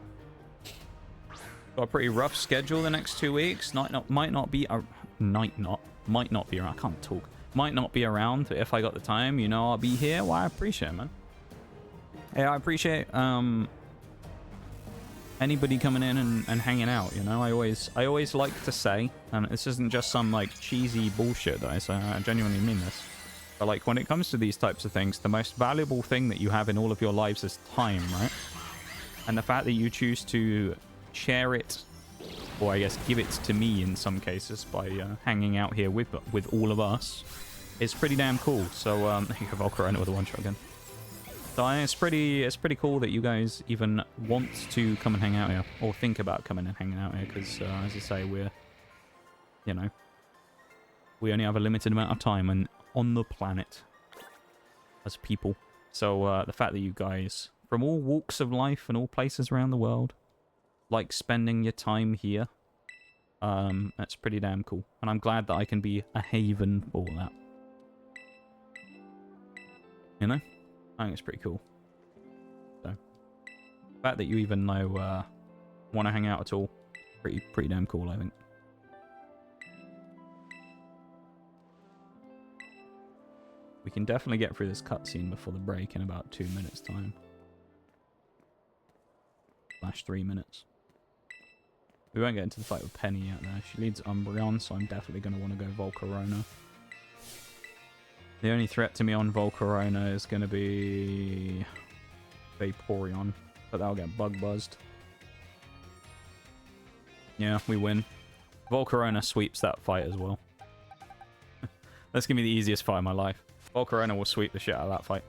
Got a pretty rough schedule the next 2 weeks. Might not be around. I can't talk. Might not be around, but if I got the time, you know I'll be here. Well, I appreciate it, man. Yeah, I appreciate anybody coming in and hanging out, you know. I always like to say, and this isn't just some like cheesy bullshit that I say, I genuinely mean this. But like when it comes to these types of things, the most valuable thing that you have in all of your lives is time, right? And the fact that you choose to share it, or I guess give it to me in some cases by hanging out here with all of us, is pretty damn cool. So you have Volcarona with a one-shot again. So it's pretty cool that you guys even want to come and hang out here, or think about coming and hanging out here, because as I say, we're, you know, we only have a limited amount of time on the planet as people. So the fact that you guys from all walks of life and all places around the world like spending your time here, that's pretty damn cool. And I'm glad that I can be a haven for that. You know? I think it's pretty cool. So, the fact that you even know, want to hang out at all, pretty damn cool, I think. We can definitely get through this cutscene before the break in about 2 minutes' time. / 3 minutes. We won't get into the fight with Penny yet, though. She leads Umbreon, so I'm definitely going to want to go Volcarona. The only threat to me on Volcarona is going to be Vaporeon, but that'll get Bug Buzzed. Yeah, we win. Volcarona sweeps that fight as well. That's going to be the easiest fight of my life. Volcarona will sweep the shit out of that fight.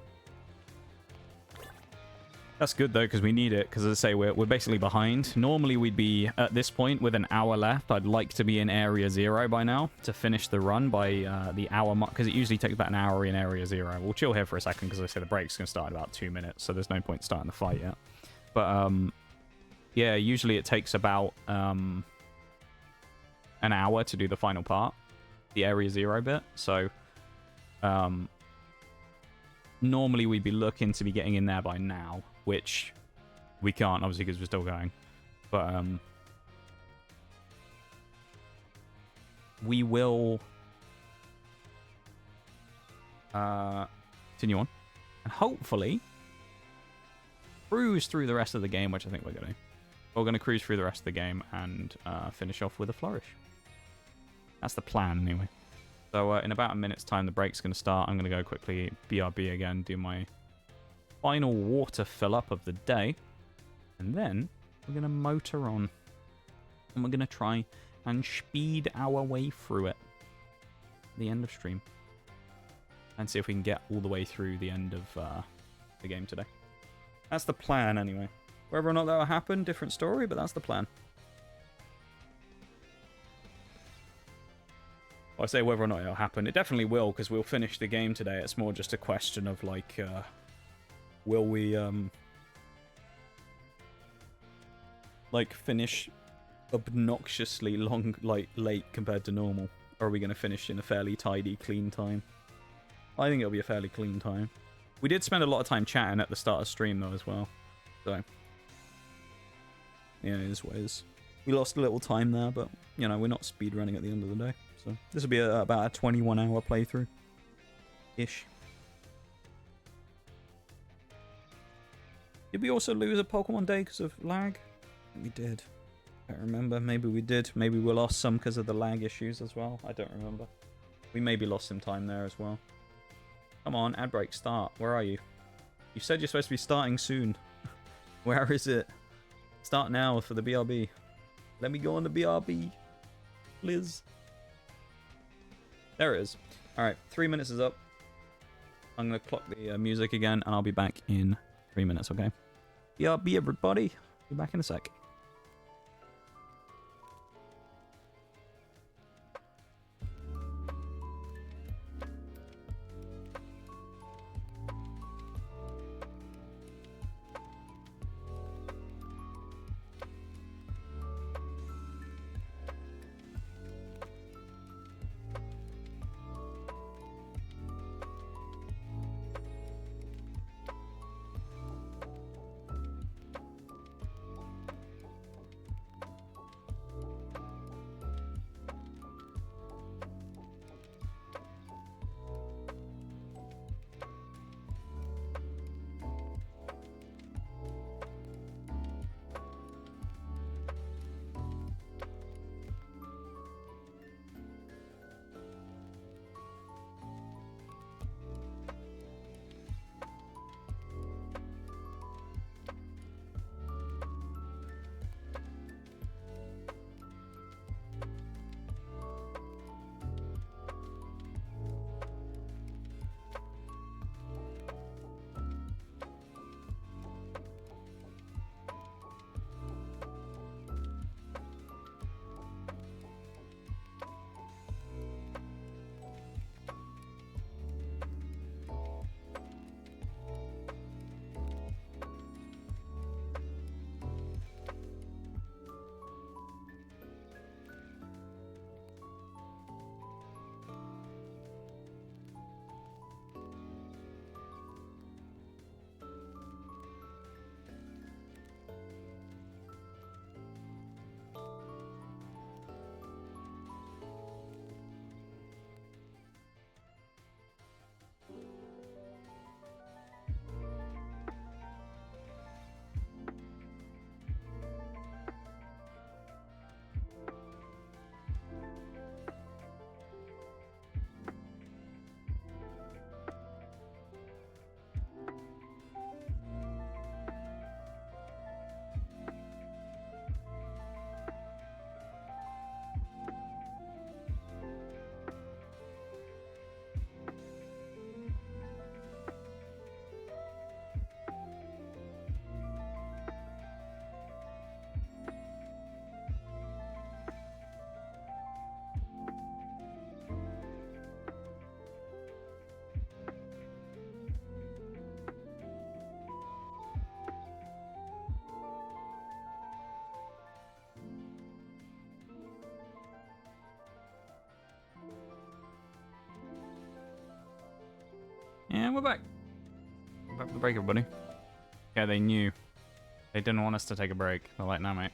That's good, though, because we need it, because as I say, we're basically behind. Normally, we'd be, at this point, with an hour left. I'd like to be in Area 0 by now to finish the run by the hour mark, because it usually takes about an hour in Area 0. We'll chill here for a second, because I say the break's going to start in about 2 minutes, so there's no point starting the fight yet. But, yeah, usually it takes about an hour to do the final part, the Area 0 bit, so, normally we'd be looking to be getting in there by now, which we can't, obviously, because we're still going. But we will continue on, and hopefully cruise through the rest of the game, which I think we're going to. We're going to cruise through the rest of the game and finish off with a flourish. That's the plan, anyway. So in about a minute's time, the break's going to start. I'm going to go quickly BRB again, do my final water fill-up of the day. And then we're going to motor on. And we're going to try and speed our way through it. The end of stream. And see if we can get all the way through the end of the game today. That's the plan, anyway. Whether or not that will happen, different story, but that's the plan. Well, I say whether or not it'll happen. It definitely will, because we'll finish the game today. It's more just a question of, like, will we, like, finish obnoxiously long, like, late compared to normal? Or are we going to finish in a fairly tidy, clean time? I think it'll be a fairly clean time. We did spend a lot of time chatting at the start of stream, though, as well. So, yeah, it is what it is. We lost a little time there, but, you know, we're not speedrunning at the end of the day. So, this will be about a 21-hour playthrough-ish. Did we also lose a Pokemon Day because of lag? I think we did. I don't remember. Maybe we did. Maybe we lost some because of the lag issues as well. I don't remember. We maybe lost some time there as well. Come on, ad break, start. Where are you? You said you're supposed to be starting soon. Where is it? Start now for the BRB. Let me go on the BRB. Liz. There it is. Alright, 3 minutes is up. I'm going to clock the music again, and I'll be back in 3 minutes, okay? BRB, everybody. Be back in a sec. And we're back. the break, everybody. Yeah, they knew. They didn't want us to take a break. They're like, no, mate.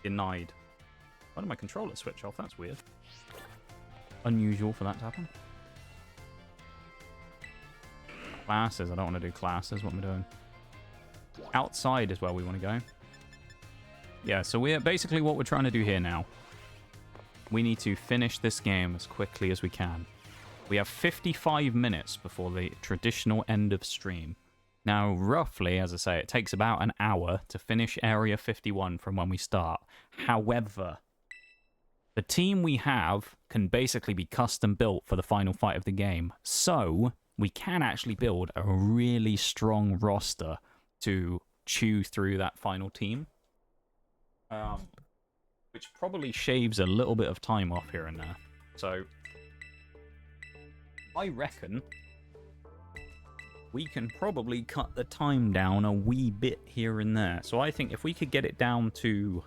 Denied. Why did my controller switch off? That's weird. Unusual for that to happen. Classes. I don't want to do classes. What am I doing? Outside is where we want to go. Yeah, so we're basically what we're trying to do here now. We need to finish this game as quickly as we can. We have 55 minutes before the traditional end of stream. Now, roughly, as I say, it takes about an hour to finish Area 51 from when we start. However, the team we have can basically be custom built for the final fight of the game. So, we can actually build a really strong roster to chew through that final team. Which probably shaves a little bit of time off here and there. So, I reckon we can probably cut the time down a wee bit here and there. So I think if we could get it down to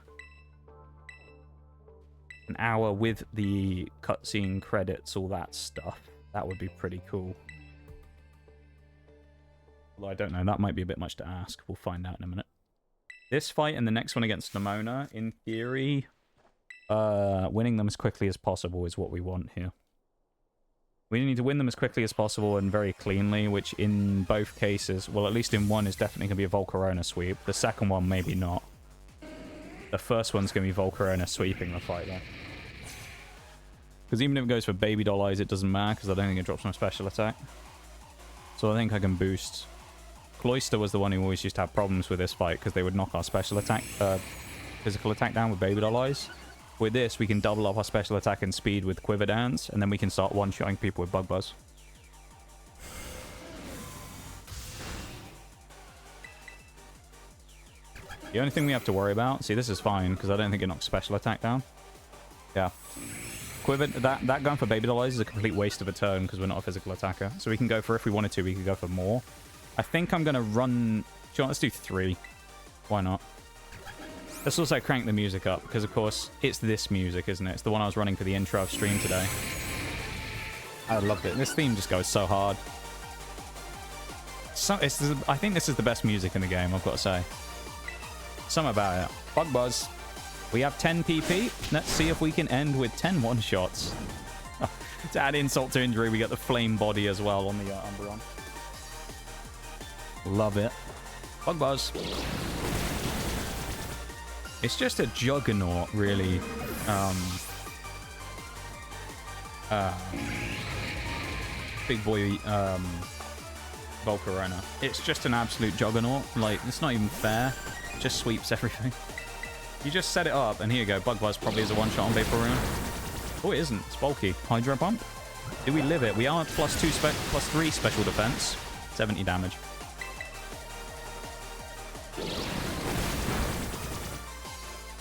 an hour with the cutscene credits, all that stuff, that would be pretty cool. Although I don't know, that might be a bit much to ask. We'll find out in a minute. This fight and the next one against Nemona, in theory, winning them as quickly as possible is what we want here. We need to win them as quickly as possible and very cleanly, which in both cases, well, at least in one, is definitely going to be a Volcarona sweep. The second one, maybe not. The first one's going to be Volcarona sweeping the fight, though. Because even if it goes for Baby Doll Eyes, it doesn't matter, because I don't think it drops my special attack. So I think I can boost. Cloyster was the one who always used to have problems with this fight, because they would knock our special attack, physical attack down with Baby Doll Eyes. With this, we can double up our special attack and speed with Quiver Dance, and then we can start one-shotting people with Bug Buzz. The only thing we have to worry about... See, this is fine, because I don't think it knocks special attack down. Yeah. Quiver... That gun for Baby Doll Eyes is a complete waste of a turn, because we're not a physical attacker. So we can go for... If we wanted to, we could go for more. I think I'm going to run... Sure, let's do 3. Why not? Let's also crank the music up, because of course, it's this music, isn't it? It's the one I was running for the intro of stream today. I loved it. This theme just goes so hard. I think this is the best music in the game, I've got to say. Something about it. Bug Buzz. We have 10 PP. Let's see if we can end with 10 one-shots. To add insult to injury, we get the flame body as well on the Umbreon. Love it. Bug Buzz. It's just a juggernaut, really. Big boy Volcarona. It's just an absolute juggernaut. Like, it's not even fair. It just sweeps everything. You just set it up, and here you go. Bug Buzz probably is a one-shot on Vaporeon. Oh, it isn't. It's bulky. Hydro Pump. Do we live it? We are +3 special defense. 70 damage.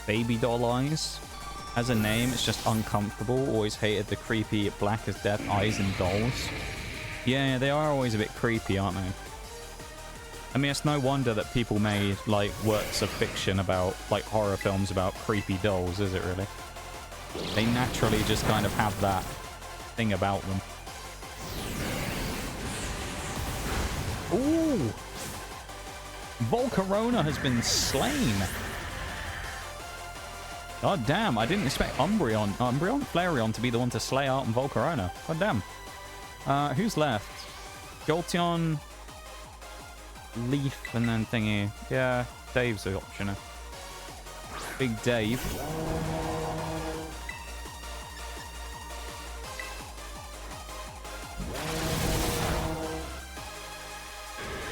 Baby Doll Eyes. As a name, it's just uncomfortable. Always hated the creepy black as death eyes in dolls. Yeah, they are always a bit creepy, aren't they? I mean, it's no wonder that people made, like, works of fiction about, like, horror films about creepy dolls, is it really? They naturally just kind of have that thing about them. Ooh! Volcarona has been slain! God damn, I didn't expect Flareon to be the one to slay out on Volcarona. God damn. Who's left? Jolteon, Leaf, and then thingy. Yeah, Dave's the option. Big Dave.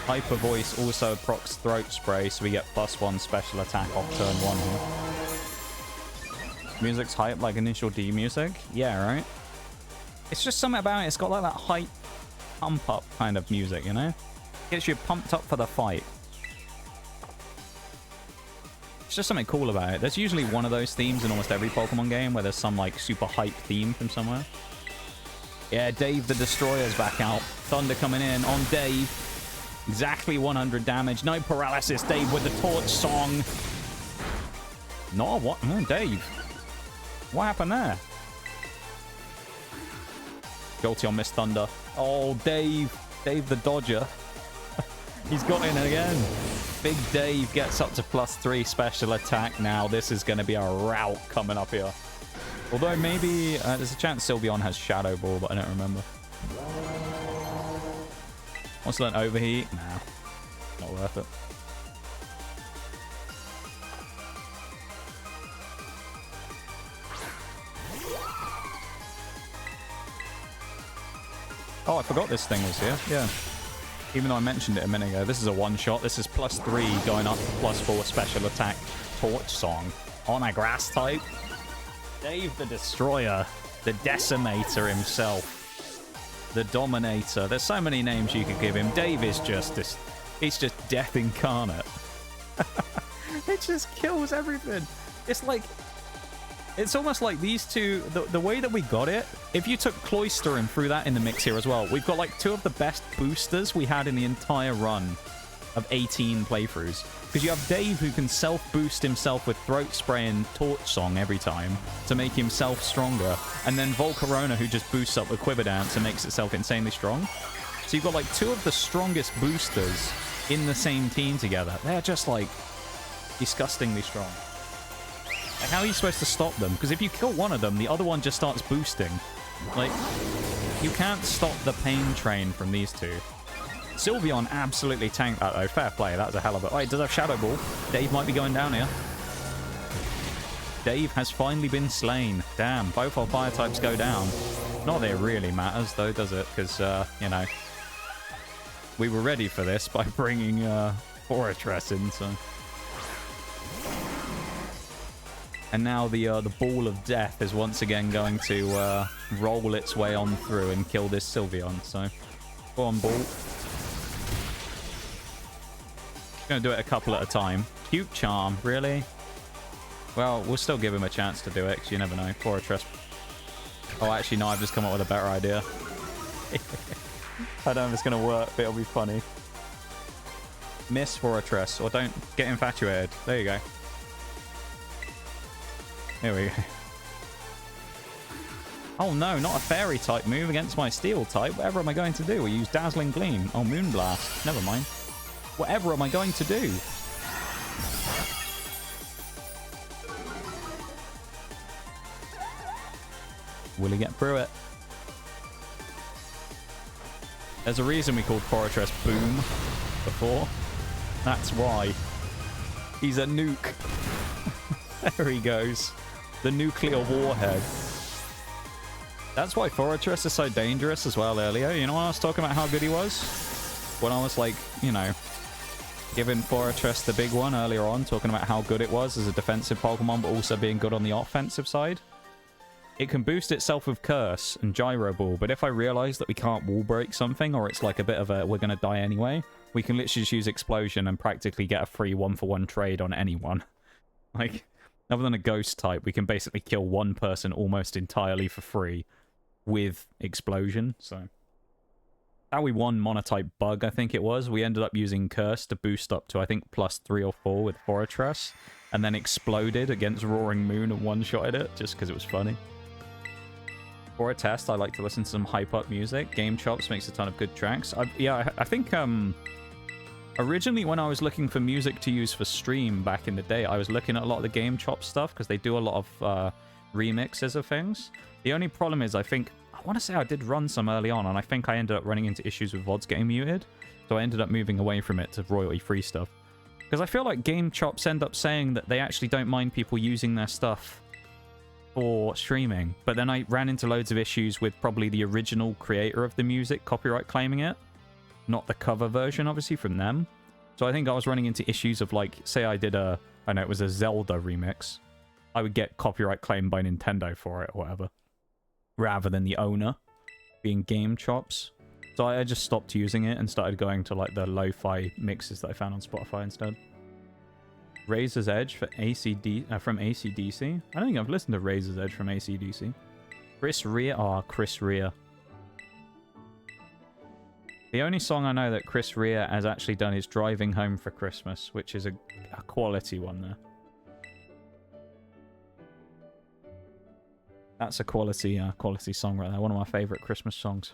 Hyper Voice also procs Throat Spray, so we get +1 special attack off turn 1 here. Music's hype like initial D music. Yeah, right? It's just something about it. It's got like that hype pump up kind of music, you know? Gets you pumped up for the fight. It's just something cool about it. There's usually one of those themes in almost every Pokemon game where there's some like super hype theme from somewhere. Yeah, Dave the Destroyer's back out. Thunder coming in on Dave. Exactly 100 damage. No paralysis. Dave with the torch song. No, what? No, Dave. What happened there? Jolteon missed Thunder. Oh, Dave. Dave the Dodger. He's got in again. Big Dave gets up to +3 special attack now. This is going to be a rout coming up here. Although maybe there's a chance Sylveon has Shadow Ball, but I don't remember. Wants to learn Overheat? Nah, not worth it. Oh, I forgot this thing was here. Yeah. Even though I mentioned it a minute ago, this is a one-shot. This is +3 going up to +4 special attack. Torch Song on a grass type. Dave the Destroyer, the Decimator himself, the Dominator. There's so many names you could give him. Dave is just this. He's just death incarnate. It just kills everything. It's like. It's almost like these two, the way that we got it, if you took Cloyster and threw that in the mix here as well, we've got like two of the best boosters we had in the entire run of 18 playthroughs. Because you have Dave who can self-boost himself with Throat Spray and Torch Song every time to make himself stronger. And then Volcarona who just boosts up with Quiver Dance and makes itself insanely strong. So you've got like two of the strongest boosters in the same team together. They're just like disgustingly strong. Like, how are you supposed to stop them? Because if you kill one of them, the other one just starts boosting. Like, you can't stop the pain train from these two. Sylveon absolutely tanked that, though. Fair play. That was a hell of a... Oh, he does have Shadow Ball. Dave might be going down here. Dave has finally been slain. Damn, both our fire types go down. Not that it really matters, though, does it? Because, you know, we were ready for this by bringing Fortress in, so... And now the Ball of Death is once again going to roll its way on through and kill this Sylveon. So, go on, Ball. Gonna do it a couple at a time. Cute Charm, really? Well, we'll still give him a chance to do it, because you never know. Fortress. Oh, actually, no, I've just come up with a better idea. I don't know if it's gonna work, but it'll be funny. Miss Fortress, or don't get infatuated. There you go. Here we go. Oh no, not a fairy type move against my steel type. Whatever am I going to do? We use Dazzling Gleam. Oh, Moonblast. Never mind. Whatever am I going to do? Will he get through it? There's a reason we called Fortress Boom before. That's why. He's a nuke. There he goes. The nuclear warhead. That's why Fortress is so dangerous as well earlier. You know when I was talking about how good he was? When I was like, you know, giving Fortress the big one earlier on, talking about how good it was as a defensive Pokemon, but also being good on the offensive side. It can boost itself with Curse and Gyro Ball, but if I realize that we can't wall break something, or it's like a bit of a we're gonna die anyway, we can literally just use Explosion and practically get a free 1-for-1 trade on anyone. Like... Other than a ghost type, we can basically kill one person almost entirely for free with Explosion. So, how we won Monotype Bug, I think it was. We ended up using Curse to boost up to, I think, +3 or 4 with Fortress. And then exploded against Roaring Moon and one-shotted it, just because it was funny. For a test, I like to listen to some hype-up music. Game Chops makes a ton of good tracks. I think, originally, when I was looking for music to use for stream back in the day, I was looking at a lot of the Game Chop stuff because they do a lot of remixes of things. The only problem is, I want to say I did run some early on, and I think I ended up running into issues with VODs getting muted, so I ended up moving away from it to royalty-free stuff. Because I feel like Game Chops end up saying that they actually don't mind people using their stuff for streaming, but then I ran into loads of issues with probably the original creator of the music copyright claiming it. Not the cover version, obviously, from them. So I think I was running into issues of, like, say I did I know it was a Zelda remix. I would get copyright claimed by Nintendo for it or whatever. Rather than the owner being Game Chops. So I just stopped using it and started going to, like, the lo-fi mixes that I found on Spotify instead. Razor's Edge for from AC/DC. I don't think I've listened to Razor's Edge from AC/DC. Chris Rea. Chris Rea. The only song I know that Chris Rea has actually done is Driving Home for Christmas, which is a quality one there. That's a quality song right there. One of my favourite Christmas songs.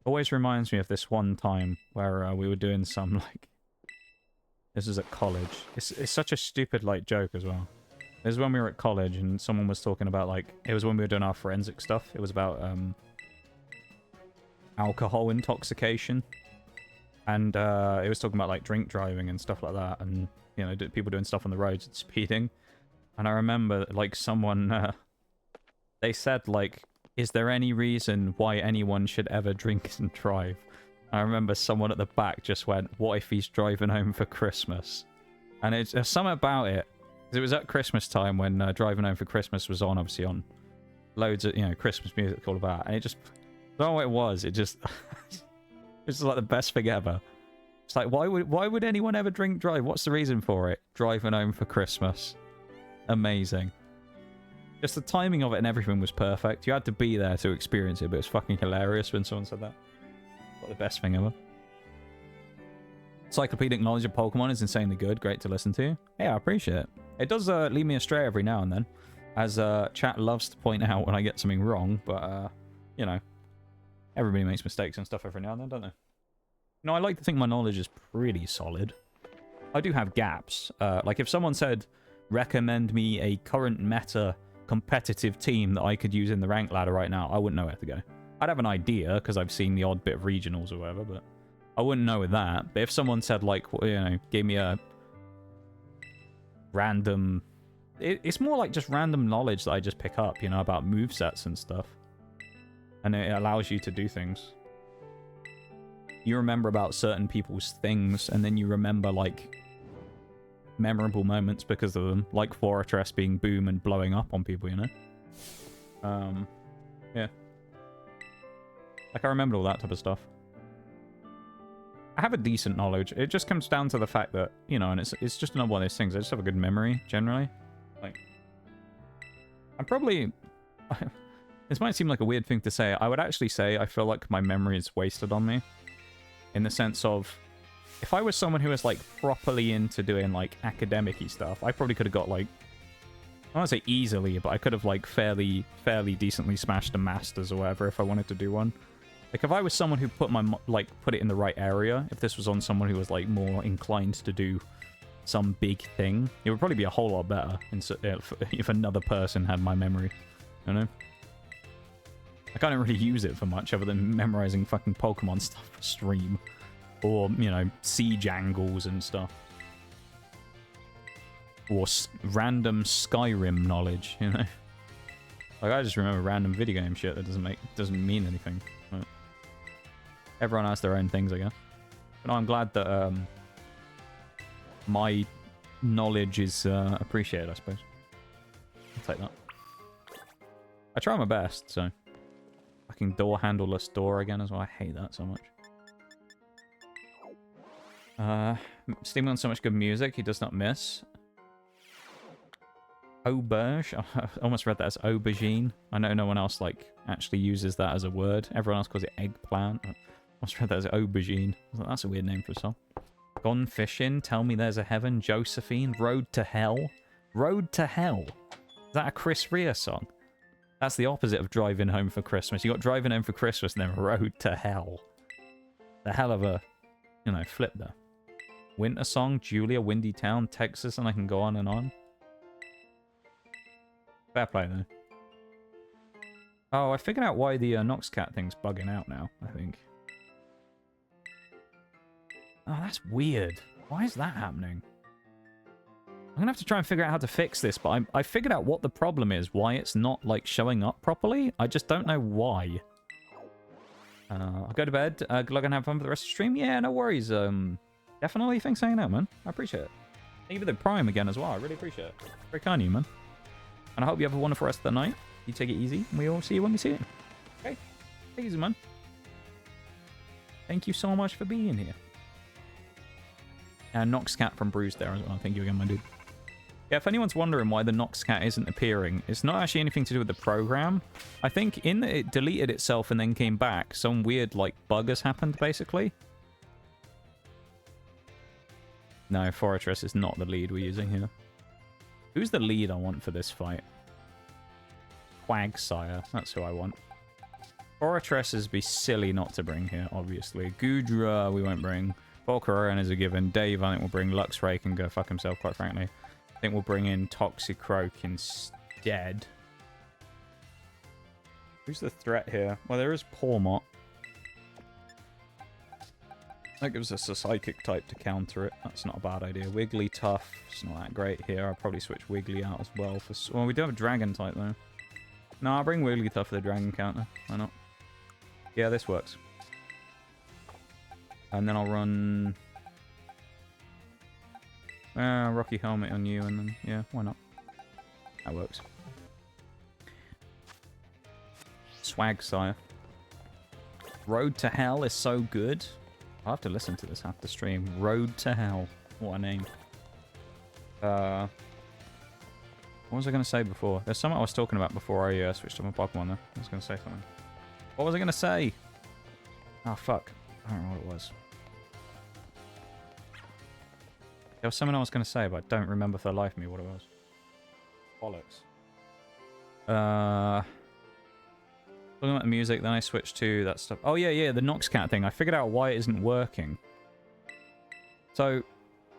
Always reminds me of this one time where we were doing some, like... This is at college. It's such a stupid, like, joke as well. This is when we were at college and someone was talking about, like... It was when we were doing our forensic stuff. It was about, alcohol intoxication. And, it was talking about, like, drink driving and stuff like that. And, you know, people doing stuff on the roads and speeding. And I remember, like, someone, they said, like, is there any reason why anyone should ever drink and drive? I remember someone at the back just went, what if he's driving home for Christmas? And it's there's something about it. Because it was at Christmas time when Driving Home for Christmas was on, obviously on loads of, you know, Christmas music all about. And it just, I don't know what it was. It just, it's like the best thing ever. It's like, why would anyone ever drink drive? What's the reason for it? Driving home for Christmas. Amazing. Just the timing of it and everything was perfect. You had to be there to experience it, but it's fucking hilarious when someone said that. What the best thing ever. Encyclopedic knowledge of Pokemon is insanely good. Great to listen to. Yeah, I appreciate it. It does lead me astray every now and then, as chat loves to point out when I get something wrong, but, you know, everybody makes mistakes and stuff every now and then, don't they? No, I like to think my knowledge is pretty solid. I do have gaps. Like, if someone said, recommend me a current meta competitive team that I could use in the rank ladder right now, I wouldn't know where to go. I'd have an idea, because I've seen the odd bit of regionals or whatever, but I wouldn't know with that. But if someone said, like, you know, gave me a random... It's more like just random knowledge that I just pick up, you know, about movesets and stuff. And it allows you to do things. You remember about certain people's things, and then you remember, like, memorable moments because of them. Like Fortress being boom and blowing up on people, you know? Yeah. Like, I remembered all that type of stuff. I have a decent knowledge. It just comes down to the fact that, you know, and it's just another one of those things. I just have a good memory, generally. Like, I'm probably... This might seem like a weird thing to say. I would actually say I feel like my memory is wasted on me. In the sense of, if I was someone who was, like, properly into doing, like, academic-y stuff, I probably could have got, like... I don't want to say easily, but I could have, like, fairly decently smashed a Masters or whatever if I wanted to do one. Like, if I was someone who put it in the right area, if this was on someone who was, like, more inclined to do some big thing, it would probably be a whole lot better if another person had my memory, you know? I can't really use it for much other than memorizing fucking Pokemon stuff for stream. Or, you know, siege angles and stuff. Or random Skyrim knowledge, you know? Like, I just remember random video game shit that doesn't mean anything. Right? Everyone has their own things, I guess. But no, I'm glad that my knowledge is appreciated, I suppose. I'll take that. I try my best, so... Fucking door handleless door again as well. I hate that so much. Steam on so much good music, he does not miss. Auberge. I almost read that as aubergine. I know no one else, like, actually uses that as a word. Everyone else calls it eggplant. I almost read that as aubergine. I was like, that's a weird name for a song. Gone fishing. Tell me there's a heaven. Josephine. Road to hell. Road to hell. Is that a Chris Rea song? That's the opposite of Driving Home for Christmas. You got Driving Home for Christmas and then Road to Hell. The hell of a, you know, flip there. Winter Song, Julia, Windy Town, Texas, and I can go on and on. Fair play, though. Oh, I figured out why the Noxcat thing's bugging out now, I think. Oh, that's weird. Why is that happening? I'm gonna have to try and figure out how to fix this, but I figured out what the problem is, why it's not, like, showing up properly. I just don't know why. I'll go to bed. Good luck and have fun for the rest of the stream. Yeah, no worries. Definitely thanks for hanging out, man. I appreciate it. Thank you for the Prime again as well. I really appreciate it. Very kind of you, man. And I hope you have a wonderful rest of the night. You take it easy, and we all see you when we see you. Okay? Take it easy, man. Thank you so much for being here. And Noxcat from Bruised there as well. Thank you again, my dude. Yeah, if anyone's wondering why the Noxcat isn't appearing, it's not actually anything to do with the program. I think in that it deleted itself and then came back, some weird, like, bug has happened, basically. No, Fortress is not the lead we're using here. Who's the lead I want for this fight? Quagsire. That's who I want. Fortresses be silly not to bring here, obviously. Gudra we won't bring. Volcaron is a given. Dave, I think, will bring Luxray, can go fuck himself, quite frankly. I think we'll bring in Toxicroak instead. Who's the threat here? Well, there is Pawmot. That gives us a Psychic type to counter it. That's not a bad idea. Wigglytuff. It's not that great here. I'll probably switch Wiggly out as well. Well, we do have a Dragon type, though. No, I'll bring Wigglytuff for the Dragon counter. Why not? Yeah, this works. And then I'll run... Rocky Helmet on you, and then... Yeah, why not? That works. Swag Sire. Road to Hell is so good. I'll have to listen to this after stream. Road to Hell. What a name. What was I going to say before? There's something I was talking about before I switched to my Pokemon there. I was going to say something. What was I going to say? Oh, fuck. I don't know what it was. There was something I was going to say, but I don't remember for the life of me what it was. Bollocks. Looking at the music, then I switched to that stuff. Oh, yeah, the Noxcat thing. I figured out why it isn't working. So,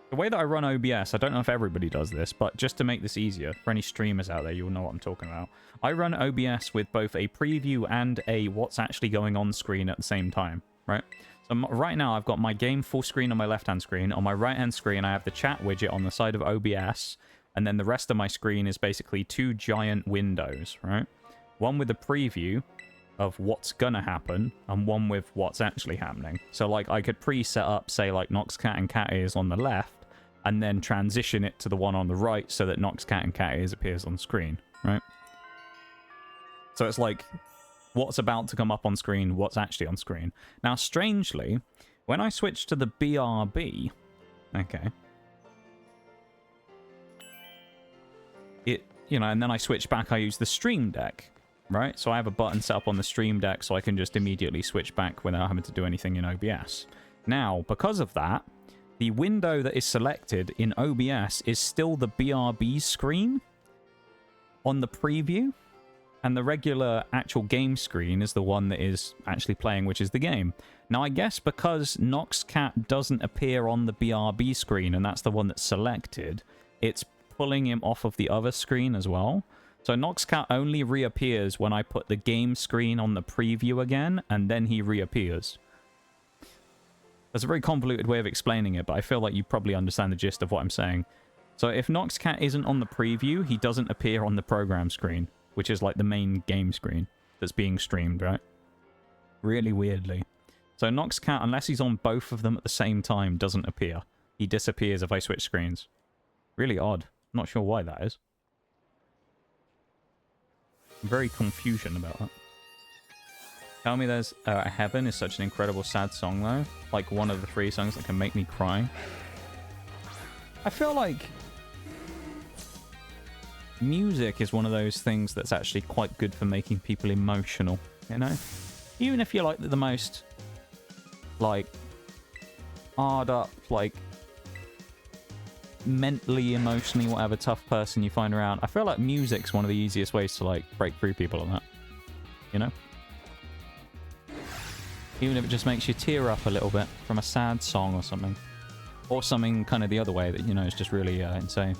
the way that I run OBS, I don't know if everybody does this, but just to make this easier, for any streamers out there, you'll know what I'm talking about. I run OBS with both a preview and a what's actually going on screen at the same time, right? So right now, I've got my game full screen on my left-hand screen. On my right-hand screen, I have the chat widget on the side of OBS, and then the rest of my screen is basically two giant windows, right? One with a preview of what's gonna happen, and one with what's actually happening. So, like, I could pre-set up, say, like, Noxcat and Cat Ears on the left, and then transition it to the one on the right so that Noxcat and Cat Ears appears on screen, right? So it's like, what's about to come up on screen, what's actually on screen. Now, strangely, when I switch to the BRB, okay, it, you know, and then I switch back, I use the Stream Deck, right? So I have a button set up on the Stream Deck so I can just immediately switch back without having to do anything in OBS. Now, because of that, the window that is selected in OBS is still the BRB screen on the preview, and the regular actual game screen is the one that is actually playing, which is the game. Now, I guess because Noxcat doesn't appear on the BRB screen, and that's the one that's selected, it's pulling him off of the other screen as well. So Noxcat only reappears when I put the game screen on the preview again, and then he reappears. That's a very convoluted way of explaining it, but I feel like you probably understand the gist of what I'm saying. So if Noxcat isn't on the preview, he doesn't appear on the program screen, which is like the main game screen that's being streamed, right? Really weirdly. So Noxcat, unless he's on both of them at the same time, doesn't appear. He disappears if I switch screens. Really odd. Not sure why that is. Very confusion about that. Tell Me There's Heaven is such an incredible sad song though. Like one of the 3 songs that can make me cry. I feel like music is one of those things that's actually quite good for making people emotional, you know? Even if you're like the most like hard up, like mentally, emotionally, whatever tough person you find around, I feel like music's one of the easiest ways to like break through people on that, you know? Even if it just makes you tear up a little bit from a sad song or something. Or something kind of the other way that, you know, is just really insane.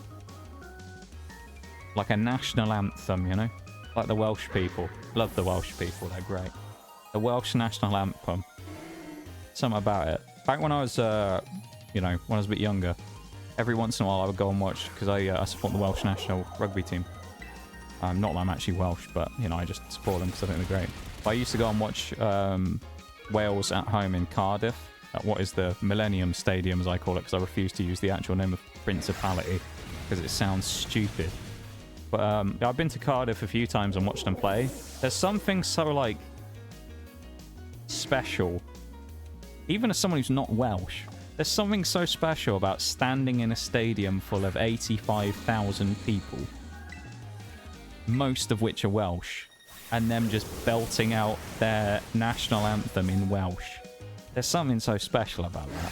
Like a national anthem, you know? Like the Welsh people. Love the Welsh people, they're great. The Welsh national anthem. Something about it. Back when I was, you know, when I was a bit younger, every once in a while I would go and watch, because I support the Welsh national rugby team. Not that I'm actually Welsh, but, you know, I just support them because I think they're great. But I used to go and watch Wales at home in Cardiff, at what is the Millennium Stadium, as I call it, because I refuse to use the actual name of Principality, because it sounds stupid. But I've been to Cardiff a few times and watched them play. There's something so, like, special. Even as someone who's not Welsh, there's something so special about standing in a stadium full of 85,000 people, most of which are Welsh, and them just belting out their national anthem in Welsh. There's something so special about that.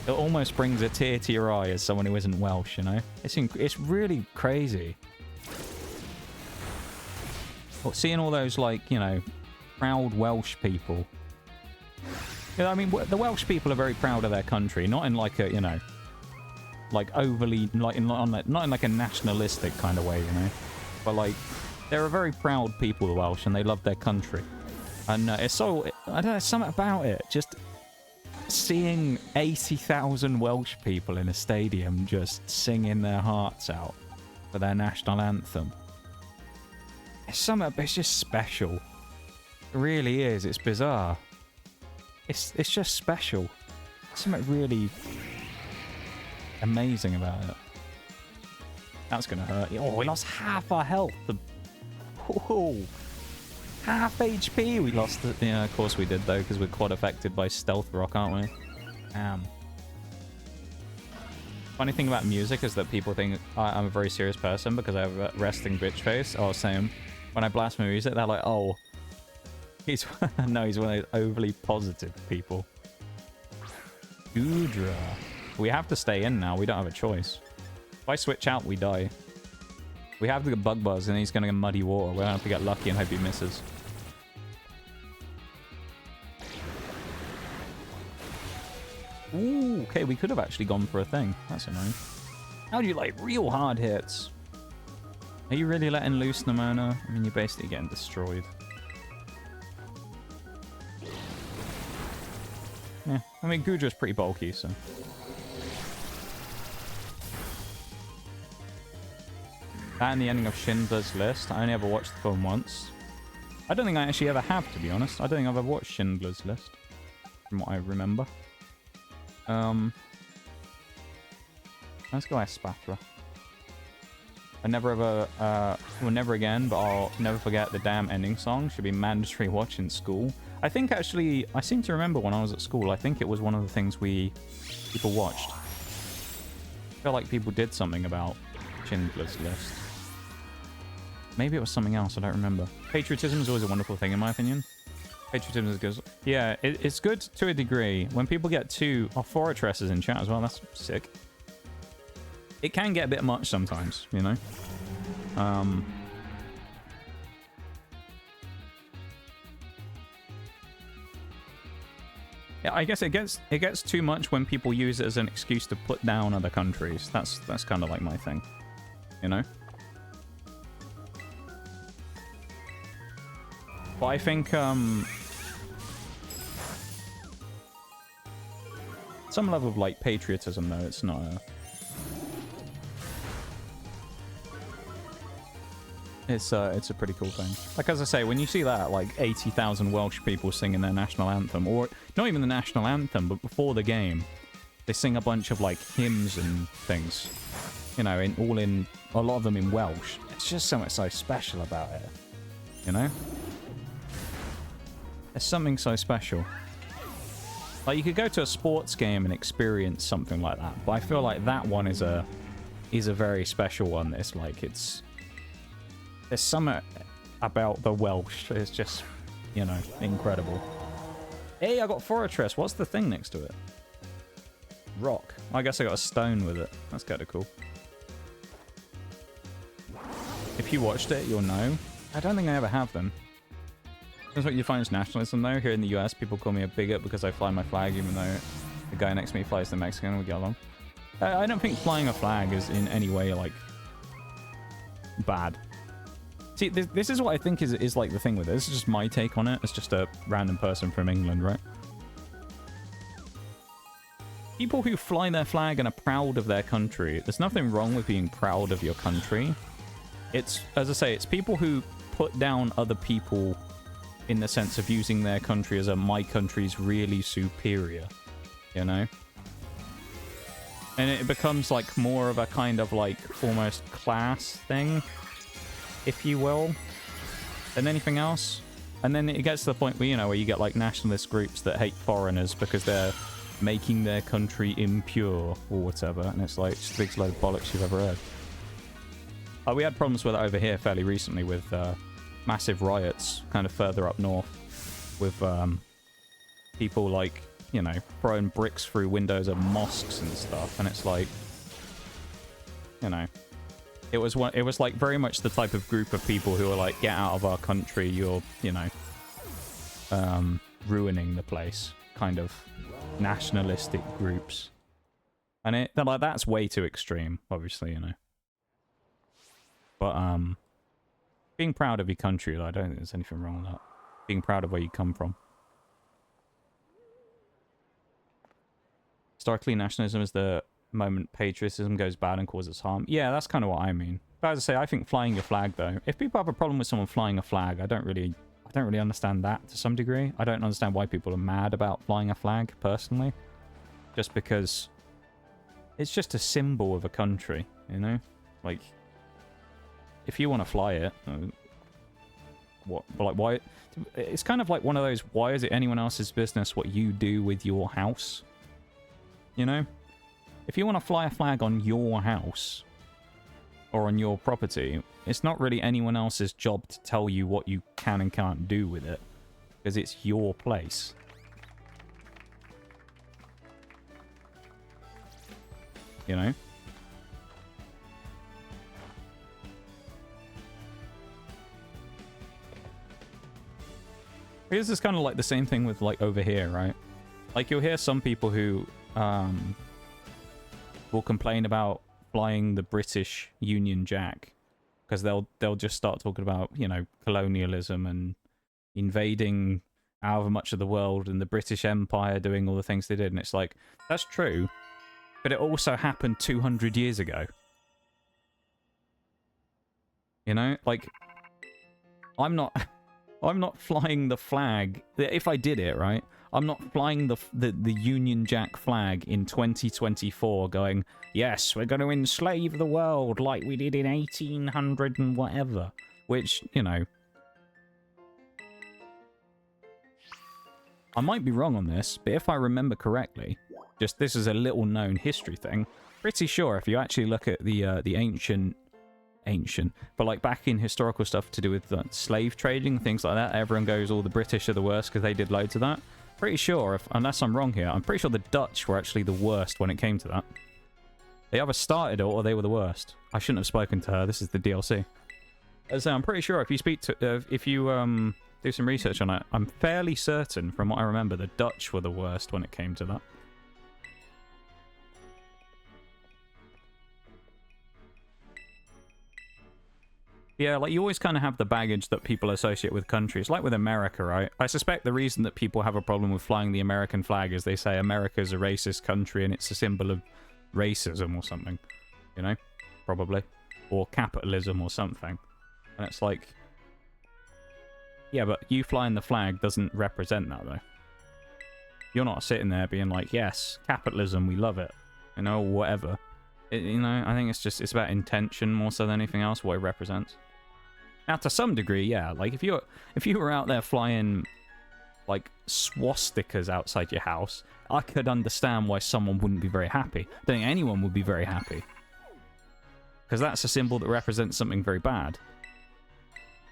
It almost brings a tear to your eye as someone who isn't Welsh, you know? It's really crazy. But seeing all those, like, you know, proud Welsh people. Yeah, I mean, the Welsh people are very proud of their country, not in like a, you know, like overly, like not in like a nationalistic kind of way, you know, but like they're a very proud people, the Welsh, and they love their country. And it's so, I don't know, something about it. Just seeing 80,000 Welsh people in a stadium just singing their hearts out for their national anthem. It's something, it's just special. It really is. It's bizarre. It's just special. Something really amazing about it. That's gonna hurt. Oh, we lost half our health. Oh, half HP we lost. Yeah, of course we did though, because we're quite affected by stealth rock, aren't we? Funny thing about music is that people think I'm a very serious person because I have a resting bitch face. Oh, same. When I blast my music, they're like, oh, he's no, he's one of those overly positive people. Goodra. We have to stay in now. We don't have a choice. If I switch out, we die. We have to get Bug Buzz, and he's going to get Muddy Water. We're going to have to get lucky and hope he misses. Ooh, okay, we could have actually gone for a thing. That's annoying. How do you like real hard hits? Are you really letting loose, Nemona? I mean, you're basically getting destroyed. Yeah, I mean, Goodra's pretty bulky, so... That and the ending of Schindler's List. I only ever watched the film once. I don't think I actually ever have, to be honest. I don't think I've ever watched Schindler's List, from what I remember. Let's go Espatra. I never ever, well, never again, but I'll never forget the damn ending song. Should be mandatory watch in school. I think actually, I seem to remember when I was at school, I think it was one of the things people watched. I feel like people did something about Schindler's List. Maybe it was something else, I don't remember. Patriotism is always a wonderful thing, in my opinion. Patriotism is good. Yeah, it's good to a degree. When people get too... Oh, Fortress is in chat as well, that's sick. It can get a bit much sometimes, you know? Yeah, I guess it gets too much when people use it as an excuse to put down other countries. That's kind of like my thing, you know? But I think some level of like patriotism though, it's not a... It's a pretty cool thing. Like, as I say, when you see that, like, 80,000 Welsh people singing their national anthem, or not even the national anthem, but before the game, they sing a bunch of, like, hymns and things. You know, a lot of them in Welsh. It's just something so special about it. You know? There's something so special. Like, you could go to a sports game and experience something like that, but I feel like that one is a very special one. It's like, there's something about the Welsh. It's just, you know, incredible. Hey, I got Fortress. What's the thing next to it? Rock. I guess I got a stone with it. That's kind of cool. If you watched it, you'll know. I don't think I ever have them. That's what you find is nationalism, though. Here in the US, people call me a bigot because I fly my flag, even though the guy next to me flies the Mexican and we get along. I don't think flying a flag is in any way, like, bad. See, this is what I think is like the thing with it. This is just my take on it. It's just a random person from England, right? People who fly their flag and are proud of their country, there's nothing wrong with being proud of your country. It's, as I say, it's people who put down other people in the sense of using their country as my country's really superior, you know? And it becomes like more of a kind of like almost class thing, if you will, than anything else. And then it gets to the point where, you know, where you get like nationalist groups that hate foreigners because they're making their country impure or whatever. And it's like just the biggest load of bollocks you've ever heard. We had problems with it over here fairly recently with massive riots kind of further up north with people like, you know, throwing bricks through windows of mosques and stuff. And it's like, you know, it was like very much the type of group of people who are like, get out of our country, you're, you know, ruining the place kind of nationalistic groups. And that's way too extreme, obviously, you know. But being proud of your country, I don't think there's anything wrong with that. Being proud of where you come from. Historically, nationalism is the moment patriotism goes bad and causes harm. Yeah, that's kind of what I mean. But as I say, I think flying your flag, though, if people have a problem with someone flying a flag, I don't really understand that to some degree. I don't understand why people are mad about flying a flag, personally. Just because it's just a symbol of a country, you know? Like, if you want to fly it, why? It's kind of like one of those, why is it anyone else's business what you do with your house? You know? If you want to fly a flag on your house or on your property, it's not really anyone else's job to tell you what you can and can't do with it, because it's your place. You know? This is kind of like the same thing with, like, over here, right? Like, you'll hear some people who will complain about flying the British Union Jack, because they'll just start talking about, you know, colonialism and invading however much of the world and the British Empire doing all the things they did. And it's like, that's true, but it also happened 200 years ago. You know, like, I'm not flying the flag. If I did it, right, I'm not flying the Union Jack flag in 2024 going, yes, we're going to enslave the world like we did in 1800 and whatever. Which, you know, I might be wrong on this, but if I remember correctly, just this is a little known history thing, pretty sure if you actually look at the ancient, but like back in historical stuff to do with slave trading, things like that, everyone goes, all the British are the worst because they did loads of that. Pretty sure, unless I'm wrong here, I'm pretty sure the Dutch were actually the worst when it came to that. They either started it or they were the worst. I shouldn't have spoken to her. This is the DLC. As I'm pretty sure if you speak to, if you do some research on it, I'm fairly certain from what I remember the Dutch were the worst when it came to that. Yeah, like, you always kind of have the baggage that people associate with countries. Like with America, right? I suspect the reason that people have a problem with flying the American flag is they say America's a racist country and it's a symbol of racism or something. You know? Probably. Or capitalism or something. And it's like, yeah, but you flying the flag doesn't represent that, though. You're not sitting there being like, yes, capitalism, we love it. You know, whatever. You know, I think it's about intention more so than anything else, what it represents. Now, to some degree, yeah, like, if you were out there flying, like, swastikas outside your house, I could understand why someone wouldn't be very happy. I don't think anyone would be very happy. Because that's a symbol that represents something very bad.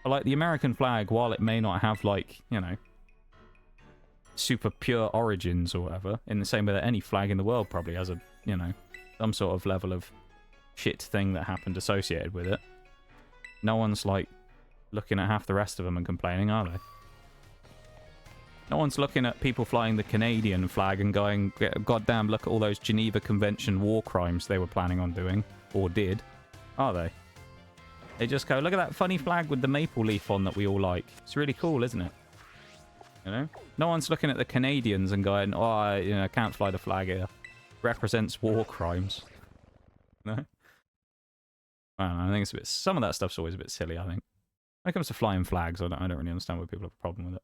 But, like, the American flag, while it may not have, like, you know, super pure origins or whatever, in the same way that any flag in the world probably has a, you know, some sort of level of shit thing that happened associated with it. No one's, like, looking at half the rest of them and complaining, are they? No one's looking at people flying the Canadian flag and going, goddamn, look at all those Geneva Convention war crimes they were planning on doing, or did, are they? They just go, look at that funny flag with the maple leaf on that we all like. It's really cool, isn't it? You know? No one's looking at the Canadians and going, oh, I can't fly the flag here. Represents war crimes. No? I don't know, I think it's a bit... Some of that stuff's always a bit silly, I think. When it comes to flying flags, I don't really understand why people have a problem with it.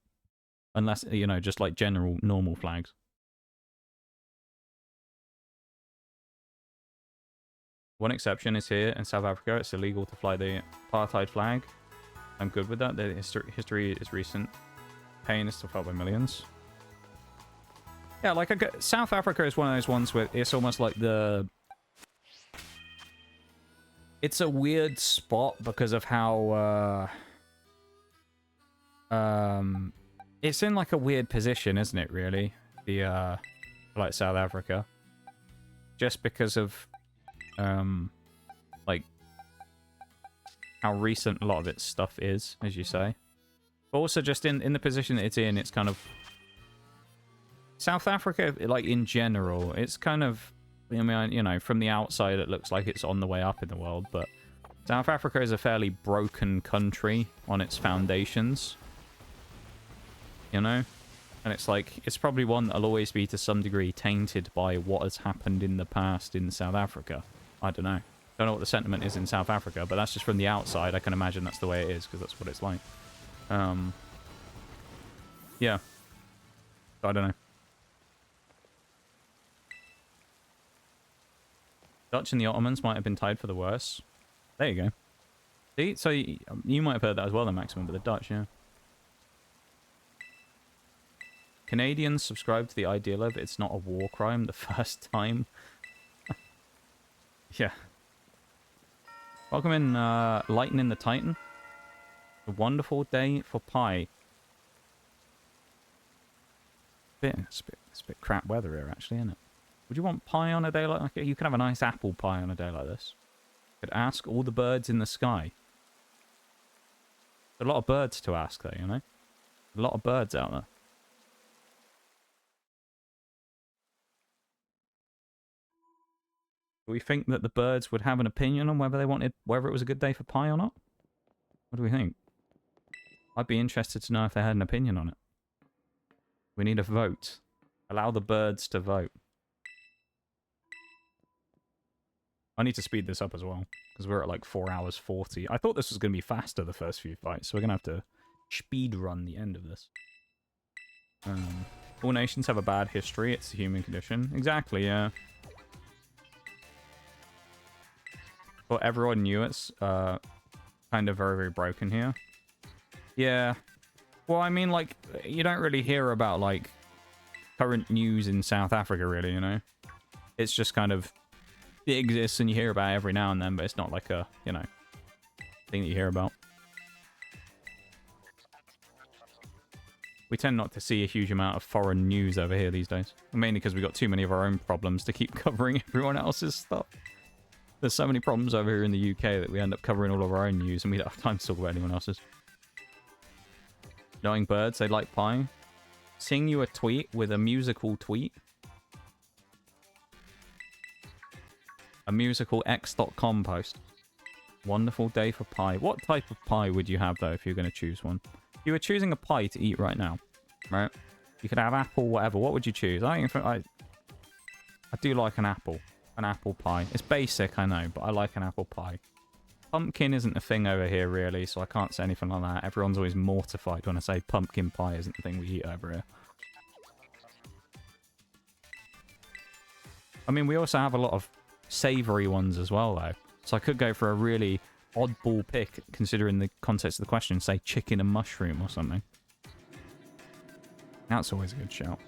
Unless, you know, just like general, normal flags. One exception is here in South Africa. It's illegal to fly the apartheid flag. I'm good with that. The history is recent. Pain is still felt by millions. Yeah, like, South Africa is one of those ones where it's almost like the... It's a weird spot because of how, it's in, like, a weird position, isn't it, really? The, like, South Africa. Just because of, like, how recent a lot of its stuff is, as you say. Also, just in the position that it's in, it's kind of... South Africa, like, in general, it's kind of... I mean, you know, from the outside, it looks like it's on the way up in the world, but South Africa is a fairly broken country on its foundations. You know? And it's like, it's probably one that'll always be, to some degree, tainted by what has happened in the past in South Africa. I don't know. Don't know what the sentiment is in South Africa, but that's just from the outside. I can imagine that's the way it is, because that's what it's like. Yeah. I don't know. Dutch and the Ottomans might have been tied for the worse. There you go. See? So you might have heard that as well, the Maximum, but the Dutch, yeah. Canadians subscribe to the ideal of it's not a war crime the first time. Yeah. Welcome in, Lightning the Titan. A wonderful day for pie. It's a bit crap weather here, actually, isn't it? Would you want pie on a day like that? You could have a nice apple pie on a day like this. Could ask all the birds in the sky. There's a lot of birds to ask, though, you know? A lot of birds out there. Do we think that the birds would have an opinion on whether it was a good day for pie or not? What do we think? I'd be interested to know if they had an opinion on it. We need a vote. Allow the birds to vote. I need to speed this up as well, because we're at like 4 hours 40. I thought this was going to be faster, the first few fights, so we're going to have to speed run the end of this. All nations have a bad history. It's the human condition. Exactly, yeah. Well, everyone knew it's kind of very, very broken here. Yeah. Well, I mean, like, you don't really hear about, like, current news in South Africa, really, you know? It's just kind of... It exists and you hear about it every now and then, but it's not like a, you know, thing that you hear about. We tend not to see a huge amount of foreign news over here these days. Mainly because we've got too many of our own problems to keep covering everyone else's stuff. There's so many problems over here in the UK that we end up covering all of our own news and we don't have time to talk about anyone else's. Knowing birds, they like pie. Sing you a tweet with a musical tweet. A musical x.com post. Wonderful day for pie. What type of pie would you have, though, if you're going to choose one? If you were choosing a pie to eat right now, right? You could have apple, whatever. What would you choose? I do like an apple. An apple pie. It's basic, I know, but I like an apple pie. Pumpkin isn't a thing over here, really, so I can't say anything like that. Everyone's always mortified when I say pumpkin pie isn't the thing we eat over here. I mean, we also have a lot of savoury ones as well, though. So I could go for a really oddball pick, considering the context of the question, say chicken and mushroom or something. That's always a good shout.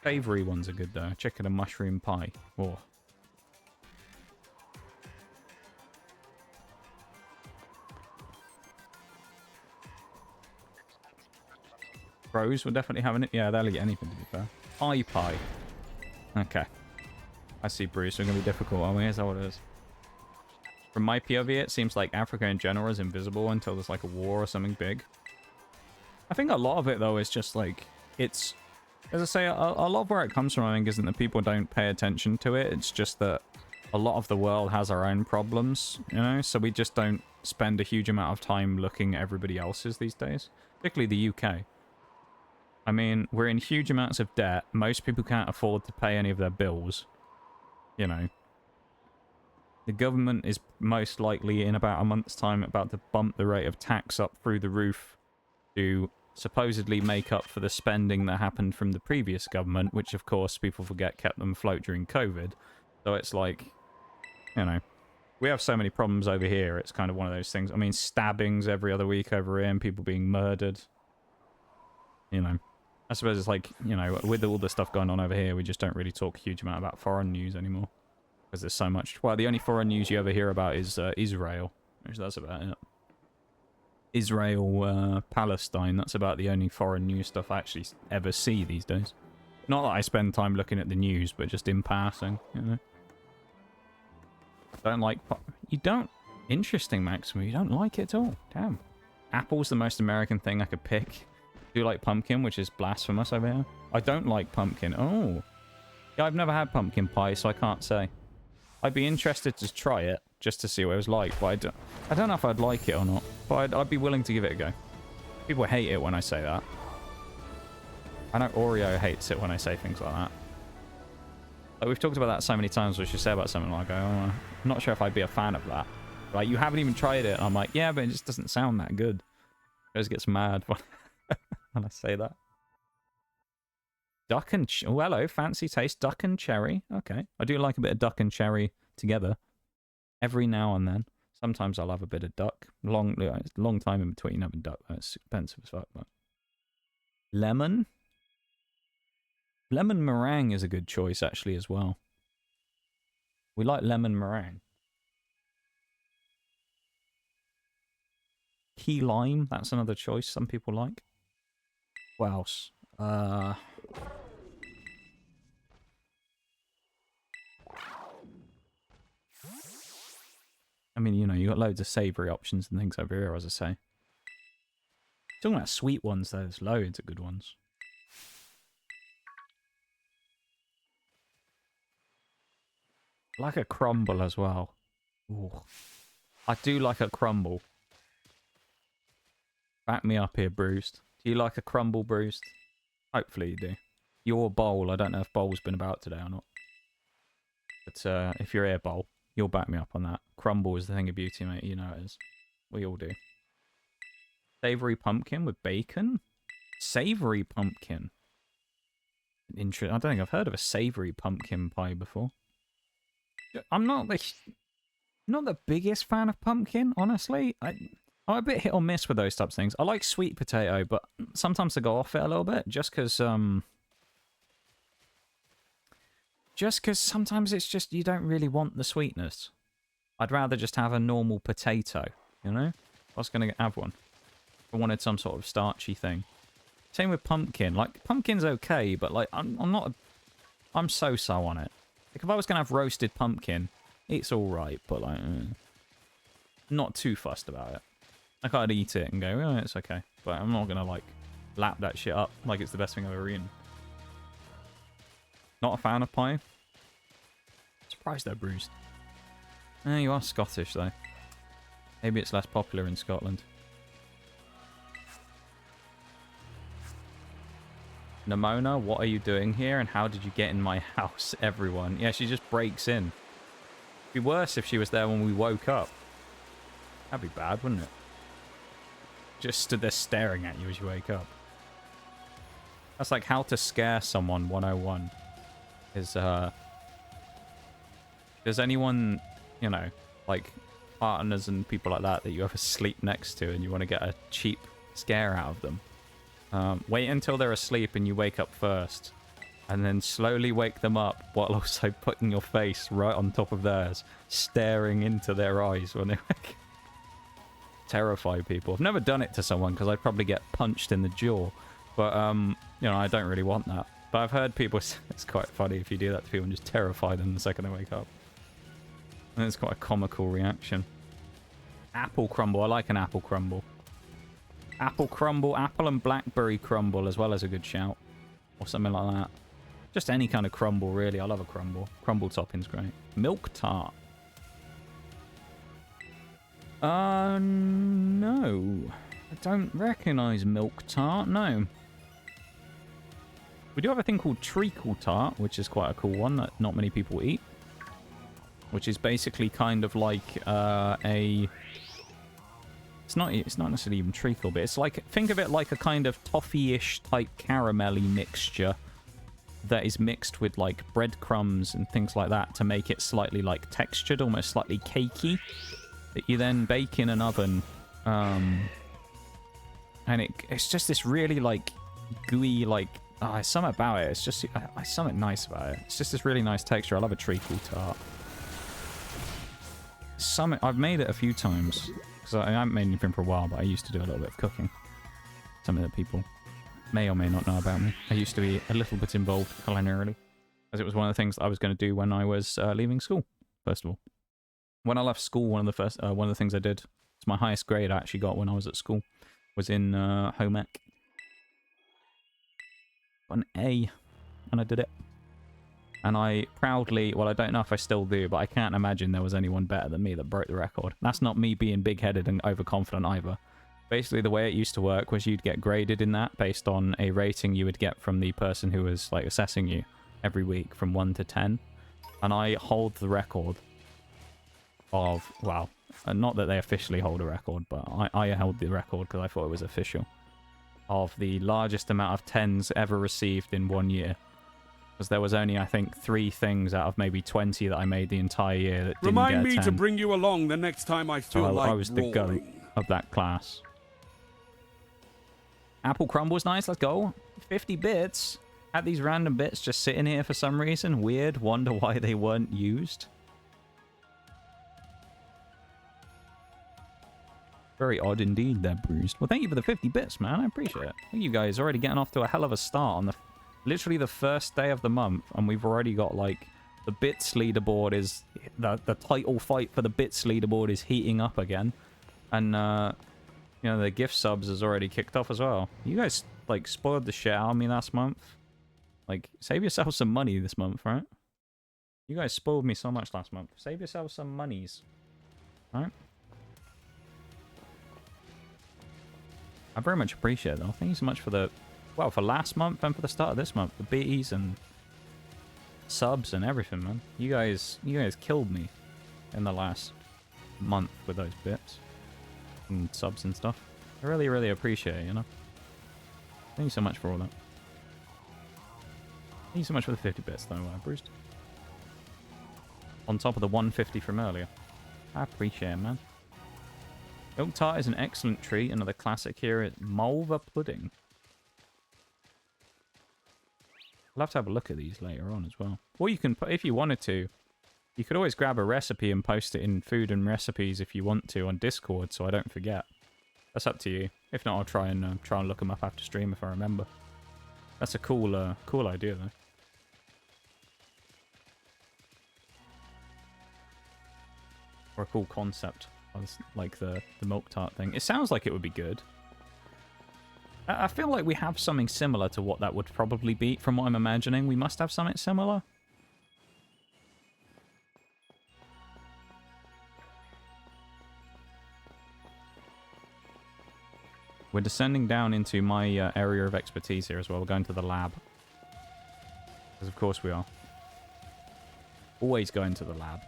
Savoury ones are good, though. Chicken and mushroom pie. Oh. Crows will definitely have it. Yeah, they'll eat anything, to be fair. Pie. Okay. I see, Bruce. We're going to be difficult, aren't we? Is that what it is? From my POV, it seems like Africa in general is invisible until there's like a war or something big. I think a lot of it, though, is just like... It's... As I say, a lot of where it comes from, I think, isn't that people don't pay attention to it. It's just that a lot of the world has our own problems, you know? So we just don't spend a huge amount of time looking at everybody else's these days. Particularly the UK. I mean, we're in huge amounts of debt. Most people can't afford to pay any of their bills. You know. The government is most likely, in about a month's time, about to bump the rate of tax up through the roof to supposedly make up for the spending that happened from the previous government, which, of course, people forget kept them afloat during COVID. So it's like, you know, we have so many problems over here. It's kind of one of those things. I mean, stabbings every other week over here and people being murdered. You know. I suppose it's like, you know, with all the stuff going on over here, we just don't really talk a huge amount about foreign news anymore. Because there's so much... Well, the only foreign news you ever hear about is Israel. Which that's about it. Israel, Palestine, that's about the only foreign news stuff I actually ever see these days. Not that I spend time looking at the news, but just in passing, you know. Don't like... You don't... Interesting, Maxima. You don't like it at all. Damn. Apple's the most American thing I could pick. I do like pumpkin, which is blasphemous over here. I don't like pumpkin. Oh. Yeah, I've never had pumpkin pie, so I can't say. I'd be interested to try it, just to see what it was like, but I don't know if I'd like it or not. But I'd be willing to give it a go. People hate it when I say that. I know Oreo hates it when I say things like that. Like, we've talked about that so many times, we should say about something like, oh, I'm not sure if I'd be a fan of that. Like, you haven't even tried it, and I'm like, yeah, but it just doesn't sound that good. It just gets mad when, when I say that. Duck and... Oh, hello, fancy taste. Duck and cherry. Okay. I do like a bit of duck and cherry together. Every now and then. Sometimes I'll have a bit of duck. It's a long time in between having duck. It's expensive as fuck, but... Lemon? Lemon meringue is a good choice, actually, as well. We like lemon meringue. Key lime, that's another choice some people like. What else? I mean, you know, you got loads of savoury options and things over here, as I say. Talking about sweet ones, though, there's loads of good ones. I like a crumble as well. Ooh. I do like a crumble. Back me up here, Bruised. Do you like a crumble, Bruised? Hopefully you do. Your bowl, I don't know if bowl's been about today or not. But if you're here, bowl, you'll back me up on that. Crumble is the thing of beauty, mate. You know it is. We all do. Savoury pumpkin with bacon? Savoury pumpkin. I don't think I've heard of a savoury pumpkin pie before. I'm not the biggest fan of pumpkin, honestly. I'm a bit hit or miss with those types of things. I like sweet potato, but sometimes I go off it a little bit, just because sometimes it's just you don't really want the sweetness. I'd rather just have a normal potato, you know? I was going to have one. I wanted some sort of starchy thing. Same with pumpkin. Like, pumpkin's okay, but like, I'm so-so on it. Like, if I was going to have roasted pumpkin, it's alright, but like, not too fussed about it. Like, I'd eat it and go, oh, it's okay. But I'm not going to, like, lap that shit up like it's the best thing I've ever eaten. Not a fan of pie. Surprised they're Bruised. You are Scottish, though. Maybe it's less popular in Scotland. Nimona, what are you doing here, and how did you get in my house, everyone? Yeah, she just breaks in. It'd be worse if she was there when we woke up. That'd be bad, wouldn't it? Just stood there staring at you as you wake up. That's like how to scare someone 101. Does anyone, you know, like partners and people like that you ever sleep next to and you want to get a cheap scare out of them? Wait until they're asleep and you wake up first. And then slowly wake them up while also putting your face right on top of theirs, staring into their eyes when they wake up. Terrify people. I've never done it to someone because I'd probably get punched in the jaw. But, you know, I don't really want that. But I've heard people... It's quite funny if you do that to people and just terrify them the second they wake up. And it's quite a comical reaction. Apple crumble. I like an apple crumble. Apple crumble. Apple and blackberry crumble as well as a good shout. Or something like that. Just any kind of crumble, really. I love a crumble. Crumble topping's great. Milk tart. No. I don't recognise milk tart, no. We do have a thing called treacle tart, which is quite a cool one that not many people eat. Which is basically kind of like a... It's not necessarily even treacle, but it's like... Think of it like a kind of toffee-ish type caramelly mixture that is mixed with like breadcrumbs and things like that to make it slightly like textured, almost slightly cakey. That you then bake in an oven. And it's just this really like gooey, like... it's something about it. It's just something nice about it. It's just this really nice texture. I love a treacle tart. I've made it a few times. Because I haven't made anything for a while, but I used to do a little bit of cooking. Something that people may or may not know about me. I used to be a little bit involved culinarily. As it was one of the things that I was going to do when I was leaving school, first of all. When I left school, one of the things I did, it's my highest grade I actually got when I was at school. was in home ec. Got an A, and I did it. And I proudly, well, I don't know if I still do, but I can't imagine there was anyone better than me that broke the record. That's not me being big-headed and overconfident either. Basically, the way it used to work was you'd get graded in that based on a rating you would get from the person who was like assessing you every week from 1 to 10. And I hold the record of, well, not that they officially hold a record, but I held the record because I thought it was official, of the largest amount of 10s ever received in 1 year. Because there was only, I think, 3 things out of maybe 20 that I made the entire year that didn't
Remind
get a
me
10.
to bring you along the next time I feel
So
like
I was the goat
roaring.
of that class. Apple crumbles, nice, let's go. 50 bits. Had these random bits just sitting here for some reason. Weird, wonder why they weren't used. Very odd indeed there, Bruised. Well, thank you for the 50 bits, man. I appreciate it. I think you guys are already getting off to a hell of a start on the literally the first day of the month, and we've already got, like, the bits leaderboard is... The title fight for the bits leaderboard is heating up again. And, you know, the gift subs has already kicked off as well. You guys, like, spoiled the shit out of me last month. Like, save yourself some money this month, right? You guys spoiled me so much last month. Save yourself some monies. Alright? I very much appreciate it, though. Thank you so much for the... Well, for last month and for the start of this month. The bees and subs and everything, man. You guys killed me in the last month with those bits. And subs and stuff. I really, really appreciate it, you know? Thank you so much for all that. Thank you so much for the 50 bits, though, Bruce. On top of the 150 from earlier. I appreciate it, man. Oak tart is an excellent treat. Another classic here is Malva pudding. I'll have to have a look at these later on as well. Or you can, if you wanted to, you could always grab a recipe and post it in Food and Recipes if you want to on Discord, so I don't forget. That's up to you. If not, I'll try and look them up after stream if I remember. That's a cool idea though. Or a cool concept, like the milk tart thing. It sounds like it would be good. I feel like we have something similar to what that would probably be. From what I'm imagining, we must have something similar. We're descending down into my area of expertise here as well. We're going to the lab. Because of course we are. Always going to the lab.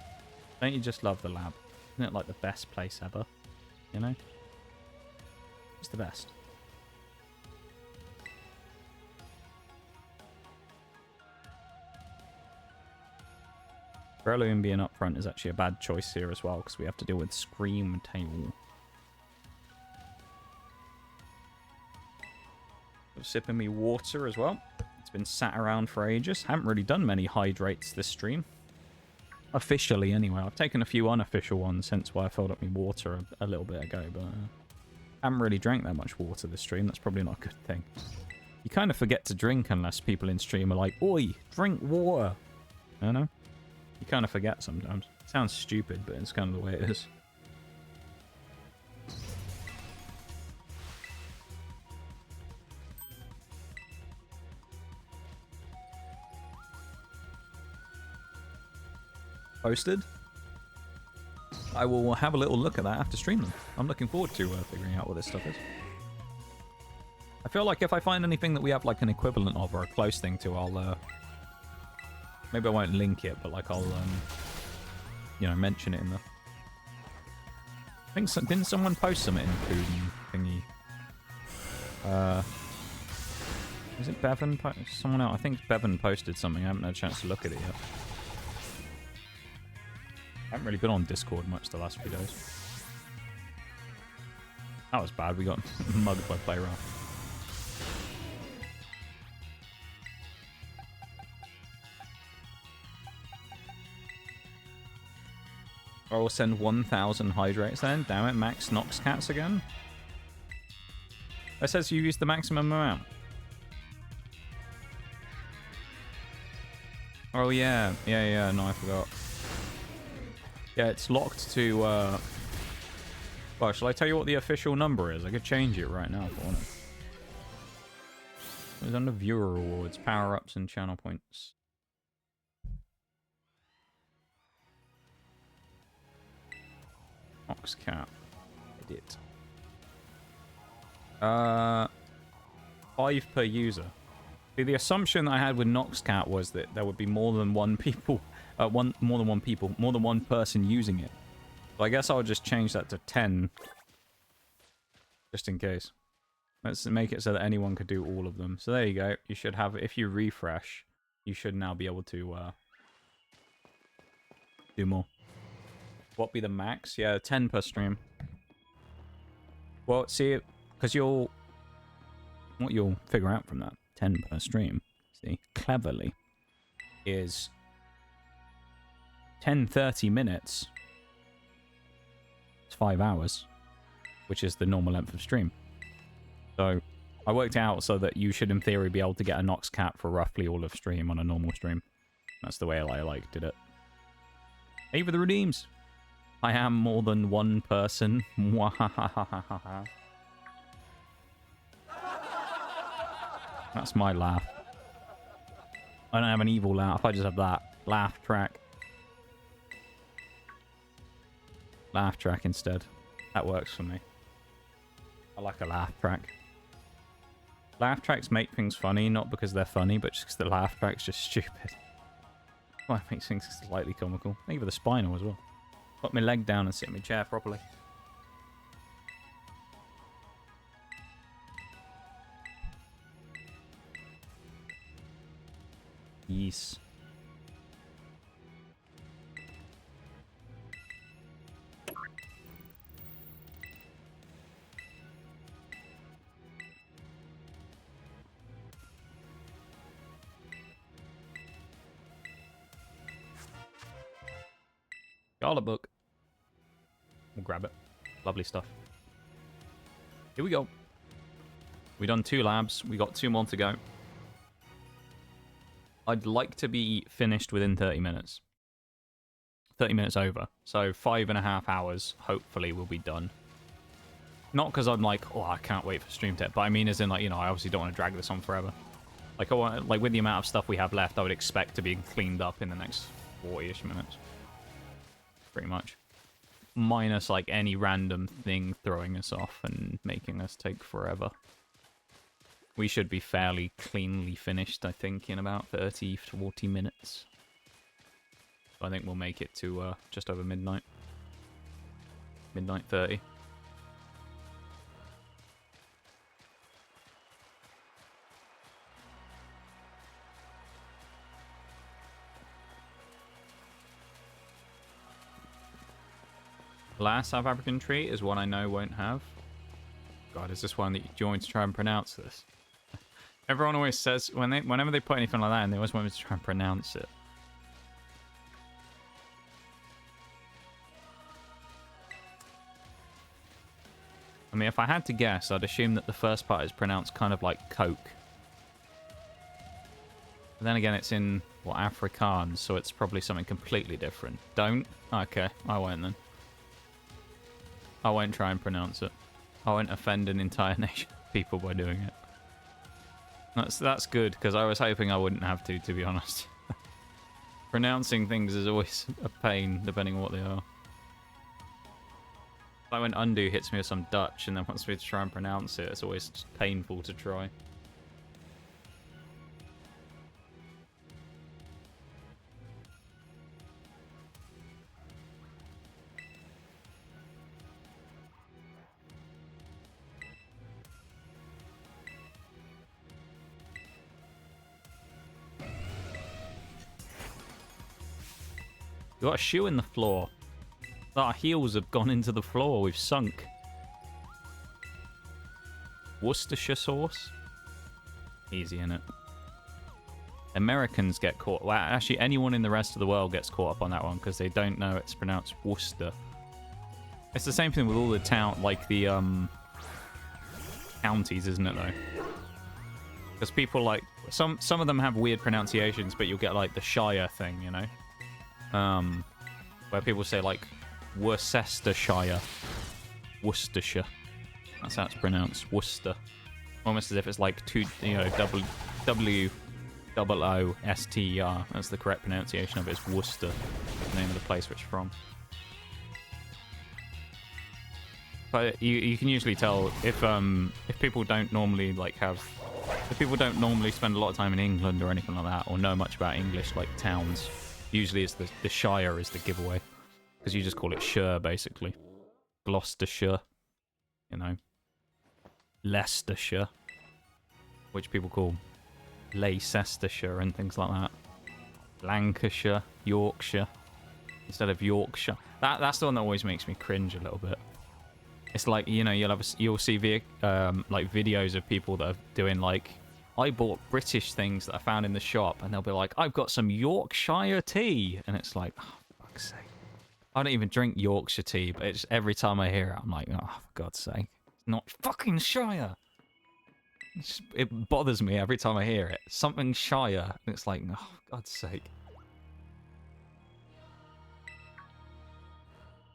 Don't you just love the lab? Isn't it like the best place ever? You know? It's the best. Breloom being up front is actually a bad choice here as well, because we have to deal with Scream Tail. Sipping me water as well. It's been sat around for ages. Haven't really done many hydrates this stream. Officially, anyway. I've taken a few unofficial ones, hence why I filled up my water a little bit ago, but haven't really drank that much water this stream. That's probably not a good thing. You kind of forget to drink unless people in stream are like, "Oi, drink water." You know? You kind of forget sometimes. It sounds stupid, but it's kind of the way it is. Posted. I will have a little look at that after stream them. I'm looking forward to figuring out what this stuff is. I feel like if I find anything that we have like an equivalent of or a close thing to, I'll maybe I won't link it, but like I'll you know, mention it in the... I think didn't someone post something in Food and thingy? Was it Bevan? Someone else? I think Bevan posted something. I haven't had a chance to look at it yet. I haven't really been on Discord much the last few days. That was bad. We got mugged by Playround. I will send 1,000 hydrates then. Damn it, Max Nox Cats again. It says you used the maximum amount. Oh yeah, no, I forgot. Yeah, it's locked to Well, shall I tell you what the official number is? I could change it right now if I wanted. It was under viewer rewards, power-ups, and channel points. Noxcat. Edit. 5 per user. See, the assumption I had with Noxcat was that there would be more than one person using it. So I guess I'll just change that to 10. Just in case. Let's make it so that anyone could do all of them. So there you go. You should have, if you refresh, you should now be able to do more. What be the max? Yeah, 10 per stream. Well, see, because what you'll figure out from that, 10 per stream, see, cleverly, is 30 minutes. It's 5 hours, which is the normal length of stream. So I worked out so that you should, in theory, be able to get a Noxcat for roughly all of stream on a normal stream. That's the way I did it. Hey for the redeems. I am more than one person. That's my laugh. I don't have an evil laugh. I just have that laugh track. Laugh track instead. That works for me. I like a laugh track. Laugh tracks make things funny, not because they're funny, but just because the laugh track's just stupid. Well, it makes things slightly comical. Thank you for the spinal as well. Put my leg down and sit in my chair properly. Yes. Scarlet book. We'll grab it. Lovely stuff. Here we go. We done 2 labs. We got 2 more to go. I'd like to be finished within 30 minutes. 30 minutes over. So 5.5 hours, hopefully, will be done. Not because I'm like, oh, I can't wait for stream tech, but I mean as in, like, you know, I obviously don't want to drag this on forever. Like, like with the amount of stuff we have left, I would expect to be cleaned up in the next 40-ish minutes. Pretty much. Minus, like, any random thing throwing us off and making us take forever. We should be fairly cleanly finished, I think, in about 30 to 40 minutes. So I think we'll make it to just over midnight. Midnight 30. Last South African treat is one I know won't have. God, is this one that you want me to try and pronounce this? Everyone always says, whenever they put anything like that in, they always want me to try and pronounce it. I mean, if I had to guess, I'd assume that the first part is pronounced kind of like Coke. But then again, it's in, well, Afrikaans, so it's probably something completely different. Don't? Okay, I won't then. I won't try and pronounce it. I won't offend an entire nation of people by doing it. That's good, because I was hoping I wouldn't have to be honest. Pronouncing things is always a pain, depending on what they are. Like when Undo hits me with some Dutch and then wants me to try and pronounce it, it's always just painful to try. We got a shoe in the floor. Our heels have gone into the floor. We've sunk. Worcestershire sauce? Easy, innit? Americans get caught. Well, actually, anyone in the rest of the world gets caught up on that one because they don't know it's pronounced Worcester. It's the same thing with all the like the counties, isn't it, though? Because people like some of them have weird pronunciations, but you'll get like the Shire thing, you know? Where people say like Worcestershire. Worcestershire. That's how it's pronounced. Worcester. Almost as if it's like two, you know, W-O-O-S-T-E-R. That's the correct pronunciation of it. It's Worcester, the name of the place which it's from. But you can usually tell if people don't normally if people don't normally spend a lot of time in England or anything like that, or know much about English like towns. Usually it's the Shire is the giveaway, because you just call it Shire basically. Gloucestershire, you know, Leicestershire, which people call Leicestershire and things like that. Lancashire, Yorkshire, instead of Yorkshire. That's the one that always makes me cringe a little bit. It's like, you know, you'll see like videos of people that are doing like, I bought British things that I found in the shop, and they'll be like, I've got some Yorkshire tea, and it's like, oh, for fuck's sake. I don't even drink Yorkshire tea, but it's every time I hear it, I'm like, oh, for God's sake, it's not fucking Shire. It bothers me every time I hear it. Something Shire, and it's like, oh, for God's sake.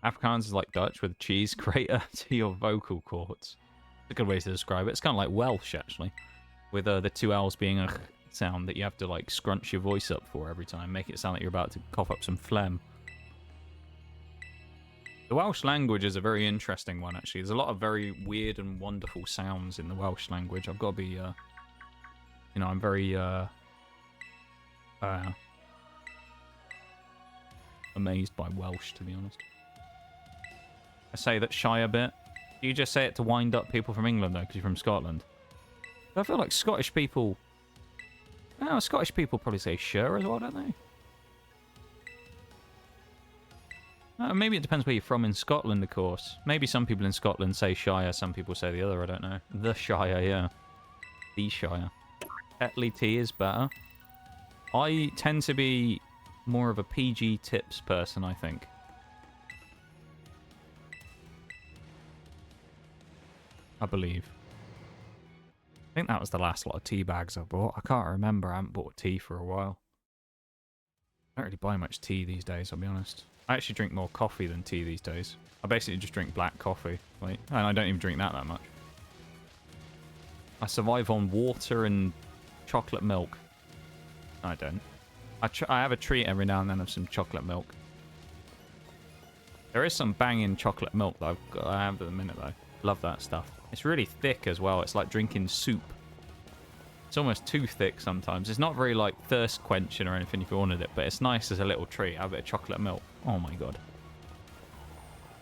Afrikaans is like Dutch with cheese grater to your vocal cords. It's a good way to describe it. It's kind of like Welsh, actually, with the two L's being a sound that you have to like scrunch your voice up for every time, make it sound like you're about to cough up some phlegm. The Welsh language is a very interesting one, actually. There's a lot of very weird and wonderful sounds in the Welsh language. I've got to be, you know, I'm very amazed by Welsh, to be honest. I say that Shire bit. Do you just say it to wind up people from England, though, because you're from Scotland? I feel like Scottish people... Oh, Scottish people probably say Shire as well, don't they? Maybe it depends where you're from in Scotland, of course. Maybe some people in Scotland say Shire, some people say the other, I don't know. The Shire, yeah. The Shire. Tetley tea is better. I tend to be more of a PG tips person, I think. I believe. I think that was the last lot of tea bags I bought. I can't remember. I haven't bought tea for a while. I don't really buy much tea these days, I'll be honest. I actually drink more coffee than tea these days. I basically just drink black coffee. Like, and I don't even drink that much. I survive on water and chocolate milk. No, I don't. I have a treat every now and then of some chocolate milk. There is some banging chocolate milk that I have at the minute, though. Love that stuff. It's really thick as well. It's like drinking soup. It's almost too thick sometimes. It's not very like thirst quenching or anything if you wanted it, but it's nice as a little treat. Have a bit of chocolate milk. Oh my god.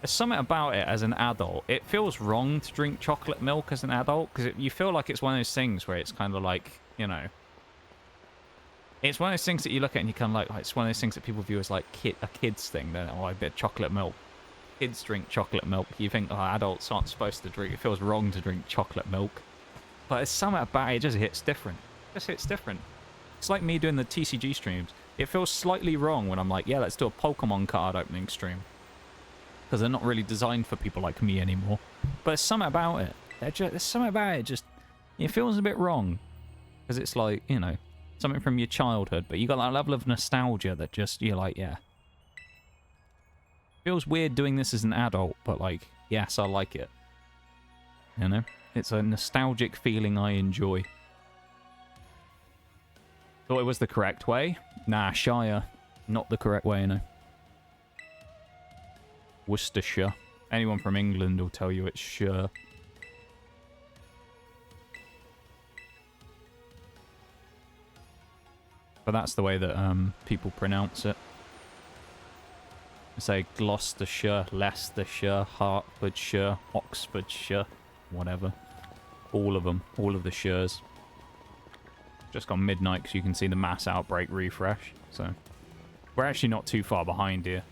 There's something about it as an adult. It feels wrong to drink chocolate milk as an adult because you feel like it's one of those things where it's kind of like, you know, it's one of those things that you look at and you kind of like, it's one of those things that people view as like a kid's thing. Then, oh, a bit of chocolate milk. Kids drink chocolate milk. You think, oh, adults aren't supposed to drink. It feels wrong to drink chocolate milk. But there's something about it, it just hits different. It just hits different. It's like me doing the TCG streams. It feels slightly wrong when I'm like, yeah, let's do a Pokemon card opening stream. Because they're not really designed for people like me anymore. But there's something about it. There's something about it, just, it feels a bit wrong. Because it's like, you know, something from your childhood. But you got that level of nostalgia that just, you're like, yeah. Feels weird doing this as an adult, but like, yes, I like it. You know? It's a nostalgic feeling I enjoy. Thought it was the correct way? Nah, Shire. Not the correct way, no. Worcestershire. Anyone from England will tell you it's Shire. But that's the way that people pronounce it. Say Gloucestershire, Leicestershire, Hertfordshire, Oxfordshire, whatever. All of them. All of the shires. Just gone midnight because you can see the mass outbreak refresh. So we're actually not too far behind here.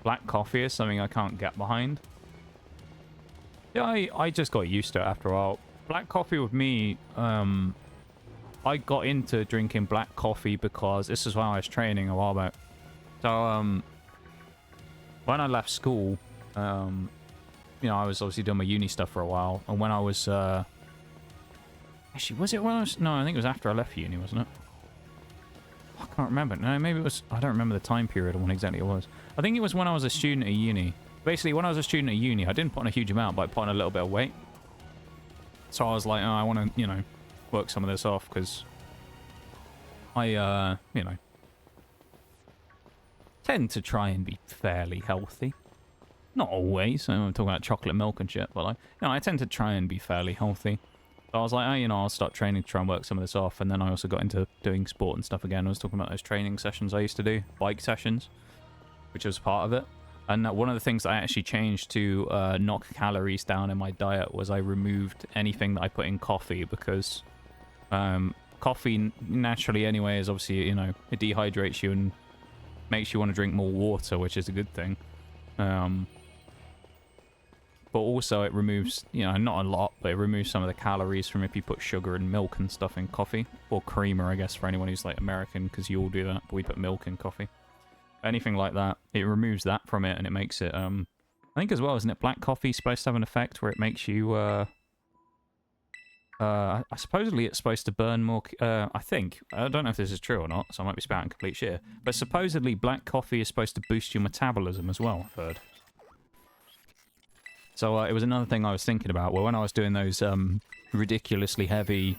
Black coffee is something I can't get behind. Yeah, I just got used to it after a while. Black coffee with me, I got into drinking black coffee because this is when I was training a while back. So, when I left school, you know, I was obviously doing my uni stuff for a while. And when I was, actually, was it when I was, no, I think it was after I left uni, wasn't it? I can't can't remember. No, maybe it was... I don't remember the time period or when exactly it was. I think it was when I was a student at uni. Basically, when I was a student at uni, I didn't put on a huge amount, but I put on a little bit of weight. So I was like, oh, I want to, you know, work some of this off because I, you know, tend to try and be fairly healthy. Not always. I'm talking about chocolate milk and shit, but like, you know, I tend to try and be fairly healthy. So I was like, oh, you know, I'll start training to try and work some of this off. And then I also got into doing sport and stuff again. I was talking about those training sessions I used to do, bike sessions, which was part of it. And one of the things I actually changed to knock calories down in my diet was I removed anything that I put in coffee because coffee naturally anyway is obviously, you know, it dehydrates you and makes you want to drink more water, which is a good thing. But also it removes, you know, not a lot, but it removes some of the calories from if you put sugar and milk and stuff in coffee. Or creamer, I guess, for anyone who's like American, because you all do that, but we put milk in coffee. Anything like that, it removes that from it and it makes it, I think as well, isn't it, black coffee supposed to have an effect where it makes you, supposedly it's supposed to burn more, I think, I don't know if this is true or not, so I might be spouting complete shit, but supposedly black coffee is supposed to boost your metabolism as well, I've heard. So it was another thing I was thinking about. Well, when I was doing those ridiculously heavy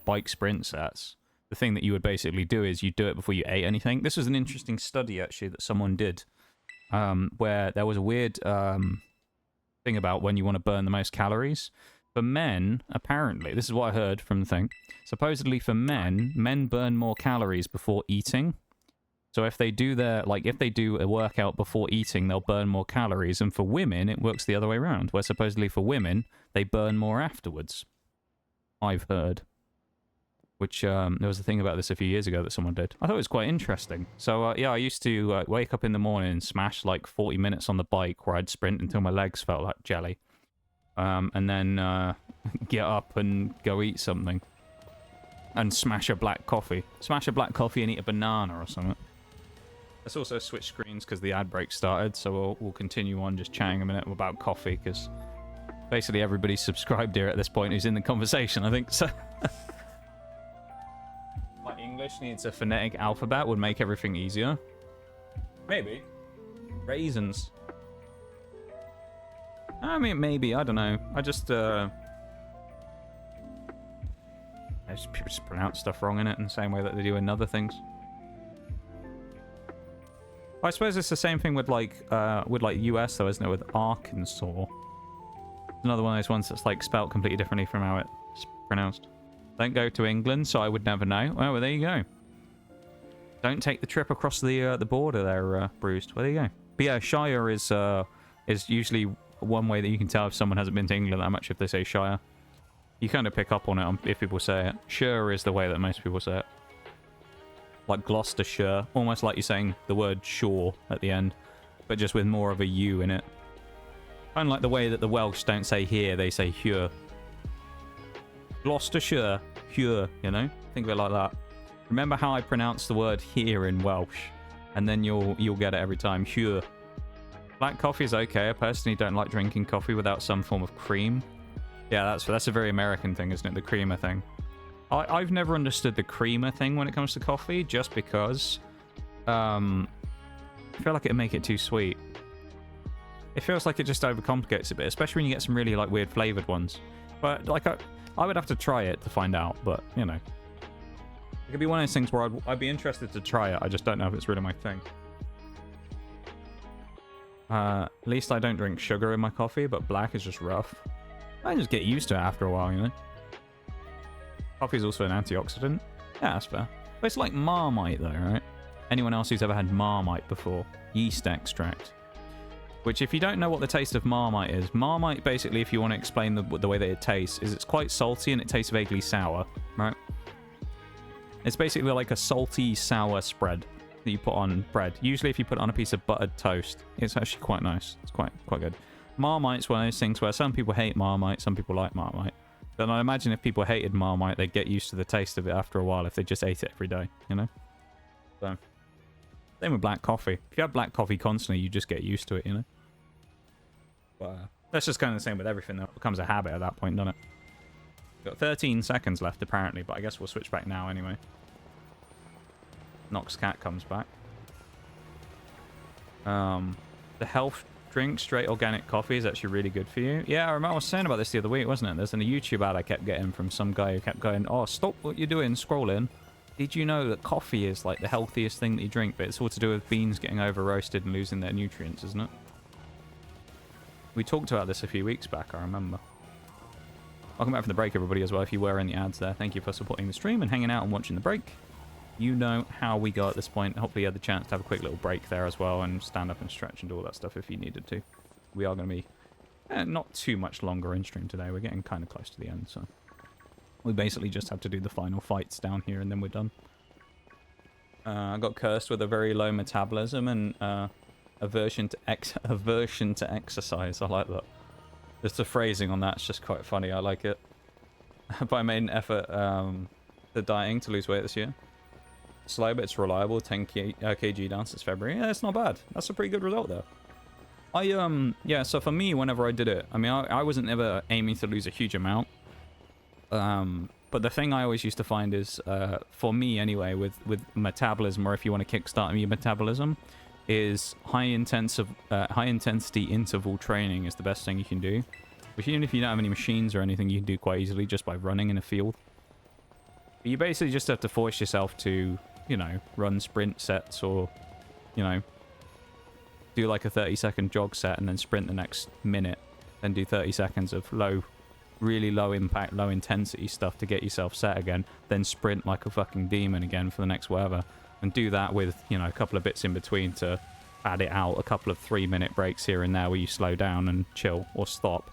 bike sprint sets, the thing that you would basically do is you do it before you ate anything. This was an interesting study, actually, that someone did, where there was a weird thing about when you want to burn the most calories. For men, apparently, this is what I heard from the thing, supposedly for men burn more calories before eating. So if they do if they do a workout before eating, they'll burn more calories. And for women, it works the other way around, where supposedly for women, they burn more afterwards. I've heard. Which, there was a thing about this a few years ago that someone did. I thought it was quite interesting. So, yeah, I used to wake up in the morning and smash like 40 minutes on the bike where I'd sprint until my legs felt like jelly. And then get up and go eat something. And smash a black coffee. Smash a black coffee and eat a banana or something. Let's also switch screens because the ad break started, so we'll continue on just chatting a minute about coffee, because basically everybody's subscribed here at this point who's in the conversation, I think. So my English needs a phonetic alphabet would make everything easier. Maybe. Raisins. I mean, maybe, I don't know. I just people just pronounce stuff wrong in it in the same way that they do in other things. I suppose it's the same thing with like US though, isn't it? With Arkansas. Another one of those ones that's like spelt completely differently from how it's pronounced. Don't go to England, so I would never know. Oh, well, there you go. Don't take the trip across the border there, Bruised. Well, there you go. But yeah, Shire is usually one way that you can tell if someone hasn't been to England that much if they say Shire. You kind of pick up on it if people say it. Shire is the way that most people say it. Like Gloucestershire, almost like you're saying the word shore at the end, but just with more of a U in it. Kind of like the way that the Welsh don't say here, they say here. Gloucestershire, here, you know? Think of it like that. Remember how I pronounce the word here in Welsh, and then you'll get it every time. Here. Black coffee is okay. I personally don't like drinking coffee without some form of cream. Yeah, that's a very American thing, isn't it? The creamer thing. I've never understood the creamer thing when it comes to coffee, just because I feel like it'd make it too sweet. It feels like it just overcomplicates a bit, especially when you get some really like weird flavored ones. But like I would have to try it to find out, but you know. It could be one of those things where I'd be interested to try it, I just don't know if it's really my thing. At least I don't drink sugar in my coffee, but black is just rough. I just get used to it after a while, you know. Coffee is also an antioxidant. Yeah, that's fair. But it's like Marmite though, right? Anyone else who's ever had Marmite before? Yeast extract. Which, if you don't know what the taste of Marmite is, Marmite basically, if you want to explain the way that it tastes, is it's quite salty and it tastes vaguely sour, right? It's basically like a salty, sour spread that you put on bread. Usually if you put it on a piece of buttered toast, it's actually quite nice. It's quite good. Marmite's one of those things where some people hate Marmite, some people like Marmite. But I imagine if people hated Marmite, they'd get used to the taste of it after a while if they just ate it every day, you know? So, same with black coffee. If you have black coffee constantly, you just get used to it, you know? But that's just kind of the same with everything, though. It becomes a habit at that point, doesn't it? We've got 13 seconds left, apparently, but I guess we'll switch back now anyway. Nox Cat comes back. The health drink, straight organic coffee, is actually really good for you. Yeah, I remember I was saying about this the other week, wasn't it? There's a YouTube ad I kept getting from some guy who kept going, oh, stop what you're doing, scrolling. Did you know that coffee is like the healthiest thing that you drink, but it's all to do with beans getting over roasted and losing their nutrients, isn't it? We talked about this a few weeks back, I remember. Welcome back from the break, everybody, as well. If you were in the ads there, thank you for supporting the stream and hanging out and watching the break. You know how we go at this point. Hopefully you had the chance to have a quick little break there as well and stand up and stretch and do all that stuff if you needed to. We are going to be not too much longer in stream today. We're getting kind of close to the end, so we basically just have to do the final fights down here and then we're done. I got cursed with a very low metabolism and aversion to exercise. I like that. Just the phrasing on that's just quite funny. I like it. But I made an effort to dieting to lose weight this year. Slow, but it's reliable. 10 kg down since February. Yeah, it's not bad. That's a pretty good result there. Yeah, so for me, whenever I did it, I mean, I wasn't ever aiming to lose a huge amount. But the thing I always used to find is, for me anyway, with metabolism, or if you want to kickstart your metabolism, is high intensity interval training is the best thing you can do. But even if you don't have any machines or anything, you can do quite easily just by running in a field. But you basically just have to force yourself to, you know, run sprint sets or, you know, do like a 30-second jog set and then sprint the next minute. Then do 30 seconds of really low impact, low intensity stuff to get yourself set again. Then sprint like a fucking demon again for the next whatever. And do that with, you know, a couple of bits in between to pad it out. A couple of 3-minute breaks here and there where you slow down and chill or stop.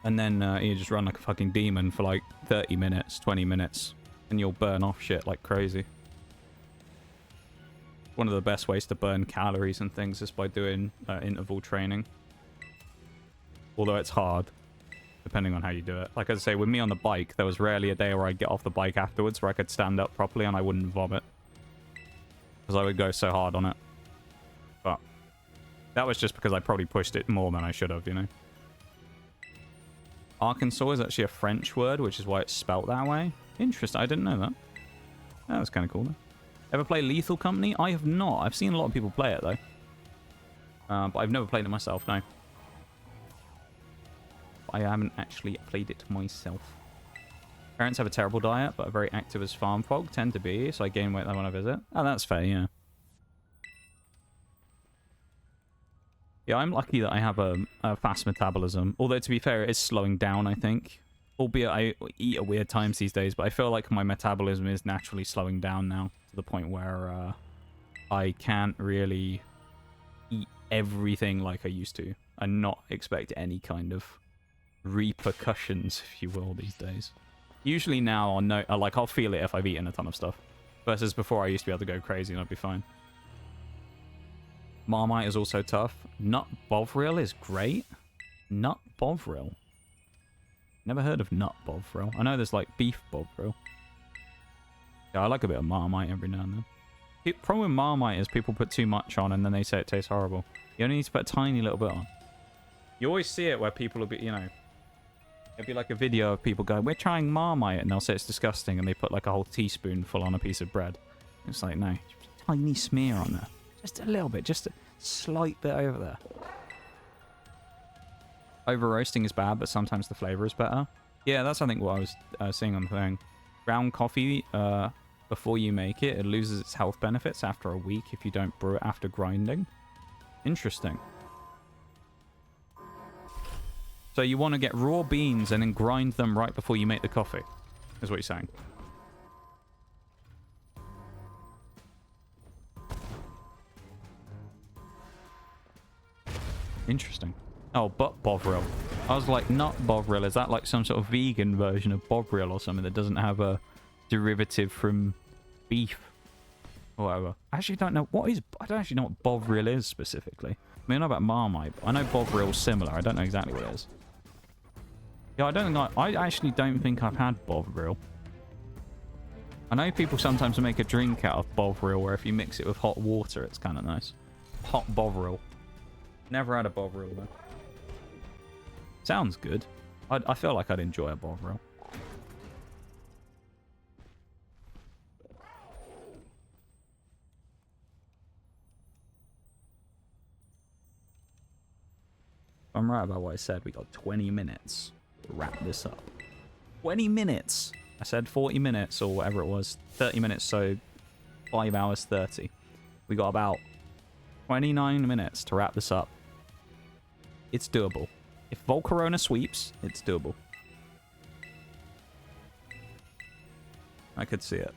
And then you just run like a fucking demon for like 30 minutes, 20 minutes. And you'll burn off shit like crazy. One of the best ways to burn calories and things is by doing interval training. Although it's hard, depending on how you do it. Like I say, with me on the bike, there was rarely a day where I'd get off the bike afterwards where I could stand up properly and I wouldn't vomit. Because I would go so hard on it. But that was just because I probably pushed it more than I should have, you know. Arkansas is actually a French word, which is why it's spelt that way. Interesting, I didn't know that. That was kind of cool, though. Ever play Lethal Company? I have not. I've seen a lot of people play it, though. But I've never played it myself, no. I haven't actually played it myself. Parents have a terrible diet, but are very active as farm folk. Tend to be, so I gain weight when I visit. Oh, that's fair, yeah. Yeah, I'm lucky that I have a fast metabolism. Although, to be fair, it is slowing down, I think. Albeit I eat at weird times these days, but I feel like my metabolism is naturally slowing down now. To the point where I can't really eat everything like I used to. And not expect any kind of repercussions, if you will, these days. Usually now, I'll feel it if I've eaten a ton of stuff. Versus before, I used to be able to go crazy and I'd be fine. Marmite is also tough. Nut Bovril is great. Nut Bovril. Never heard of Nut Bovril. I know there's like beef Bovril. Yeah, I like a bit of Marmite every now and then. The problem with Marmite is people put too much on and then they say it tastes horrible. You only need to put a tiny little bit on. You always see it where people will be, you know... It'd be like a video of people going, we're trying Marmite, and they'll say it's disgusting, and they put like a whole teaspoonful on a piece of bread. It's like, no, just a tiny smear on there. Just a little bit, just a slight bit over there. Over roasting is bad, but sometimes the flavor is better. Yeah, that's I think what I was seeing on the thing. Ground coffee, before you make it, it loses its health benefits after a week if you don't brew it after grinding. Interesting. So you want to get raw beans and then grind them right before you make the coffee, is what you're saying. Interesting. Oh, but Bovril. I was like, not Bovril. Is that like some sort of vegan version of Bovril or something that doesn't have a derivative from beef? Or whatever. I actually don't know. I don't actually know what Bovril is specifically. I mean, I know about Marmite, but I know Bovril's similar. I don't know exactly what it is. Yeah, I actually don't think I've had Bovril. I know people sometimes make a drink out of Bovril where if you mix it with hot water, it's kind of nice. Hot Bovril. Never had a Bovril, though. Sounds good. I feel like I'd enjoy a Bovril. I'm right about what I said. We got 20 minutes to wrap this up. 20 minutes! I said 40 minutes or whatever it was. 30 minutes, so 5 hours 30. We got about 29 minutes to wrap this up. It's doable. If Volcarona sweeps, it's doable. I could see it.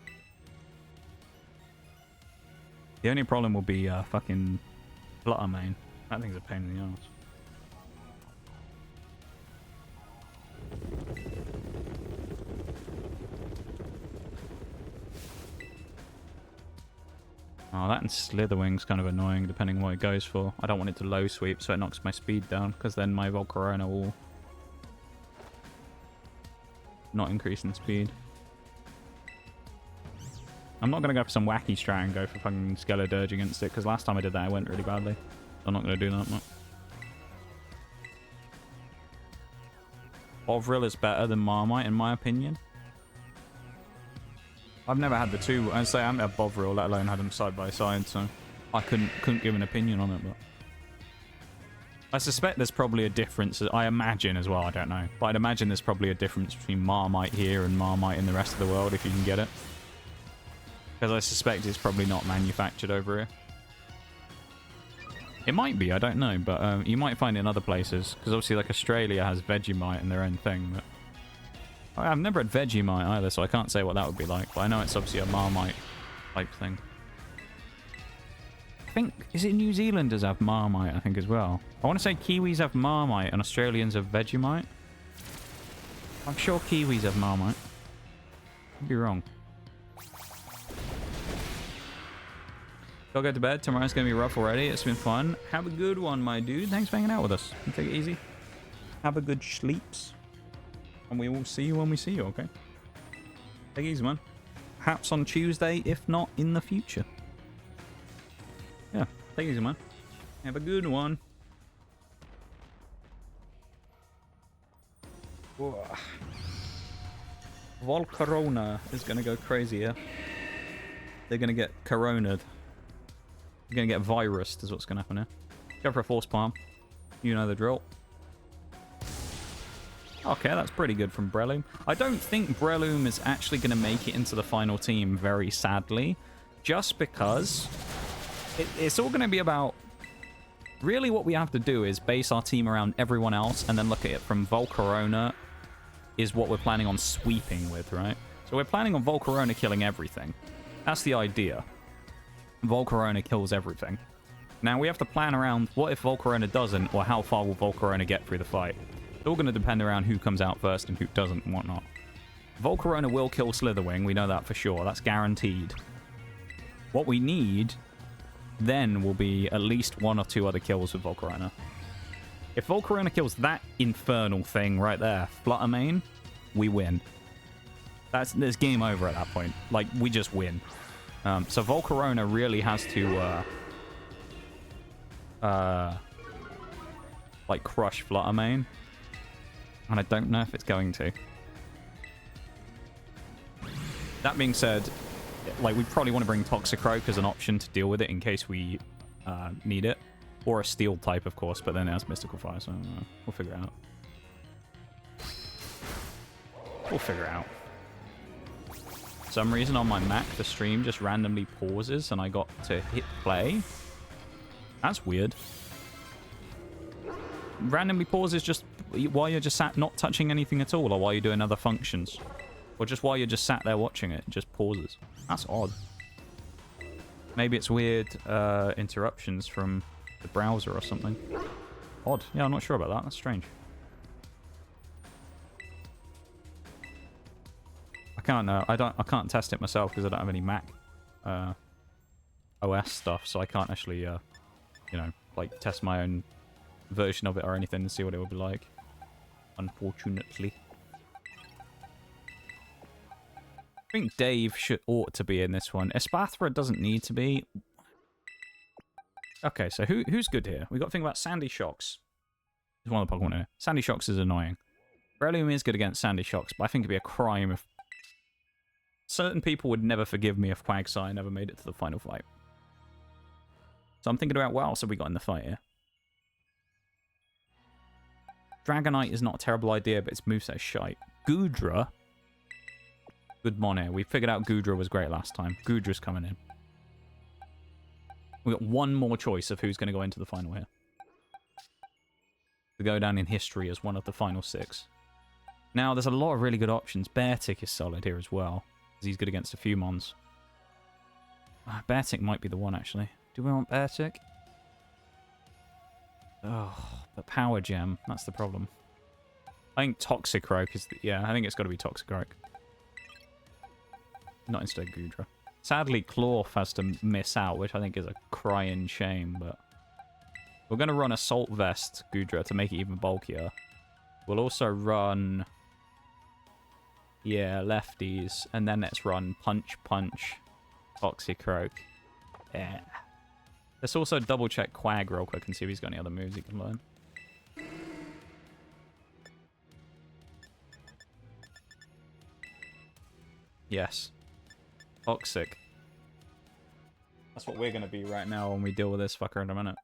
The only problem will be fucking Flutter Mane. That thing's a pain in the arse. Oh, that and Slitherwing's kind of annoying depending on what it goes for. I don't want it to low sweep so it knocks my speed down, because then my Volcarona will not increase in speed. I'm not going to go for some wacky strat and go for fucking Skeledirge against it, because last time I did that it went really badly. I'm not going to do that much. Bovril is better than Marmite in my opinion. I've never had the two. I'd say I haven't had Bovril, let alone had them side by side, so I couldn't give an opinion on it, but I suspect there's probably a difference. I imagine as well, I don't know. But I'd imagine there's probably a difference between Marmite here and Marmite in the rest of the world if you can get it. Because I suspect it's probably not manufactured over here. It might be, I don't know, but you might find it in other places. Because obviously like Australia has Vegemite and their own thing, but I've never had Vegemite either, so I can't say what that would be like. But I know it's obviously a Marmite type thing. I think, is it New Zealanders have Marmite, I think, as well? I want to say Kiwis have Marmite and Australians have Vegemite. I'm sure Kiwis have Marmite. Could be wrong. Go to bed. Tomorrow's going to be rough already. It's been fun. Have a good one, my dude. Thanks for hanging out with us. Take it easy. Have a good sleeps. And we will see you when we see you, okay? Take it easy, man. Perhaps on Tuesday, if not in the future. Yeah, take it easy, man. Have a good one. Whoa. Volcarona is going to go crazy here. They're going to get corona'd. They're going to get virused is what's going to happen here. Go for a Force Palm. You know the drill. Okay, that's pretty good from Breloom. I don't think Breloom is actually going to make it into the final team, very sadly. Just because it's all going to be about... Really what we have to do is base our team around everyone else and then look at it from Volcarona is what we're planning on sweeping with, right? So we're planning on Volcarona killing everything. That's the idea. Volcarona kills everything. Now we have to plan around what if Volcarona doesn't, or how far will Volcarona get through the fight. It's all going to depend around who comes out first and who doesn't and whatnot. Volcarona will kill Slitherwing, we know that for sure. That's guaranteed. What we need then will be at least 1 or 2 other kills with Volcarona. If Volcarona kills that infernal thing right there, Flutter Mane, we win. There's game over at that point. Like, we just win. So Volcarona really has to like crush Flutter Mane. And I don't know if it's going to. That being said, like we probably want to bring Toxicroak as an option to deal with it in case we need it. Or a steel type, of course, but then it has Mystical Fire, so we'll figure it out. We'll figure it out. For some reason on my Mac, the stream just randomly pauses and I got to hit play. That's weird. Randomly pauses just while you're just sat not touching anything at all, or while you're doing other functions. Or just while you're just sat there watching it, it just pauses. That's odd. Maybe it's weird interruptions from the browser or something. Odd. Yeah, I'm not sure about that. That's strange. I can't test it myself because I don't have any Mac OS stuff, so I can't actually you know, like test my own version of it or anything and see what it would be like. Unfortunately. I think Dave ought to be in this one. Espathra doesn't need to be. Okay, so who's good here? We've got to think about Sandy Shocks. There's one of the Pokemon here. Sandy Shocks is annoying. Breloom is good against Sandy Shocks, but I think it'd be a crime if... Certain people would never forgive me if Quagsire never made it to the final fight. So I'm thinking about what else have we got in the fight here? Dragonite is not a terrible idea, but its moveset is shite. Goodra. Good mono. We figured out Goodra was great last time. Goodra's coming in. We got one more choice of who's going to go into the final here. To go down in history as one of the final 6. Now, there's a lot of really good options. Beartic is solid here as well, because he's good against a few mons. Beartic might be the one, actually. Do we want Beartic? Oh, but Power Gem. That's the problem. I think Toxicroak is... yeah, I think it's got to be Toxicroak. Not instead Goodra. Sadly, Clorf has to miss out, which I think is a crying shame, but... we're going to run Assault Vest Goodra to make it even bulkier. We'll also run... yeah, lefties. And then let's run Punch Punch Toxicroak. Yeah. Let's also double check Quag real quick and see if he's got any other moves he can learn. Yes. Toxic. That's what we're going to be right now when we deal with this fucker in a minute.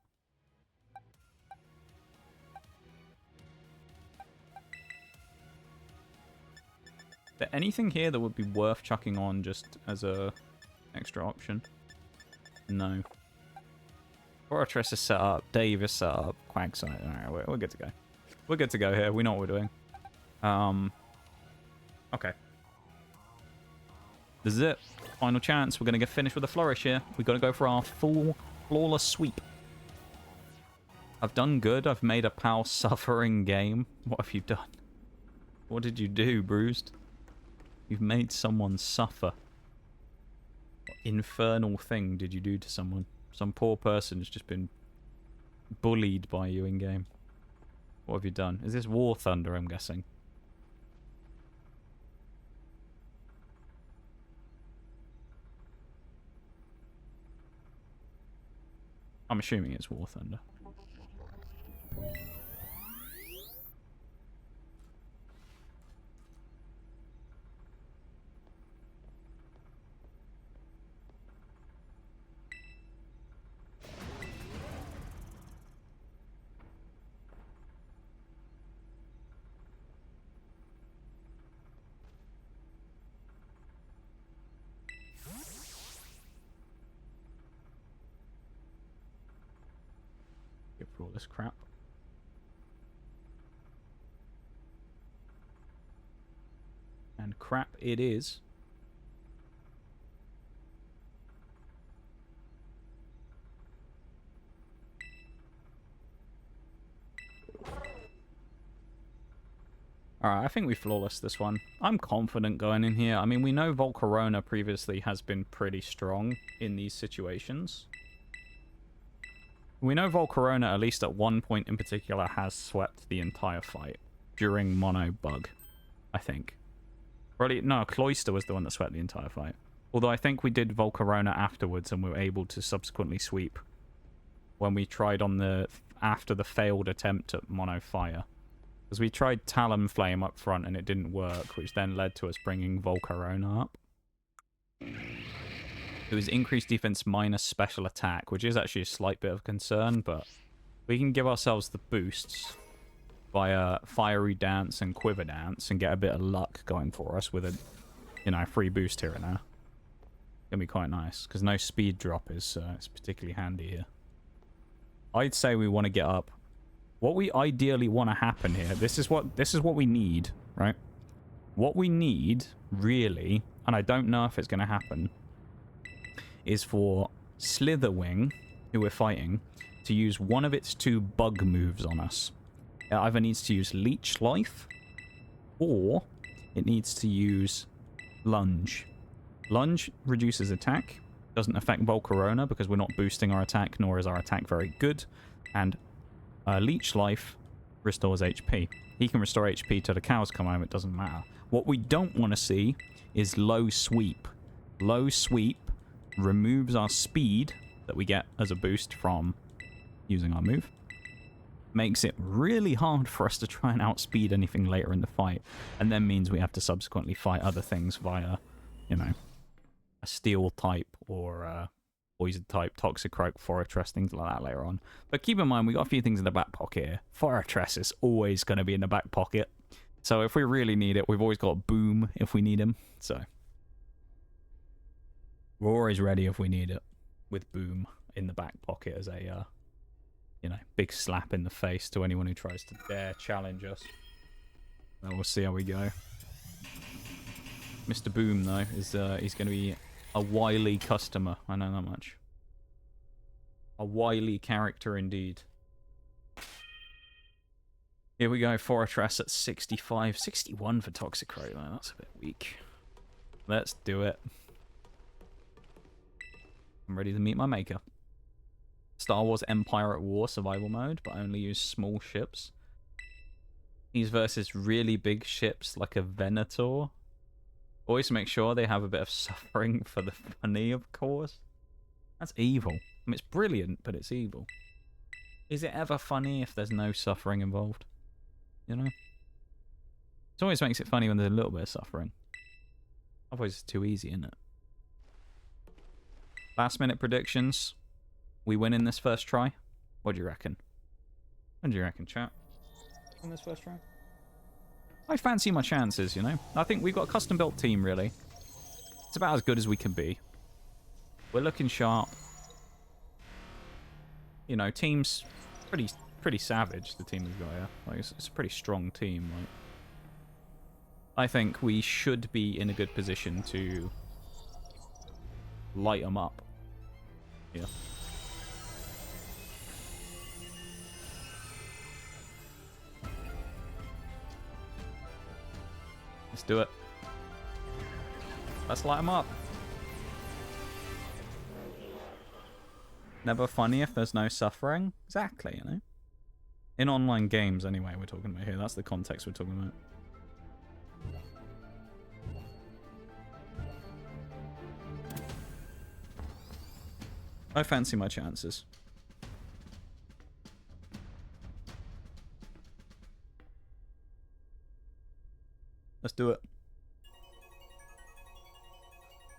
Is there anything here that would be worth chucking on just as a extra option? No. Oratress is set up. Dave is set up. Quagsire. Alright, we're good to go. We're good to go here. We know what we're doing. Okay. This is it. Final chance. We're going to get finished with a flourish here. We've got to go for our full flawless sweep. I've done good. I've made a pal suffering game. What have you done? What did you do, Bruised? You've made someone suffer. What infernal thing did you do to someone? Some poor person has just been bullied by you in-game. What have you done? Is this War Thunder, I'm guessing? I'm assuming it's War Thunder. For all this crap. And crap it is. Alright, I think we flawless this one. I'm confident going in here. I mean, we know Volcarona previously has been pretty strong in these situations. We know Volcarona, at least at one point in particular, has swept the entire fight during Mono Bug, I think. Probably, no, Cloyster was the one that swept the entire fight. Although I think we did Volcarona afterwards and we were able to subsequently sweep when we tried on the... after the failed attempt at Mono Fire. Because we tried Talonflame up front and it didn't work, which then led to us bringing Volcarona up. It was increased defense minus special attack, which is actually a slight bit of concern, but we can give ourselves the boosts via Fiery Dance and Quiver Dance and get a bit of luck going for us with a, you know, free boost here and there. Gonna be quite nice, because no speed drop is it's particularly handy here. I'd say we want to get up. What we ideally want to happen here, this is what we need, right? What we need, really, and I don't know if it's going to happen, is for Slitherwing, who we're fighting, to use one of its 2 bug moves on us. It either needs to use Leech Life, or it needs to use Lunge. Lunge reduces attack, doesn't affect Volcarona because we're not boosting our attack, nor is our attack very good, and Leech Life restores HP. He can restore HP till the cows come home, it doesn't matter. What we don't want to see is Low Sweep. Low Sweep removes our speed that we get as a boost from using our move. Makes it really hard for us to try and outspeed anything later in the fight, and then means we have to subsequently fight other things via, you know, a steel type or poison type, Toxicroak, Fortress, things like that later on. But keep in mind, we got a few things in the back pocket here. Fortress is always going to be in the back pocket. So if we really need it, we've always got Boom if we need him. So we're always ready if we need it, with Boom in the back pocket as a, you know, big slap in the face to anyone who tries to dare challenge us. And we'll see how we go. Mr. Boom, though, is he's going to be a wily customer. I know that much. A wily character indeed. Here we go, Fortress at 65. 61 for Toxicroak, though. That's a bit weak. Let's do it. I'm ready to meet my maker. Star Wars Empire at War survival mode, but I only use small ships. He's versus really big ships like a Venator. Always make sure they have a bit of suffering for the funny, of course. That's evil. I mean, it's brilliant, but it's evil. Is it ever funny if there's no suffering involved? You know? It always makes it funny when there's a little bit of suffering. Otherwise it's too easy, isn't it? Last minute predictions. We win in this first try. What do you reckon? What do you reckon, chat? In this first try? I fancy my chances, you know? I think we've got a custom built team, really. It's about as good as we can be. We're looking sharp. You know, team's pretty savage, the team we've got here. Like, it's a pretty strong team. Like, I think we should be in a good position to light them up. Yeah. Let's do it. Let's light them up. Never funny if there's no suffering. Exactly, you know? In online games, anyway, we're talking about here. That's the context we're talking about. I fancy my chances. Let's do it.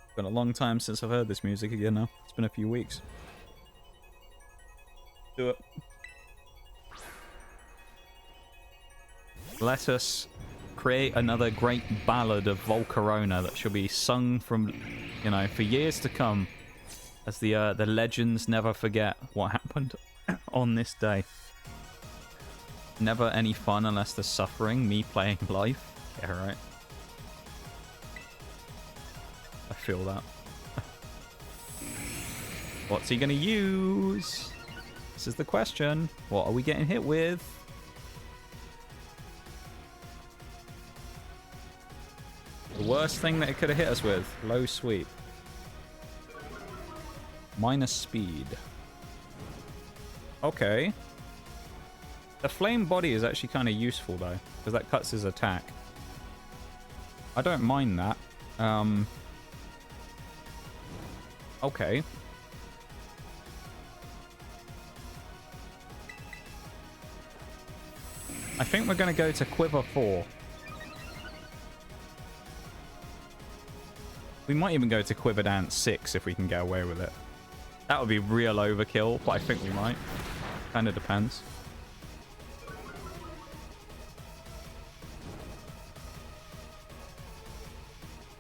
It's been a long time since I've heard this music again now. It's been a few weeks. Do it. Let us create another great ballad of Volcarona that shall be sung from, you know, for years to come, as the legends never forget what happened on this day. Never any fun unless there's suffering. Me playing life. Yeah, right. I feel that. What's he gonna use? This is the question. What are we getting hit with? The worst thing that it could have hit us with. Low sweep. Minus speed. Okay. The flame body is actually kind of useful though, because that cuts his attack. I don't mind that. Okay. I think we're going to go to Quiver 4. We might even go to Quiver Dance 6 if we can get away with it. That would be real overkill, but I think we might. Kind of depends.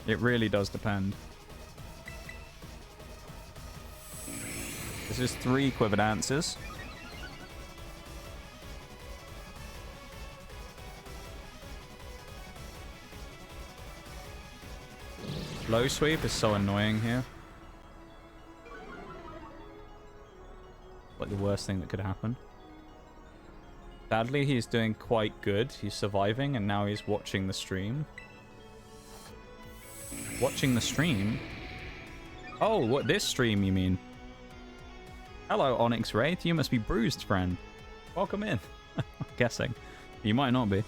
It really does depend. This is 3 Quiver Dances. Low sweep is so annoying here. Like the worst thing that could happen. Sadly, he's doing quite good. He's surviving, and now he's watching the stream. Watching the stream? Oh, what, this stream you mean? Hello, Onyx Wraith. You must be bruised, friend. Welcome in. I'm guessing. You might not be.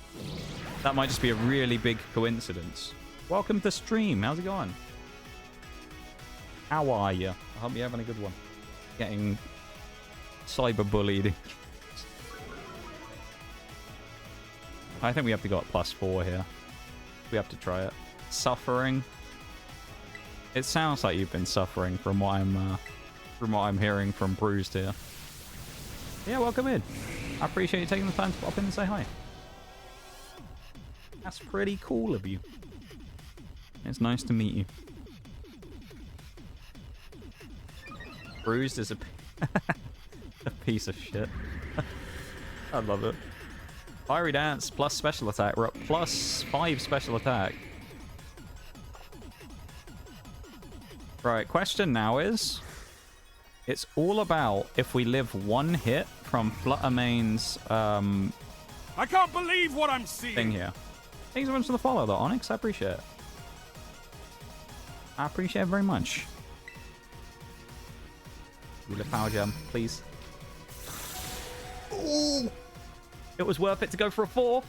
That might just be a really big coincidence. Welcome to stream. How's it going? How are you? I hope you're having a good one. Getting cyberbullied. I think we have to go at +4 here. We have to try it. Suffering. It sounds like you've been suffering from what I'm from what I'm hearing from Bruised here. Yeah, welcome in. I appreciate you taking the time to pop in and say hi. That's pretty cool of you. It's nice to meet you. Bruised is a piece of shit. I love it. Fiery Dance plus special attack. We're up +5 special attack. Right, question now is... It's all about if we live one hit from Fluttermane's
I can't believe what I'm seeing.
thing here. Thanks so much for the follow, though, Onyx. I appreciate it. I appreciate it very much. Will a power gem, please. Ooh. It was worth it to go for a 4.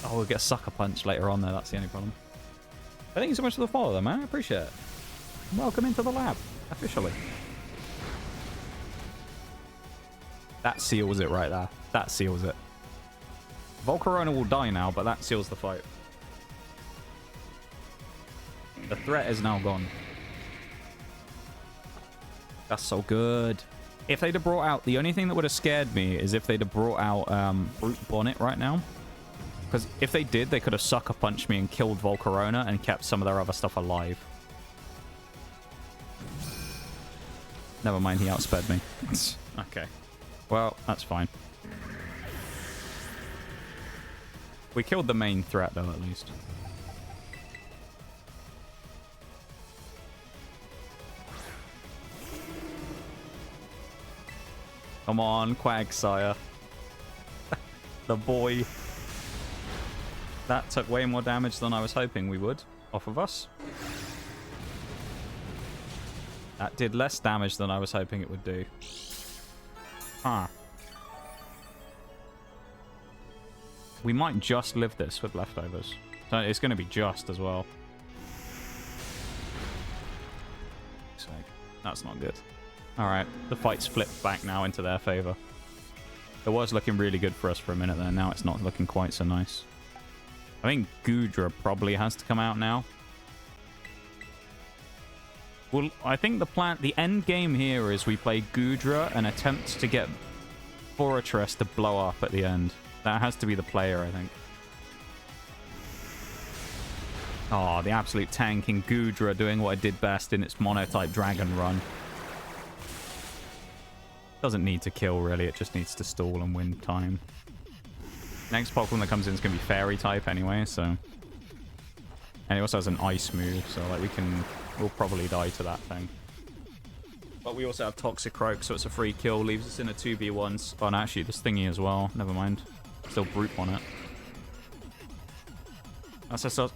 Oh, we'll get a sucker punch later on, though. That's the only problem. But thank you so much for the follow, though, man. I appreciate it. Welcome into the lab, officially. That seals it right there. That seals it. Volcarona will die now, but that seals the fight. The threat is now gone. That's so good. If they'd have brought out... The only thing that would have scared me is if they'd have brought out Brute Bonnet right now. Because if they did, they could have sucker punched me and killed Volcarona and kept some of their other stuff alive. Never mind, he outsped me. Okay. Well, that's fine. We killed the main threat, though, at least. Come on, Quagsire. The boy. That took way more damage than I was hoping we would off of us. That did less damage than I was hoping it would do. Huh. We might just live this with leftovers. So it's going to be just as well. That's not good. Alright, the fight's flipped back now into their favor. It was looking really good for us for a minute there. Now it's not looking quite so nice. I think Goodra probably has to come out now. Well, I think the end game here is we play Goodra and attempt to get Fortress to blow up at the end. That has to be the player, I think. Oh, the absolute tanking Goodra doing what it did best in its mono-type dragon run. Doesn't need to kill, really. It just needs to stall and win time. Next Pokemon that comes in is going to be Fairy type anyway, so... And it also has an Ice move, so like we'll probably die to that thing. But we also have Toxicroak, so it's a free kill. Leaves us in a 2v1. Oh, and actually, this thingy as well. Never mind. Still Brute on it.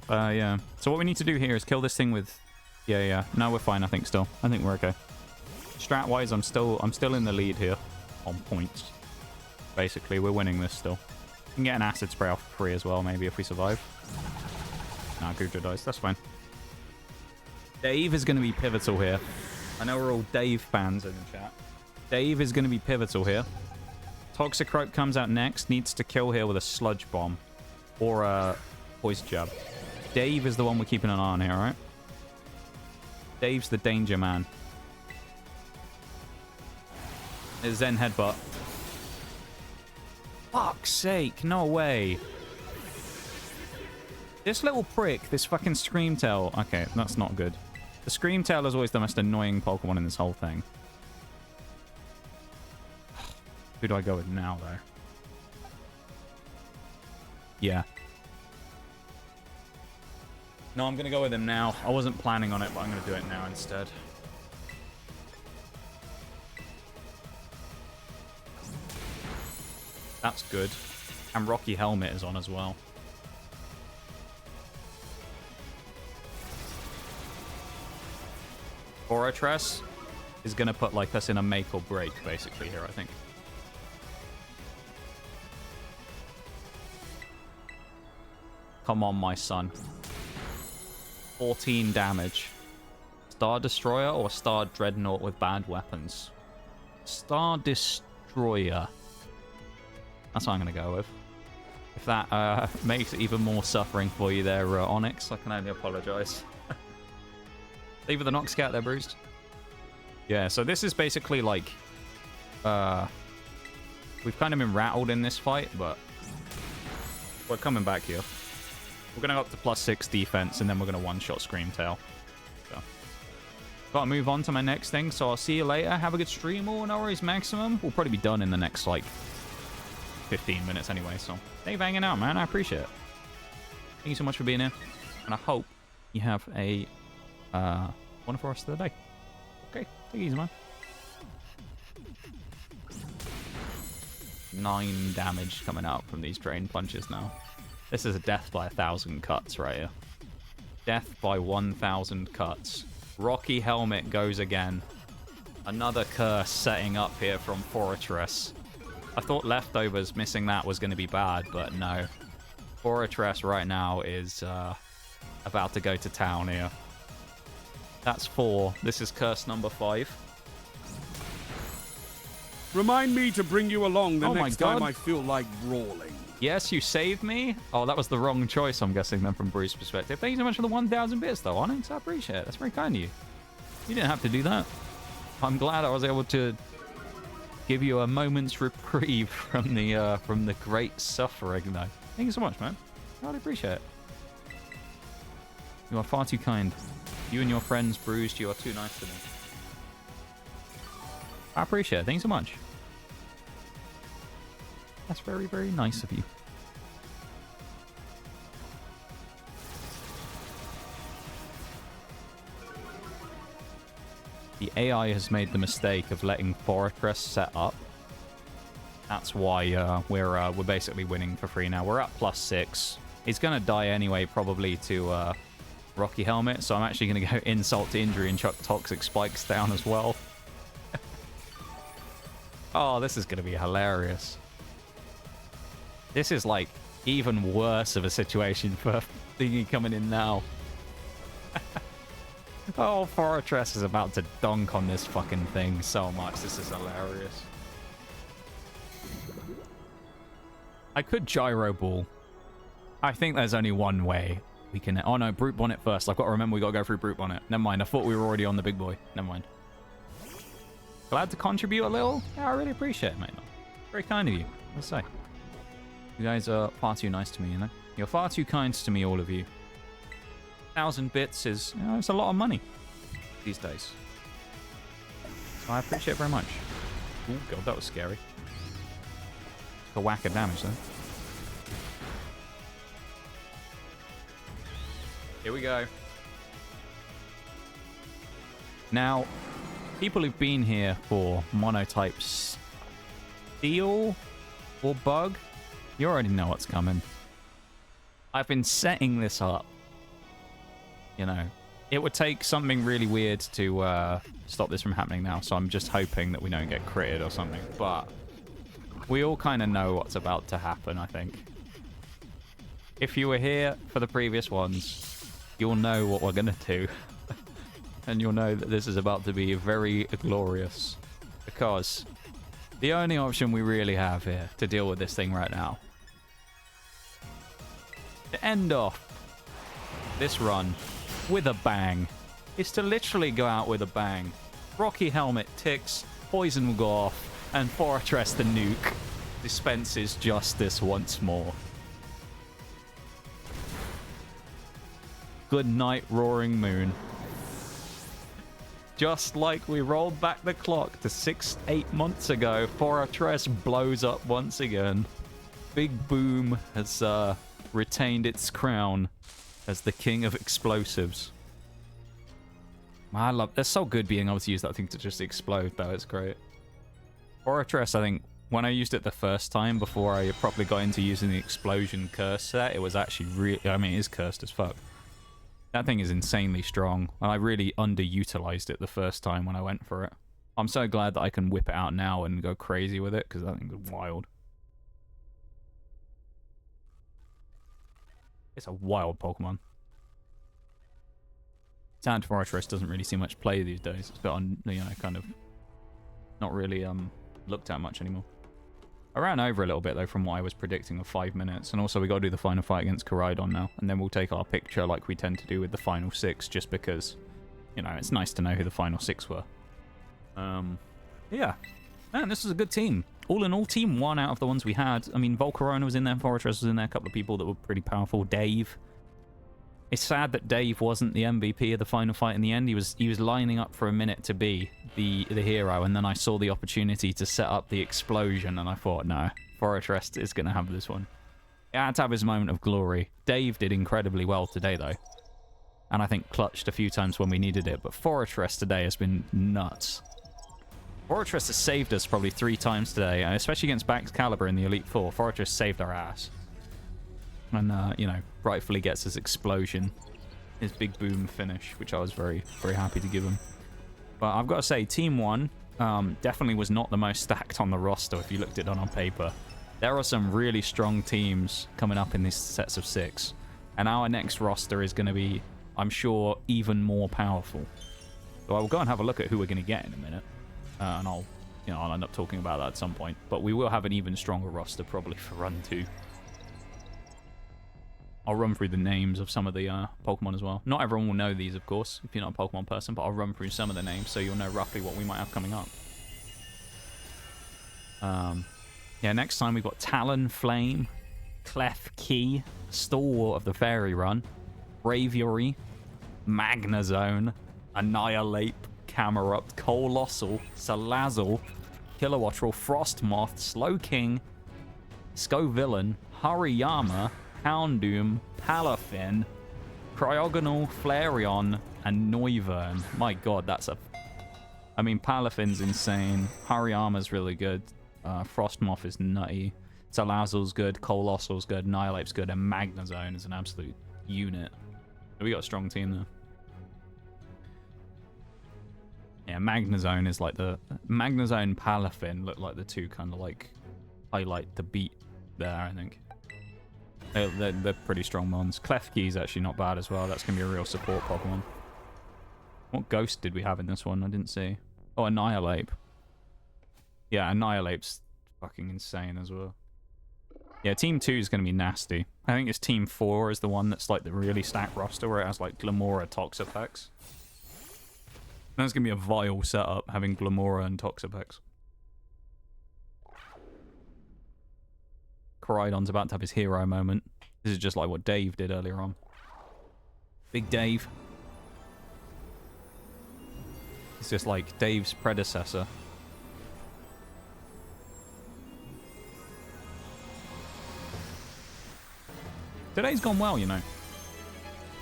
Yeah. So what we need to do here is kill this thing with... Yeah. No, we're fine, I think, still. I think we're okay. Strat-wise, I'm still in the lead here. On points. Basically, we're winning this still. We can get an Acid Spray off free as well, maybe, if we survive. Nah, Goodra dies. That's fine. Dave is going to be pivotal here. I know we're all Dave fans in the chat. Dave is going to be pivotal here. Toxicroak comes out next. Needs to kill here with a Sludge Bomb. Or a Poison Jab. Dave is the one we're keeping an eye on here, right? Dave's the danger man. There's Zen Headbutt. Fuck's sake, no way. This little prick, this fucking Screamtail. Okay, that's not good. The Screamtail is always the most annoying Pokemon in this whole thing. Who do I go with now, though? Yeah. No, I'm going to go with him now. I wasn't planning on it, but I'm going to do it now instead. That's good. And Rocky Helmet is on as well. Fortress is going to put like us in a make or break basically here, I think. Come on, my son. 14 damage. Star Destroyer or Star Dreadnought with bad weapons? Star Destroyer. That's what I'm going to go with. If that makes it even more suffering for you there, Onyx, I can only apologize. Leave the Nox Scout there, Bruised. Yeah, so this is basically like... we've kind of been rattled in this fight, but... we're coming back here. We're going to go up to +6 defense, and then we're going to one-shot Screamtail. So. Gotta move on to my next thing, so I'll see you later. Have a good stream, or no worries, Maximum. We'll probably be done in the next, like, 15 minutes anyway, so... thank you for hanging out, man. I appreciate it. Thank you so much for being here, and I hope you have a wonderful rest of the day. Okay, take it easy, man. 9 damage coming out from these drain punches now. This is a death by 1,000 cuts right here. Death by 1,000 cuts. Rocky Helmet goes again. Another curse setting up here from Fortress. I thought Leftovers missing that was going to be bad, but no. Fortress right now is about to go to town here. That's 4. This is curse number 5.
Remind me to bring you along the
Oh my
next time
God.
I feel like brawling.
Yes, you saved me. Oh, that was the wrong choice, I'm guessing, then, from Bruce's perspective. Thank you so much for the 1,000 bits, though, Onyx. I appreciate it. That's very kind of you. You didn't have to do that. I'm glad I was able to give you a moment's reprieve from the great suffering, though. Thank you so much, man. I really appreciate it. You are far too kind. You and your friends, Bruised, you are too nice to me. I appreciate it. Thank you so much. That's very, very nice of you. The AI has made the mistake of letting Fortress set up. That's why we're basically winning for free now. We're at +6. He's gonna die anyway, probably to Rocky Helmet. So I'm actually gonna go insult to injury and chuck Toxic Spikes down as well. Oh, this is gonna be hilarious. This is like even worse of a situation for Thingy coming in now. Oh, Fortress is about to dunk on this fucking thing so much. This is hilarious. I could Gyro Ball. I think there's only one way we can... oh no, Brute Bonnet first. I've got to remember we got to go through Brute Bonnet. Never mind, I thought we were already on the big boy. Never mind. Glad to contribute a little? Yeah, I really appreciate it, mate. Very kind of you, let's say. You guys are far too nice to me, you know? You're far too kind to me, all of you. 1,000 bits is, you know, it's a lot of money these days. So I appreciate it very much. Oh god, that was scary. A whack of damage then. Here we go. Now, people who've been here for Monotype Steel or Bug, you already know what's coming. I've been setting this up. You know, it would take something really weird to stop this from happening now, so I'm just hoping that we don't get critted or something. But we all kind of know what's about to happen, I think. If you were here for the previous ones, you'll know what we're going to do. And you'll know that this is about to be very glorious. Because the only option we really have here to deal with this thing right now, to end off this run with a bang, is to literally go out with a bang. Rocky Helmet ticks, Poison will go off, and Fortress the Nuke dispenses justice once more. Good night, Roaring Moon. Just like we rolled back the clock to 8 months ago, Fortress blows up once again. Big Boom has retained its crown as the king of explosives. I love... It's so good being able to use that thing to just explode, though. It's great. Fortress, I think, when I used it the first time, before I properly got into using the explosion curse set, it was actually really... I mean, it is cursed as fuck. That thing is insanely strong, and I really underutilized it the first time when I went for it. I'm so glad that I can whip it out now and go crazy with it, because that thing is wild. It's a wild Pokemon. Sand Fortress doesn't really see much play these days. It's a bit, you know, kind of not really looked at much anymore. I ran over a little bit, though, from what I was predicting of 5 minutes. And also, we got to do the final fight against Koraidon now. And then we'll take our picture like we tend to do with the final 6, just because, you know, it's nice to know who the final 6 were. Yeah. Man, this was a good team. All in all, team 1 out of the ones we had. I mean, Volcarona was in there, Fortress was in there, a couple of people that were pretty powerful. Dave. It's sad that Dave wasn't the MVP of the final fight in the end. He was lining up for a minute to be the hero, and then I saw the opportunity to set up the explosion, and I thought, no, Fortress is going to have this one. He had to have his moment of glory. Dave did incredibly well today, though. And I think clutched a few times when we needed it, but Fortress today has been nuts. Fortress has saved us probably 3 times today, especially against Bax Caliber in the Elite Four. Fortress saved our ass. And, you know, rightfully gets his explosion, his big boom finish, which I was very, very happy to give him. But I've got to say, Team 1 definitely was not the most stacked on the roster if you looked at it on paper. There are some really strong teams coming up in these sets of 6. And our next roster is going to be, I'm sure, even more powerful. So I will go and have a look at who we're going to get in a minute. And I'll end up talking about that at some point. But we will have an even stronger roster probably for Run 2. I'll run through the names of some of the Pokemon as well. Not everyone will know these, of course, if you're not a Pokemon person, but I'll run through some of the names so you'll know roughly what we might have coming up. Yeah, next time we've got Talonflame, Klefki, Stalwart of the Fairy Run, Braviary, Magnezone, Annihilate, Camerupt, Colossal, Salazzle, Kilowattrel, Frostmoth, Slowking, Scovillain, Hariyama, Houndoom, Palafin, Cryogonal, Flareon, and Noivern. My god, that's a... I mean, Palafin's insane. Hariyama's really good. Frostmoth is nutty. Salazzle's good. Colossal's good. Annihilate's good. And Magnezone is an absolute unit. We got a strong team there. Yeah, Magnezone is like the... Magnezone and Palafin look like the two kind of like highlight to beat there, I think. They're pretty strong mons. Klefki is actually not bad as well. That's going to be a real support Pokemon. What ghost did we have in this one? I didn't see. Oh, Annihilate. Yeah, Annihilate's fucking insane as well. Yeah, Team 2 is going to be nasty. I think it's Team 4 is the one that's like the really stacked roster where it has like Glamora, Toxapex. That's going to be a vile setup having Glamora and Toxapex. Koraidon's about to have his hero moment. This is just like what Dave did earlier on. Big Dave. It's just like Dave's predecessor. Today's gone well, you know.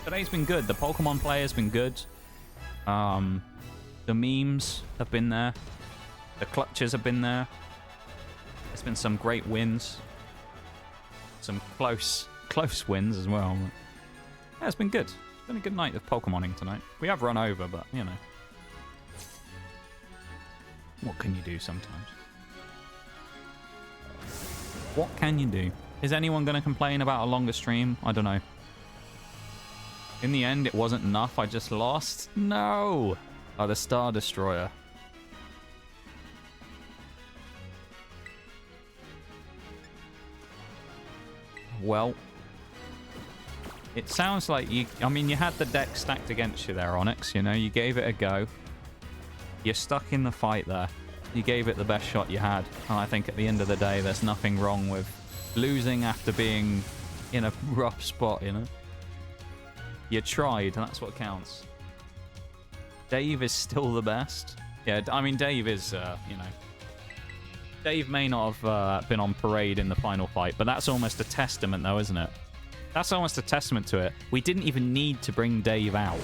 Today's been good. The Pokemon play has been good. The memes have been there. The clutches have been there. There's been some great wins. Some close wins as well. Yeah, it's been good. It's been a good night of Pokemoning tonight. We have run over, but, you know. What can you do sometimes? What can you do? Is anyone going to complain about a longer stream? I don't know. In the end, it wasn't enough. I just lost. No! Oh, the Star Destroyer. Well, it sounds like you... I mean, you had the deck stacked against you there, Onyx. You know, you gave it a go. You're stuck in the fight there. You gave it the best shot you had. And I think at the end of the day, there's nothing wrong with losing after being in a rough spot, you know? You tried, and that's what counts. Dave is still the best. Yeah, I mean, Dave is, you know... Dave may not have been on parade in the final fight, but that's almost a testament, though, isn't it? That's almost a testament to it. We didn't even need to bring Dave out.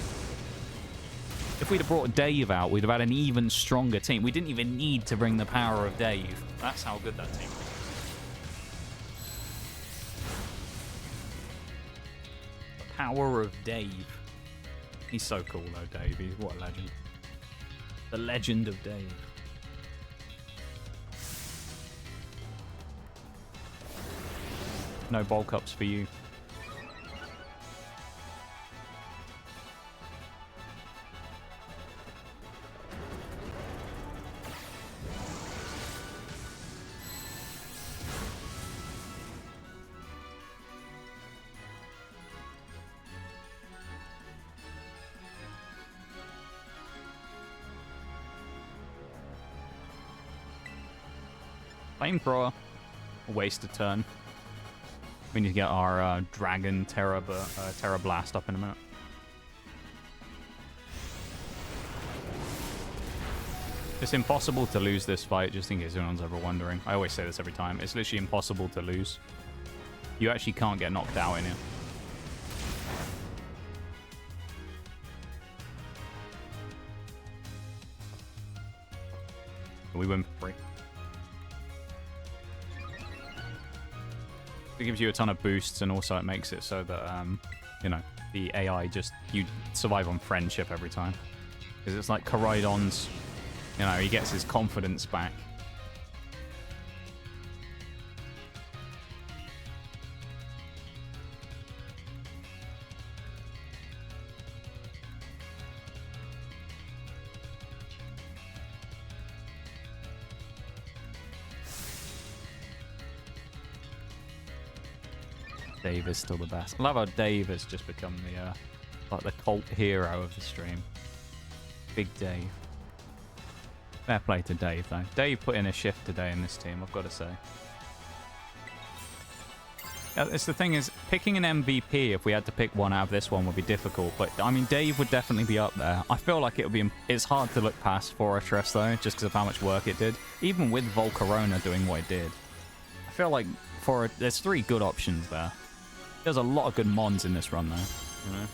If we'd have brought Dave out, we'd have had an even stronger team. We didn't even need to bring the power of Dave. That's how good that team was. The power of Dave. He's so cool, though, Dave. What a legend. The legend of Dave. No bulk ups for you. Flamethrower. Waste a turn. We need to get our Dragon Terra Blast up in a minute. It's impossible to lose this fight, just in case anyone's ever wondering. I always say this every time. It's literally impossible to lose. You actually can't get knocked out in it. We win for free. It gives you a ton of boosts, and also it makes it so that, you know, the AI you survive on friendship every time. Because it's like Koraidon's, you know, he gets his confidence back. Dave is still the best. I love how Dave has just become the like the cult hero of the stream. Big Dave. Fair play to Dave though. Dave put in a shift today in this team, I've got to say. It's the thing is, picking an MVP, if we had to pick one out of this one, would be difficult. But I mean, Dave would definitely be up there. I feel like it would be. It's hard to look past Fortress though, just because of how much work it did. Even with Volcarona doing what it did, I feel like there's 3 good options there. There's a lot of good mons in this run though, you know,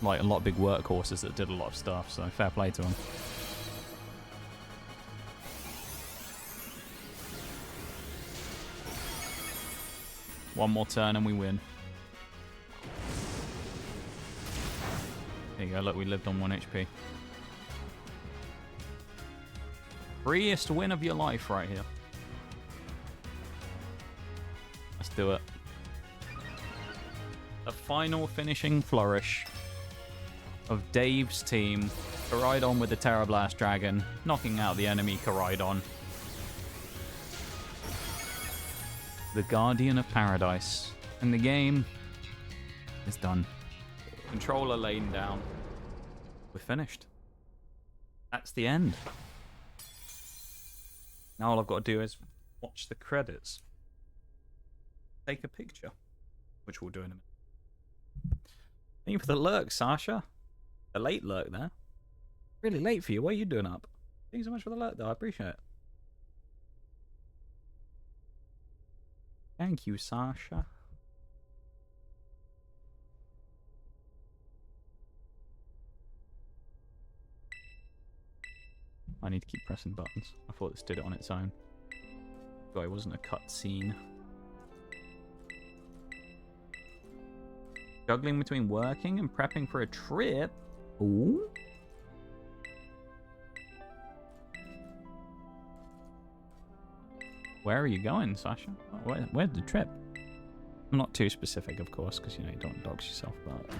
like a lot of big workhorses that did a lot of stuff. So fair play to them. One more turn and we win. There you go, look, we lived on 1 HP. Freest win of your life right here. Let's do it. The final finishing flourish of Dave's team. Koraidon with the Terra Blast Dragon, knocking out the enemy Koraidon. The Guardian of Paradise. And the game is done. Controller lane down. We're finished. That's the end. Now all I've got to do is watch the credits. Take a picture. Which we'll do in a minute. Thank you for the lurk, Sasha. A late lurk there. Really late for you. What are you doing up? Thank you so much for the lurk, though. I appreciate it. Thank you, Sasha. I need to keep pressing buttons. I thought this did it on its own. God, it wasn't a cutscene. Juggling between working and prepping for a trip. Ooh. Where are you going, Sasha? Where's the trip? I'm not too specific, of course, because you know you don't dox yourself. But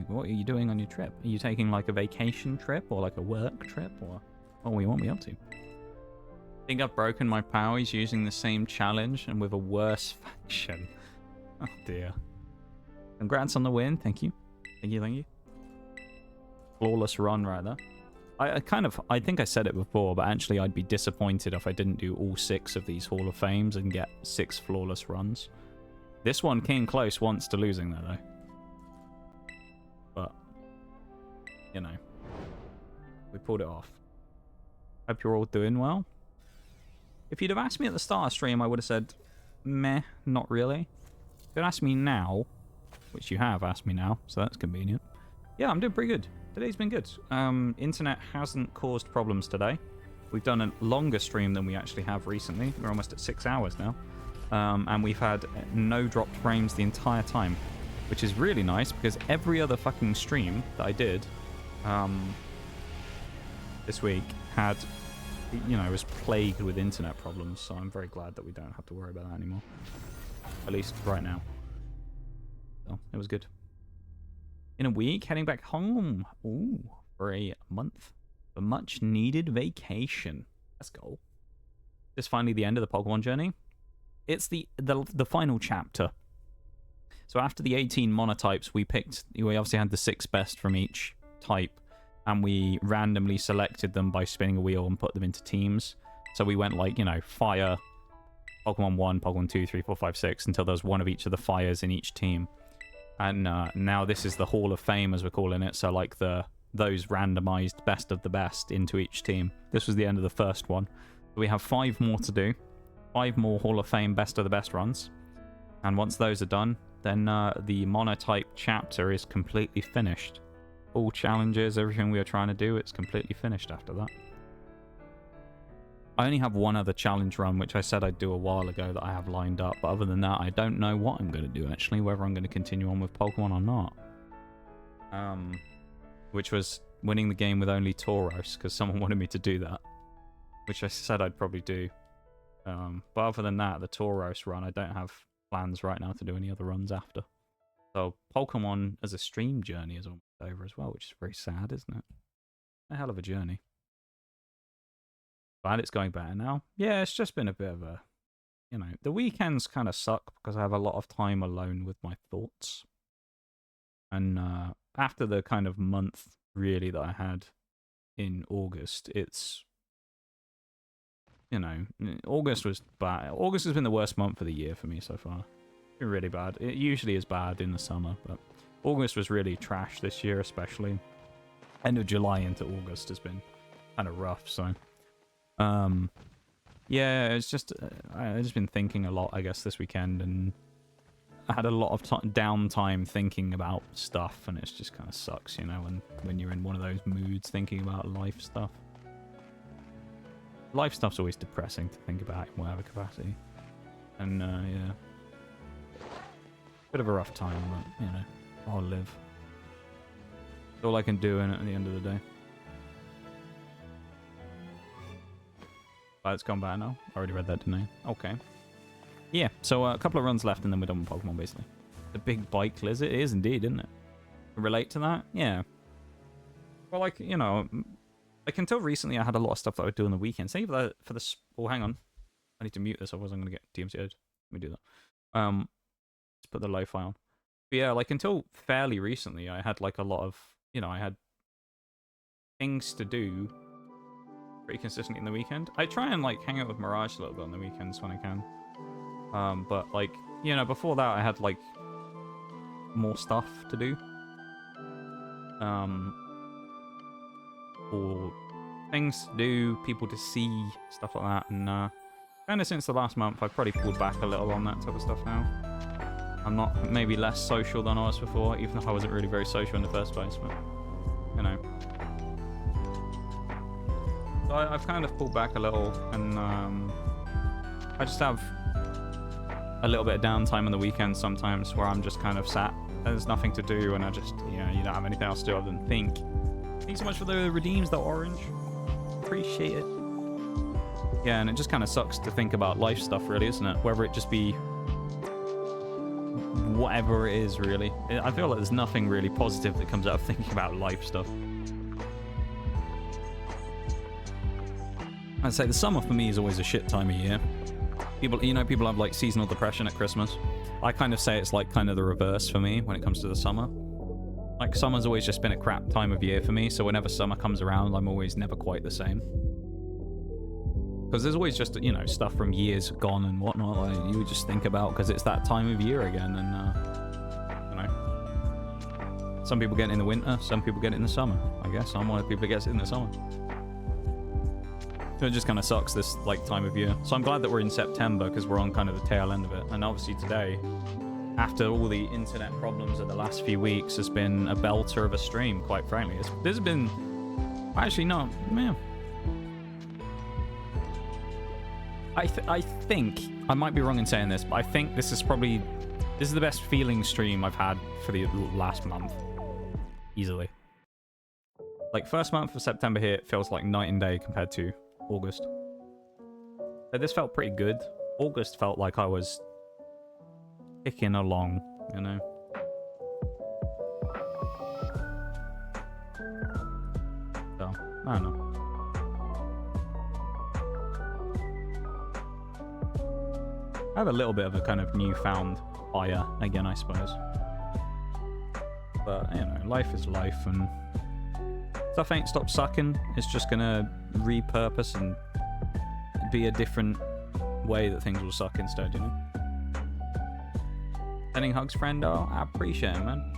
what are you doing on your trip? Are you taking like a vacation trip or like a work trip, or what you want me up to? I think I've broken my powers using the same challenge and with a worse faction. Oh dear. Congrats on the win. Thank you. Thank you. Flawless run right there. I think I said it before, but actually I'd be disappointed if I didn't do all 6 of these Hall of Fames and get 6 flawless runs. This one came close once to losing that though. But, you know, we pulled it off. Hope you're all doing well. If you'd have asked me at the start of stream, I would have said, meh, not really. If you'd asked me now, which you have asked me now, so that's convenient. Yeah, I'm doing pretty good. Today's been good. Internet hasn't caused problems today. We've done a longer stream than we actually have recently. We're almost at 6 hours now. And we've had no dropped frames the entire time, which is really nice because every other fucking stream that I did this week had, you know, was plagued with internet problems. So I'm very glad that we don't have to worry about that anymore. At least right now. So it was good. In a week, heading back home. Ooh, for a month. A much needed vacation. Let's go. This is finally the end of the Pokemon journey. It's the final chapter. So after the 18 monotypes, we obviously had the 6 best from each type, and we randomly selected them by spinning a wheel and put them into teams. So we went like, you know, fire, Pokemon 1, Pokemon 2, 3, 4, 5, 6, until there was one of each of the fires in each team. And now this is the Hall of Fame, as we're calling it. So like those randomized best of the best into each team. This was the end of the first one. We have 5 more to do. 5 more Hall of Fame best of the best runs. And once those are done, then the Monotype chapter is completely finished. All challenges, everything we were trying to do, it's completely finished after that. I only have one other challenge run, which I said I'd do a while ago that I have lined up. But other than that, I don't know what I'm going to do, actually, whether I'm going to continue on with Pokemon or not. Which was winning the game with only Tauros, because someone wanted me to do that. Which I said I'd probably do. But other than that, the Tauros run, I don't have plans right now to do any other runs after. So Pokemon as a stream journey is almost over as well, which is very sad, isn't it? A hell of a journey. Glad it's going better now. Yeah, it's just been a bit of a, you know, the weekends kind of suck because I have a lot of time alone with my thoughts. And after the kind of month, really, that I had in August, it's, you know, August was bad. August has been the worst month of the year for me so far. It's been really bad. It usually is bad in the summer, but August was really trash this year, especially. End of July into August has been kind of rough, so... yeah, it's just I've just been thinking a lot, I guess, this weekend, and I had a lot of downtime thinking about stuff, and it just kind of sucks, you know, when you're in one of those moods thinking about life stuff. Life stuff's always depressing to think about in whatever capacity, and yeah, bit of a rough time, but you know, I'll live. It's all I can do at the end of the day. It's gone better now. I already read that, didn't I? Okay. Yeah, so a couple of runs left and then we're done with Pokemon, basically. The big bike lizard? It is indeed, isn't it? Relate to that? Yeah. Well, like, you know, like until recently I had a lot of stuff that I would do on the weekend. Save that for the... Oh, hang on. I need to mute this, otherwise I'm going to get DMCA'd. Let me do that. Let's put the lo-fi on. But yeah, like until fairly recently, I had like a lot of... You know, I had things to do pretty consistently in the weekend. I try and like hang out with Mirage a little bit on the weekends when I can. But like, you know, before that I had like more stuff to do. Or things to do, people to see, stuff like that. And kind of since the last month, I've probably pulled back a little on that type of stuff now. I'm not maybe less social than I was before, even though I wasn't really very social in the first place. But you know. So I've kind of pulled back a little, and I just have a little bit of downtime on the weekends sometimes where I'm just kind of sat, there's nothing to do, and I just, you know, you don't have anything else to do other than think. Thanks so much for the redeems, though, Orange. Appreciate it. Yeah, and it just kind of sucks to think about life stuff, really, isn't it? Whether it just be whatever it is, really. I feel like there's nothing really positive that comes out of thinking about life stuff. I'd say the summer for me is always a shit time of year. People, you know, people have like seasonal depression at Christmas. I kind of say it's like kind of the reverse for me when it comes to the summer. Like summer's always just been a crap time of year for me, so whenever summer comes around, I'm always never quite the same. Because there's always just, you know, stuff from years gone and whatnot like you just think about because it's that time of year again, and you know, some people get it in the winter, some people get it in the summer. I guess I'm one of the people that gets it in the summer. So it just kind of sucks this like time of year. So I'm glad that we're in September because we're on kind of the tail end of it. And obviously today, after all the internet problems of the last few weeks, has been a belter of a stream, quite frankly. This has been... Actually, no, man. I think, I might be wrong in saying this, but I think this is the best feeling stream I've had for the last month. Easily. Like, first month of September here, it feels like night and day compared to August. But this felt pretty good. August felt like I was ticking along, you know. So, I don't know. I have a little bit of a kind of newfound fire again, I suppose. But, you know, life is life, and stuff ain't stopped sucking. It's just gonna repurpose and be a different way that things will suck instead, you know? Sending hugs, friendo. I appreciate it, man.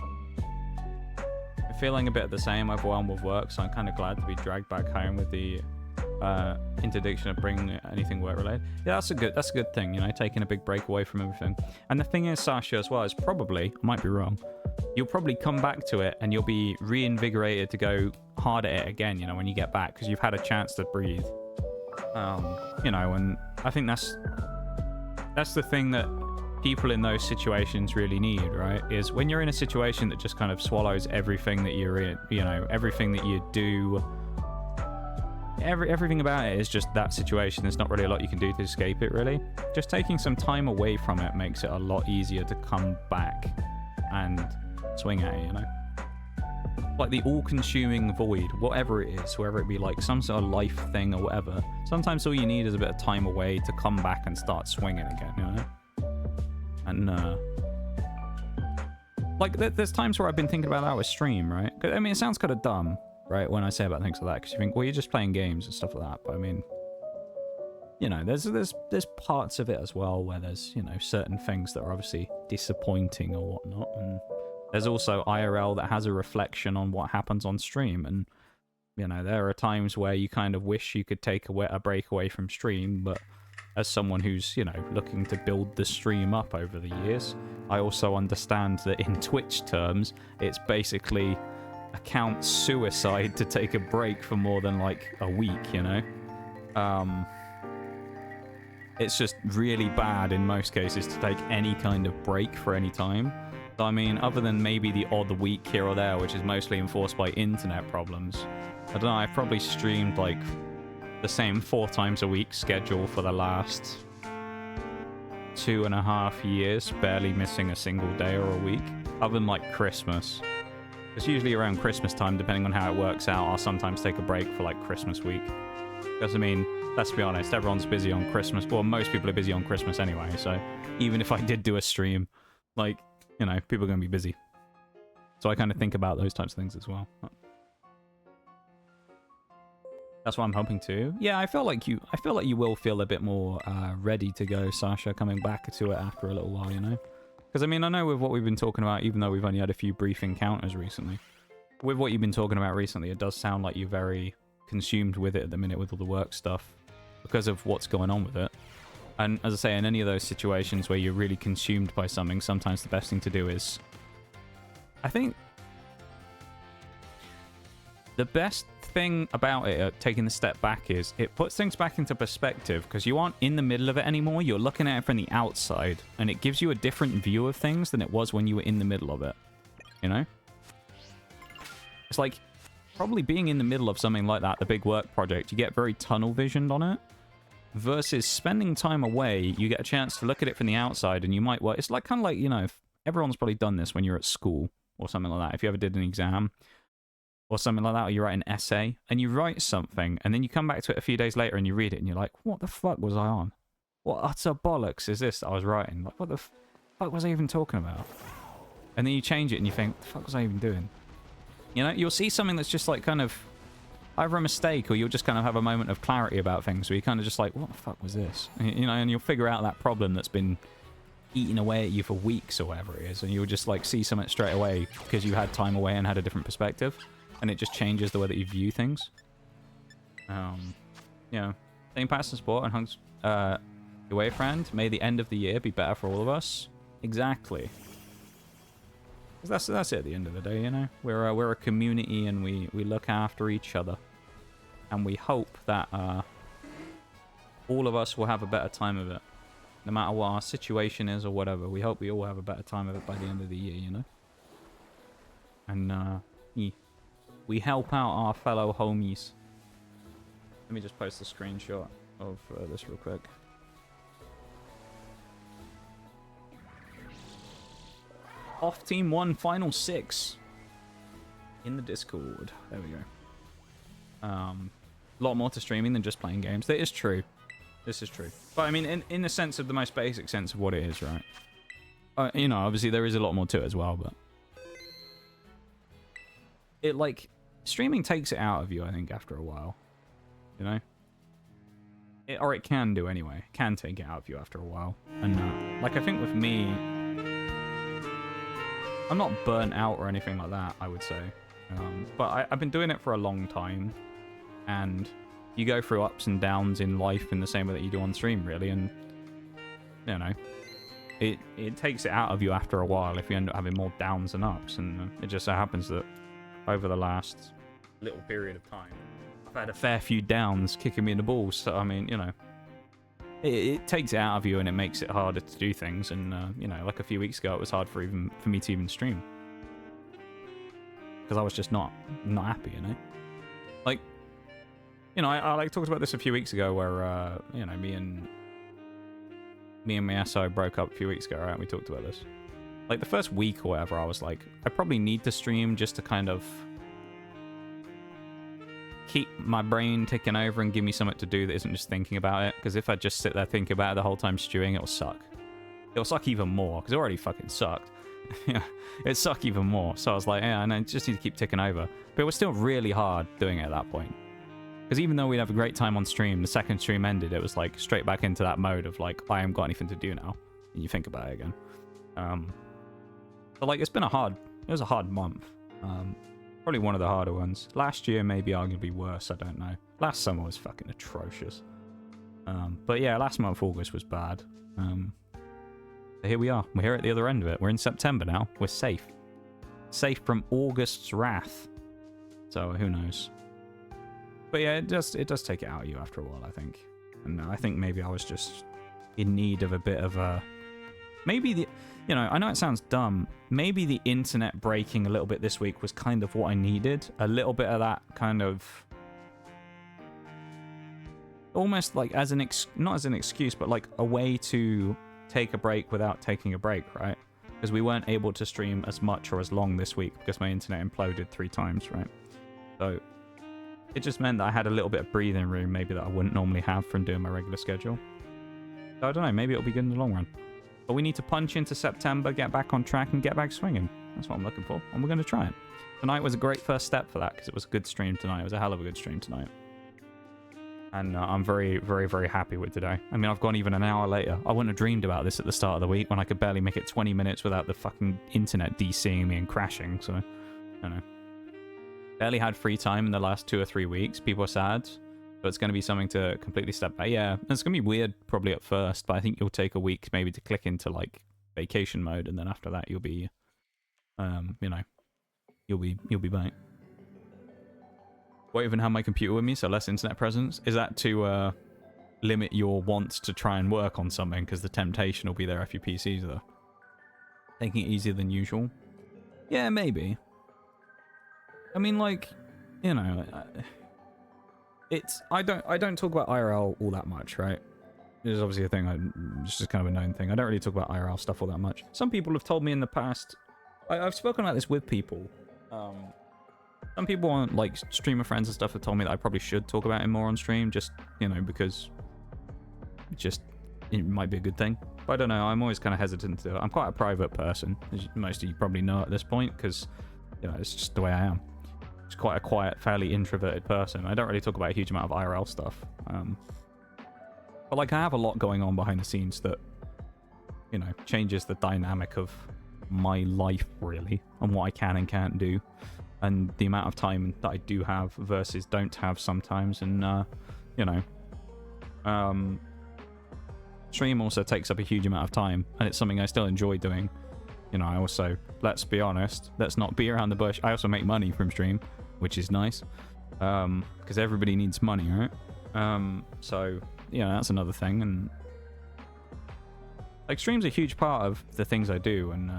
I'm feeling a bit of the same, overwhelmed with work, so I'm kind of glad to be dragged back home with the interdiction of bringing anything work related. Yeah, that's a good thing, you know, taking a big break away from everything. And the thing is, Sasha, as well, is probably, I might be wrong, you'll probably come back to it and you'll be reinvigorated to go hard at it again, you know, when you get back, because you've had a chance to breathe. You know, and I think that's the thing that people in those situations really need, right? Is when you're in a situation that just kind of swallows everything that you're in, you know, everything that you do, everything about it is just that situation. There's not really a lot you can do to escape it, really. Just taking some time away from it makes it a lot easier to come back and swing at it, you know? Like the all-consuming void, whatever it is, whether it be like some sort of life thing or whatever, sometimes all you need is a bit of time away to come back and start swinging again, you know? And, like, there's times where I've been thinking about that with stream, right? I mean, it sounds kind of dumb, right, when I say about things like that, because you think, well, you're just playing games and stuff like that, but I mean, you know, there's parts of it as well where there's, you know, certain things that are obviously disappointing or whatnot, and there's also IRL that has a reflection on what happens on stream, and, you know, there are times where you kind of wish you could take a break away from stream, but as someone who's, you know, looking to build the stream up over the years, I also understand that in Twitch terms, it's basically account suicide to take a break for more than, like, a week, you know? It's just really bad in most cases to take any kind of break for any time. I mean, other than maybe the odd week here or there, which is mostly enforced by internet problems, I don't know, I've probably streamed, like, the same 4 times a week schedule for the last 2.5 years, barely missing a single day or a week, other than, like, Christmas. It's usually around Christmas time, depending on how it works out. I'll sometimes take a break for, like, Christmas week. Because, I mean, let's be honest, everyone's busy on Christmas. Well, most people are busy on Christmas anyway, so even if I did do a stream, like, you know, people are going to be busy. So I kind of think about those types of things as well. That's what I'm hoping to. Yeah, I feel like you will feel a bit more ready to go, Sasha, coming back to it after a little while, you know? Because, I mean, I know with what we've been talking about, even though we've only had a few brief encounters recently, with what you've been talking about recently, it does sound like you're very consumed with it at the minute with all the work stuff because of what's going on with it. And as I say, in any of those situations where you're really consumed by something, sometimes the best thing to do is... I think the best thing about it, taking the step back, is it puts things back into perspective, because you aren't in the middle of it anymore. You're looking at it from the outside, and it gives you a different view of things than it was when you were in the middle of it. You know? It's like, probably being in the middle of something like that, the big work project, you get very tunnel visioned on it. Versus spending time away, you get a chance to look at it from the outside, and you might work. It's like kind of like, you know, if everyone's probably done this when you're at school or something like that. If you ever did an exam or something like that, or you write an essay and you write something, and then you come back to it a few days later and you read it and you're like, what the fuck was I on? What utter bollocks is this that I was writing? Like, what the fuck was I even talking about? And then you change it and you think, what the fuck was I even doing? You know, you'll see something that's just like kind of either a mistake, or you'll just kind of have a moment of clarity about things where you kind of just like, what the fuck was this? You know, and you'll figure out that problem that's been eating away at you for weeks or whatever it is, and you'll just like see something straight away because you had time away and had a different perspective, and it just changes the way that you view things. Yeah. Same pass and sport and hugs your way, friend. May the end of the year be better for all of us. Exactly. That's it at the end of the day, you know. We're a community, and we look after each other, and we hope that all of us will have a better time of it, no matter what our situation is or whatever. We hope we all have a better time of it by the end of the year, you know. And we help out our fellow homies. Let me just post a screenshot of this real quick. Off Team 1 Final 6 in the Discord. There we go. A lot more to streaming than just playing games. That is true. This is true. But I mean, in the sense of the most basic sense of what it is, right? You know, obviously there is a lot more to it as well, but it, like, streaming takes it out of you, I think, after a while. You know? Or it can do anyway. It can take it out of you after a while. And like, I think with me, I'm not burnt out or anything like that, I would say. But I've been doing it for a long time, and you go through ups and downs in life in the same way that you do on stream, really, and, you know, it takes it out of you after a while if you end up having more downs than ups, and it just so happens that over the last little period of time, I've had a fair few downs kicking me in the balls, so, I mean, you know, it takes it out of you and it makes it harder to do things, and, you know, like a few weeks ago, it was hard for me to even stream. Because I was just not happy, you know? Like, you know, I like talked about this a few weeks ago where, you know, me and Miyaso broke up a few weeks ago, right? We talked about this. Like, the first week or whatever, I was like, I probably need to stream just to kind of keep my brain ticking over and give me something to do that isn't just thinking about it. Because if I just sit there thinking about it the whole time stewing, it'll suck. It'll suck even more, because it already fucking sucked. Yeah, it sucked even more. So I was like, yeah, and I just need to keep ticking over. But it was still really hard doing it at that point. Because even though we'd have a great time on stream, the second stream ended, it was like straight back into that mode of like, I haven't got anything to do now. And you think about it again. But like, it was a hard month. Probably one of the harder ones. Last year, maybe arguably worse, I don't know. Last summer was fucking atrocious. But yeah, last month, August, was bad. So here we are. We're here at the other end of it. We're in September now. We're safe. Safe from August's wrath. So who knows? But yeah, it does take it out of you after a while, I think. And I think maybe I was just in need of a bit of a... Maybe the... You know, I know it sounds dumb. Maybe the internet breaking a little bit this week was kind of what I needed. A little bit of that kind of... Almost like as an... Not as an excuse, but like a way to take a break without taking a break, right? Because we weren't able to stream as much or as long this week because my internet imploded 3 times, right? So it just meant that I had a little bit of breathing room maybe that I wouldn't normally have from doing my regular schedule. So I don't know, maybe it'll be good in the long run. But we need to punch into September, get back on track, and get back swinging. That's what I'm looking for, and we're going to try it. Tonight was a great first step for that, because it was a good stream tonight. It was a hell of a good stream tonight. And I'm very, very, very happy with today. I mean, I've gone even an hour later. I wouldn't have dreamed about this at the start of the week when I could barely make it 20 minutes without the fucking internet DCing me and crashing, so, I don't know. Barely had free time in the last 2 or 3 weeks. People are sad. But it's going to be something to completely step back. Yeah, it's going to be weird probably at first, but I think you'll take a week maybe to click into, like, vacation mode, and then after that you'll be, you know, you'll be back. Won't even have my computer with me, so less internet presence. Is that to limit your wants to try and work on something, because the temptation will be there if your PC's there? Taking it easier than usual? Yeah, maybe. I mean, like, you know... I don't talk about IRL all that much, right? It's obviously a thing, it's just kind of a known thing. I don't really talk about IRL stuff all that much. Some people have told me in the past, I've spoken about this with people. Some people on, like, streamer friends and stuff have told me that I probably should talk about it more on stream, just, you know, because it might be a good thing. But I don't know, I'm always kind of hesitant to do it. I'm quite a private person, as most of you probably know at this point, because, you know, it's just the way I am. It's quite a quiet, fairly introverted person. I don't really talk about a huge amount of IRL stuff. But, like, I have a lot going on behind the scenes that, you know, changes the dynamic of my life, really, and what I can and can't do, and the amount of time that I do have versus don't have sometimes, and, you know, stream also takes up a huge amount of time, and it's something I still enjoy doing. You know, I also, let's be honest, let's not be around the bush, I also make money from stream, which is nice, because everybody needs money, right? So, yeah, that's another thing, and, like, stream's a huge part of the things I do, and,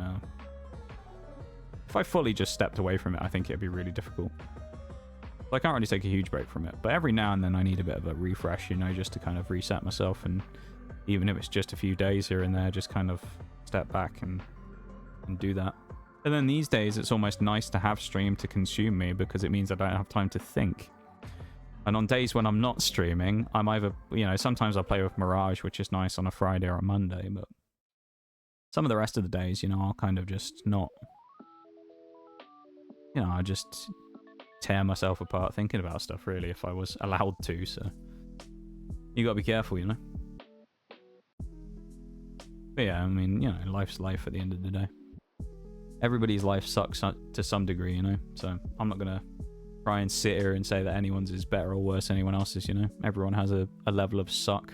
if I fully just stepped away from it, I think it'd be really difficult. I can't really take a huge break from it, but every now and then I need a bit of a refresh, you know, just to kind of reset myself, and even if it's just a few days here and there, just kind of step back and do that. And then these days, it's almost nice to have stream to consume me, because it means I don't have time to think. And on days when I'm not streaming, I'm either, you know, sometimes I'll play with Mirage, which is nice on a Friday or a Monday, but some of the rest of the days, you know, I'll kind of just not, you know, I just tear myself apart thinking about stuff, really, if I was allowed to, so. you gotta be careful, you know. But yeah, I mean, you know, life's life at the end of the day. Everybody's life sucks to some degree, you know. So I'm not gonna try and sit here and say that anyone's is better or worse than anyone else's, you know. Everyone has a level of suck,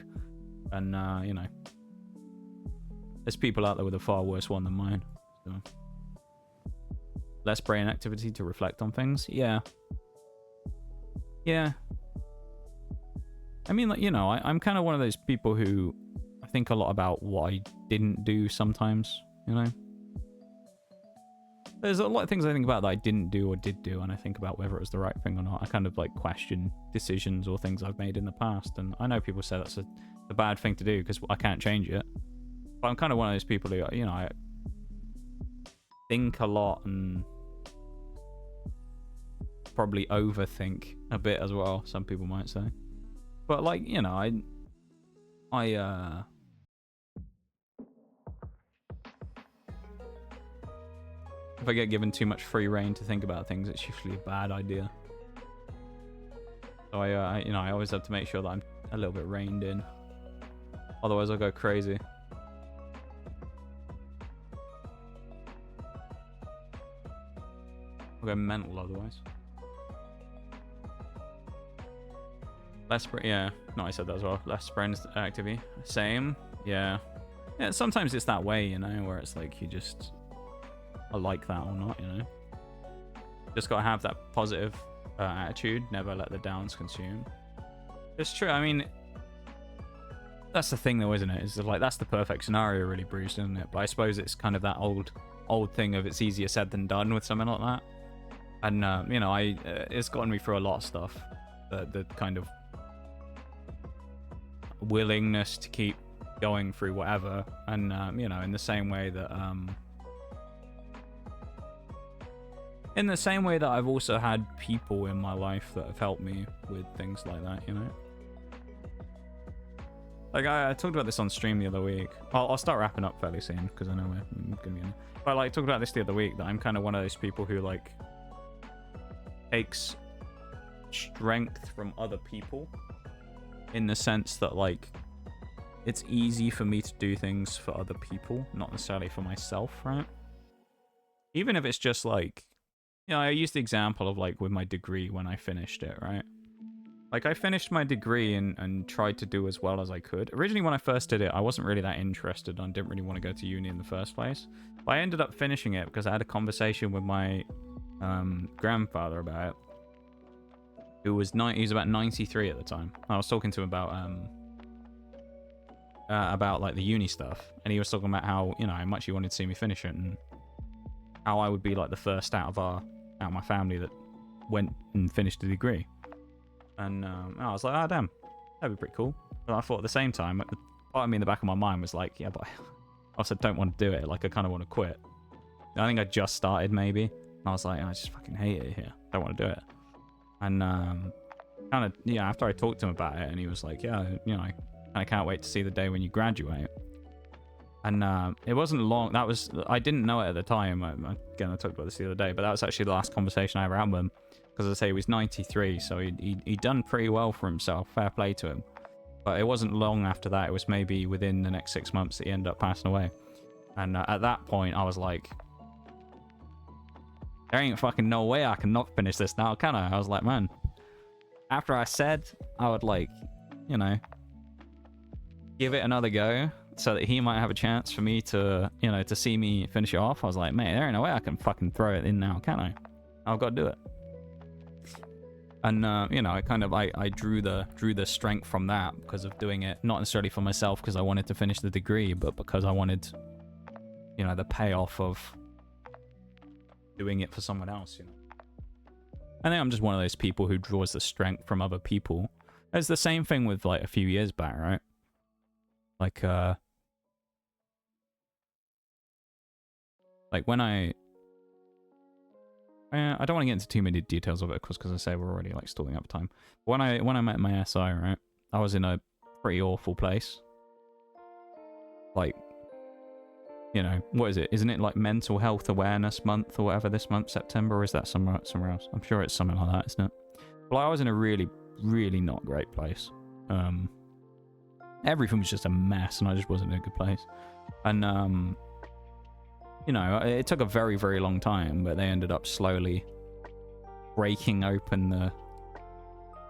and you know, there's people out there with a far worse one than mine. So less brain activity to reflect on things. Yeah. I mean, like, you know, I'm kind of one of those people who I think a lot about what I didn't do sometimes, you know. There's a lot of things I think about that I didn't do or did do, and I think about whether it was the right thing or not. I kind of like question decisions or things I've made in the past, and I know people say that's a bad thing to do because I can't change it. But I'm kind of one of those people who, you know, I think a lot and probably overthink a bit as well, some people might say. But like, you know, if I get given too much free rein to think about things, it's usually a bad idea. So you know, I always have to make sure that I'm a little bit reined in. Otherwise I'll go crazy. I'll go mental otherwise. Less yeah. No, I said that as well. Less brain activity. Same. Yeah. Yeah, sometimes it's that way, you know, where it's like you just are like that or not, you know. Just gotta have that positive attitude. Never let the downs consume. It's true. I mean, that's the thing though, isn't it? It's like that's the perfect scenario, really, Bruce, isn't it? But I suppose it's kind of that old thing of it's easier said than done with something like that. And you know, it's gotten me through a lot of stuff. The kind of willingness to keep going through whatever, and you know, in the same way that I've also had people in my life that have helped me with things like that, you know. Like I talked about this on stream the other week. I'll start wrapping up fairly soon because I know we're gonna be in. But like, talked about this the other week, that I'm kind of one of those people who like takes strength from other people, in the sense that like it's easy for me to do things for other people, not necessarily for myself, right? Even if it's just like, you know, I used the example of like with my degree when I finished it, right? Like I finished my degree and tried to do as well as I could. Originally when I first did it, I wasn't really that interested and didn't really want to go to uni in the first place. But I ended up finishing it because I had a conversation with my grandfather about it. Who was he was about 93 at the time. I was talking to him about like the uni stuff, and he was talking about how, you know, how much he wanted to see me finish it, and how I would be like the first out of my family that went and finished the degree. And I was like, oh damn, that'd be pretty cool. But I thought at the same time, part of me in the back of my mind was like, yeah, but I also don't want to do it. Like I kind of want to quit. I think I just started maybe, and I was like, I just fucking hate it here. Don't want to do it. And kind of, yeah, after I talked to him about it, and he was like, yeah, you know, I can't wait to see the day when you graduate. And it wasn't long. I didn't know it at the time. Again, I talked about this the other day, but that was actually the last conversation I ever had with him. Because as I say, he was 93, so he'd done pretty well for himself. Fair play to him. But it wasn't long after that. It was maybe within the next 6 months that he ended up passing away. And at that point, I was like, there ain't fucking no way I can not finish this now, can I? I was like, man, after I said I would, like, you know, give it another go so that he might have a chance for me to, you know, to see me finish it off, I was like, mate, there ain't no way I can fucking throw it in now, can I? I've got to do it. And you know, I drew the strength from that because of doing it, not necessarily for myself because I wanted to finish the degree, but because I wanted, you know, the payoff of doing it for someone else, you know. I think I'm just one of those people who draws the strength from other people. It's the same thing with like a few years back, right? Like when I don't want to get into too many details of it, because I say we're already like stalling up time. When I met my SI, right, I was in a pretty awful place. Like, you know, what is it? Isn't it like Mental Health Awareness Month or whatever this month, September, or is that somewhere else? I'm sure it's something like that, isn't it? Well, I was in a really, really not great place. everything was just a mess, and I just wasn't in a good place. And you know, it took a very, very long time, but they ended up slowly breaking open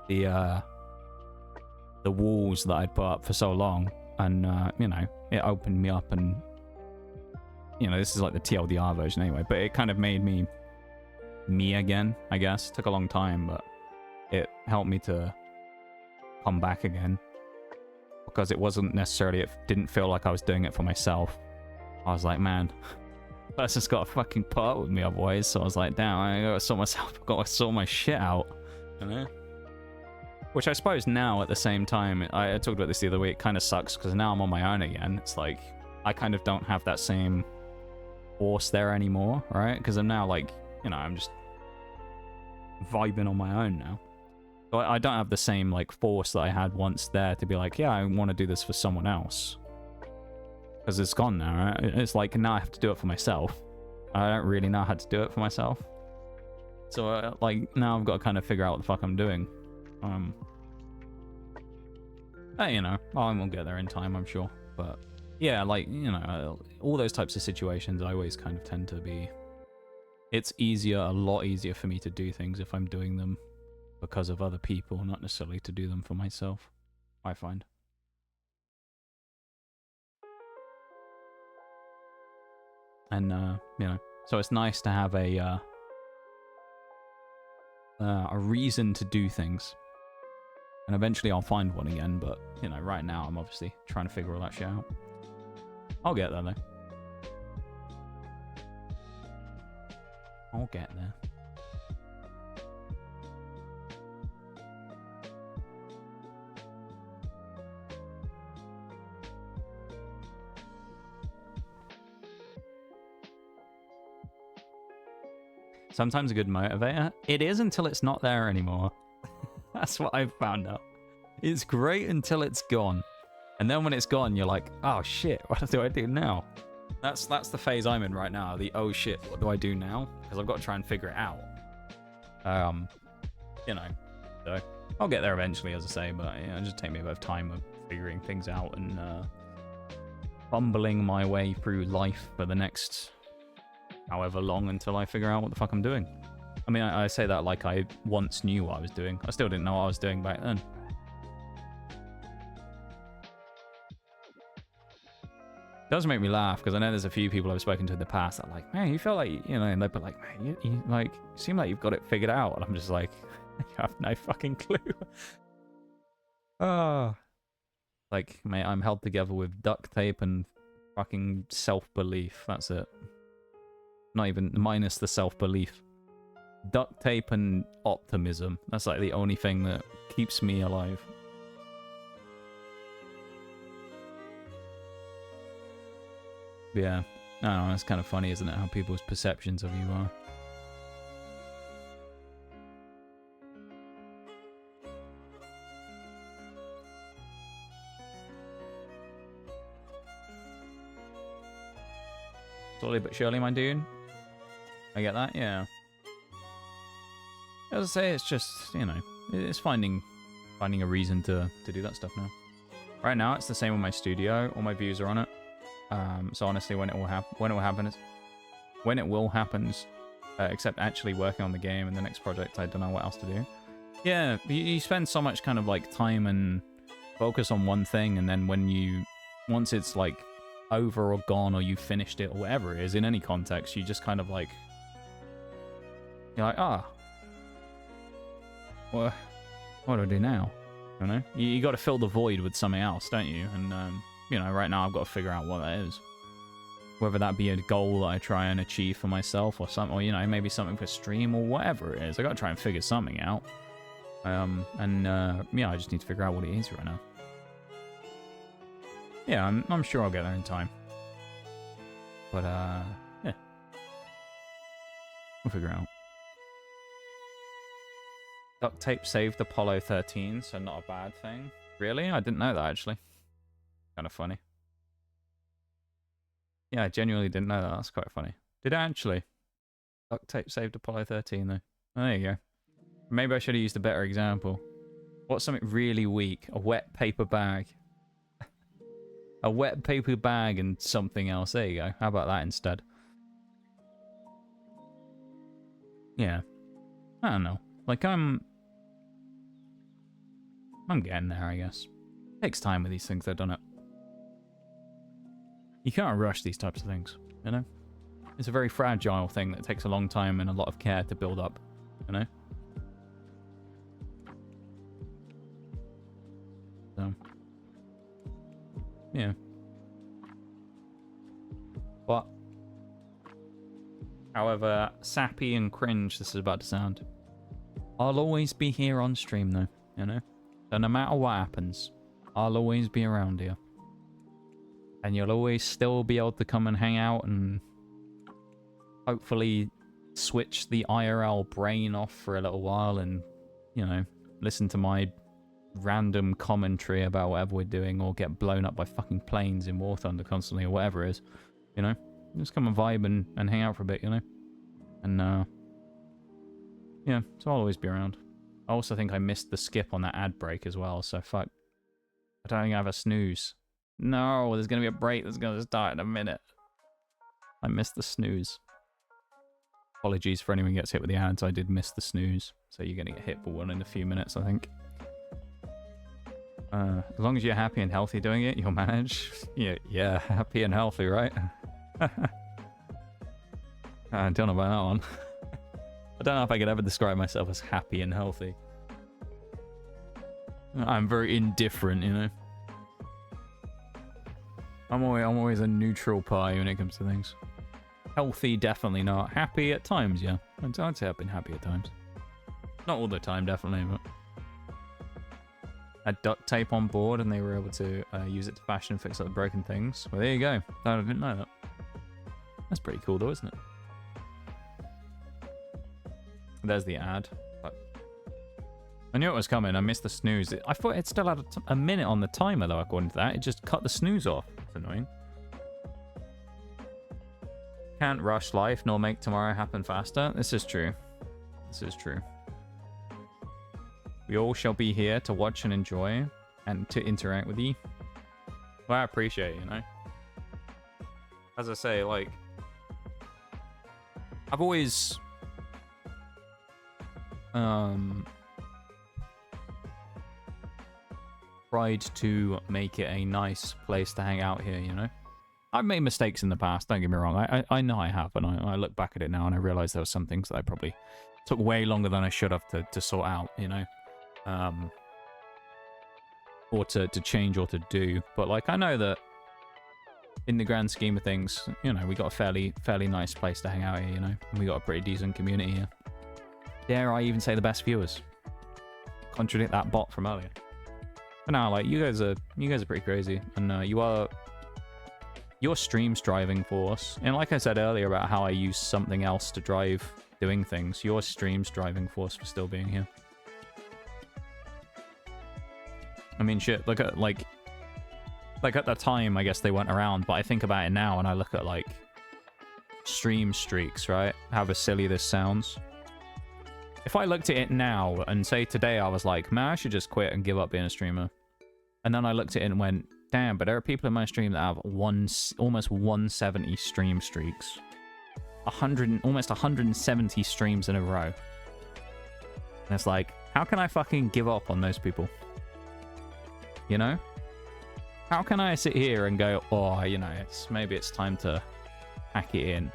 the walls that I'd put up for so long, and you know, it opened me up, and you know, this is like the TLDR version anyway, but it kind of made me again, I guess. It took a long time, but it helped me to come back again, because it wasn't necessarily, it didn't feel like I was doing it for myself. I was like, man, person's got to fucking put up with me otherwise. So I was like, damn, I gotta sort myself, I gotta sort my shit out, you know? Which I suppose now, at the same time, I talked about this the other week, it kind of sucks, because now I'm on my own again. It's like, I kind of don't have that same force there anymore, right? Because I'm now like, you know, I'm just vibing on my own now. So I don't have the same like force that I had once there to be like, yeah, I want to do this for someone else. Because it's gone now, right? It's like, now I have to do it for myself. I don't really know how to do it for myself. So like, now I've got to kind of figure out what the fuck I'm doing. You know, I will get there in time, I'm sure. But yeah, like, you know, all those types of situations, I always kind of tend to be... It's easier, a lot easier for me to do things if I'm doing them because of other people, not necessarily to do them for myself, I find. And, you know, so it's nice to have a reason to do things. And eventually I'll find one again, but, you know, right now I'm obviously trying to figure all that shit out. I'll get there, though. I'll get there. Sometimes a good motivator. It is until it's not there anymore. That's what I've found out. It's great until it's gone. And then when it's gone, you're like, oh shit, what do I do now? That's the phase I'm in right now. The oh shit, what do I do now? Because I've got to try and figure it out. You know, so I'll get there eventually, as I say, but you know, it'll just take me a bit of time of figuring things out and fumbling my way through life for the next however long until I figure out what the fuck I'm doing. I mean, I say that like I once knew what I was doing. I still didn't know what I was doing back then. It does make me laugh, because I know there's a few people I've spoken to in the past that are like, man, you feel like, you know, and they'd be like, man, you like, you seem like you've got it figured out. And I'm just like, I have no fucking clue. Like, mate, I'm held together with duct tape and fucking self-belief. That's it. Not even, minus the self-belief. Duct tape and optimism. That's like the only thing that keeps me alive. Yeah, I don't know, it's kind of funny, isn't it, how people's perceptions of you are. Slowly but surely, my dude. I get that, yeah. As I say, it's just, you know, it's finding a reason to do that stuff now. Right now, it's the same with my studio. All my views are on it. So honestly, when it will happen, except actually working on the game and the next project, I don't know what else to do. Yeah, you spend so much kind of like time and focus on one thing, and then once it's like over or gone, or you finished it or whatever it is, in any context, you just kind of like, you're like, what do I do now? You know, you got to fill the void with something else, don't you? And you know, right now I've got to figure out what that is. Whether that be a goal that I try and achieve for myself, or something, or you know, maybe something for stream, or whatever it is. I got to try and figure something out. Yeah, I just need to figure out what it is right now. Yeah, I'm sure I'll get there in time. But yeah, we'll figure it out. Duct tape saved Apollo 13, so not a bad thing. Really? I didn't know that, actually. Kind of funny. Yeah, I genuinely didn't know that. That's quite funny. Did it actually? Duct tape saved Apollo 13, though. Oh, there you go. Maybe I should have used a better example. What's something really weak? A wet paper bag. A wet paper bag and something else. There you go. How about that instead? Yeah. I don't know. Like, I'm getting there, I guess. Takes time with these things, though, doesn't it? You can't rush these types of things, you know? It's a very fragile thing that takes a long time and a lot of care to build up, you know? So, yeah. But, however sappy and cringe this is about to sound, I'll always be here on stream, though, you know? So no matter what happens, I'll always be around here. And you'll always still be able to come and hang out and hopefully switch the IRL brain off for a little while and, you know, listen to my random commentary about whatever we're doing or get blown up by fucking planes in War Thunder constantly or whatever it is, you know? Just come and vibe and hang out for a bit, you know? And, yeah, so I'll always be around. I also think I missed the skip on that ad break as well, so fuck. I don't think I have a snooze. No, there's going to be a break that's going to start in a minute. I missed the snooze. Apologies for anyone who gets hit with the ads. I did miss the snooze. So you're going to get hit for one in a few minutes, I think. As long as you're happy and healthy doing it, you'll manage. Yeah, happy and healthy, right? I don't know about that one. I don't know if I could ever describe myself as happy and healthy. I'm very indifferent, you know? I'm always a neutral pie when it comes to things. Healthy, definitely not. Happy at times, yeah. I'd say I've been happy at times. Not all the time, definitely, but... I had duct tape on board and they were able to use it to fashion and fix up the broken things. Well, there you go. I didn't know that. That's pretty cool though, isn't it? There's the ad. But I knew it was coming. I missed the snooze. I thought it still had a minute on the timer though, according to that. It just cut the snooze off. It's annoying. Can't rush life nor make tomorrow happen faster. This is true. This is true. We all shall be here to watch and enjoy and to interact with you. Well, I appreciate it, you know? As I say, like... I've always... tried to make it a nice place to hang out here, you know? I've made mistakes in the past, don't get me wrong. I know I have, and I look back at it now and I realise there were some things that I probably took way longer than I should have to sort out, you know? Or to change or to do. But, like, I know that in the grand scheme of things, you know, we got a fairly nice place to hang out here, you know? And we got a pretty decent community here. Dare I even say the best viewers? Contradict that bot from earlier. But now, like, you guys are pretty crazy, and your stream's driving force. And like I said earlier about how I use something else to drive doing things, your stream's driving force for still being here. I mean, shit, look at, like at the time, I guess they went around, but I think about it now and I look at, like, stream streaks, right? However silly this sounds. If I looked at it now and say today I was like, man, I should just quit and give up being a streamer. And then I looked at it and went, damn, but there are people in my stream that have almost 170 stream streaks. Almost 170 streams in a row. And it's like, how can I fucking give up on those people? You know? How can I sit here and go, oh, you know, maybe it's time to hack it in,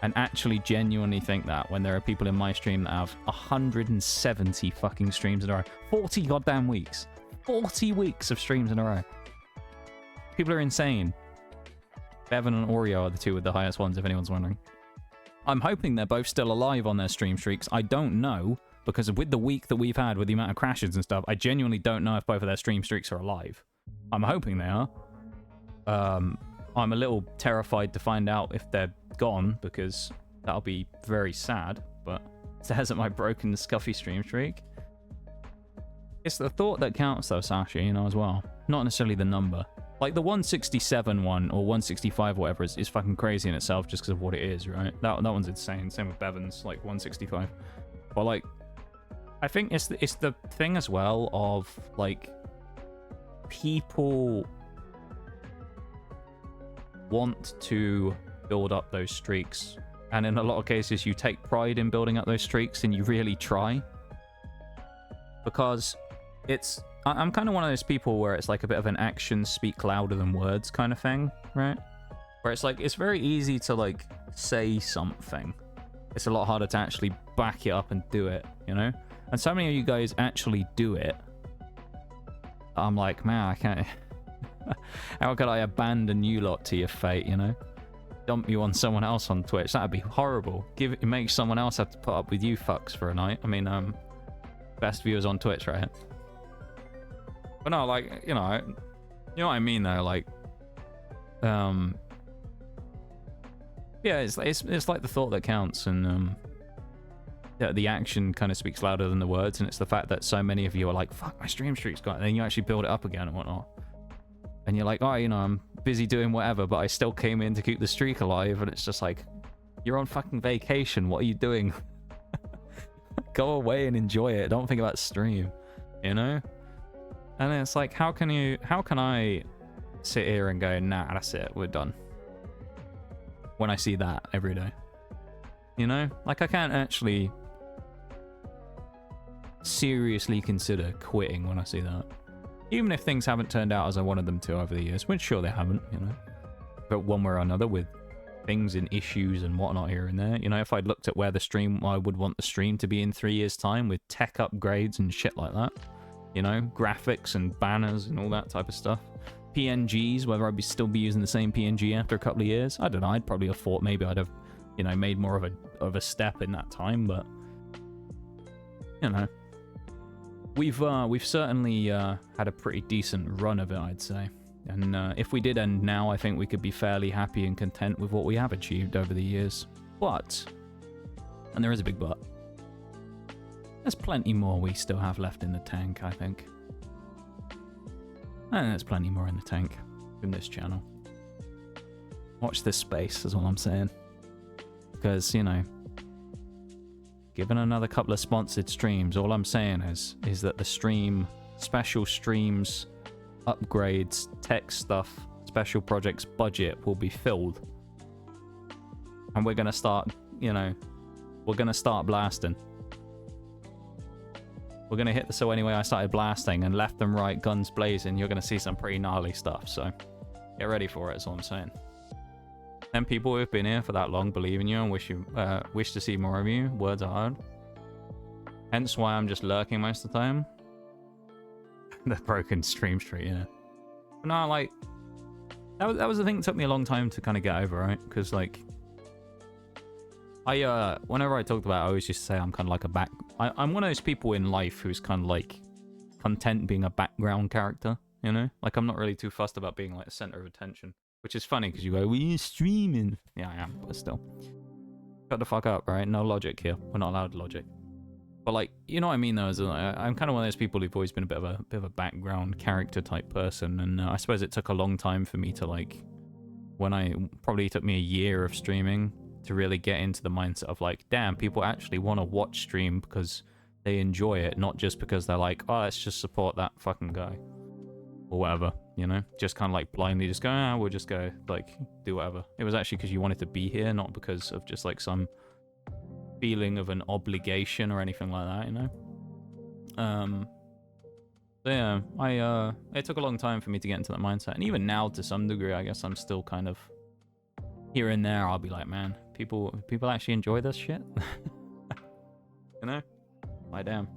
and actually genuinely think that when there are people in my stream that have 170 fucking streams in a row, 40 goddamn weeks, 40 weeks of streams in a row. People are insane. Bevan and Oreo are the two with the highest ones, if anyone's wondering. I'm hoping they're both still alive on their stream streaks. I don't know, because with the week that we've had with the amount of crashes and stuff, I genuinely don't know if both of their stream streaks are alive. I'm hoping they are. I'm a little terrified to find out if they're gone, because that'll be very sad, but it hasn't my broken scuffy stream streak. It's the thought that counts though, Sasha, you know, as well. Not necessarily the number. Like the 167 one, or 165 whatever, is fucking crazy in itself just because of what it is, right? That one's insane. Same with Bevan's, like 165. But like, I think it's the thing as well of, like, people want to build up those streaks. And in a lot of cases, you take pride in building up those streaks and you really try. Because I'm kind of one of those people where it's like a bit of an actions speak louder than words kind of thing, right? Where it's like, it's very easy to like say something. It's a lot harder to actually back it up and do it, you know? And so many of you guys actually do it. I'm like, man, I can't... How could I abandon you lot to your fate, you know? Dump you on someone else on Twitch. That'd be horrible. Make someone else have to put up with you fucks for a night. I mean, best viewers on Twitch, right? But no, like, you know what I mean though, like, yeah, it's like the thought that counts, and yeah, the action kind of speaks louder than the words, and it's the fact that so many of you are like, fuck, my stream streak's gone, and then you actually build it up again and whatnot. And you're like, oh, you know, I'm busy doing whatever, but I still came in to keep the streak alive, and it's just like, you're on fucking vacation, what are you doing? Go away and enjoy it, don't think about stream, you know? And it's like, how can I sit here and go, nah, that's it, we're done, when I see that every day? You know? Like, I can't actually seriously consider quitting when I see that. Even if things haven't turned out as I wanted them to over the years, which sure they haven't, you know. But one way or another, with things and issues and whatnot here and there, you know, if I'd looked at where I would want the stream to be in 3 years' time with tech upgrades and shit like that, you know, graphics and banners and all that type of stuff. PNGs, whether I'd still be using the same PNG after a couple of years, I don't know. I'd probably have thought maybe I'd have, you know, made more of a step in that time, but you know, we've certainly had a pretty decent run of it, I'd say. And if we did end now, I think we could be fairly happy and content with what we have achieved over the years. But, and there is a big but, there's plenty more we still have left in the tank, I think. And there's plenty more in the tank from this channel. Watch this space, is all I'm saying. Because, you know, given another couple of sponsored streams, all I'm saying is that the special streams, upgrades, tech stuff, special projects budget will be filled. And we're going to start, you know, we're going to start blasting. We're going to hit the So Anyway I started blasting, and left and right, guns blazing, you're going to see some pretty gnarly stuff, so get ready for it, is all I'm saying. And people who have been here for that long believe in you and wish to see more of you. Words are hard. Hence why I'm just lurking most of the time. The broken stream streak, yeah. But no, like, that was the thing that took me a long time to kind of get over, right? Because, like, whenever I talked about it, I always used to say I'm kind of like I'm one of those people in life who's kind of like content being a background character, you know? Like, I'm not really too fussed about being like the center of attention. Which is funny because you go, we're streaming. Yeah, I am, but still. Shut the fuck up, right? No logic here. We're not allowed logic. But like, you know what I mean though? Is I'm kind of one of those people who've always been a bit of a background character type person, and I suppose it took a long time for me to like, probably took me a year of streaming to really get into the mindset of like, damn, people actually want to watch stream because they enjoy it, not just because they're like, oh, let's just support that fucking guy or whatever. You know, just kind of like blindly just go, we'll just go, like, do whatever. It was actually because you wanted to be here, not because of just like some feeling of an obligation or anything like that, you know? So yeah, it took a long time for me to get into that mindset. And even now, to some degree, I guess I'm still kind of, here and there, I'll be like, man, people actually enjoy this shit? You know? Like, damn.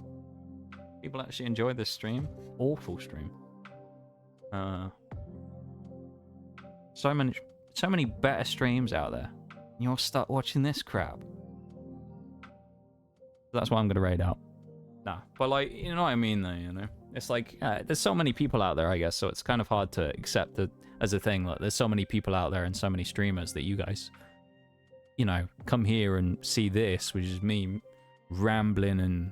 People actually enjoy this stream? Awful stream. So many better streams out there. You'll start watching this crap. That's why I'm gonna raid out. Nah, but like, you know what I mean though, you know? It's like, there's so many people out there, I guess, so it's kind of hard to accept that as a thing. Like, there's so many people out there and so many streamers that you guys, you know, come here and see this, which is me rambling and,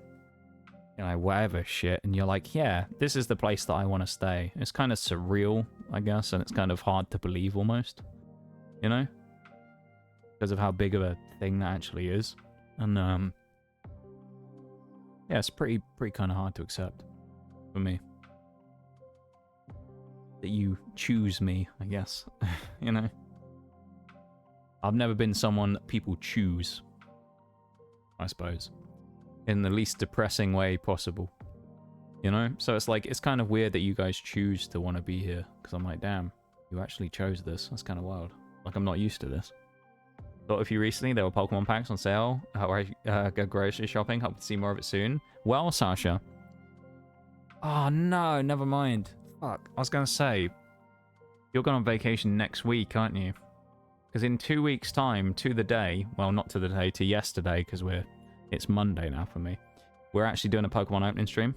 you know, whatever shit, and you're like, yeah, this is the place that I want to stay. It's kind of surreal, I guess, and it's kind of hard to believe almost, you know, because of how big of a thing that actually is. And yeah, it's pretty kind of hard to accept for me that you choose me, I guess. You know, I've never been someone that people choose, I suppose, in the least depressing way possible. You know? So it's like, it's kind of weird that you guys choose to want to be here. Because I'm like, damn, you actually chose this. That's kind of wild. Like, I'm not used to this. Thought of you recently. There were Pokemon packs on sale. How I go grocery shopping. Hope to see more of it soon. Well, Sasha. Oh, no. Never mind. Fuck. I was going to say, you're going on vacation next week, aren't you? Because in 2 weeks' time, to the day, well, not to the day, to yesterday, because it's Monday now for me. We're actually doing a Pokemon opening stream.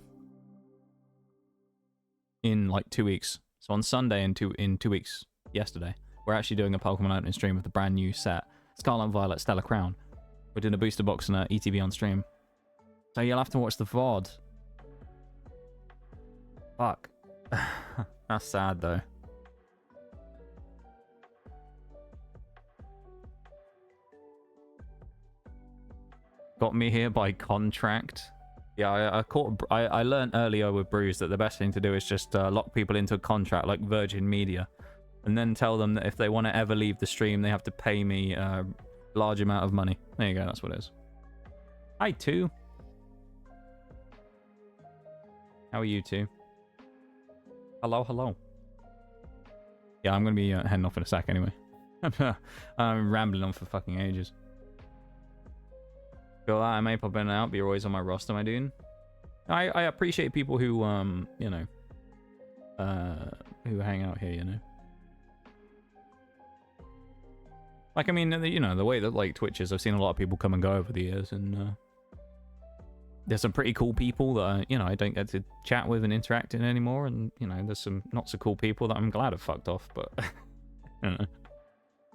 In like 2 weeks. So on Sunday in 2 weeks, yesterday, we're actually doing a Pokemon opening stream with the brand new set, Scarlet and Violet Stellar Crown. We're doing a booster box and a ETB on stream. So you'll have to watch the VOD. Fuck. That's sad though. Got me here by contract. Yeah, I learned earlier with Bruce that the best thing to do is just lock people into a contract like Virgin Media, and then tell them that if they want to ever leave the stream, they have to pay me a large amount of money. There you go, that's what it is. Hi, too. How are you two? Hello, hello. Yeah, I'm going to be heading off in a sec anyway. I'm rambling on for fucking ages. Feel that I may pop in and out, but you're always on my roster, my dude. I appreciate people who, you know, who hang out here, you know. Like, I mean, you know, the way that, like, Twitch is, I've seen a lot of people come and go over the years, and there's some pretty cool people that, you know, I don't get to chat with and interact in anymore, and, you know, there's some not so cool people that I'm glad have fucked off, but, you know.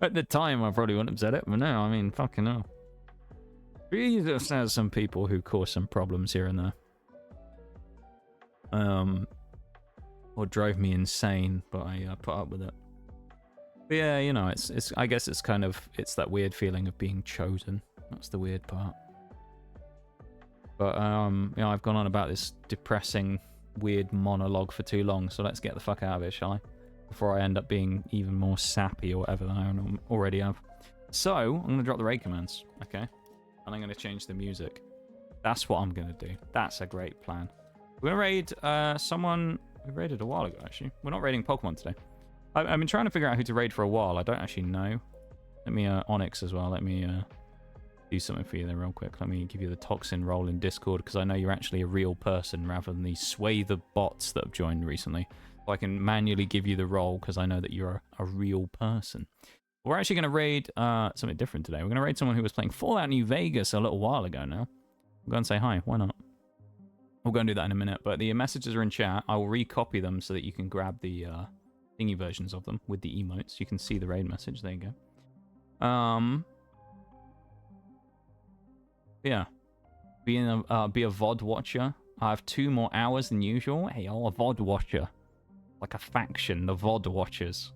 At the time, I probably wouldn't have said it, but no, I mean, fucking hell. Jesus, there's some people who cause some problems here and there. Or drove me insane, but I put up with it. But yeah, you know, it's I guess it's kind of, it's that weird feeling of being chosen. That's the weird part. But, you know, I've gone on about this depressing, weird monologue for too long, so let's get the fuck out of it, shall I? Before I end up being even more sappy or whatever than I already have. So, I'm going to drop the raid commands, okay? And I'm going to change the music. That's what I'm going to do. That's a great plan. We're going to raid someone we raided a while ago, actually. We're not raiding Pokemon today. I've been trying to figure out who to raid for a while. I don't actually know. Let me, Onyx as well. Let me do something for you there real quick. Let me give you the Toxin role in Discord, because I know you're actually a real person rather than these sway the bots that have joined recently. So I can manually give you the role because I know that you're a real person. We're actually going to raid something different today. We're going to raid someone who was playing Fallout New Vegas a little while ago now. We'll go and say hi. Why not? We'll go and do that in a minute. But the messages are in chat. I will recopy them so that you can grab the thingy versions of them with the emotes. You can see the raid message. There you go. Yeah. Be a VOD watcher. I have 2 more hours than usual. Hey, I'm a VOD watcher. Like a faction, the VOD watchers.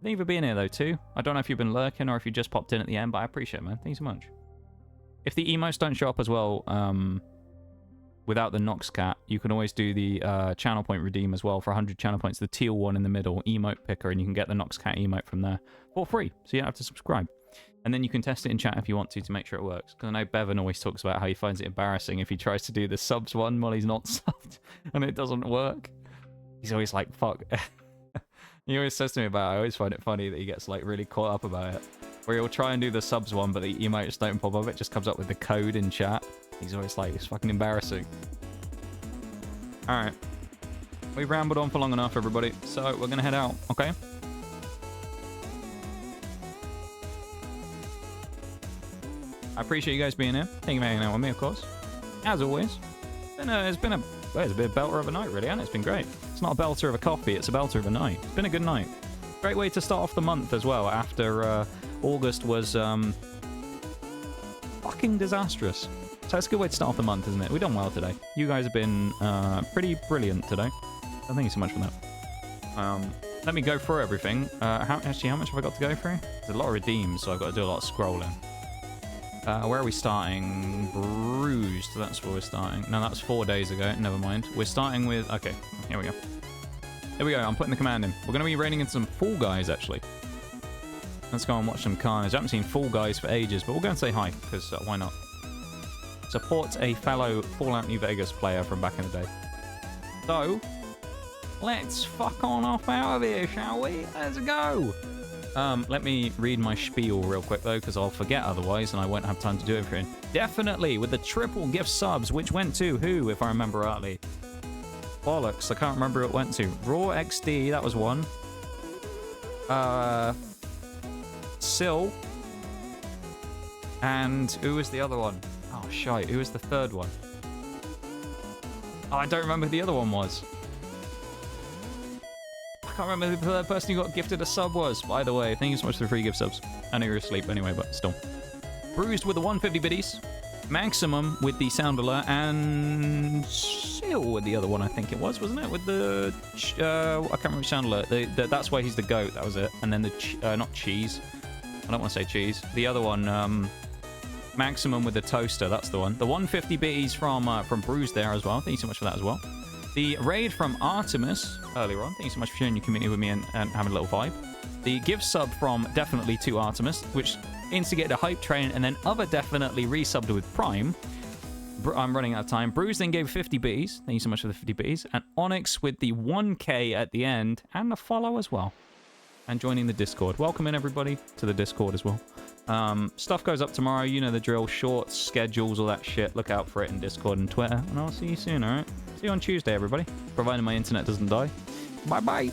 Thank you for being here, though, too. I don't know if you've been lurking or if you just popped in at the end, but I appreciate it, man. Thank you so much. If the emotes don't show up as well, without the Noxcat, you can always do the channel point redeem as well for 100 channel points. The teal one in the middle, emote picker, and you can get the Noxcat emote from there for free, so you don't have to subscribe. And then you can test it in chat if you want to make sure it works. Because I know Bevan always talks about how he finds it embarrassing if he tries to do the subs one while he's not subbed, and it doesn't work. He's always like, fuck. He always says to me about it. I always find it funny that he gets like really caught up about it. Where he'll try and do the subs one, but the emotes don't pop up. It just comes up with the code in chat. He's always like, it's fucking embarrassing. Alright. We've rambled on for long enough, everybody. So we're going to head out, okay? I appreciate you guys being here. Thank you for hanging out with me, of course. As always. It's been a belter of a night, really, and it's been great. It's not a belter of a coffee, it's a belter of a night. It's been a good night. Great way to start off the month as well, after August was fucking disastrous. So it's a good way to start off the month, isn't it? We've done well today. You guys have been pretty brilliant today. So thank you so much for that. Let me go through everything. How much have I got to go through? There's a lot of redeems, so I've got to do a lot of scrolling. Where are we starting? Bruised. That's where we're starting. No, that was 4 days ago. Never mind. We're starting with... Okay, here we go. Here we go. I'm putting the command in. We're going to be raiding in some Fall Guys, actually. Let's go and watch some carnage. I haven't seen Fall Guys for ages, but we'll go and say hi, because why not? Support a fellow Fallout New Vegas player from back in the day. So, let's fuck on off out of here, shall we? Let's go! Let me read my spiel real quick, though, because I'll forget otherwise, and I won't have time to do everything. Definitely, with the triple gift subs, which went to who, if I remember rightly? Bollocks, I can't remember who it went to. Raw XD, that was one. Sil. And who was the other one? Oh, shite, who was the third one? Oh, I don't remember who the other one was. I can't remember who the third person who got gifted a sub was. By the way, thank you so much for the free gift subs. I know you're asleep anyway, but still. Bruised with the 150 biddies. Maximum with the sound alert. And Sil with the other one, I think it was, wasn't it? With the... I can't remember sound alert. That's why he's the goat, that was it. And then the... not cheese. I don't want to say cheese. The other one, Maximum with the toaster, that's the one. The 150 biddies from Bruised there as well. Thank you so much for that as well. The raid from Artemis earlier on. Thank you so much for sharing your community with me and having a little vibe. The gift sub from Definitely to Artemis, which instigated a hype train, and then Other Definitely resubbed with Prime. I'm running out of time. Bruce then gave 50 Bs. Thank you so much for the 50 Bs. And Onyx with the 1K at the end, and a follow as well. And joining the Discord. Welcome in, everybody, to the Discord as well. Stuff goes up tomorrow. You know the drill. Shorts, schedules, all that shit. Look out for it in Discord and Twitter. And I'll see you soon, alright? See you on Tuesday, everybody. Provided my internet doesn't die. Bye-bye.